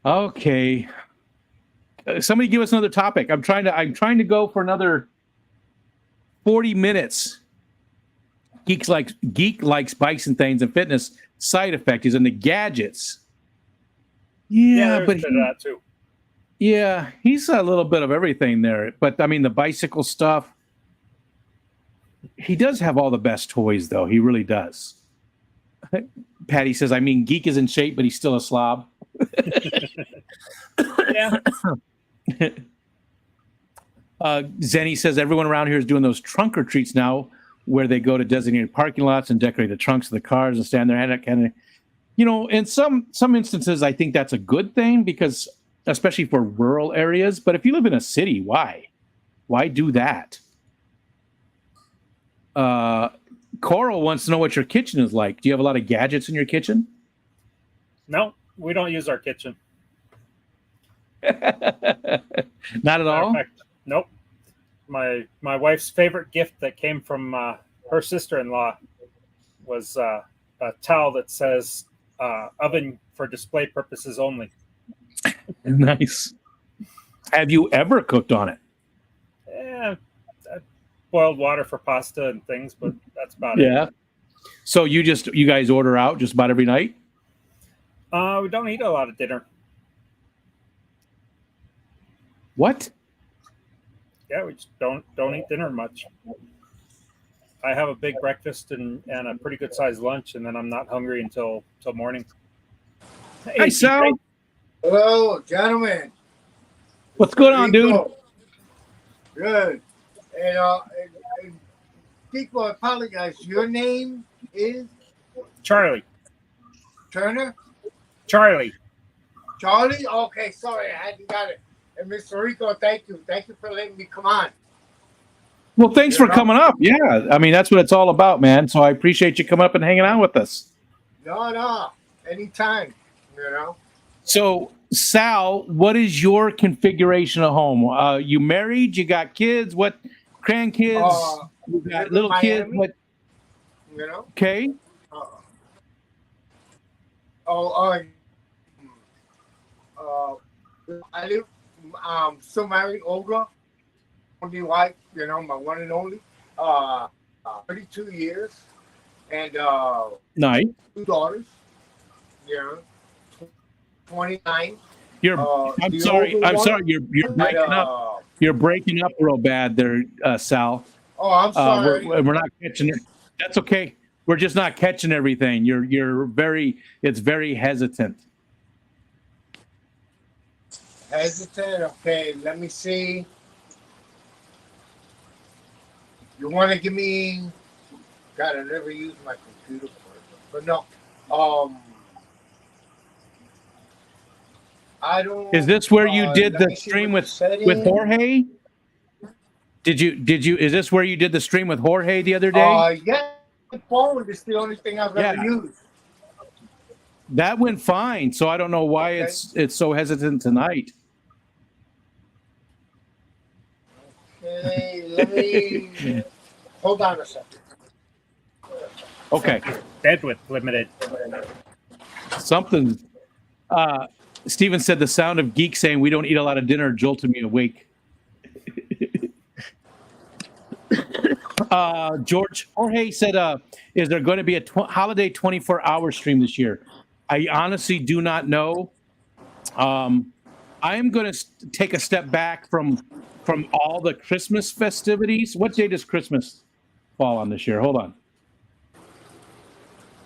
Okay. Somebody give us another topic. I'm trying to go for another 40 minutes. Geek likes bikes and things and fitness. Side effect is in the gadgets. Yeah, there's but a bit of that too. yeah, he's a little bit of everything there. But I mean, the bicycle stuff. He does have all the best toys, though. He really does. Patty says, I mean, Geek is in shape, but he's still a slob. Yeah. Zenny says everyone around here is doing those trunk or treats now, where they go to designated parking lots and decorate the trunks of the cars and stand there and kind of, in some instances, I think that's a good thing because, especially for rural areas. But if you live in a city, why do that? Coral wants to know what your kitchen is like. Do you have a lot of gadgets in your kitchen? No, we don't use our kitchen. Not at all. Nope. My wife's favorite gift that came from her sister-in-law was a towel that says "oven for display purposes only." Nice. Have you ever cooked on it? Yeah, boiled water for pasta and things, but that's about it. Yeah. So you guys order out just about every night? We don't eat a lot of dinner. What? Yeah, we just don't eat dinner much. I have a big breakfast and a pretty good sized lunch, and then I'm not hungry until morning. Hey, Sal. Hello, gentlemen. What's going on, dude? Good. And Kiko, I apologize. Your name is Charlie. Turner? Charlie. Charlie? Okay, sorry, I hadn't got it. And Mr. Rico, thank you. Thank you for letting me come on. Well, thanks for coming up. Yeah, I mean, that's what it's all about, man. So I appreciate you coming up and hanging out with us. No, anytime, you know. So, Sal, what is your configuration of home? You married? You got kids? What grandkids? You got little kids? What? You know. Okay. I live. Still married, Olga, only wife. You know, my one and only. 32 years, and nice. 2 daughters. You know, 29. I'm sorry. You're breaking up. You're breaking up real bad there, Sal. Oh, I'm sorry. We're not catching it. That's okay. We're just not catching everything. It's very hesitant. Hesitant. Okay, let me see. You want to give me? God, I never use my computer for it, but no. I don't. Is this where you did the stream with Jorge? Did you? Is this where you did the stream with Jorge the other day? Yeah. Forward is the only thing I've ever used. That went fine. So I don't know why it's so hesitant tonight. Okay, let me hold on a second. Okay. Bandwidth limited. Something. Steven said the sound of geek saying we don't eat a lot of dinner jolted me awake. Jorge said, is there going to be a holiday 24-hour stream this year? I honestly do not know. I am going to take a step back from all the Christmas festivities. What day does Christmas fall on this year? Hold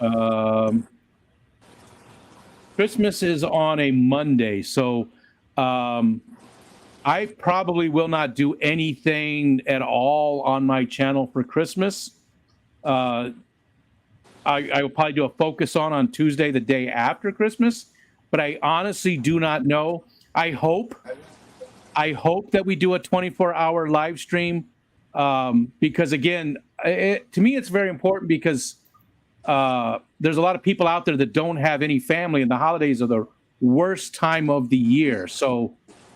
on. Christmas is on a Monday, so I probably will not do anything at all on my channel for Christmas. I will probably do a focus on Tuesday, the day after Christmas, but I honestly do not know. I hope that we do a 24-hour live stream because, again, to me, it's very important because there's a lot of people out there that don't have any family, and the holidays are the worst time of the year. So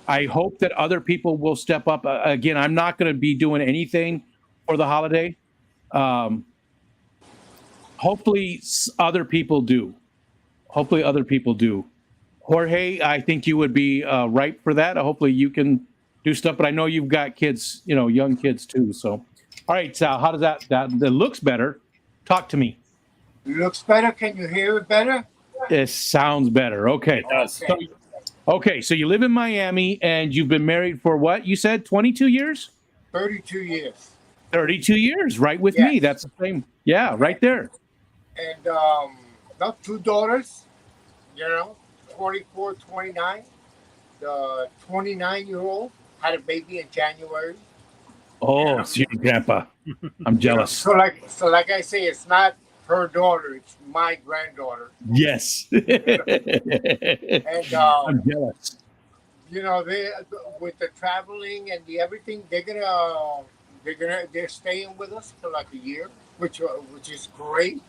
I hope that other people will step up. Again, I'm not going to be doing anything for the holiday. Hopefully other people do. Jorge, I think you would be ripe for that. Hopefully you can do stuff, but I know you've got kids, young kids too. So, all right, Sal, how does that looks better? Talk to me. It looks better. Can you hear it better? It sounds better. Okay. It does. Okay, so you live in Miami and you've been married for what? You said 22 years? 32 years. 32 years, right with me. That's the same. Yeah, right there. And got 2 daughters, 24, 29. The 29-year-old had a baby in January. Oh, see your grandpa. I'm jealous. So like I say, it's not her daughter, it's my granddaughter. Yes. And I'm jealous. They with the traveling and the everything, they're staying with us for like a year, which is great.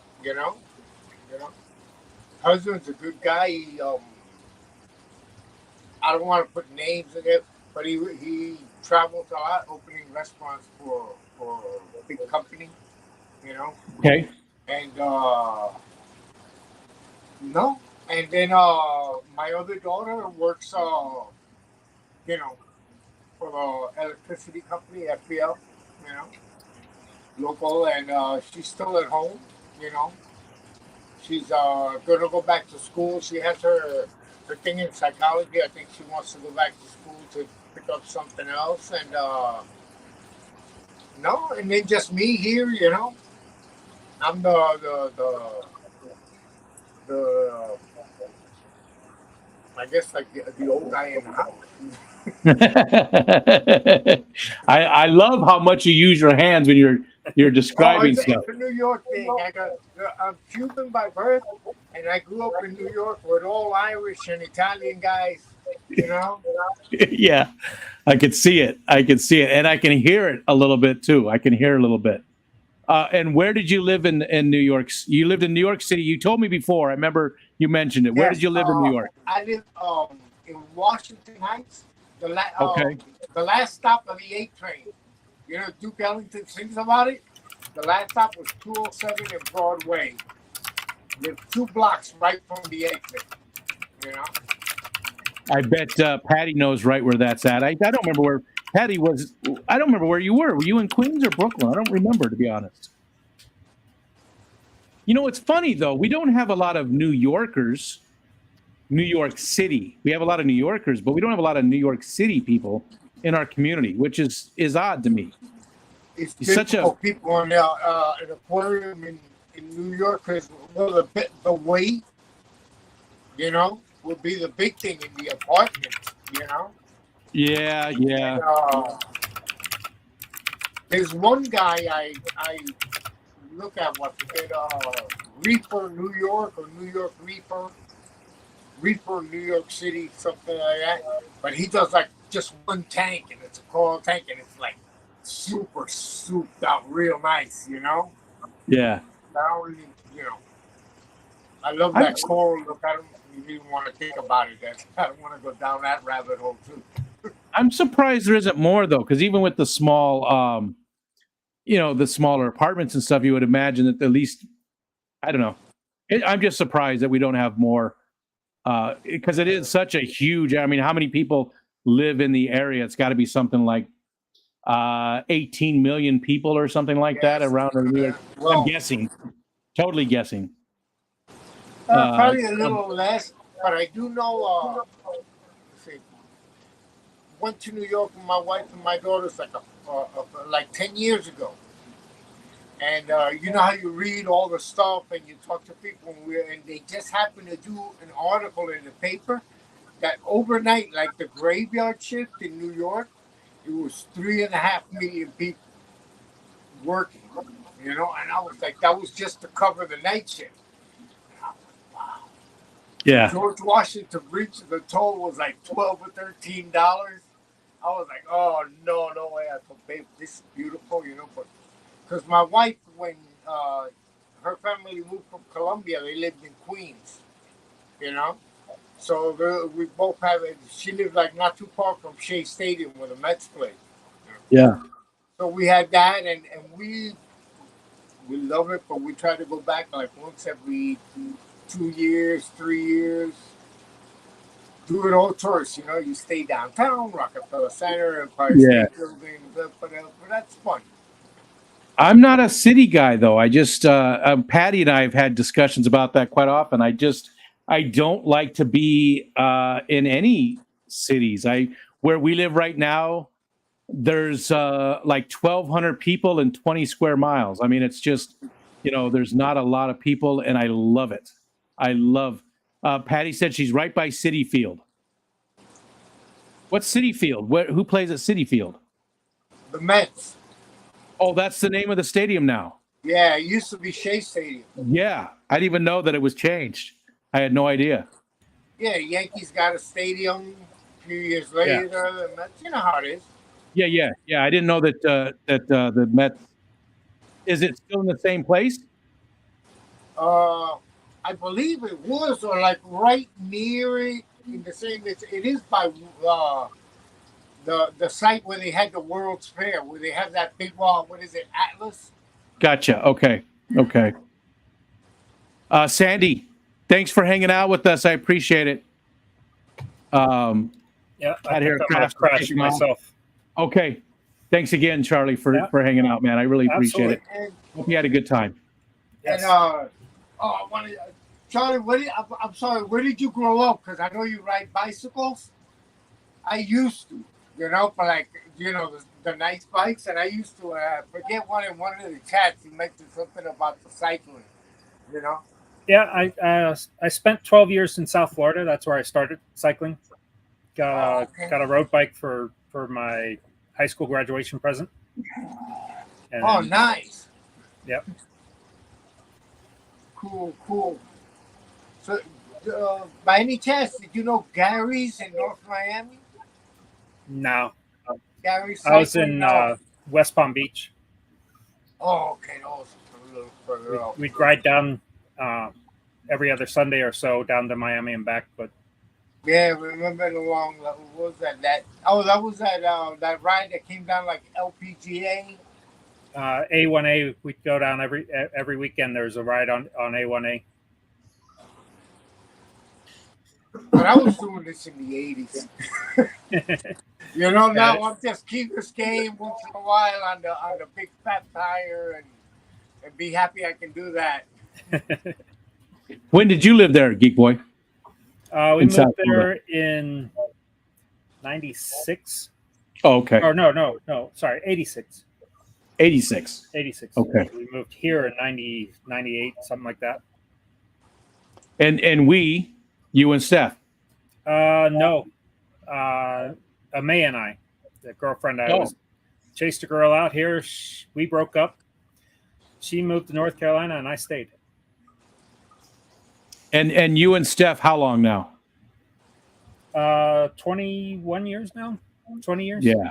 Husband's a good guy. I don't want to put names in it, but he travels a lot, opening restaurants for a big company, you know. Okay. And no, and then my other daughter works, you know, for the electricity company, FPL, you know, local, and she's still at home, you know. She's gonna go back to school. She has her thing in psychology. I think she wants to go back to school to pick up something else. And no, and then just me here, you know. I'm the I guess like the old guy in the house. I love how much you use your hands when you're describing stuff. It's a New York thing. I'm Cuban by birth, and I grew up in New York with all Irish and Italian guys. You know. Yeah, I could see it. I can see it, and I can hear it a little bit too. I can hear a little bit. And where did you live in New York? You lived in New York City. You told me before. I remember you mentioned it. Where did you live in New York? I live in Washington Heights. Okay. The last stop of the 8 train. You know, Duke Ellington sings about it. The last stop was 207 and Broadway. There's 2 blocks right from the exit. You know. I bet Patty knows right where that's at. I don't remember where Patty was. I don't remember where you were. Were you in Queens or Brooklyn? I don't remember, to be honest. You know, it's funny, though. We don't have a lot of New Yorkers, New York City. We have a lot of New Yorkers, but we don't have a lot of New York City people in our community, which is odd to me. It's such a people in an aquarium in New York because the weight, you know, would be the big thing in the apartments, you know. Yeah, yeah. And, there's one guy I look at what Reefer New York or New York Reefer New York City, something like that. But he does like just one tank, and it's a coral tank, and it's like super souped out, real nice, you know. Yeah. I don't really, you know. I love that coral look. I don't even want to think about it. I don't want to go down that rabbit hole too. I'm surprised there isn't more though, because even with the small, you know, the smaller apartments and stuff, you would imagine that at least, I don't know. I'm just surprised that we don't have more, because it is such a huge. I mean, how many people live in the area? It's got to be something like 18 million people or something like that around New York. Well, I'm guessing, totally guessing. Probably a little less, but I do know. Let's see, went to New York with my wife and my daughters like 10 years ago. And you know how you read all the stuff and you talk to people, and they just happened to do an article in the paper that overnight, like the graveyard shift in New York, it was 3.5 million people working, you know, and I was like, that was just to cover the night shift. Yeah. George Washington Bridge, the toll was like $12 or $13. I was like, oh, no way. I thought, babe, this is beautiful, you know. But because my wife, when her family moved from Colombia, they lived in Queens, you know. So we both have it. She lived like not too far from Shea Stadium where the Mets played. Yeah. So we had that, and we love it, but we try to go back like once every 2 years, 3 years. Do it all tourists, you know. You stay downtown, Rockefeller Center, Empire State Building, but that's fun. I'm not a city guy though. I just Patty and I have had discussions about that quite often. I don't like to be in any cities. Where we live right now, there's like 1,200 people in 20 square miles. I mean, it's just, you know, there's not a lot of people, and I love it. I love. Patty said she's right by Citi Field. What's Citi Field? Who plays at Citi Field? The Mets. Oh, that's the name of the stadium now. Yeah, it used to be Shea Stadium. Yeah, I didn't even know that it was changed. I had no idea. Yeah, Yankees got a stadium a few years later. The Mets, you know how it is. Yeah. I didn't know that the Mets. Is it still in the same place? I believe it was, or like right near it. in the same. It is by the site where they had the World's Fair, where they have that big wall. What is it, Atlas? Gotcha. Okay. Okay. Sandy, thanks for hanging out with us. I appreciate it. Yeah, I Cat think Hair I'm gonna Crafts is crash kicking off. myself. Okay. Thanks again, Charlie, for hanging out, man. I really appreciate Absolutely. it. Hope you had a good time. And I want to, Charlie. I'm sorry. Where did you grow up? Because I know you ride bicycles. I used to, but like the nice bikes, and I used to forget one of the chats. He mentioned something about the cycling. Yeah, I spent 12 years in South Florida. That's where I started cycling. Got a road bike for my high school graduation present. And Oh, nice. Yep. Cool. So, by any chance, did you know Gary's in North Miami? No. Gary's I was cycling, in West Palm Beach. Oh, okay. Those a little further out. We'd ride down every other Sunday or so down to Miami and back. But Yeah, remember the long. What was that? That was that ride that came down like LPGA. A1A, we'd go down every weekend. There's a ride on A1A. But I was doing this in the 80s. Now I'm just keep this game once in a while on the big fat tire and be happy I can do that. When did you live there, Geek Boy? We In South moved there Florida. in 96. Oh, okay. Or no, sorry, 86. 86. 86. Okay. We moved here in 90, 98, something like that. And you and Steph. No. May and I, the girlfriend I was chased a girl out here. We broke up. She moved to North Carolina and I stayed. And you and Steph, how long now? 21 years now. 20 years. Yeah.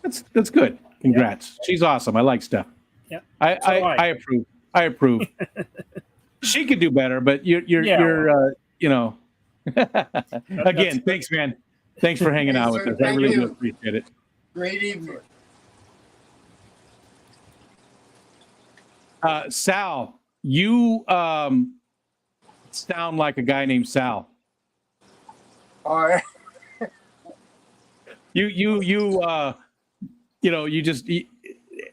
That's good. Congrats. She's awesome. I like Steph. Yeah. I approve. I approve. She could do better, but you're again, thanks, man. Thanks for hanging out with us. I really do appreciate it. Great evening. Sal, you sound like a guy named Sal. All right.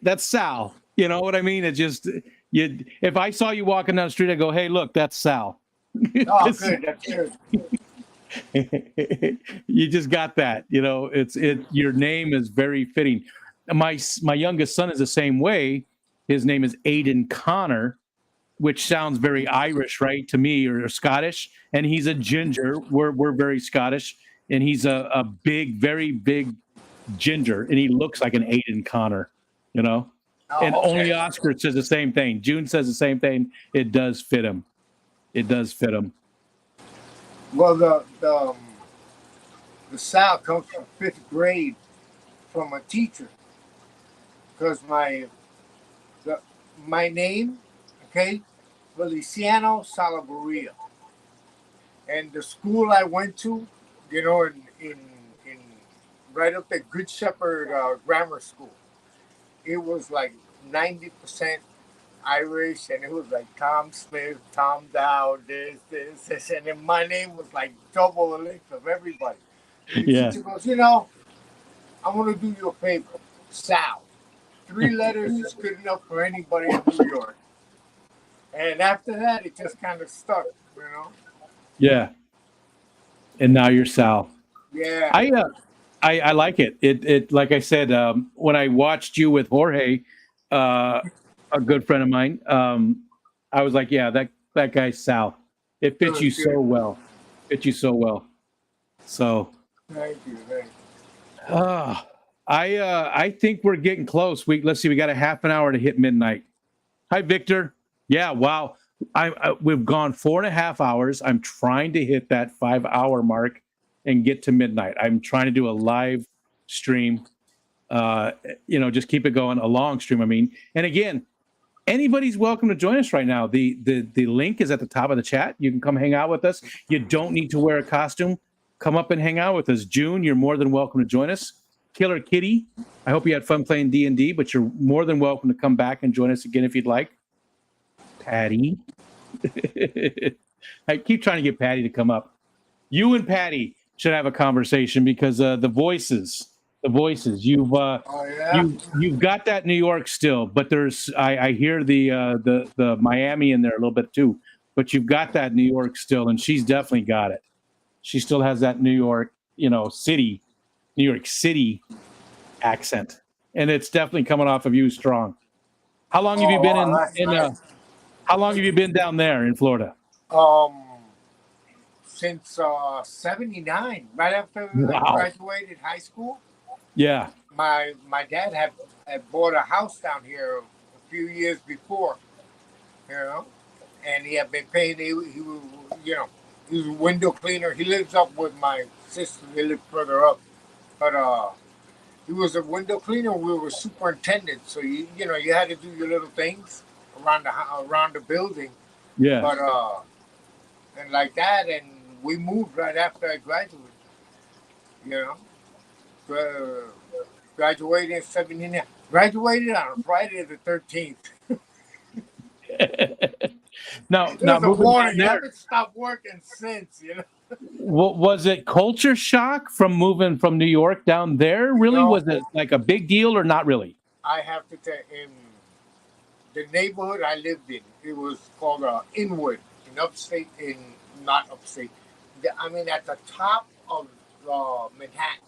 That's Sal. You know what I mean? It's just if I saw you walking down the street, I go, "Hey, look, that's Sal." Oh, good. That's good. You just got that. Your name is very fitting. My youngest son is the same way. His name is Aiden Connor, which sounds very Irish, right, to me, or Scottish. And he's a ginger. We're very Scottish, and he's a big, very big ginger, and he looks like an Aiden Connor. And only Oscar says the same thing. June says the same thing. It does fit him. It does fit him. Well, the Sal comes from 5th grade from a teacher, because my name, Feliciano Salaburia, and the school I went to, in right up there, Good Shepherd Grammar School, it was like 90% Irish, and it was like Tom Smith, Tom Dowd, this, and then my name was like double the length of everybody. And the teacher goes, I want to do you a favor, Sal. 3 letters is good enough for anybody in New York. And after that, it just kind of stuck, Yeah. And now you're Sal. Yeah. I like it. It like I said, when I watched you with Jorge, a good friend of mine, I was like, yeah, that guy's Sal. It fits you so well. So Thank you. I think we're getting close. Let's see, we got a half an hour to hit midnight. Hi, Victor. Yeah, wow. We've gone 4.5 hours. I'm trying to hit that 5-hour mark and get to midnight. I'm trying to do a live stream. Just keep it going, a long stream. I mean, and again, anybody's welcome to join us right now. The link is at the top of the chat. You can come hang out with us. You don't need to wear a costume. Come up and hang out with us. June, you're more than welcome to join us. Killer Kitty, I hope you had fun playing D&D, but you're more than welcome to come back and join us again if you'd like. Patty. I keep trying to get Patty to come up. You and Patty should have a conversation because the voices, you've got that New York still, but there's I hear the Miami in there a little bit too, but you've got that New York still, and she's definitely got it. She still has that New York City accent, and it's definitely coming off of you strong. How long have you been how long have you been down there in Florida? Since 79, right after Wow. I graduated high school. Yeah. My dad had bought a house down here a few years before, and he had been paying. He was, he was a window cleaner. He lives up with my sister. They live further up, but he was a window cleaner. We were superintendents, so you had to do your little things around the building. Yeah. But and like that, and we moved right after I graduated. Graduated in 79. Graduated on Friday the 13th. Now moving down there, I haven't stopped working since. was it culture shock from moving from New York down there? Really, was it like a big deal or not really? I have to tell you, in the neighborhood I lived in, it was called Inwood, not upstate. At the top of Manhattan.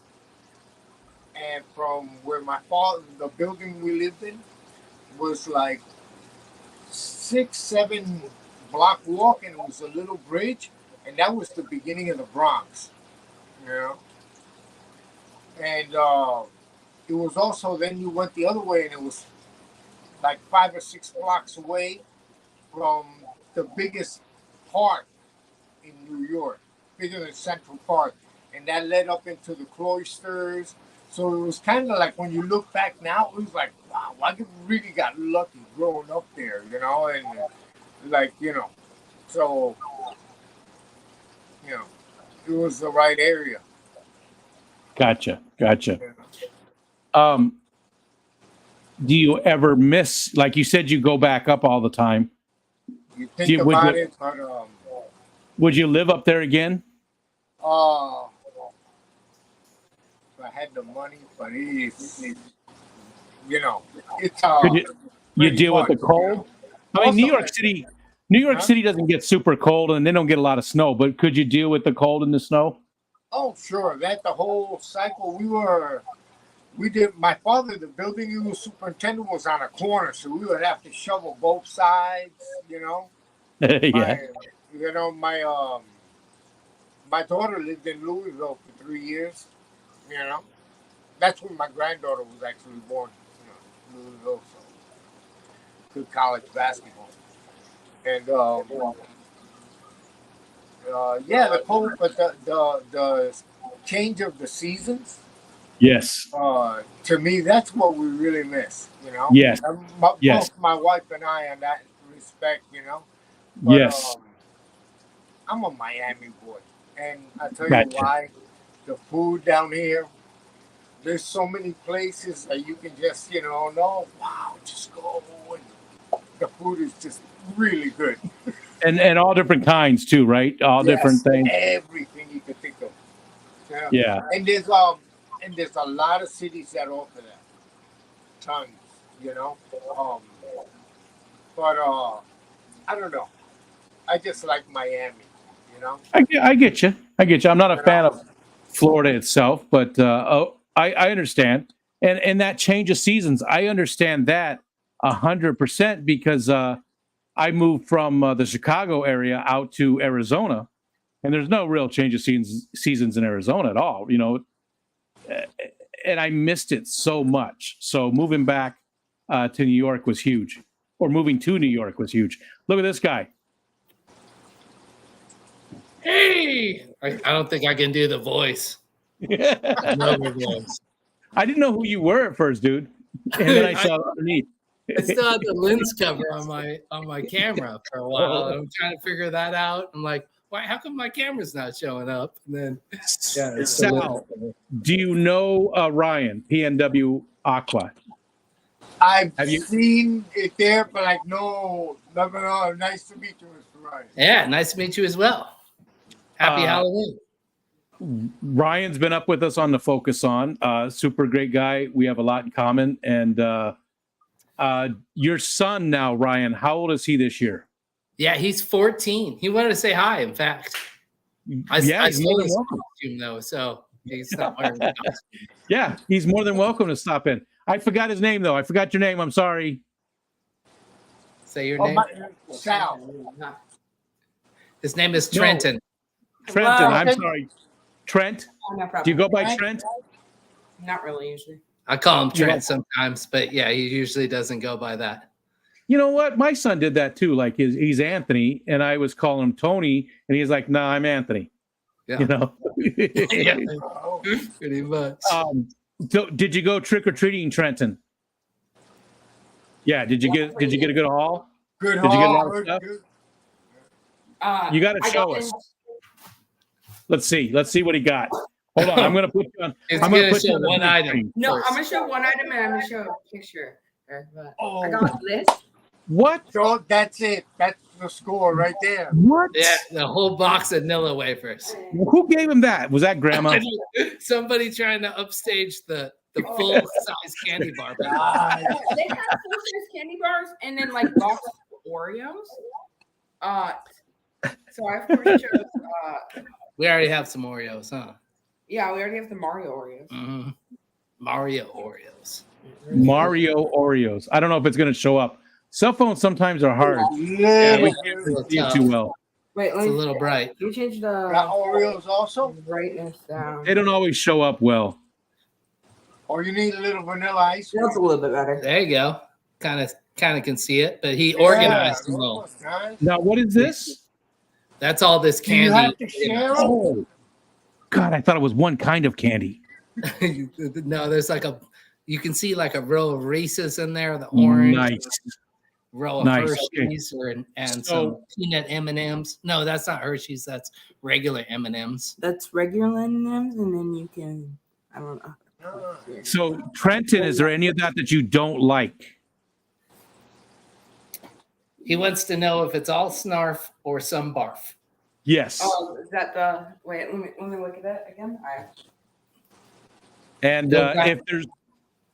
And from where the building we lived in was like 6-7 block walk, and it was a little bridge, and that was the beginning of the Bronx, And it was also, then you went the other way, and it was like 5 or 6 blocks away from the biggest park in New York, bigger than Central Park, and that led up into the cloisters. So it was kind of like, when you look back now, it was like, wow, I really got lucky growing up there, and so it was the right area. Gotcha. Do you ever miss, like you said, you go back up all the time? You think about it, but would you live up there again? If I had the money, but it's Could you deal with the cold? I mean, New York City doesn't get super cold, and they don't get a lot of snow. But could you deal with the cold and the snow? Oh, sure. That the whole cycle we did. My father, the building he was superintendent, was on a corner, so we would have to shovel both sides. Yeah. My daughter lived in Louisville for 3 years. That's when my granddaughter was actually born. Louisville, so good college basketball. And the cold, but the change of the seasons. Yes. To me, that's what we really miss. Yes. Both my wife and I, in that respect. But, yes. I'm a Miami boy, and I tell you why. The food down here. There's so many places that you can just, just go. And the food is just really good. And all different kinds too, right? All different things. Everything you can think of. Yeah. And there's a lot of cities that offer that. Tons, But I don't know. I just like Miami, I get you. I'm not a fan of Florida itself, but I understand. And that change of seasons, I understand that 100% because I moved from the Chicago area out to Arizona, and there's no real change of seasons in Arizona at all, and I missed it so much. So moving back to New York was huge, or moving to New York was huge. Look at this guy. Hey, I don't think I can do the voice. I didn't know who you were at first, dude. And then I saw underneath. I still had the lens cover on my camera for a while. And I'm trying to figure that out. I'm like, why? How come my camera's not showing up? And then, yeah, it's the lens Sal, cover. do you know Ryan, PNW Aqua? I've Have you? seen it there, but I know. No, nice to meet you, Mr. Ryan. Yeah, nice to meet you as well. Happy Halloween. Ryan's been up with us on the Focus On. Super great guy. We have a lot in common. And your son now, Ryan, how old is he this year? Yeah, he's 14. He wanted to say hi, in fact. I he's more stole than his welcome. costume, though, so he's not wearing the costume. Yeah, he's more than welcome to stop in. I forgot his name, though. I forgot your name. I'm sorry. Say your name. Sal. His name is Trenton. Trenton, Hello. I'm sorry. Trent? Oh, no problem. Do you go by Trent? Not really usually. I call him Trent sometimes, but yeah, he usually doesn't go by that. You know what? My son did that too. Like he's Anthony, and I was calling him Tony, and he's like, "No, I'm Anthony." Yeah. You know. Yeah, pretty much. So did you go trick or treating, Trenton? Yeah. Did you get a good haul? Good Did you get a lot haul. of stuff? Good. You got to show us. Let's see what he got. Hold on, I'm going to put you on. He's I'm going to gonna put you show on the one big item. screen. No, first. I'm gonna show one item and I'm gonna show a picture. Oh. I got this. What? So that's it. That's the score right there. What? Yeah, the whole box of Nilla wafers. Who gave him that? Was that Grandma? Somebody trying to upstage the full size candy bar. They have full-size candy bars and then like box of Oreos. So I of course chose. We already have some Oreos, huh? Yeah, we already have the Mario Oreos. Mm-hmm. Mario Oreos. Mario Oreos. I don't know if it's going to show up. Cell phones sometimes are hard. Yeah, We can't see it too well. Wait, It's a little bright. Let me change the Got Oreos also? brightness down. They don't always show up well. Or you need a little vanilla ice cream. That's a little bit better. There you go. Kind of can see it, but he organized them all. Now, what is this? That's all this Do you candy. have to share 'em? Oh, God, I thought it was one kind of candy. No, there's like you can see like a row of Reese's in there, the orange. Nice. Row of Nice. Hershey's and some peanut M&Ms. No, that's not Hershey's. That's regular M&Ms. That's regular M&Ms, and then you can, I don't know. So, Trenton, is there any of that you don't like? He wants to know if it's all snarf or some barf. Yes. Oh, is that the? Wait, let me look at that again. And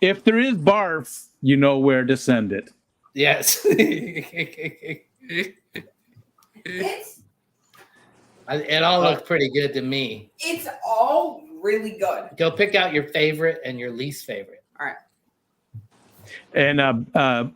if there is barf, you know where to send it. Yes. It all looked pretty good to me. It's all really good. Go pick out your favorite and your least favorite. All right. And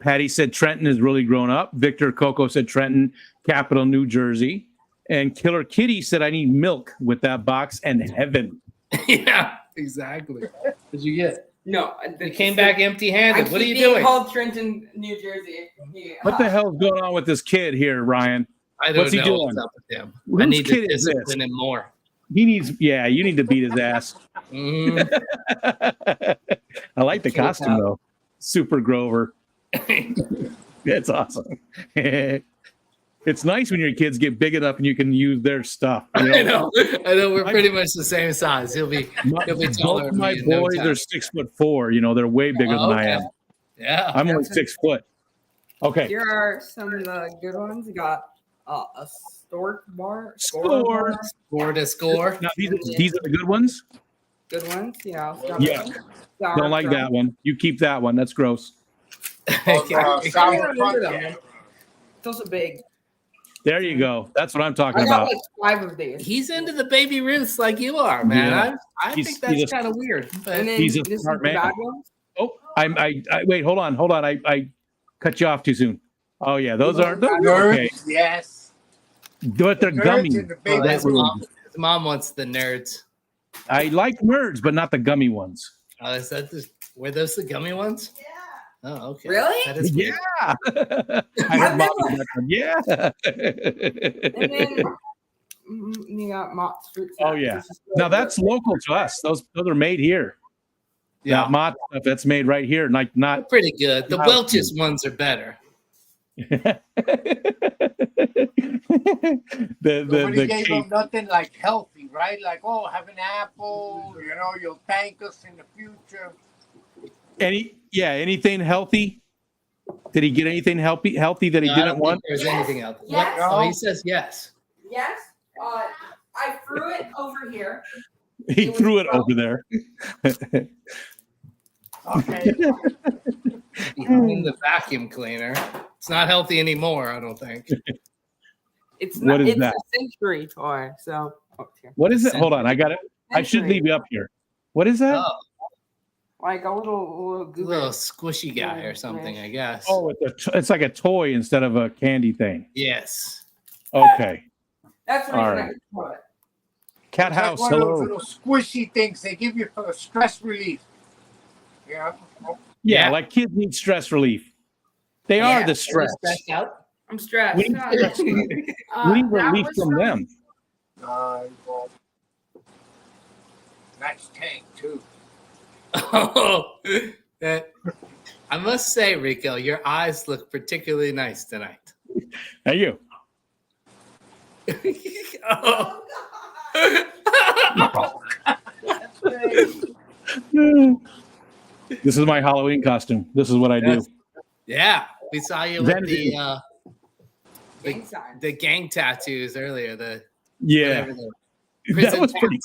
Patty said Trenton has really grown up. Victor Coco said Trenton, Capital, New Jersey. And Killer Kitty said, I need milk with that box and heaven. Yeah, exactly. What'd you get? No, you came back empty-handed. What are you doing? Called Trenton, New Jersey. What the hell's going on with this kid here, Ryan? I don't What's he know doing? what's up with him. Whose I need to kid is this? discipline him more. He needs, you need to beat his ass. Mm. I like the costume though. Super Grover. That's awesome. It's nice when your kids get big enough and you can use their stuff. You know? I know. We're pretty much the same size. He'll be Both taller. of my boys are 6'4". You know, they're way bigger than I am. Yeah, I'm only 6 foot. Okay. Here are some of the good ones. You got a stork bar. Score. Score to score. Now, these are the good ones? Good ones, yeah. Yeah. Don't like that one. You keep that one. That's gross. It's also big. There you go. That's what I'm talking I got about. like 5 of these. He's into the baby Ruths like you are, man. Yeah. I He's- think that's he's a- kind of weird. But And then He's a this is smart the man. bad ones. Oh, I wait. Hold on. I cut you off too soon. Oh yeah, those are Nerds, okay. yes. But they're Nerds gummy. and the baby Oh, that's Ruths. rude. his mom wants the nerds. I like nerds, but not the gummy ones. Oh, is that were those the gummy ones? Yeah. Oh, okay. Really? That is weird. Yeah. I heard mom do that one. Yeah. And then you got Mott's fruit. Oh snacks. yeah. This is Now really that's local to us. Those are made here. That Mott stuff that's made right here, like not Pretty good. The not- Welch's ones are better. Nobody gave cake. them nothing like healthy, right? Like, oh, have an apple. You'll thank us in the future. Anything healthy? Did he get anything healthy that he No, I didn't don't want? think there's anything else. Yes. Oh, he says yes. Yes. I threw it over here. He threw it over there. Okay. Behind the vacuum cleaner. It's not healthy anymore, I don't think. It's What not. is It's that? a century toy. So. Here. What is it? Hold on, I got it. I should Century. leave you up here. What is that? Oh, Like a little a little squishy guy or something, I guess. Oh, it's like a toy instead of a candy thing. Yes. Okay. That's what All I right. put. Cat It's like house. one of those Hello. little squishy things they give you for the stress relief. Yeah. Yeah, like kids need stress relief. They are the stress. Stressed out. I'm stressed. We need stress relief. We need that relief was from them. Well, nice tank too. Oh, I must say, Rico, your eyes look particularly nice tonight. Thank you. Oh. This is my Halloween costume. This is what I do. Yeah, we saw you with Vanity. the gang tattoos earlier. Yeah, whatever the that prison was pretty.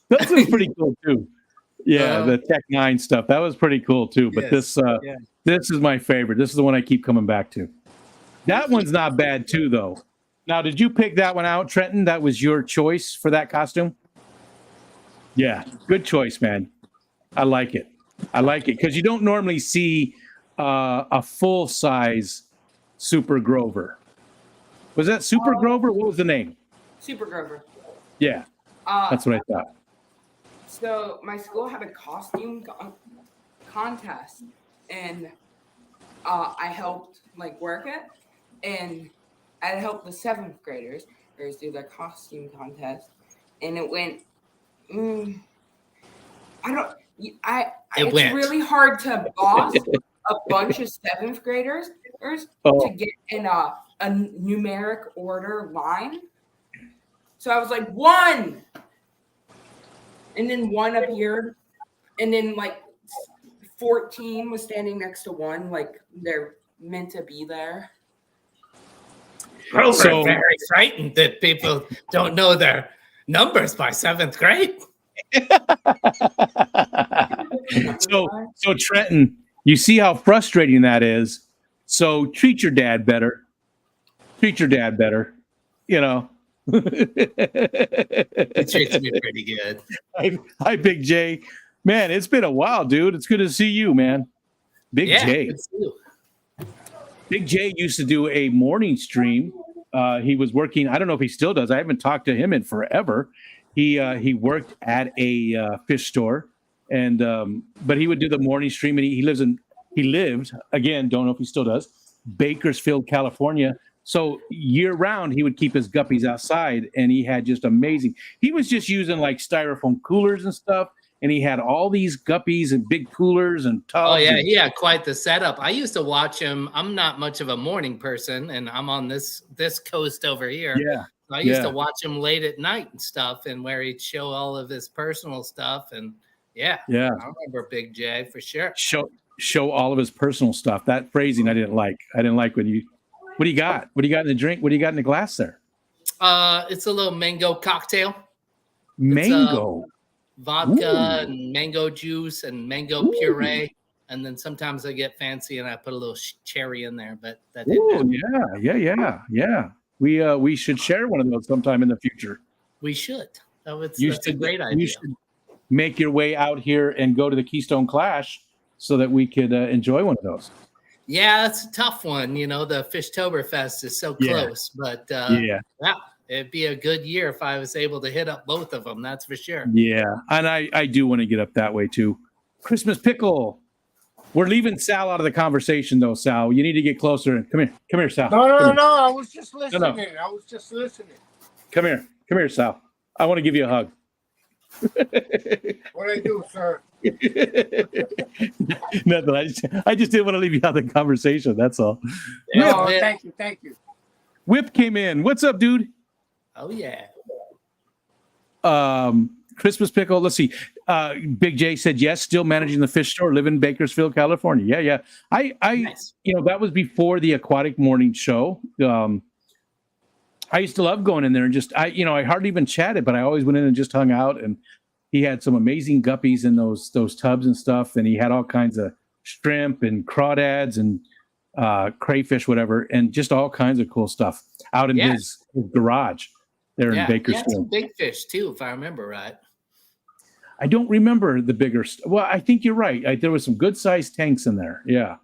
That was pretty cool too. Yeah, Uh-huh. the Tech 9 stuff. That was pretty cool too. But Yes, yeah. this is my favorite. This is the one I keep coming back to. That one's not bad too, though. Now, did you pick that one out, Trenton? That was your choice for that costume? Yeah, good choice, man. I like it. I like it because you don't normally see a full size Super Grover. Was that Super Grover? What was the name? Super Grover. Yeah, that's what I thought. So my school had a costume contest, and I helped work it, and I helped the 7th graders do their costume contest, and it went. It's went. really hard to boss a bunch of 7th graders Oh. to get in a numeric order line. So I was like 1, and then 1 appeared, and then 14 was standing next to 1, like they're meant to be there. Grover, So- very frightened that people don't know their numbers by 7th grade. So Trenton, you see how frustrating that is. So treat your dad better. Treat your dad better. You know. It treats me pretty good. Hi, Big J. Man, it's been a while, dude. It's good to see you, man. Big Yeah, J. good to see you. Big J used to do a morning stream. He was working. I don't know if he still does. I haven't talked to him in forever. He worked at a fish store, and but he would do the morning stream. And he lived again. Don't know if he still does. Bakersfield, California. So year round, he would keep his guppies outside, and he had just amazing. He was just using like styrofoam coolers and stuff, and he had all these guppies and big coolers and tubs. Oh yeah, and- he had quite the setup. I used to watch him. I'm not much of a morning person, and I'm on this coast over here. Yeah. So I used Yeah. to watch him late at night and stuff, and where he'd show all of his personal stuff. And yeah, Yeah. I remember Big J for sure. show all of his personal stuff. That phrasing I didn't like. I didn't like when you. What do you got? What do you got in the drink? What do you got in the glass there? It's a little mango cocktail. Mango. Vodka Ooh. and mango juice and mango puree. And then sometimes I get fancy and I put a little cherry in there, but that didn't Oh happen. yeah. We should share one of those sometime in the future. We should. That's a great You idea. should make your way out here and go to the Keystone Clash so that we could enjoy one of those. Yeah, that's a tough one. You know, the Fishtoberfest is so Yeah. close, but Yeah. it'd be a good year if I was able to hit up both of them. That's for sure. Yeah, and I do want to get up that way too. Christmas pickle. We're leaving Sal out of the conversation though, Sal. You need to get closer. Come here, Sal. No, Come no, here. no. I was just listening. No. I was just listening. Come here, Sal. I want to give you a hug. What I do, sir? Nothing. I just didn't want to leave you out of the conversation. That's all. Oh, thank you. Whip came in. What's up, dude? Oh yeah. Christmas pickle. Let's see. Big J said yes. Still managing the fish store. Live in Bakersfield, California. Yeah. Nice. That was before the Aquatic Morning Show. I used to love going in there and just I hardly even chatted, but I always went in and just hung out. And he had some amazing guppies in those tubs and stuff. And he had all kinds of shrimp and crawdads and crayfish, whatever, and just all kinds of cool stuff out in his garage there in Bakersfield. He had some big fish too, if I remember right. I don't remember the bigger. Well, I think you're right. There was some good sized tanks in there. Yeah,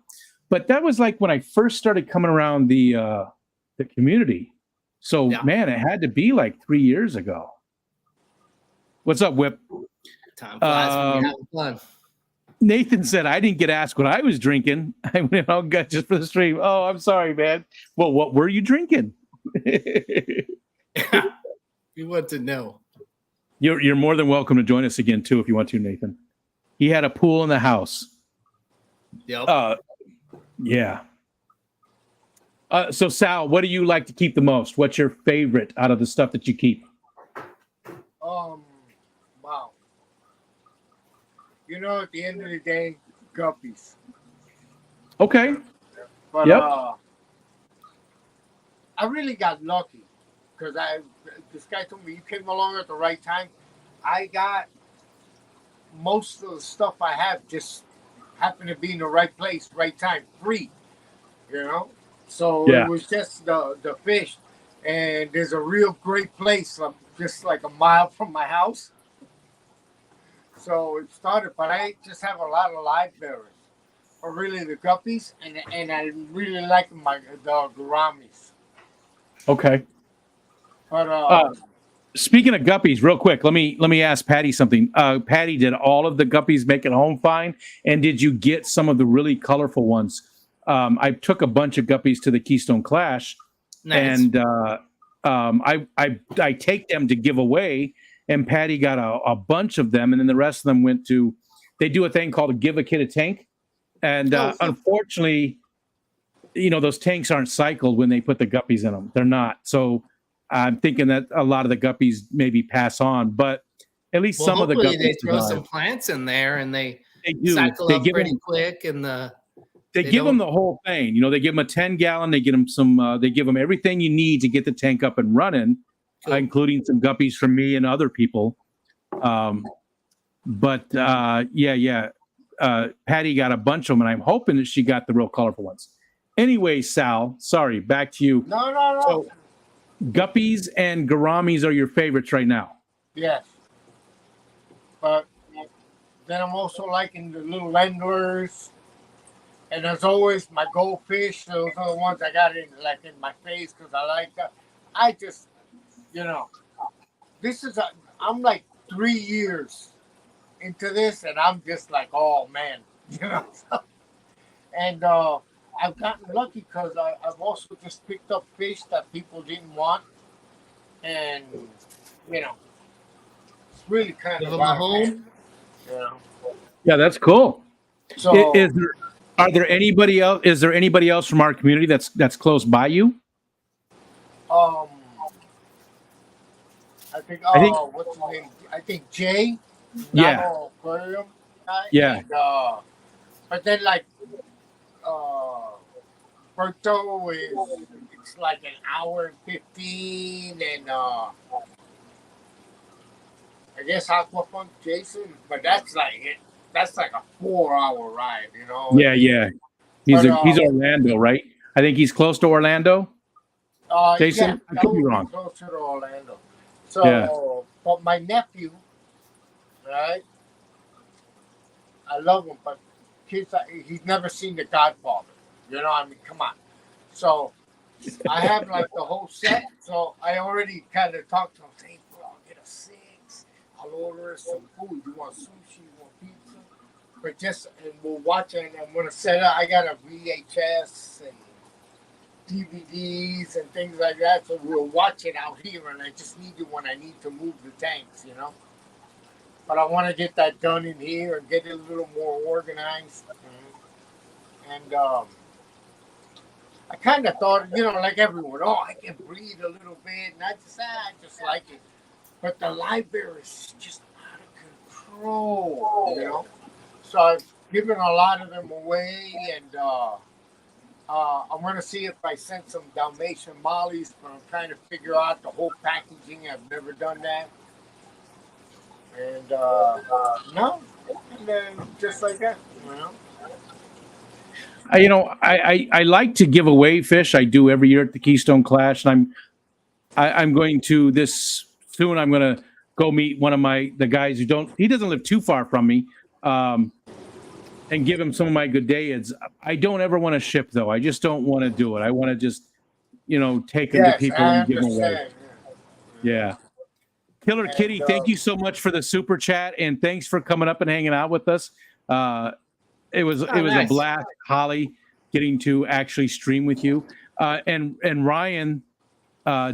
but that was like when I first started coming around the community. So man, it had to be like 3 years ago. What's up, Whip? Time flies when you're having fun. Nathan said I didn't get asked what I was drinking. I went out got just for the stream. Oh, I'm sorry, man. Well, what were you drinking? We want to know. You're more than welcome to join us again too if you want to, Nathan. He had a pool in the house. Yep. Yeah. So Sal, what do you like to keep the most? What's your favorite out of the stuff that you keep? Wow. At the end of the day, guppies. Okay. But I really got lucky because this guy told me you came along at the right time. I got most of the stuff I have just happened to be in the right place, right time, free. So it was just the fish, and there's a real great place just like a mile from my house. So it started, but I just have a lot of live bearers, or really the guppies, and I really like the gouramis. Okay. But speaking of guppies, real quick, let me ask Patty something. Patty, did all of the guppies make it home fine? And did you get some of the really colorful ones? I took a bunch of guppies to the Keystone Clash, and I take them to give away. And Patty got a bunch of them, and then the rest of them went to. They do a thing called a give a kid a tank, and unfortunately, those tanks aren't cycled when they put the guppies in them. They're not. So I'm thinking that a lot of the guppies maybe pass on, but at least some of the guppies they throw survive. some plants in there, and they do. cycle They up give pretty them- quick, and They give them the whole thing. They give them a 10-gallon. They get them some. They give them everything you need to get the tank up and running, including some guppies from me and other people. Patty got a bunch of them, and I'm hoping that she got the real colorful ones. Anyway, Sal, sorry, back to you. No. So, guppies and gouramis are your favorites right now. Yes. But then I'm also liking the little endlers. And as always, my goldfish, those are the ones I got in my face because I like that. I just, I'm like 3 years into this, and I'm just like, oh man, And I've gotten lucky because I've also just picked up fish that people didn't want, and it's really kind give of them a home. Yeah, that's cool. So Are there anybody else? Is there anybody else from our community that's close by you? I think what's his name? I think Jay. Yeah. Aquarium guy. Yeah. And, but then Berto it's like an hour and 15, and I guess Aquafunk Jason, but that's like a 4-hour ride, Yeah. He's Orlando, right? I think he's close to Orlando. Jason, I could be wrong. Closer to Orlando. So, but my nephew, right? I love him, but he's never seen The Godfather. Come on. So I have like the whole set. So I already kind of talked to him, saying, I'll get a 6. I'll order some food. You want sushi? You want pizza? But and we'll watch it, and I'm going to set up. I got a VHS and DVDs and things like that. So we'll watch it out here, and I just need it when I need to move the tanks, but I want to get that done in here and get it a little more organized. And I kind of thought, like everyone, oh, I can breathe a little bit, and I just like it. But the library is just out of control. So I've given a lot of them away, and I'm going to see if I send some Dalmatian mollies, but I'm trying to figure out the whole packaging. I've never done that. And no, and then just like that. I like to give away fish. I do every year at the Keystone Clash, and I'm going to this soon. I'm going to go meet one of the guys who he doesn't live too far from me, and give him some of my good days. I don't ever want to ship though. I just don't want to do it. I want to just take them to people and give them away. Yeah. Killer Kitty, thank you so much for the super chat, and thanks for coming up and hanging out with us. It was nice. A blast, Holly, getting to actually stream with you. And Ryan,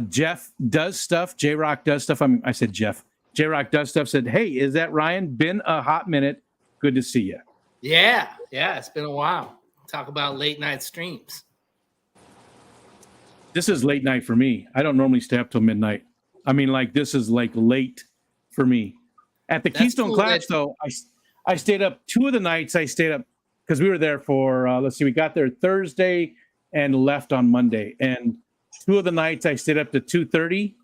Jeff does stuff. J-Rock does stuff. I said Jeff. J-Rock does stuff. Said, hey, is that Ryan? Been a hot minute. Good to see you. Yeah, it's been a while. Talk about late night streams. This is late night for me. I don't normally stay up till midnight. I mean, this is late for me. At the Keystone Clash, though, I stayed up 2 of the nights. I stayed up because we were there for, we got there Thursday and left on Monday. And 2 of the nights I stayed up to 2:30.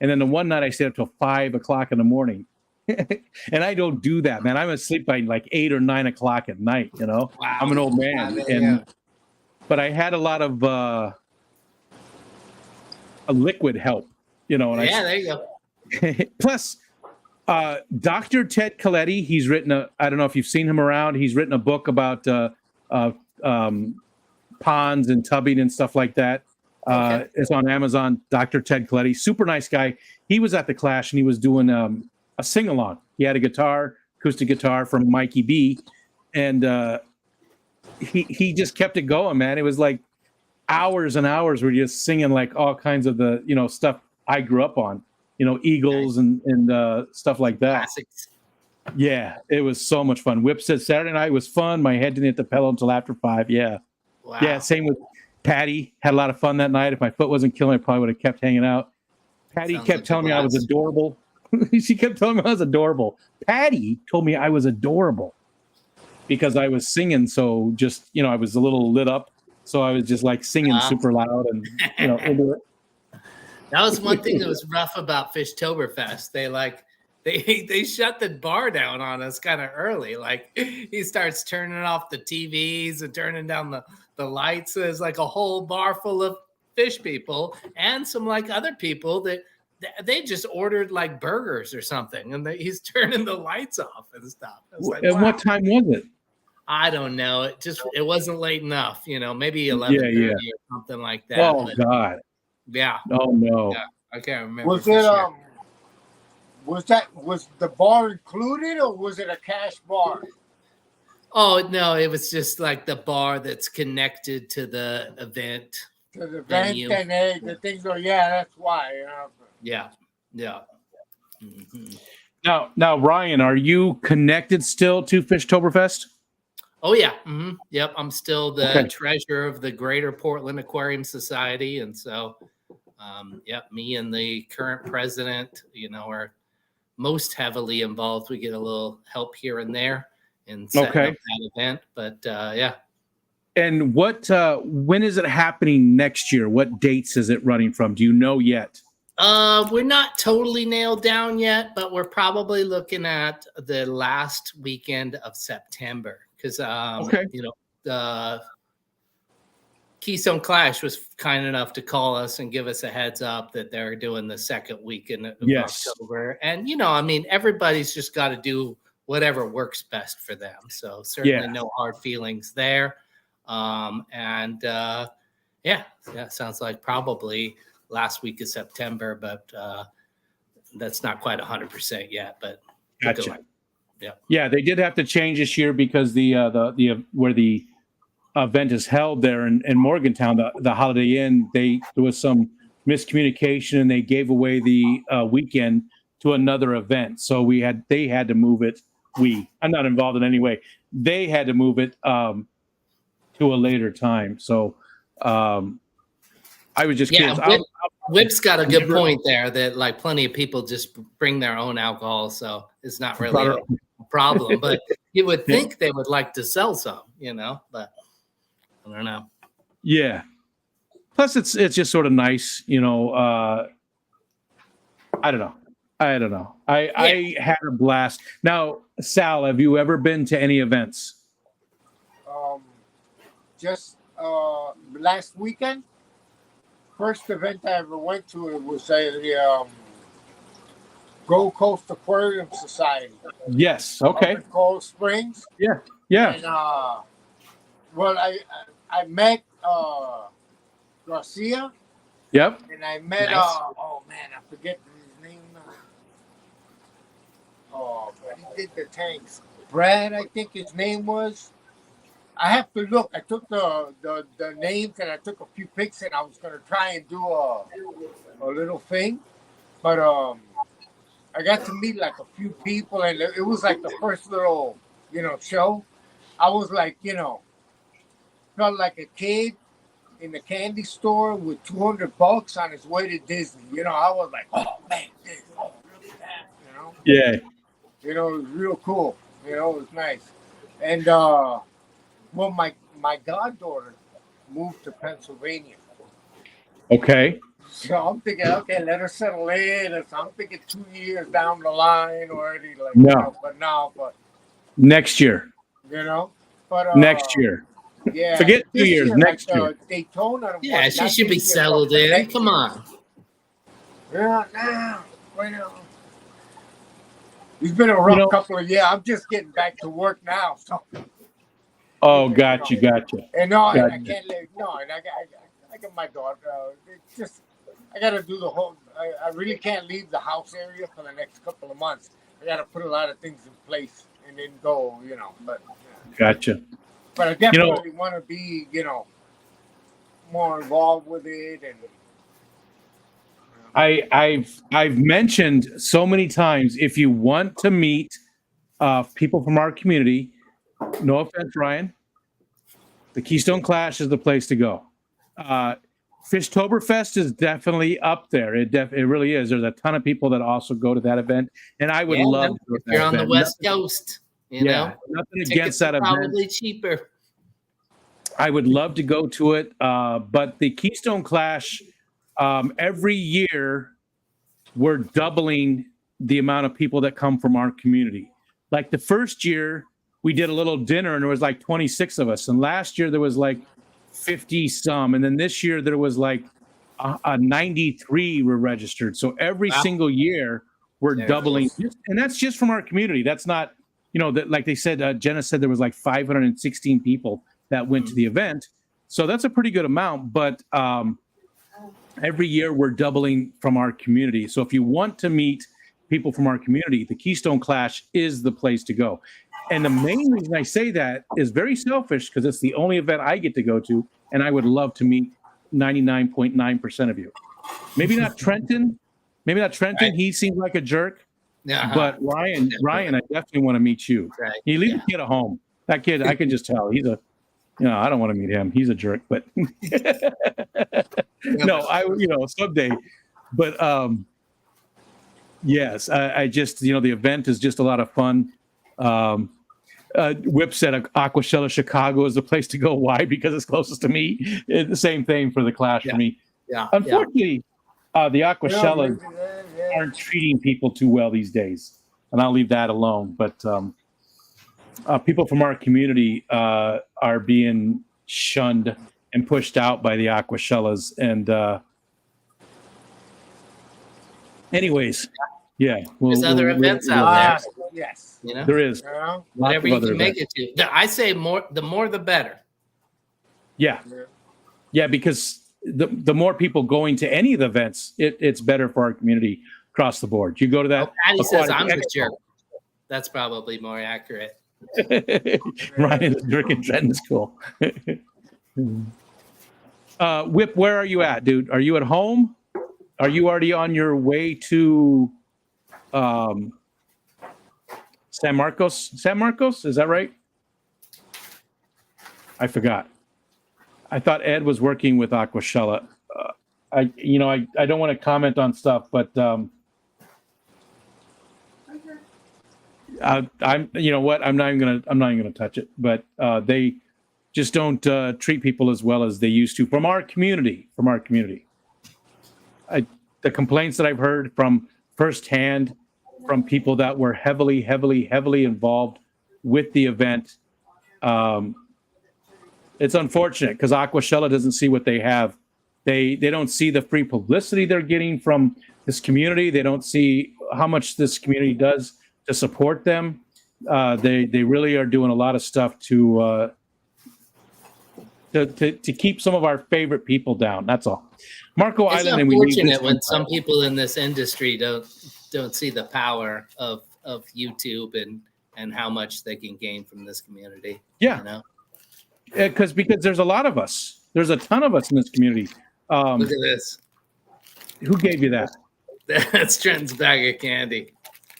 And then the one night I stayed up till 5 o'clock in the morning. And I don't do that, man. I'm asleep by 8 or 9 o'clock at night, Wow. I'm an old man. But I had a lot of a liquid help, And there you go. Plus, Dr. Ted Coletti, he's written I don't know if you've seen him around. He's written a book about ponds and tubbing and stuff like that. Okay. It's on Amazon. Dr. Ted Coletti, super nice guy. He was at the Clash and he was doing a sing-along. He had a acoustic guitar from Mikey B, and he just kept it going, man. It was hours and hours where you're just singing all kinds of the stuff I grew up on, Eagles and stuff like that. Classics. Yeah, it was so much fun. Whip said Saturday night was fun. My head didn't hit the pillow until after 5. Yeah. Wow. Yeah, same with Patty. Had a lot of fun that night. If my foot wasn't killing, I probably would have kept hanging out. Patty kept telling me I was adorable. She kept telling me I was adorable. Patty told me I was adorable because I was singing. So just, I was a little lit up. So I was just singing super loud and, into it. That was one thing that was rough about Fishtoberfest. They shut the bar down on us kind of early. He starts turning off the TVs and turning down the lights. So there's a whole bar full of fish people and some other people that they just ordered burgers or something, and he's turning the lights off and stuff. And what time was it? I don't know. It wasn't late enough, maybe 11:30 or something like that. Oh God. Yeah. Oh no. Yeah, I can't remember. Was it was the bar included or was it a cash bar? Oh no, it was just the bar that's connected to the event. To the event and the things are that's why. Yeah. Mm-hmm. Now, Ryan, are you connected still to Fishtoberfest? Oh yeah. Mm-hmm. Yep. I'm still the treasurer of the Greater Portland Aquarium Society, and so, me and the current president, are most heavily involved. We get a little help here and there in setting up that event, but yeah. And when is it happening next year? What dates is it running from? Do you know yet? We're not totally nailed down yet, but we're probably looking at the last weekend of September because the Keystone Clash was kind enough to call us and give us a heads up that they're doing the second weekend of October. And everybody's just got to do whatever works best for them. So certainly no hard feelings there. Sounds like probably last week of September, but that's not quite 100% yet. But gotcha. Yeah, they did have to change this year because the where the event is held there in Morgantown, the Holiday Inn, there was some miscommunication and they gave away the weekend to another event. So they had to move it. I'm not involved in any way. They had to move it to a later time. So I was just Yeah, curious. Whip's got a good point there that like plenty of people just bring their own alcohol, so it's not really a problem. But you would think they would like to sell some, but I don't know. Yeah. Plus, it's just sort of nice, I don't know. I had a blast. Now, Sal, have you ever been to any events? Just last weekend, first event I ever went to, it was the Gold Coast Aquarium Society. Yes. Okay. Up in Cold Springs. Yeah. Yeah. And well, I met Garcia. Yep. And I met Nice. oh man, I forget his name now. Oh, but he did the tanks. Brad, I think his name was. I have to look. I took the names and I took a few pics and I was gonna try and do a little thing, but I got to meet like a few people and it was like the first little show. I was like felt like a kid in the candy store with $200 on his way to Disney. I was like, oh man, this, oh look at that, Yeah. It was real cool. It was nice. And well, my goddaughter moved to Pennsylvania. Okay. So I'm thinking, okay, let her settle in. So I'm thinking 2 years down the line already. Like, No. But Next year. But Next year. Yeah. Forget 2 this years. year, Next like, year. Daytona. Yeah, she not should be this year, settled but in. next Come year. on. Yeah, now, right now. It's been a rough couple of years. I'm just getting back to work now. So. Oh, gotcha. And no, I Gotcha. can't live. No, and I got my daughter. It's just I got to do the whole. I really can't leave the house area for the next couple of months. I got to put a lot of things in place and then go. But Gotcha. but I definitely want to be more involved with it and. I've mentioned so many times, if you want to meet people from our community, no offense, Ryan, the Keystone Clash is the place to go. Fishtoberfest is definitely up there. It really is. There's a ton of people that also go to that event, and I would love to go to If you're that on the event. West Coast, nothing tickets against that are event. probably cheaper. I would love to go to it, but the Keystone Clash, every year we're doubling the amount of people that come from our community. Like the first year, we did a little dinner and there was like 26 of us. And last year there was like 50 some. And then this year there was like 93 were registered. So every single year we're doubling. And that's just from our community. That's not, that like they said, Jenna said there was like 516 people that went to the event. So that's a pretty good amount. But every year we're doubling from our community. So if you want to meet people from our community, the Keystone Clash is the place to go. And the main reason I say that is very selfish because it's the only event I get to go to, and I would love to meet 99.9% of you. Maybe not Trenton. Right. He seems like a jerk. But Ryan, I definitely want to meet you. Right. You leave the kid at home. That kid, I can just tell he's I don't want to meet him. He's a jerk, but no, someday. But yes, I just, the event is just a lot of fun. Whip said Aquashella Chicago is the place to go. Why? Because it's closest to me. It's the same thing for the Clash for me. Yeah. Unfortunately, the Aquashellas aren't treating people too well these days, and I'll leave that alone. But people from our community are being shunned and pushed out by the Aquashellas. And anyways, yeah. There's other events out there. Yes. There is. Whatever you can make it to. I say the more the better. Yeah. Yeah, because the more people going to any of the events, it's better for our community across the board. You go to that. Patty says I'm the jerk. That's probably more accurate. Ryan is drinking Trenton School. Whip, where are you at, dude? Are you at home? Are you already on your way to San Marcos. San Marcos, is that right? I forgot. I thought Ed was working with Aquashella. I don't want to comment on stuff, but I'm you know what? I'm not even gonna touch it. But they just don't treat people as well as they used to from our community. The complaints that I've heard from firsthand from people that were heavily involved with the event. It's unfortunate because Aquashella doesn't see what they have. They don't see the free publicity they're getting from this community. They don't see how much this community does to support them. They really are doing a lot of stuff to keep some of our favorite people down. That's all. Marco It's Island, and we need unfortunate this when some people in this industry don't see the power of YouTube and how much they can gain from this community. Yeah. You know? Because there's a lot of us. There's a ton of us in this community. Look at this. Who gave you that? That's Trenton's bag of candy.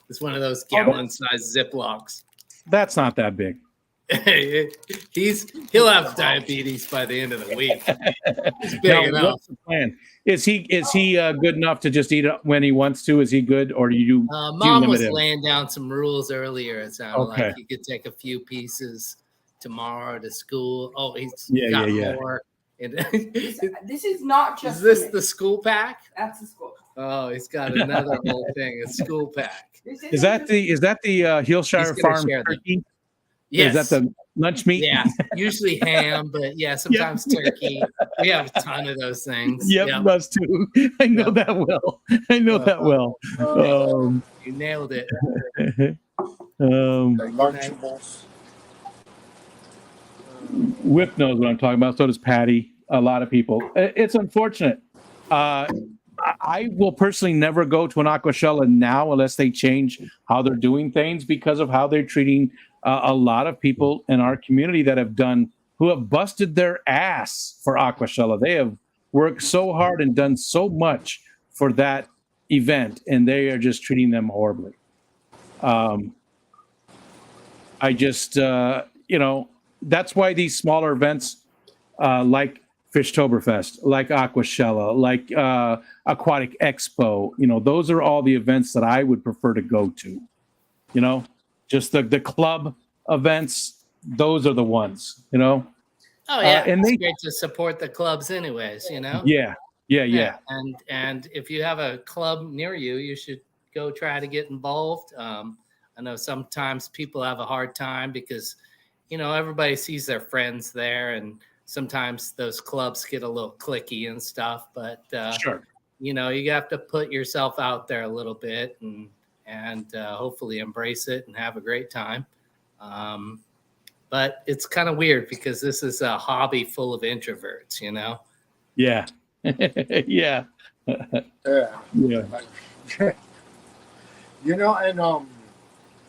It's one of those gallon-sized Ziplocs. That's not that big. He'll have diabetes by the end of the week. He's big Now, enough. what's the plan? Is he good enough to just eat it when he wants to? Is he good, or do you? Mom was laying down some rules earlier. It sounded Okay. like he could take a few pieces tomorrow to school. Oh, he's Yeah, got yeah. more. And This is not just. is this the school pack? That's the school. Oh, he's got another whole thing, a school pack. Is that the Hillshire He's gonna Farm share them. turkey? Yes. Is that the lunch meat? Yeah, usually ham, but yeah, sometimes turkey. We have a ton of those things. Yep, us too. I know that well. that well. You nailed it. Lunchables. Whip knows what I'm talking about. So does Patty. A lot of people. It's unfortunate. I will personally never go to an Aquashella now unless they change how they're doing things because of how they're treating a lot of people in our community who have busted their ass for Aquashella. They have worked so hard and done so much for that event, and they are just treating them horribly. I just, that's why these smaller events like Fishtoberfest, like Aquashella, like Aquatic Expo, those are all the events that I would prefer to go to. Just the club events, those are the ones, Oh yeah, and it's great to support the clubs, anyways. Yeah. And if you have a club near you, you should go try to get involved. I know sometimes people have a hard time because everybody sees their friends there, and sometimes those clubs get a little cliquey and stuff. But sure, you have to put yourself out there a little bit and hopefully embrace it and have a great time. But it's kind of weird because this is a hobby full of introverts, Yeah. Yeah. Yeah. And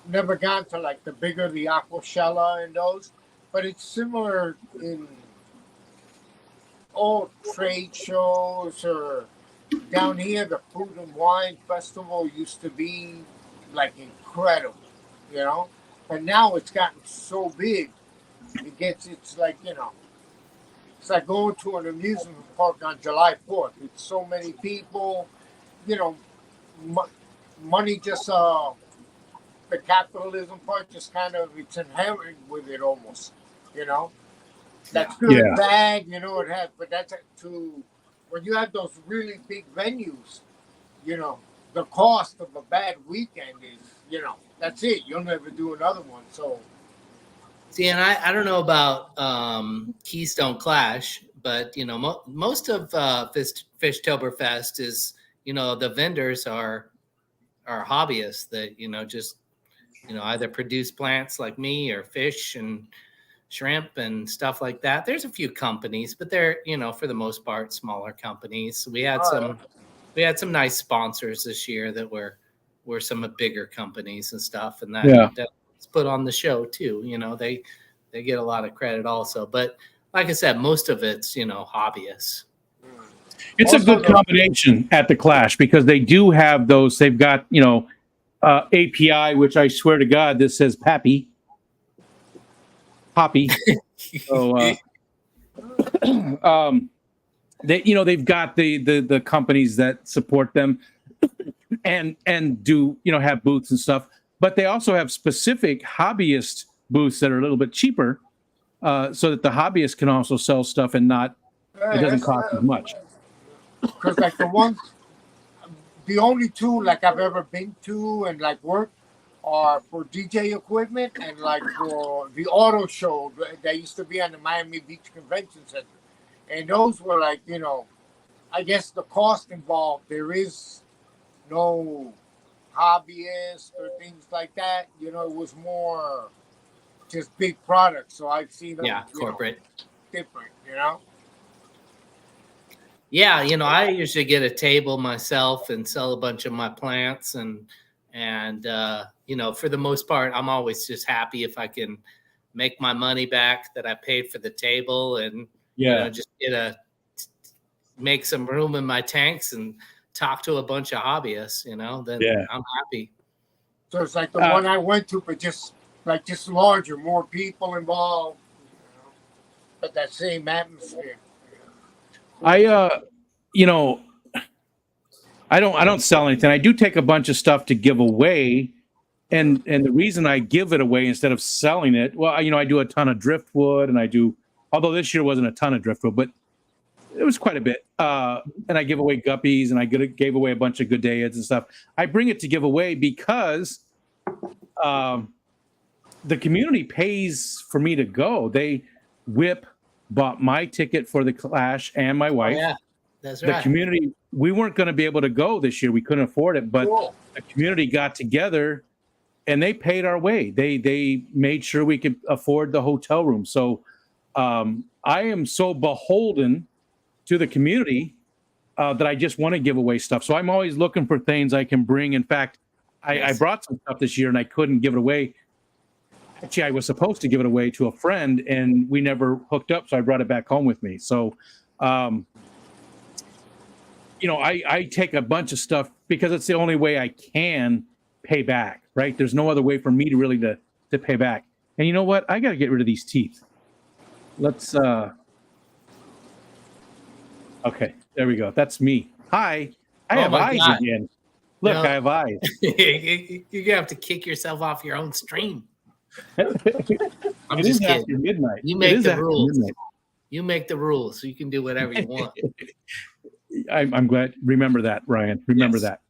never gone to like the bigger the Aquashella and those, but it's similar in all trade shows or down here. The Food and Wine Festival used to be like incredible, but now it's gotten so big. It's like it's like going to an amusement park on July 4th. It's so many people, money just the capitalism part just kind of it's inherent with it almost, That's good Yeah. and bad, it has, but that's to when you have those really big venues, the cost of a bad weekend is, that's it. You'll never do another one. So See, and I don't know about Keystone Clash, but most of Fishtoberfest is the vendors are hobbyists that just either produce plants like me or fish and shrimp and stuff like that. There's a few companies, but they're for the most part smaller companies. We had some nice sponsors this year that were some of bigger companies and stuff, and that's put on the show too. They get a lot of credit also, but like I said, most of it's hobbyists. It's a good combination at the Clash because they do have those. They've got, API, which I swear to God, this says Poppy. So, they've got the companies that support them and do, have booths and stuff. But they also have specific hobbyist booths that are a little bit cheaper, so that the hobbyists can also sell stuff and it doesn't cost as much. Because like the only two like I've ever been to and like worked are for DJ equipment and like for the auto show that used to be on the Miami Beach Convention Center. And those were like, I guess the cost involved, there is no hobbyist or things like that. It was more just big products. So I've seen them, corporate. Different, Yeah, I usually get a table myself and sell a bunch of my plants and for the most part, I'm always just happy if I can make my money back that I paid for the table and just make some room in my tanks and talk to a bunch of hobbyists, then I'm happy. So it's like the one I went to, but just larger, more people involved, but that same atmosphere. I don't sell anything. I do take a bunch of stuff to give away, and the reason I give it away instead of selling it, well, I do a ton of driftwood, and although this year wasn't a ton of driftwood, but it was quite a bit. And I give away guppies, and I gave away a bunch of Goodeids and stuff. I bring it to give away because the community pays for me to go. Whip bought my ticket for the Clash and my wife. Oh, yeah, that's right. The community, we weren't going to be able to go this year. We couldn't afford it, but the community got together and they paid our way. They made sure we could afford the hotel room. So I am so beholden to the community that I just want to give away stuff. So I'm always looking for things I can bring. In fact, I brought some stuff this year and I couldn't give it away. Actually, I was supposed to give it away to a friend and we never hooked up. So I brought it back home with me. So, I take a bunch of stuff because it's the only way I can pay back, right? There's no other way for me to really to pay back. And you know what? I got to get rid of these teeth. Let's, okay, there we go. That's me. Hi. I have eyes again. Look, I have eyes. You're going to have to kick yourself off your own stream. I'm It just is kidding. after midnight. You It make is the after rules. midnight. You make the rules, so you can do whatever you want. I'm glad. Remember that, Ryan. Remember that.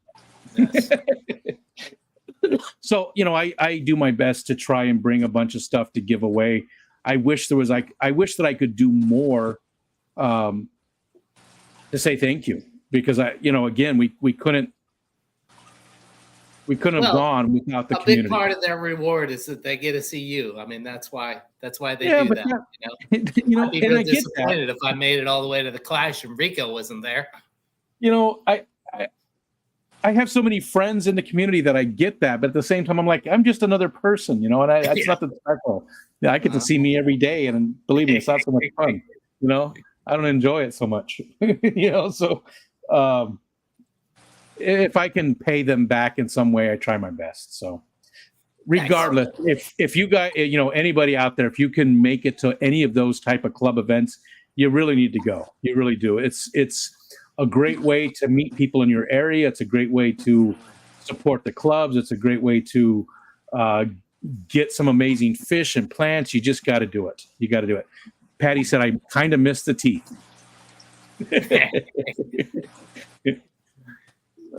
So, I do my best to try and bring a bunch of stuff to give away. I wish that I could do more to say thank you because again, we couldn't have gone without the community. A big part of their reward is that they get to see you. I mean, that's why they Yeah, do but that. and I'd be real I get that. disappointed if I made it all the way to the Clash and Rico wasn't there. I have so many friends in the community that I get that, but at the same time, I'm like, I'm just another person, and that's nothing special. Yeah, I get to see me every day, and believe me, it's not so much fun. I don't enjoy it so much. So if I can pay them back in some way, I try my best. So regardless, if you guys, anybody out there, if you can make it to any of those type of club events, you really need to go. You really do. It's a great way to meet people in your area. It's a great way to support the clubs. It's a great way to get some amazing fish and plants. You just got to do it. You got to do it. Patty said, I kind of missed the teeth.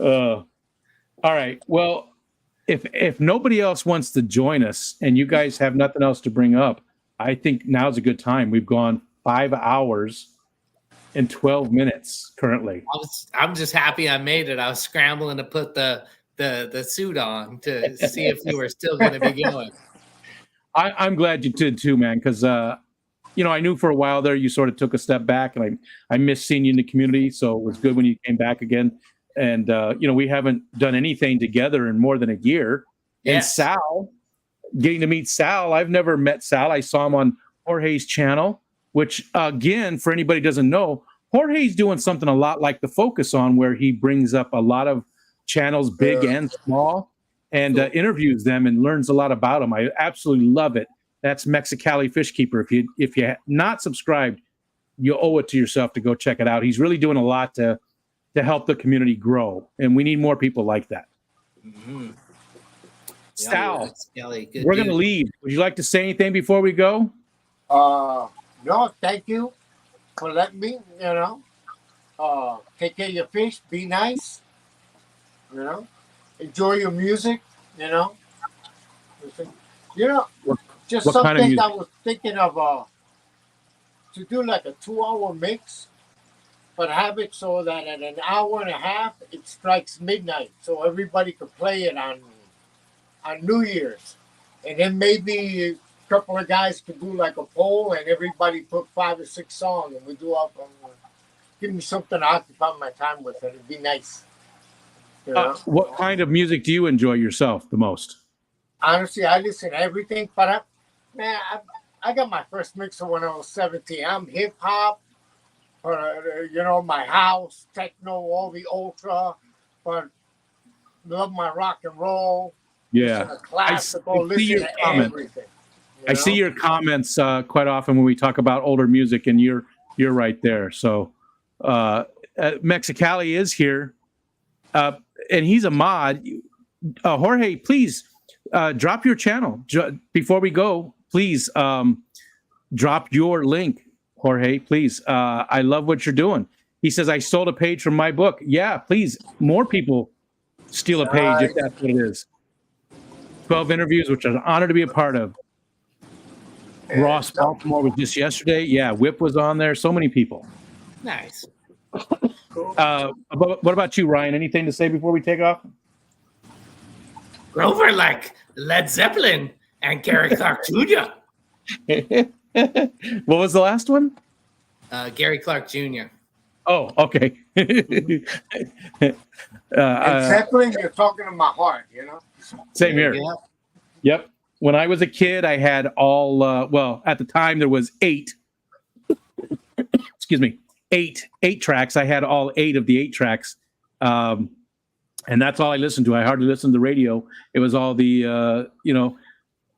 All right. Well, if nobody else wants to join us and you guys have nothing else to bring up, I think now's a good time. We've gone 5 hours and 12 minutes currently. I'm just happy I made it. I was scrambling to put the suit on to see if we were still going to be going. I'm glad you did too, man, because I knew for a while there you sort of took a step back, and I missed seeing you in the community, so it was good when you came back again. And we haven't done anything together in more than a year. Yes. And Sal, getting to meet Sal, I've never met Sal. I saw him on Jorge's channel, which again, for anybody who doesn't know, Jorge's doing something a lot like the Focus On, where he brings up a lot of channels, big and small, and interviews them and learns a lot about them. I absolutely love it. That's Mexicali Fish Keeper. If you not subscribed, you owe it to yourself to go check it out. He's really doing a lot to help the community grow, and we need more people like that. Mm-hmm. Sal, Kelly, we're going to leave. Would you like to say anything before we go? No, thank you for letting me, take care of your fish, be nice, enjoy your music, just what some kind of things music? I was thinking of to do like a 2-hour mix, but have it so that at an hour and a half it strikes midnight, so everybody could play it on New Year's, and then maybe a couple of guys could do like a poll, and everybody put 5 or 6 songs, and we do up. Give me something to occupy my time with, and it'd be nice. What kind of music do you enjoy yourself the most? Honestly, I listen to everything, but I got my first mixer when I was 17. I'm hip hop, my house, techno, all the ultra, but love my rock and roll. Yeah, listen to classical, I see your listen to comments. everything. I see your comments quite often when we talk about older music, and you're right there. So Mexicali is here, and he's a mod. Jorge, please drop your channel before we go. Please drop your link, Jorge. Please, I love what you're doing. He says I stole a page from my book. Yeah, please, more people steal a page if that's what it is. 12 interviews, which is an honor to be a part of. Ross Baltimore was just yesterday. Yeah, Whip was on there. So many people. Nice. What about you, Ryan? Anything to say before we take off? Grover like Led Zeppelin and Gary Clark Jr. What was the last one? Gary Clark Jr. Oh, okay. And Zeppelin, you're talking to my heart, Same here. Yep. When I was a kid, I had all, at the time there was 8. Excuse me, 8 tracks. I had all 8 of the 8 tracks. And that's all I listened to. I hardly listened to the radio. It was all the,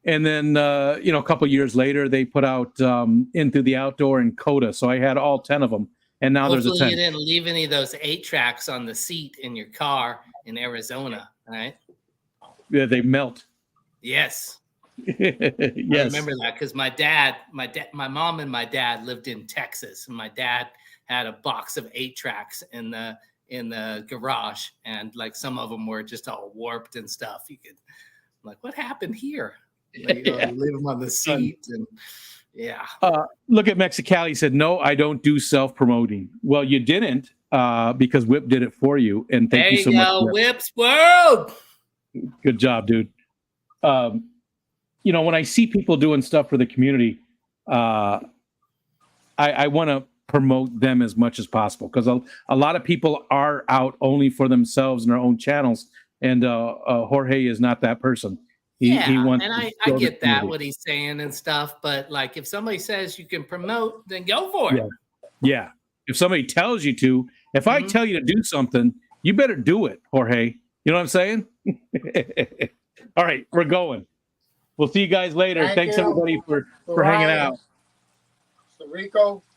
and then, a couple years later, they put out Into the Outdoor and Coda. So I had all 10 of them. And now Hopefully there's a 10. you didn't leave any of those 8 tracks on the seat in your car in Arizona, right? Yeah, they melt. Yes. Yes. I remember that because my mom and my dad lived in Texas, and my dad had a box of 8 tracks in the garage, and like some of them were just all warped and stuff. What happened here? Leave them on the seat, and yeah. Look at Mexicali said, no, I don't do self-promoting. Well, you didn't because Whip did it for you, and thank you so much. Whip's World. Good job, dude. When I see people doing stuff for the community, I want to promote them as much as possible because a lot of people are out only for themselves and their own channels, and Jorge is not that person. He wants and I get that what he's saying and stuff, but like if somebody says you can promote, then go for it. Yeah. If somebody tells you to, if I tell you to do something, you better do it, Jorge. You know what I'm saying? All right, we're going. We'll see you guys later. Thanks everybody for hanging out. So Rico,